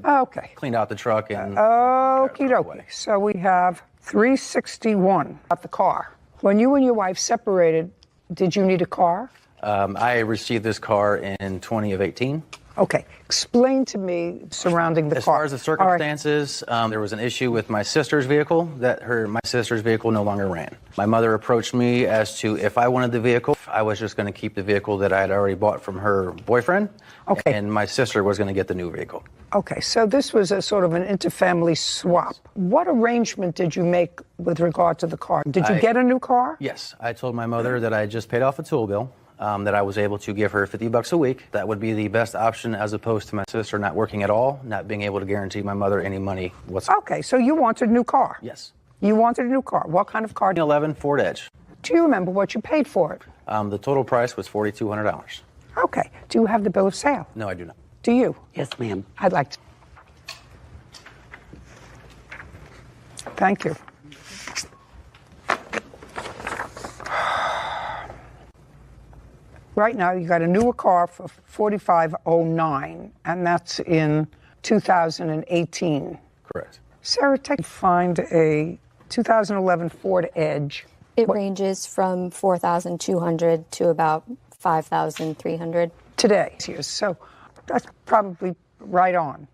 Speaker 19: cleaned out the truck and...
Speaker 2: Okie dokie. So we have $361 at the car. When you and your wife separated, did you need a car?
Speaker 19: I received this car in 2018.
Speaker 2: Okay. Explain to me surrounding the car.
Speaker 19: As far as the circumstances, there was an issue with my sister's vehicle that my sister's vehicle no longer ran. My mother approached me as to if I wanted the vehicle, I was just going to keep the vehicle that I had already bought from her boyfriend. Okay. And my sister was going to get the new vehicle.
Speaker 2: Okay, so this was a sort of an interfamily swap. What arrangement did you make with regard to the car? Did you get a new car?
Speaker 19: Yes. I told my mother that I just paid off a tool bill. That I was able to give her $50 a week. That would be the best option as opposed to my sister not working at all, not being able to guarantee my mother any money whatsoever.
Speaker 2: Okay, so you wanted a new car?
Speaker 19: Yes.
Speaker 2: You wanted a new car. What kind of car?
Speaker 19: 2011 Ford Edge.
Speaker 2: Do you remember what you paid for it?
Speaker 19: The total price was $4,200.
Speaker 2: Okay. Do you have the bill of sale?
Speaker 19: No, I do not.
Speaker 2: Do you?
Speaker 3: Yes, ma'am.
Speaker 2: I'd like to. Thank you. Right now, you got a newer car for $4,509, and that's in 2018.
Speaker 19: Correct.
Speaker 2: Sarah, take find a 2011 Ford Edge.
Speaker 5: It ranges from $4,200 to about $5,300
Speaker 2: today. So that's probably right on.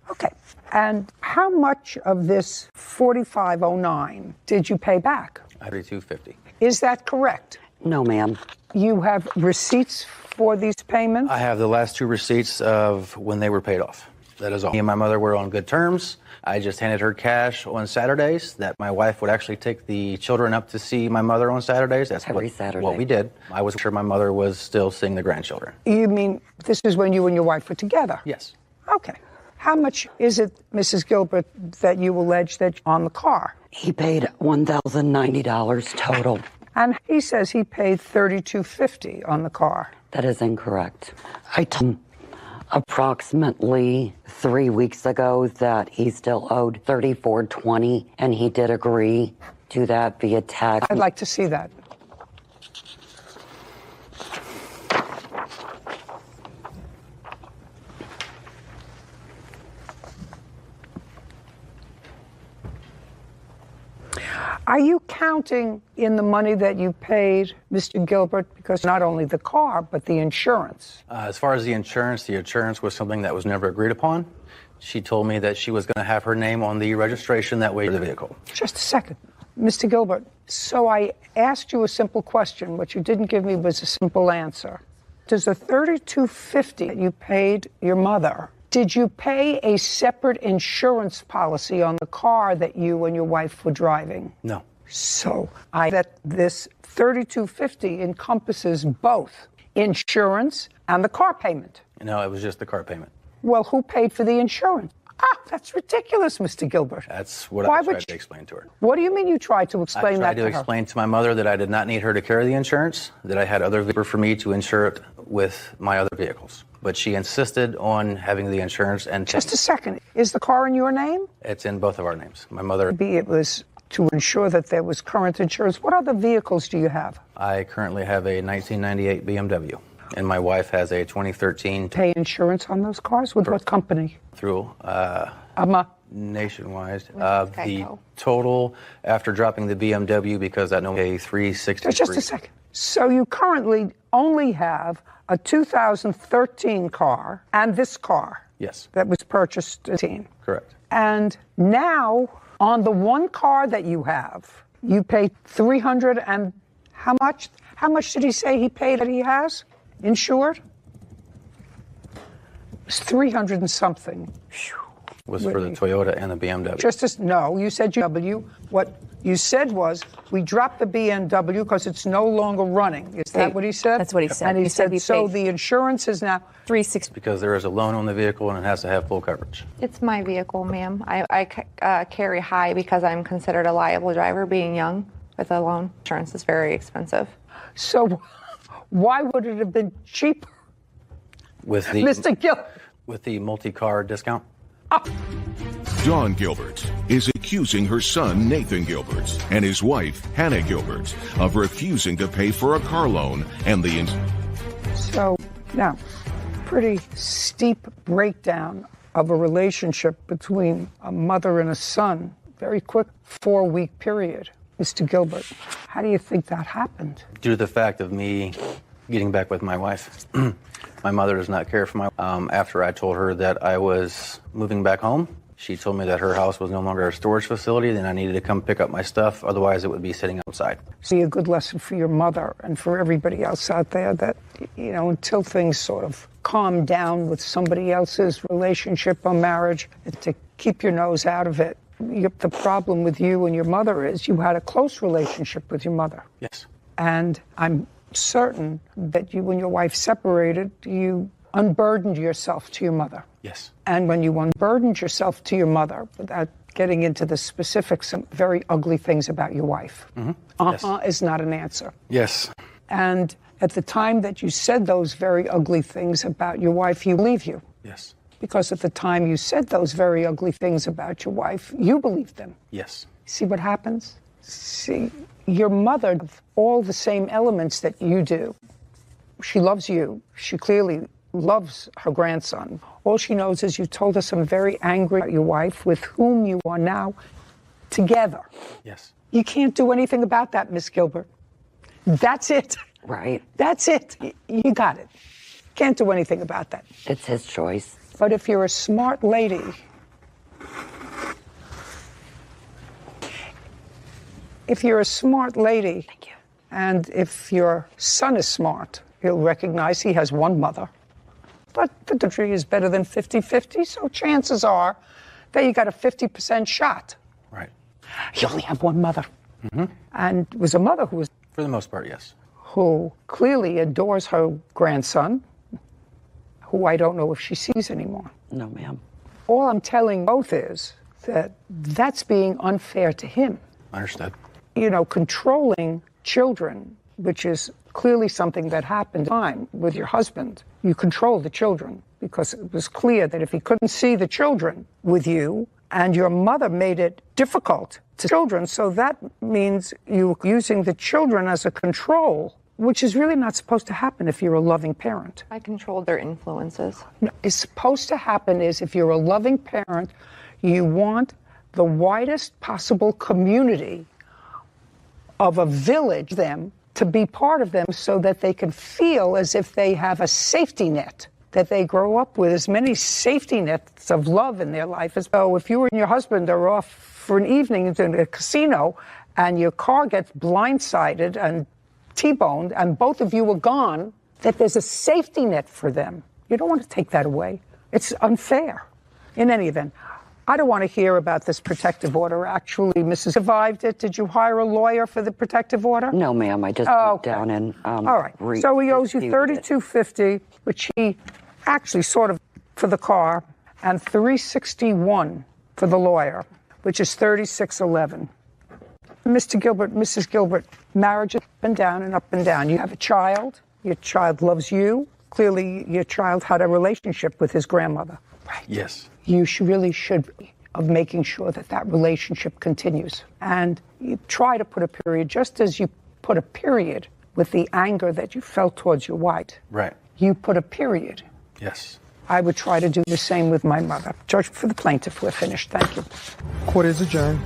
Speaker 2: Okay. And how much of this $4,509 did you pay back?
Speaker 19: $3,250.
Speaker 2: Is that correct?
Speaker 3: No, ma'am.
Speaker 2: You have receipts for these payments?
Speaker 19: I have the last 2 receipts of when they were paid off. That is all. Me and my mother were on good terms. I just handed her cash on Saturdays that my wife would actually take the children up to see my mother on Saturdays. That's
Speaker 3: Every Saturday.
Speaker 19: What we did. I was sure my mother was still seeing the grandchildren.
Speaker 2: You mean this is when you and your wife were together?
Speaker 19: Yes.
Speaker 2: Okay. How much is it, Mrs. Gilbert, that you allege that on the car?
Speaker 3: He paid $1,090 total.
Speaker 2: And he says he paid $3,250 on the car.
Speaker 3: That is incorrect. I told him approximately 3 weeks ago that he still owed $3,420, and he did agree to that via text.
Speaker 2: I'd like to see that. Are you counting in the money that you paid Mr. Gilbert, because not only the car, but the insurance?
Speaker 19: As far as the insurance was something that was never agreed upon. She told me that she was going to have her name on the registration, that way, of the vehicle.
Speaker 2: Just a second. Mr. Gilbert, so I asked you a simple question. What you didn't give me was a simple answer. Does the $3,250 that you paid your mother, did you pay a separate insurance policy on the car that you and your wife were driving?
Speaker 19: No.
Speaker 2: So that this $3,250 encompasses both insurance and the car payment.
Speaker 19: No, it was just the car payment.
Speaker 2: Well, who paid for the insurance? That's ridiculous, Mr. Gilbert.
Speaker 19: That's what I tried to explain to her.
Speaker 2: What do you mean you tried to explain that to her?
Speaker 19: I tried to explain to my mother that I did not need her to carry the insurance, that I had other vehicles for me to insure it with my other vehicles. But she insisted on having the insurance and...
Speaker 2: Just a second. Is the car in your name?
Speaker 19: It's in both of our names. My mother...
Speaker 2: It was to ensure that there was current insurance. What other vehicles do you have?
Speaker 19: I currently have a 1998 BMW, and my wife has a 2013...
Speaker 2: Pay insurance on those cars? With what company?
Speaker 19: Through Nationwide. The total, after dropping the BMW, because that no pay $363.
Speaker 2: Just a second. So you currently only have a 2013 car and this car.
Speaker 19: Yes.
Speaker 2: That was purchased in 2018.
Speaker 19: Correct.
Speaker 2: And now, on the one car that you have, you pay $300 and how much? How much did he say he paid that he has insured? It's 300 and something.
Speaker 19: Was for the Toyota and the BMW.
Speaker 2: No, you said BMW. What you said was, we dropped the BMW because it's no longer running. Is that what he said?
Speaker 20: That's what he said.
Speaker 2: And he said, so the insurance is now
Speaker 20: $360.
Speaker 19: Because there is a loan on the vehicle and it has to have full coverage.
Speaker 13: It's my vehicle, ma'am. I carry high because I'm considered a liable driver, being young with a loan. Insurance is very expensive.
Speaker 2: So why would it have been cheaper?
Speaker 19: With the
Speaker 2: Mr. Gilbert.
Speaker 19: With the multi-car discount?
Speaker 1: Dawn Gilbert is accusing her son, Nathan Gilbert, and his wife, Hannah Gilbert, of refusing to pay for a car loan and the...
Speaker 2: So, now, pretty steep breakdown of a relationship between a mother and a son. Very quick 4-week period. Mr. Gilbert, how do you think that happened?
Speaker 19: Due to the fact of me getting back with my wife. My mother does not care for my... after I told her that I was moving back home, she told me that her house was no longer a storage facility, then I needed to come pick up my stuff, otherwise it would be sitting outside.
Speaker 2: See, a good lesson for your mother and for everybody else out there that, you know, until things sort of calm down with somebody else's relationship or marriage, to keep your nose out of it. The problem with you and your mother is you had a close relationship with your mother.
Speaker 19: Yes.
Speaker 2: And I'm certain that you and your wife separated, you unburdened yourself to your mother.
Speaker 19: Yes.
Speaker 2: And when you unburdened yourself to your mother, without getting into the specifics, some very ugly things about your wife.
Speaker 19: Yes.
Speaker 2: Is not an answer.
Speaker 19: Yes.
Speaker 2: And at the time that you said those very ugly things about your wife, you believe you.
Speaker 19: Yes.
Speaker 2: Because at the time you said those very ugly things about your wife, you believed them.
Speaker 19: Yes.
Speaker 2: See what happens? See, your mother, all the same elements that you do. She loves you. She clearly loves her grandson. All she knows is you told her some very angry about your wife with whom you are now together.
Speaker 19: Yes.
Speaker 2: You can't do anything about that, Miss Gilbert. That's it.
Speaker 3: Right.
Speaker 2: That's it. You got it. Can't do anything about that.
Speaker 3: It's his choice.
Speaker 2: But if you're a smart lady, Thank you. And if your son is smart, he'll recognize he has one mother. But 50 is better than 50-50, so chances are that you got a 50% shot.
Speaker 19: Right.
Speaker 2: You only have one mother. And it was a mother who was...
Speaker 19: For the most part, yes.
Speaker 2: Who clearly adores her grandson, who I don't know if she sees anymore.
Speaker 3: No, ma'am.
Speaker 2: All I'm telling both is that that's being unfair to him.
Speaker 19: Understood.
Speaker 2: You know, controlling children, which is clearly something that happened time with your husband. You controlled the children because it was clear that if he couldn't see the children with you, and your mother made it difficult to children, so that means you using the children as a control, which is really not supposed to happen if you're a loving parent.
Speaker 13: I controlled their influences.
Speaker 2: No, it's supposed to happen is if you're a loving parent, you want the widest possible community of a village, them, to be part of them so that they can feel as if they have a safety net, that they grow up with as many safety nets of love in their life as though if you and your husband are off for an evening in a casino and your car gets blindsided and T-boned and both of you are gone, that there's a safety net for them. You don't want to take that away. It's unfair. In any event, I don't want to hear about this protective order. Actually, Mrs. survived it. Did you hire a lawyer for the protective order?
Speaker 3: No, ma'am. I just went down and
Speaker 2: all right. So he owes you $32.50, which he actually sort of for the car, and $361 for the lawyer, which is $36.11. Mr. Gilbert, Mrs. Gilbert, marriage is up and down and up and down. You have a child. Your child loves you. Clearly, your child had a relationship with his grandmother. Right.
Speaker 19: Yes.
Speaker 2: You really should be of making sure that that relationship continues. And you try to put a period, just as you put a period with the anger that you felt towards your wife.
Speaker 19: Right.
Speaker 2: You put a period.
Speaker 19: Yes.
Speaker 2: I would try to do the same with my mother. Judge, for the plaintiff, we're finished. Thank you.
Speaker 6: Court is adjourned.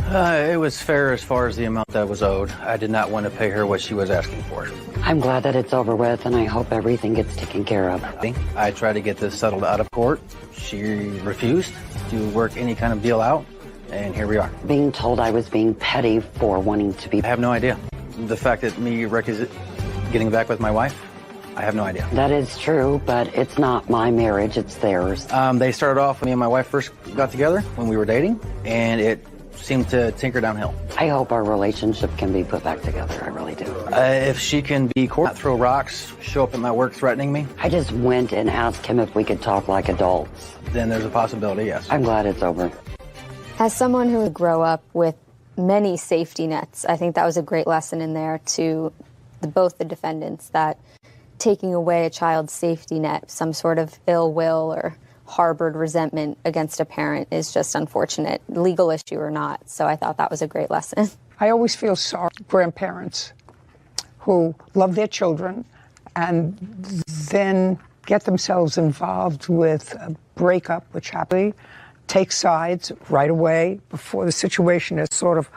Speaker 19: It was fair as far as the amount that was owed. I did not want to pay her what she was asking for.
Speaker 3: I'm glad that it's over with, and I hope everything gets taken care of.
Speaker 19: I tried to get this settled out of court. She refused to work any kind of deal out, and here we are.
Speaker 3: Being told I was being petty for wanting to be...
Speaker 19: I have no idea. The fact that me getting back with my wife, I have no idea.
Speaker 3: That is true, but it's not my marriage, it's theirs.
Speaker 19: They started off when me and my wife first got together, when we were dating, and it seemed to tinker downhill.
Speaker 3: I hope our relationship can be put back together. I really do.
Speaker 19: If she can be court, not throw rocks, show up at my work threatening me.
Speaker 3: I just went and asked him if we could talk like adults.
Speaker 19: Then there's a possibility, yes.
Speaker 3: I'm glad it's over.
Speaker 5: As someone who grew up with many safety nets, I think that was a great lesson in there to both the defendants, that taking away a child's safety net, some sort of ill will or harbored resentment against a parent is just unfortunate, legal issue or not. So I thought that was a great lesson.
Speaker 2: I always feel sorry for grandparents who love their children and then get themselves involved with a breakup, which happily take sides right away before the situation has sort of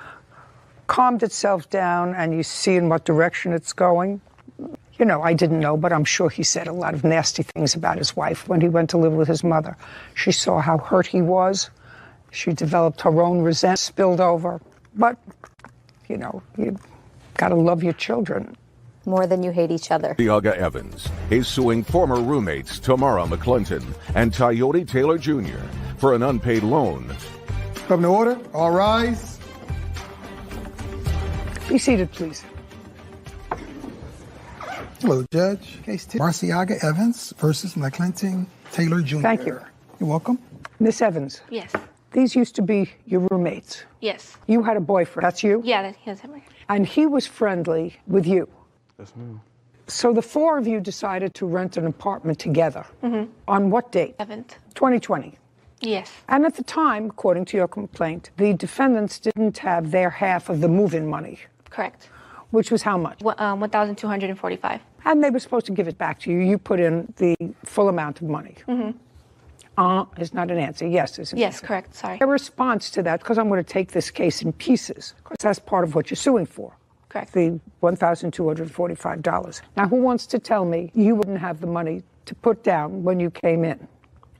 Speaker 2: calmed itself down and you see in what direction it's going. You know, I didn't know, but I'm sure he said a lot of nasty things about his wife when he went to live with his mother. She saw how hurt he was. She developed her own resentment, spilled over. But, you know, you got to love your children.
Speaker 5: More than you hate each other.
Speaker 1: Tiaga Evans is suing former roommates Tamara McClinton and Coyote Taylor Jr. for an unpaid loan.
Speaker 6: From the order, all rise.
Speaker 2: Be seated, please.
Speaker 6: Hello, Judge. Case Marciaga Evans versus McClinton Taylor Jr.
Speaker 2: Thank you.
Speaker 6: You're welcome.
Speaker 2: Miss Evans.
Speaker 20: Yes.
Speaker 2: These used to be your roommates.
Speaker 20: Yes.
Speaker 2: You had a boyfriend. That's you?
Speaker 20: Yeah, he was him.
Speaker 2: And he was friendly with you.
Speaker 16: Yes, ma'am.
Speaker 2: So the four of you decided to rent an apartment together.
Speaker 20: Mm-hmm.
Speaker 2: On what date?
Speaker 20: 7th.
Speaker 2: 2020.
Speaker 20: Yes.
Speaker 2: And at the time, according to your complaint, the defendants didn't have their half of the move-in money.
Speaker 20: Correct.
Speaker 2: Which was how much?
Speaker 5: $1,245.
Speaker 2: And they were supposed to give it back to you. You put in the full amount of money. Is not an answer. Yes is an
Speaker 5: Yes,
Speaker 2: answer.
Speaker 5: correct. Sorry.
Speaker 2: A response to that, because I'm going to take this case in pieces, because that's part of what you're suing for.
Speaker 5: Correct.
Speaker 2: The $1,245. Now, who wants to tell me you wouldn't have the money to put down when you came in?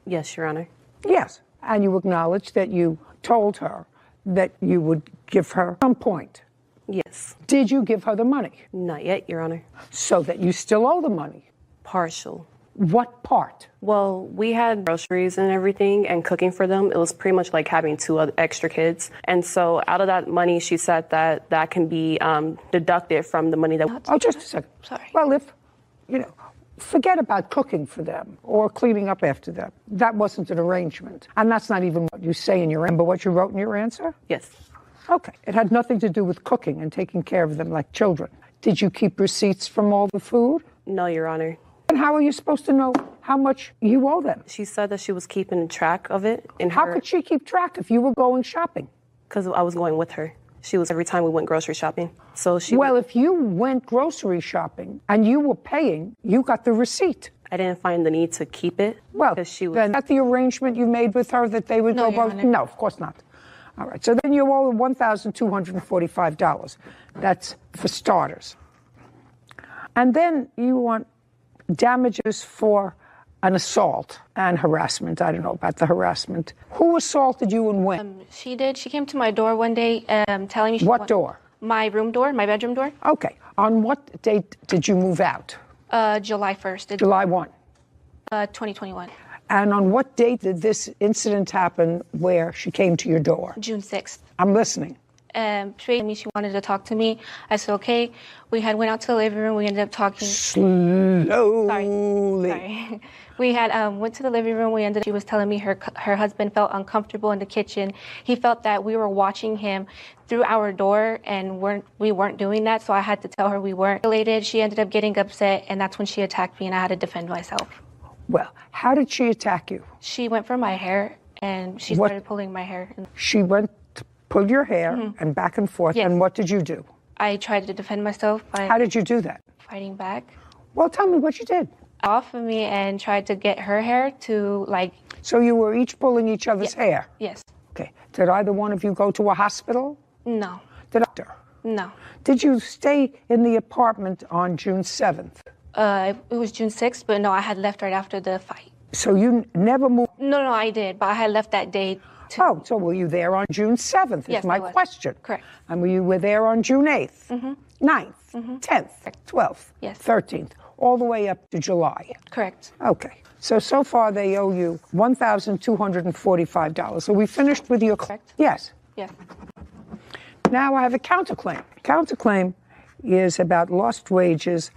Speaker 20: Yes, Your Honor.
Speaker 2: Yes. And you acknowledge that you told her that you would give her some point.
Speaker 20: Yes.
Speaker 2: Did you give her the money?
Speaker 20: Not yet, Your Honor.
Speaker 2: So that you still owe the money?
Speaker 20: Partial.
Speaker 2: What part?
Speaker 20: Well, we had groceries and everything and cooking for them. It was pretty much like having two other extra kids. And so out of that money, she said that that can be deducted from the money that...
Speaker 2: Oh, just a second.
Speaker 5: Sorry.
Speaker 2: Well, if, forget about cooking for them or cleaning up after them. That wasn't an arrangement. And that's not even what you say in your answer, but what you wrote in your answer?
Speaker 20: Yes.
Speaker 2: Okay. It had nothing to do with cooking and taking care of them like children. Did you keep receipts from all the food?
Speaker 20: No, Your Honor.
Speaker 2: And how are you supposed to know how much you owe them?
Speaker 20: She said that she was keeping track of it.
Speaker 2: How could she keep track if you were going shopping?
Speaker 20: Because I was going with her. She was every time we went grocery shopping. So she.
Speaker 2: Well, if you went grocery shopping and you were paying, you got the receipt.
Speaker 20: I didn't find the need to keep it.
Speaker 2: Well,
Speaker 20: she was.
Speaker 2: Then, is that the arrangement you made with her that they would
Speaker 5: No,
Speaker 2: go
Speaker 5: Your
Speaker 2: both?
Speaker 5: Honor.
Speaker 2: No, of course not. All right. So then you owe $1,245. That's for starters. And then you want damages for an assault and harassment. I don't know about the harassment. Who assaulted you and when?
Speaker 5: She did. She came to my door one day telling me...
Speaker 2: What door?
Speaker 5: My room door, my bedroom door.
Speaker 2: Okay. On what date did you move out?
Speaker 5: July 1st.
Speaker 2: July 1.
Speaker 5: 2021.
Speaker 2: And on what date did this incident happen where she came to your door?
Speaker 5: June 6th.
Speaker 2: I'm listening.
Speaker 5: She told me she wanted to talk to me. I said, okay. We went out to the living room. We ended up talking.
Speaker 2: Slowly.
Speaker 5: Sorry. We went to the living room. She was telling me her husband felt uncomfortable in the kitchen. He felt that we were watching him through our door and we weren't doing that. So I had to tell her we weren't related. She ended up getting upset and that's when she attacked me and I had to defend myself.
Speaker 2: Well, how did she attack you?
Speaker 5: She went for my hair and she started pulling my hair.
Speaker 2: She went to pull your hair and back and forth.
Speaker 5: Yes.
Speaker 2: And what did you do?
Speaker 5: I tried to defend myself by...
Speaker 2: How did you do that?
Speaker 5: Fighting back.
Speaker 2: Well, tell me what you did.
Speaker 5: Off of me and tried to get her hair to
Speaker 2: So you were each pulling each other's hair?
Speaker 5: Yes.
Speaker 2: Okay. Did either one of you go to a hospital?
Speaker 5: No.
Speaker 2: The doctor?
Speaker 5: No.
Speaker 2: Did you stay in the apartment on June 7th?
Speaker 5: It was June 6th, but no, I had left right after the fight.
Speaker 2: So you never moved?
Speaker 5: No, I did, but I had left that day.
Speaker 2: Oh, so were you there on June 7th
Speaker 5: Yes,
Speaker 2: is my
Speaker 5: I was.
Speaker 2: question.
Speaker 5: Correct.
Speaker 2: And you were there on June 8th, 9th, 10th, 12th,
Speaker 5: Yes.
Speaker 2: 13th, all the way up to July?
Speaker 5: Correct.
Speaker 2: Okay. So far they owe you $1,245. So we finished with your...
Speaker 5: Correct.
Speaker 2: Yes.
Speaker 5: Yes.
Speaker 2: Now I have a counterclaim. Counterclaim is about lost wages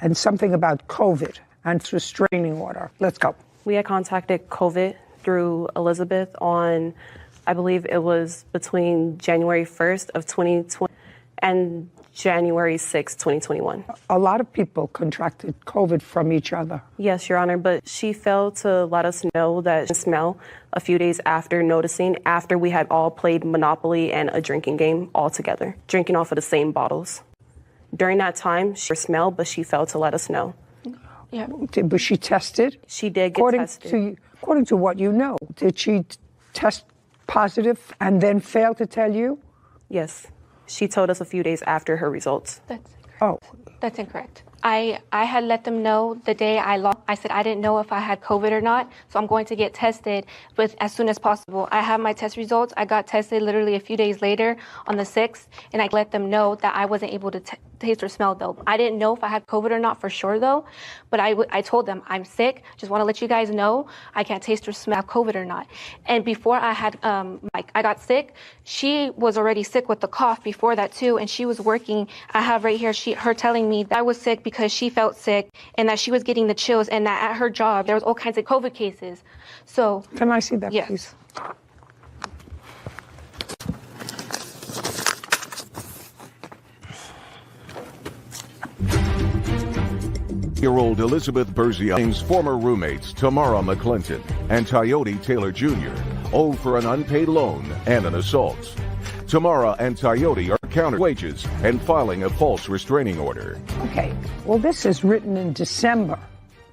Speaker 2: and something about COVID and restraining order. Let's go.
Speaker 20: We had contacted COVID through Elizabeth on, I believe it was between January 1st of 2020 and January 6th, 2021.
Speaker 2: A lot of people contracted COVID from each other.
Speaker 20: Yes, Your Honor, but she failed to let us know that smell a few days after noticing, after we had all played Monopoly and a drinking game all together, drinking off of the same bottles. During that time, she smelled, but she failed to let us know.
Speaker 5: Yeah.
Speaker 2: Was she tested?
Speaker 20: She did get tested.
Speaker 2: According to what you know, did she test positive and then fail to tell you?
Speaker 20: Yes. She told us a few days after her results.
Speaker 5: That's incorrect. I had let them know the day I lost. I said I didn't know if I had COVID or not, so I'm going to get tested as soon as possible. I have my test results. I got tested literally a few days later on the 6th, and I let them know that I wasn't able to taste or smell, though. I didn't know if I had COVID or not for sure, though, but I told them, I'm sick. Just want to let you guys know I can't taste or smell COVID or not. And before I had, I got sick, she was already sick with the cough before that, too, and she was working. I have right here her telling me that I was sick because she felt sick and that she was getting the chills and that at her job there was all kinds of COVID cases. So
Speaker 2: can I see that,
Speaker 5: yes.
Speaker 2: please?
Speaker 1: Year-old Elizabeth Berzion's former roommates Tamara McClinton and Tyote Taylor Jr. owe for an unpaid loan and an assault. Tamara and Tyote are counter wages and filing a false restraining order.
Speaker 2: Okay, well, this is written in December.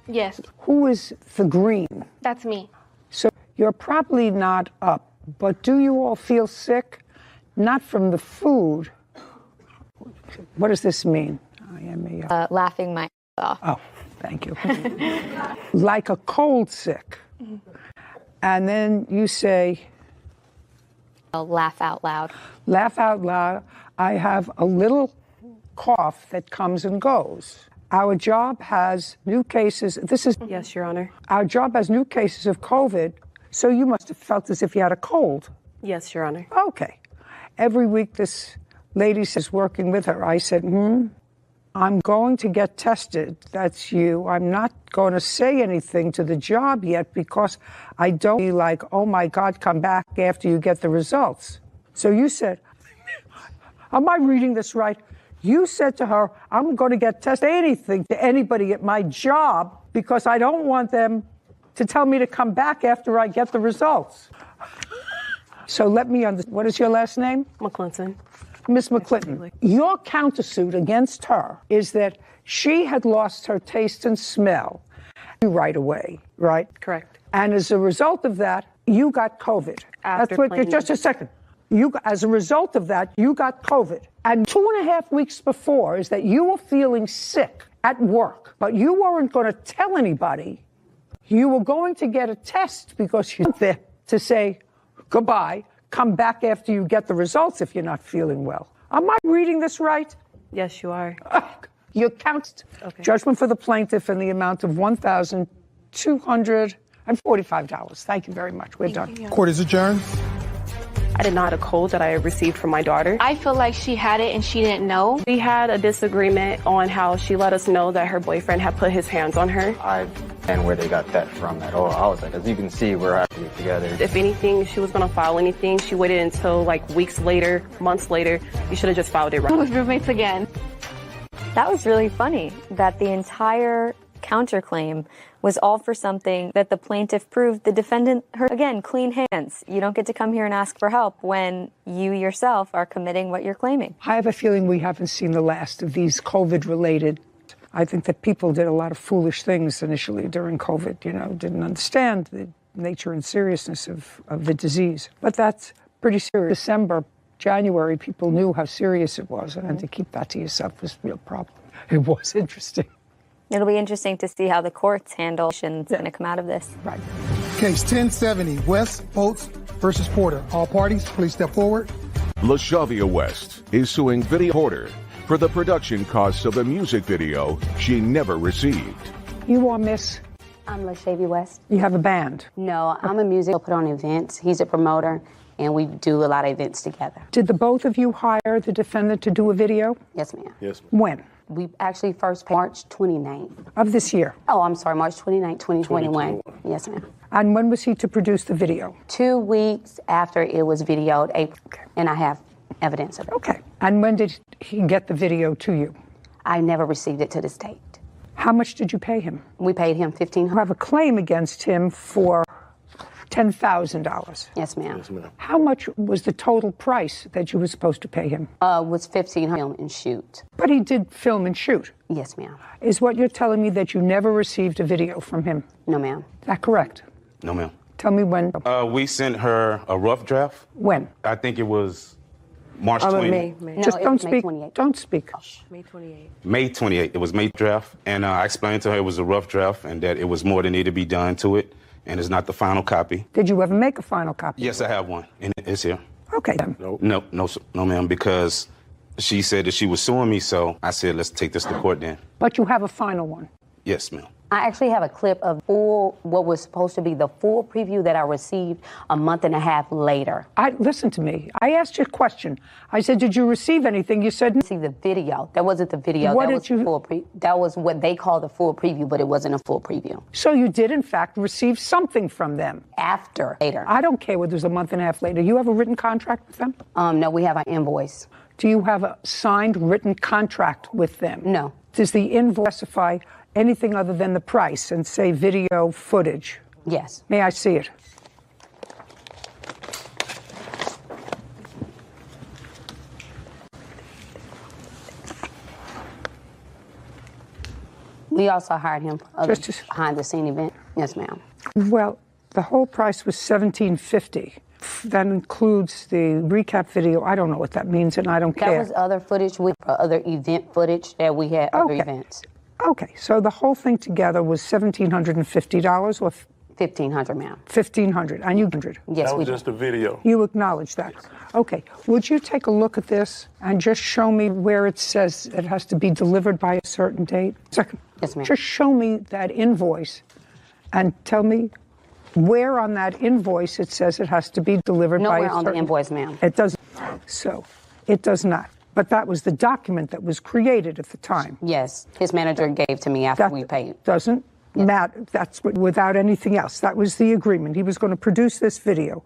Speaker 15: Yes,
Speaker 2: Who is the green?
Speaker 15: that's me.
Speaker 2: So you're probably not up, but do you all feel sick? Not from the food. What does this mean? I am
Speaker 5: laughing my off.
Speaker 2: Oh, thank you. Like a cold sick. And then you say,
Speaker 5: I'll laugh out loud.
Speaker 2: Laugh out loud. I have a little cough that comes and goes. Our job has new cases. This is.
Speaker 20: Yes, Your Honor.
Speaker 2: Our job has new cases of COVID, so you must have felt as if you had a cold.
Speaker 20: Yes, Your Honor.
Speaker 2: Okay. Every week this lady says, working with her, I said, I'm going to get tested. That's you. I'm not going to say anything to the job yet because I don't be like, oh my God, come back after you get the results. So you said, am I reading this right? You said to her, I'm going to get tested anything to anybody at my job because I don't want them to tell me to come back after I get the results. So let me understand. What is your last name?
Speaker 20: McClinton.
Speaker 2: Miss McClinton, your countersuit against her is that she had lost her taste and smell right away, right?
Speaker 20: Correct.
Speaker 2: And as a result of that, you got COVID.
Speaker 20: After
Speaker 2: That's what, just a second. As a result of that, you got COVID. And 2.5 weeks before is that you were feeling sick at work, but you weren't going to tell anybody. You were going to get a test because you're there to say goodbye. Come back after you get the results if you're not feeling well. Am I reading this right?
Speaker 20: Yes, you are.
Speaker 2: You count judgment for the plaintiff in the amount of $1,245. Thank you very much. We're done.
Speaker 6: Court is adjourned.
Speaker 20: I did not have a cold that I received from my daughter.
Speaker 15: I feel like she had it and she didn't know.
Speaker 20: We had a disagreement on how she let us know that her boyfriend had put his hands on her.
Speaker 21: And where they got that from at all. I was like, as you can see, we're happy together.
Speaker 20: If anything, she was going to file anything. She waited until like weeks later, months later. You should have just filed it right.
Speaker 15: With roommates again.
Speaker 5: That was really funny that the entire counterclaim was all for something that the plaintiff proved the defendant, again, clean hands. You don't get to come here and ask for help when you yourself are committing what you're claiming.
Speaker 2: I have a feeling we haven't seen the last of these COVID-related. I think that people did a lot of foolish things initially during COVID, didn't understand the nature and seriousness of the disease. But that's pretty serious. December, January, people knew how serious it was, and to keep that to yourself was a real problem. It was interesting.
Speaker 5: It'll be interesting to see how the courts handle what's going to come out of this.
Speaker 2: Right.
Speaker 6: Case 1070, West Oates versus Porter. All parties, please step forward.
Speaker 1: LaShavia West is suing Video Porter for the production costs of a music video she never received.
Speaker 2: You are Miss?
Speaker 23: I'm LaShavia West.
Speaker 2: You have a band?
Speaker 23: No, I'm a music. I put on events. He's a promoter, and we do a lot of events together.
Speaker 2: Did the both of you hire the defendant to do a video?
Speaker 23: Yes, ma'am.
Speaker 2: Yes, ma'am. When?
Speaker 23: We actually first paid March 29th.
Speaker 2: Of this year?
Speaker 23: Oh, I'm sorry, March 29th, 2021. Yes, ma'am.
Speaker 2: And when was he to produce the video?
Speaker 23: 2 weeks after it was videoed, April, and I have evidence of it.
Speaker 2: Okay. And when did he get the video to you?
Speaker 23: I never received it to this date.
Speaker 2: How much did you pay him?
Speaker 23: We paid him $1,500.
Speaker 2: You have a claim against him for $10,000.
Speaker 23: Yes, ma'am.
Speaker 2: How much was the total price that you were supposed to pay him?
Speaker 23: Was $1,500 film and shoot.
Speaker 2: But he did film and shoot?
Speaker 23: Yes, ma'am.
Speaker 2: Is what you're telling me that you never received a video from him?
Speaker 23: No, ma'am.
Speaker 2: Is that correct?
Speaker 24: No, ma'am.
Speaker 2: Tell me when.
Speaker 24: We sent her a rough draft.
Speaker 2: When?
Speaker 24: I think it was March 28th.
Speaker 23: No,
Speaker 2: Just
Speaker 23: it
Speaker 2: don't
Speaker 23: was May
Speaker 2: speak.
Speaker 23: 28th.
Speaker 2: Don't speak.
Speaker 20: May 28th.
Speaker 24: May 28th. It was May draft. And I explained to her it was a rough draft and that it was more that needed to be done to it. And it's not the final copy.
Speaker 2: Did you ever make a final copy?
Speaker 24: Yes, I have one. And it's here.
Speaker 2: Okay, then.
Speaker 24: No, ma'am, because she said that she was suing me, so I said, let's take this to court then.
Speaker 2: But you have a final one?
Speaker 24: Yes, ma'am.
Speaker 23: I actually have a clip of what was supposed to be the full preview that I received a month and a half later.
Speaker 2: Listen to me. I asked you a question. I said, did you receive anything? You said no.
Speaker 23: See the video. That wasn't the video.
Speaker 2: What
Speaker 23: that
Speaker 2: did
Speaker 23: was
Speaker 2: you?
Speaker 23: That was what they call the full preview, but it wasn't a full preview.
Speaker 2: So you did, in fact, receive something from them?
Speaker 23: Later.
Speaker 2: I don't care whether it was a month and a half later. You have a written contract with them?
Speaker 23: No, we have an invoice.
Speaker 2: Do you have a signed written contract with them?
Speaker 23: No.
Speaker 2: Does the invoice specify anything other than the price and say video footage?
Speaker 23: Yes.
Speaker 2: May I see it?
Speaker 23: We also hired him behind the scene event. Yes, ma'am.
Speaker 2: Well, the whole price was $1,750. That includes the recap video. I don't know what that means, and I don't care.
Speaker 23: That was other footage with other event footage that we had other events.
Speaker 2: Okay, so the whole thing together was $1,750 or
Speaker 23: $1,500, ma'am.
Speaker 2: $1,500, and you $100.
Speaker 23: Yes,
Speaker 4: that was just a video.
Speaker 2: You acknowledge that. Yes. Okay, would you take a look at this and just show me where it says it has to be delivered by a certain date? Second.
Speaker 23: Yes, ma'am.
Speaker 2: Just show me that invoice and tell me where on that invoice it says it has to be delivered by a certain...
Speaker 23: Nowhere on the invoice, ma'am.
Speaker 2: It doesn't. So, it does not. But that was the document that was created at the time.
Speaker 23: Yes, his manager gave to me after we paid.
Speaker 2: Doesn't matter. That's without anything else. That was the agreement. He was going to produce this video.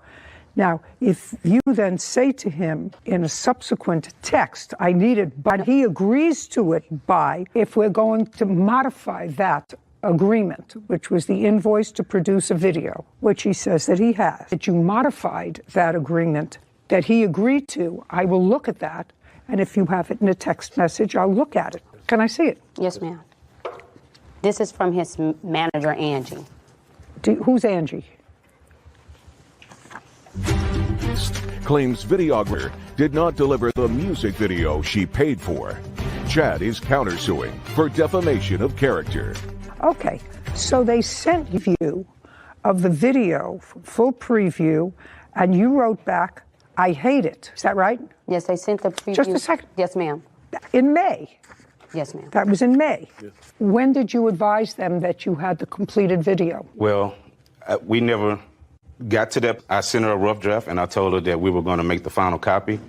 Speaker 2: Now, if you then say to him in a subsequent text, I need it, but he agrees to it by, if we're going to modify that agreement, which was the invoice to produce a video, which he says that he has, that you modified that agreement that he agreed to, I will look at that, and if you have it in a text message, I'll look at it. Can I see it?
Speaker 23: Yes, ma'am. This is from his manager, Angie.
Speaker 2: Who's Angie?
Speaker 1: Claims videographer did not deliver the music video she paid for. Chad is countersuing for defamation of character.
Speaker 2: Okay, so they sent you of the video, full preview, and you wrote back, I hate it. Is that right?
Speaker 23: Yes, they sent the preview.
Speaker 2: Just a second.
Speaker 23: Yes, ma'am.
Speaker 2: In May?
Speaker 23: Yes, ma'am.
Speaker 2: That was in May. Yes. When did you advise them that you had the completed video?
Speaker 24: Well, we never got to that. I sent her a rough draft, and I told her that we were going to make the final copy.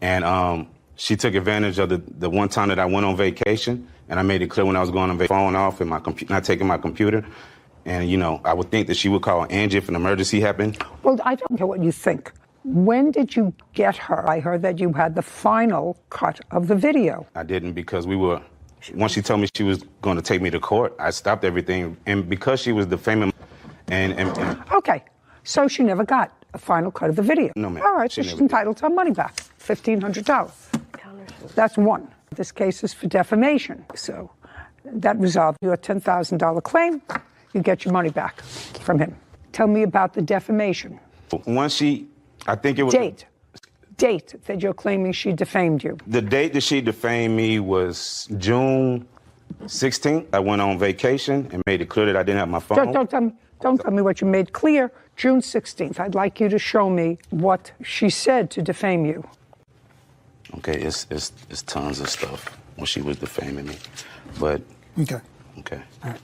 Speaker 24: And she took advantage of the one time that I went on vacation, and I made it clear when I was going on vacation, phone off and not taking my computer. And, you know, I would think that she would call Angie if an emergency happened.
Speaker 2: Well, I don't care what you think. When did you get her? I heard that you had the final cut of the video.
Speaker 24: I didn't, because once she told me she was going to take me to court, I stopped everything. And because she was defaming and
Speaker 2: Okay, so she never got a final cut of the video.
Speaker 24: No, ma'am.
Speaker 2: All right, so she's entitled to her money back, $1,500. That's one. This case is for defamation. So that resolves your $10,000 claim. You get your money back from him. Tell me about the defamation.
Speaker 24: Once I think it was...
Speaker 2: Date that you're claiming she defamed you.
Speaker 24: The date that she defamed me was June 16th. I went on vacation and made it clear that I didn't have my phone.
Speaker 2: Don't tell me what you made clear. June 16th. I'd like you to show me what she said to defame you.
Speaker 24: Okay, it's tons of stuff when she was defaming me, but...
Speaker 6: Okay.
Speaker 24: All right.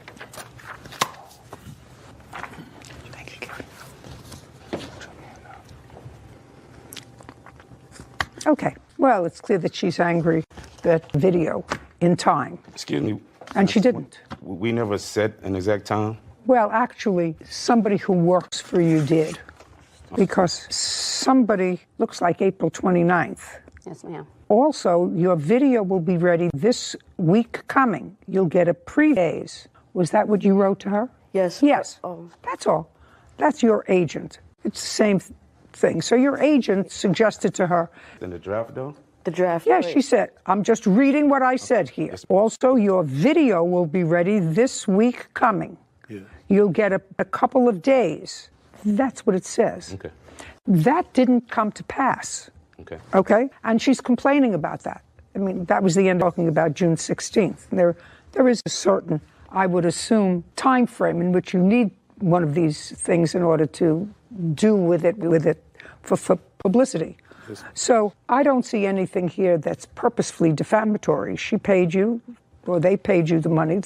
Speaker 2: Okay, well, it's clear that she's angry that video in time.
Speaker 24: Excuse me.
Speaker 2: And she didn't.
Speaker 24: We never set an exact time.
Speaker 2: Well, actually, somebody who works for you did. Because somebody looks like April 29th.
Speaker 23: Yes, ma'am.
Speaker 2: Also, your video will be ready this week coming. You'll get a preview. Was that what you wrote to her?
Speaker 9: Yes.
Speaker 2: Yes. That's all. That's your agent. It's the same thing. So your agent suggested to her.
Speaker 24: In the draft, though?
Speaker 9: The draft.
Speaker 2: Yes, she said, I'm just reading what I said here. Also, your video will be ready this week coming. Yeah. You'll get a couple of days. That's what it says.
Speaker 24: Okay.
Speaker 2: That didn't come to pass.
Speaker 24: Okay.
Speaker 2: Okay? And she's complaining about that. I mean, that was the end talking about June 16th. There is a certain, I would assume, time frame in which you need one of these things in order to do with it for publicity. Yes. So I don't see anything here that's purposefully defamatory. She paid you, or they paid you the money.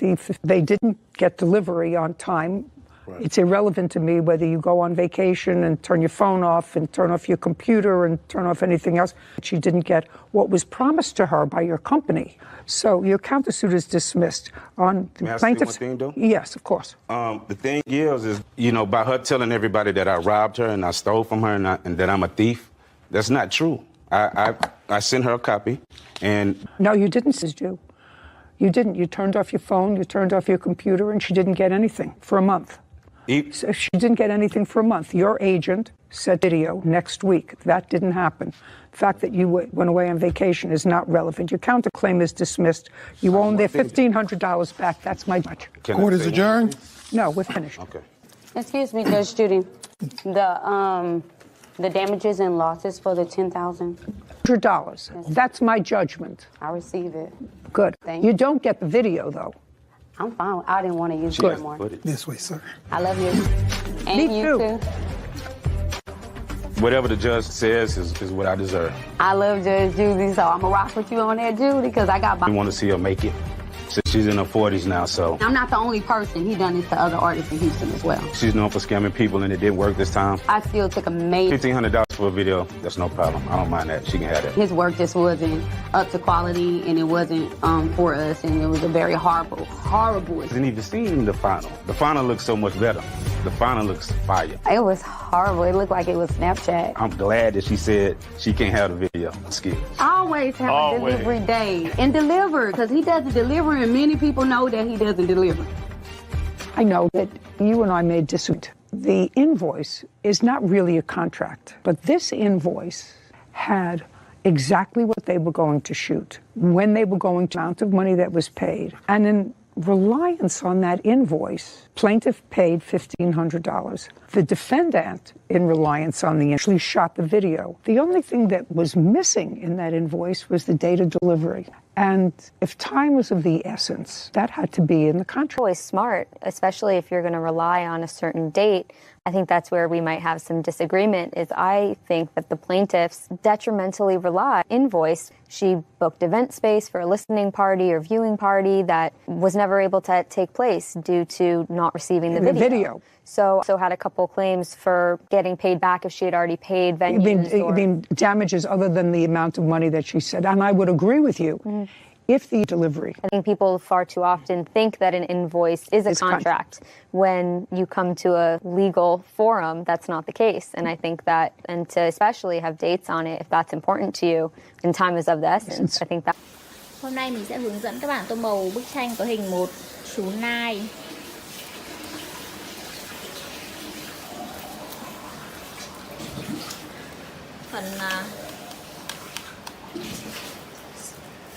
Speaker 2: They didn't get delivery on time. Right. It's irrelevant to me whether you go on vacation and turn your phone off and turn off your computer and turn off anything else. She didn't get what was promised to her by your company. So your countersuit is dismissed. On the
Speaker 24: May I
Speaker 2: plaintiff's...
Speaker 24: say one thing, though?
Speaker 2: Yes, of course.
Speaker 24: The thing is, you know, by her telling everybody that I robbed her and I stole from her and that I'm a thief, that's not true. I sent her a copy, and...
Speaker 2: No, you didn't, You didn't. You turned off your phone, you turned off your computer, and she didn't get anything for a month. So she didn't get anything for a month. Your agent said video next week. That didn't happen. The fact that you went away on vacation is not relevant. Your counterclaim is dismissed. You own their $1,500 back. That's my much.
Speaker 6: Court is adjourned.
Speaker 2: No, we're finished.
Speaker 24: Okay.
Speaker 23: Excuse me, Judge Judy. The damages and losses for the $10,000.
Speaker 2: $100. That's my judgment.
Speaker 23: I receive it.
Speaker 2: Good.
Speaker 23: Thank
Speaker 2: You don't get the video, though.
Speaker 23: I'm fine. I didn't want to use it anymore.
Speaker 6: This way, sir.
Speaker 23: I love you. And
Speaker 2: Me
Speaker 23: you
Speaker 2: too.
Speaker 24: Whatever the judge says is what I deserve.
Speaker 23: I love Judge Judy, so I'm going to rock with you on that, Judy, because I got
Speaker 24: We want to see her make it. So she's in her 40s now, so.
Speaker 23: I'm not the only person. He done it to other artists in Houston as well.
Speaker 24: She's known for scamming people, and it didn't work this time.
Speaker 23: I still took a major...
Speaker 24: $1,500 for a video, that's no problem. I don't mind that. She can have that.
Speaker 23: His work just wasn't up to quality, and it wasn't for us, and it was a very horrible.
Speaker 24: I didn't even see the final. The final looks so much better. The final looks fire.
Speaker 23: It was horrible. It looked like it was Snapchat.
Speaker 24: I'm glad that she said she can't have the video skills.
Speaker 23: I always have a delivery day and deliver, because he doesn't deliver, and many people know that he doesn't deliver.
Speaker 2: I know that you and I may disagree. The invoice is not really a contract, but this invoice had exactly what they were going to shoot, when they were going to, amount of money that was paid. And in reliance on that invoice, plaintiff paid $1,500. The defendant, in reliance on the actually shot the video. The only thing that was missing in that invoice was the date of delivery. And if time was of the essence, that had to be in the contract.
Speaker 5: Always smart, especially if you're going to rely on a certain date. I think that's where we might have some disagreement, is I think that the plaintiffs detrimentally rely invoice. She booked event space for a listening party or viewing party that was never able to take place due to not receiving the video. So had a couple claims for getting paid back if she had already paid venues.
Speaker 2: You mean damages other than the amount of money that she said. And I would agree with you. If the delivery.
Speaker 5: I think people far too often think that an invoice is a contract. When you come to a legal forum, that's not the case. And I think that, and to especially have dates on it, if that's important to you, and time is of the essence, I think that.
Speaker 4: Hôm nay mình sẽ hướng dẫn các bạn tô màu bức tranh có hình một chú nai.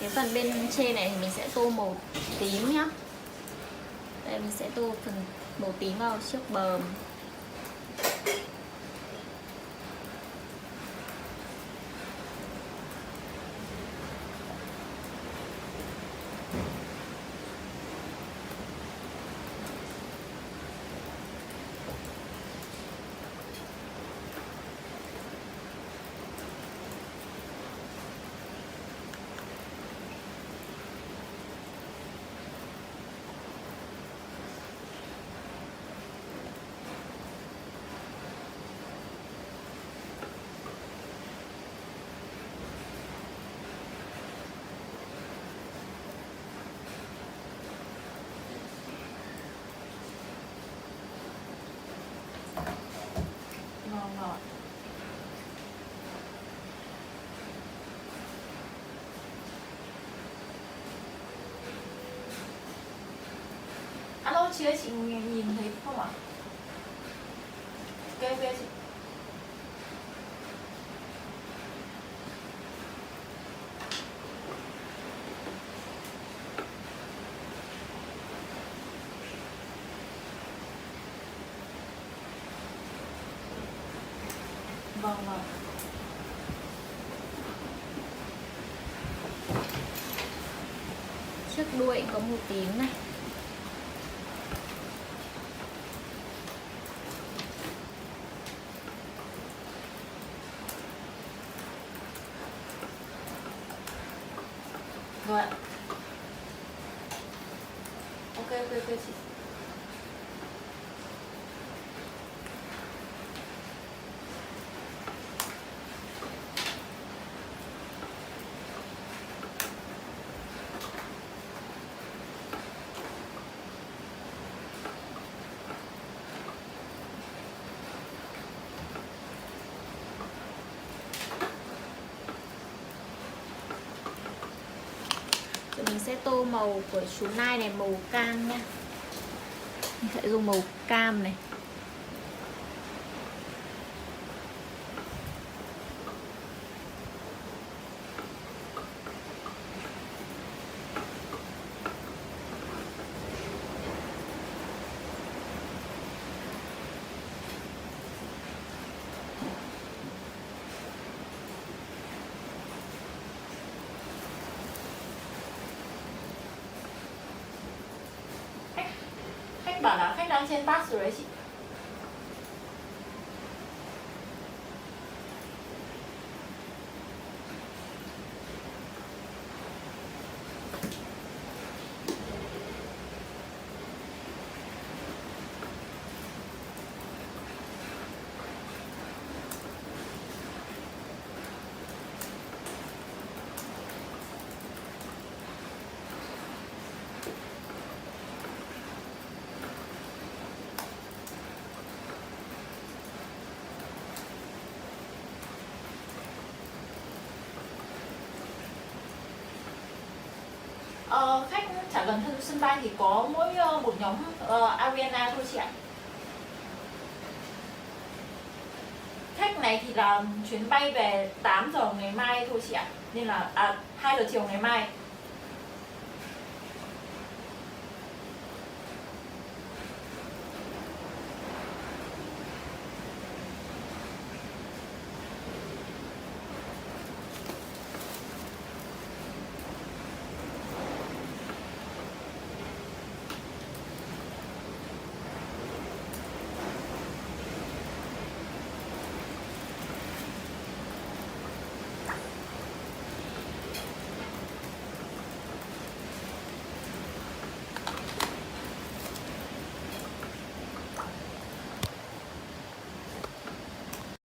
Speaker 4: Cái phần bên trên này thì mình sẽ tô màu tím nhá. Đây mình sẽ tô phần màu tím vào trước bờm. Alo chị ơi, chị nhìn thấy không ạ? Ok chị. Vâng. Trước đuôi có màu tím này. Rồi ạ. Ok chị. Mình sẽ tô màu của chú nai này màu cam nha. Mình sẽ dùng màu cam này.
Speaker 7: bảo là khách đang trên bus rồi đấy chị. Khách trả gần sân bay thì có mỗi một nhóm Ariana thôi chị ạ. Khách này thì là chuyến bay về 8 giờ ngày mai thôi chị ạ. Nên là 2 giờ chiều ngày mai.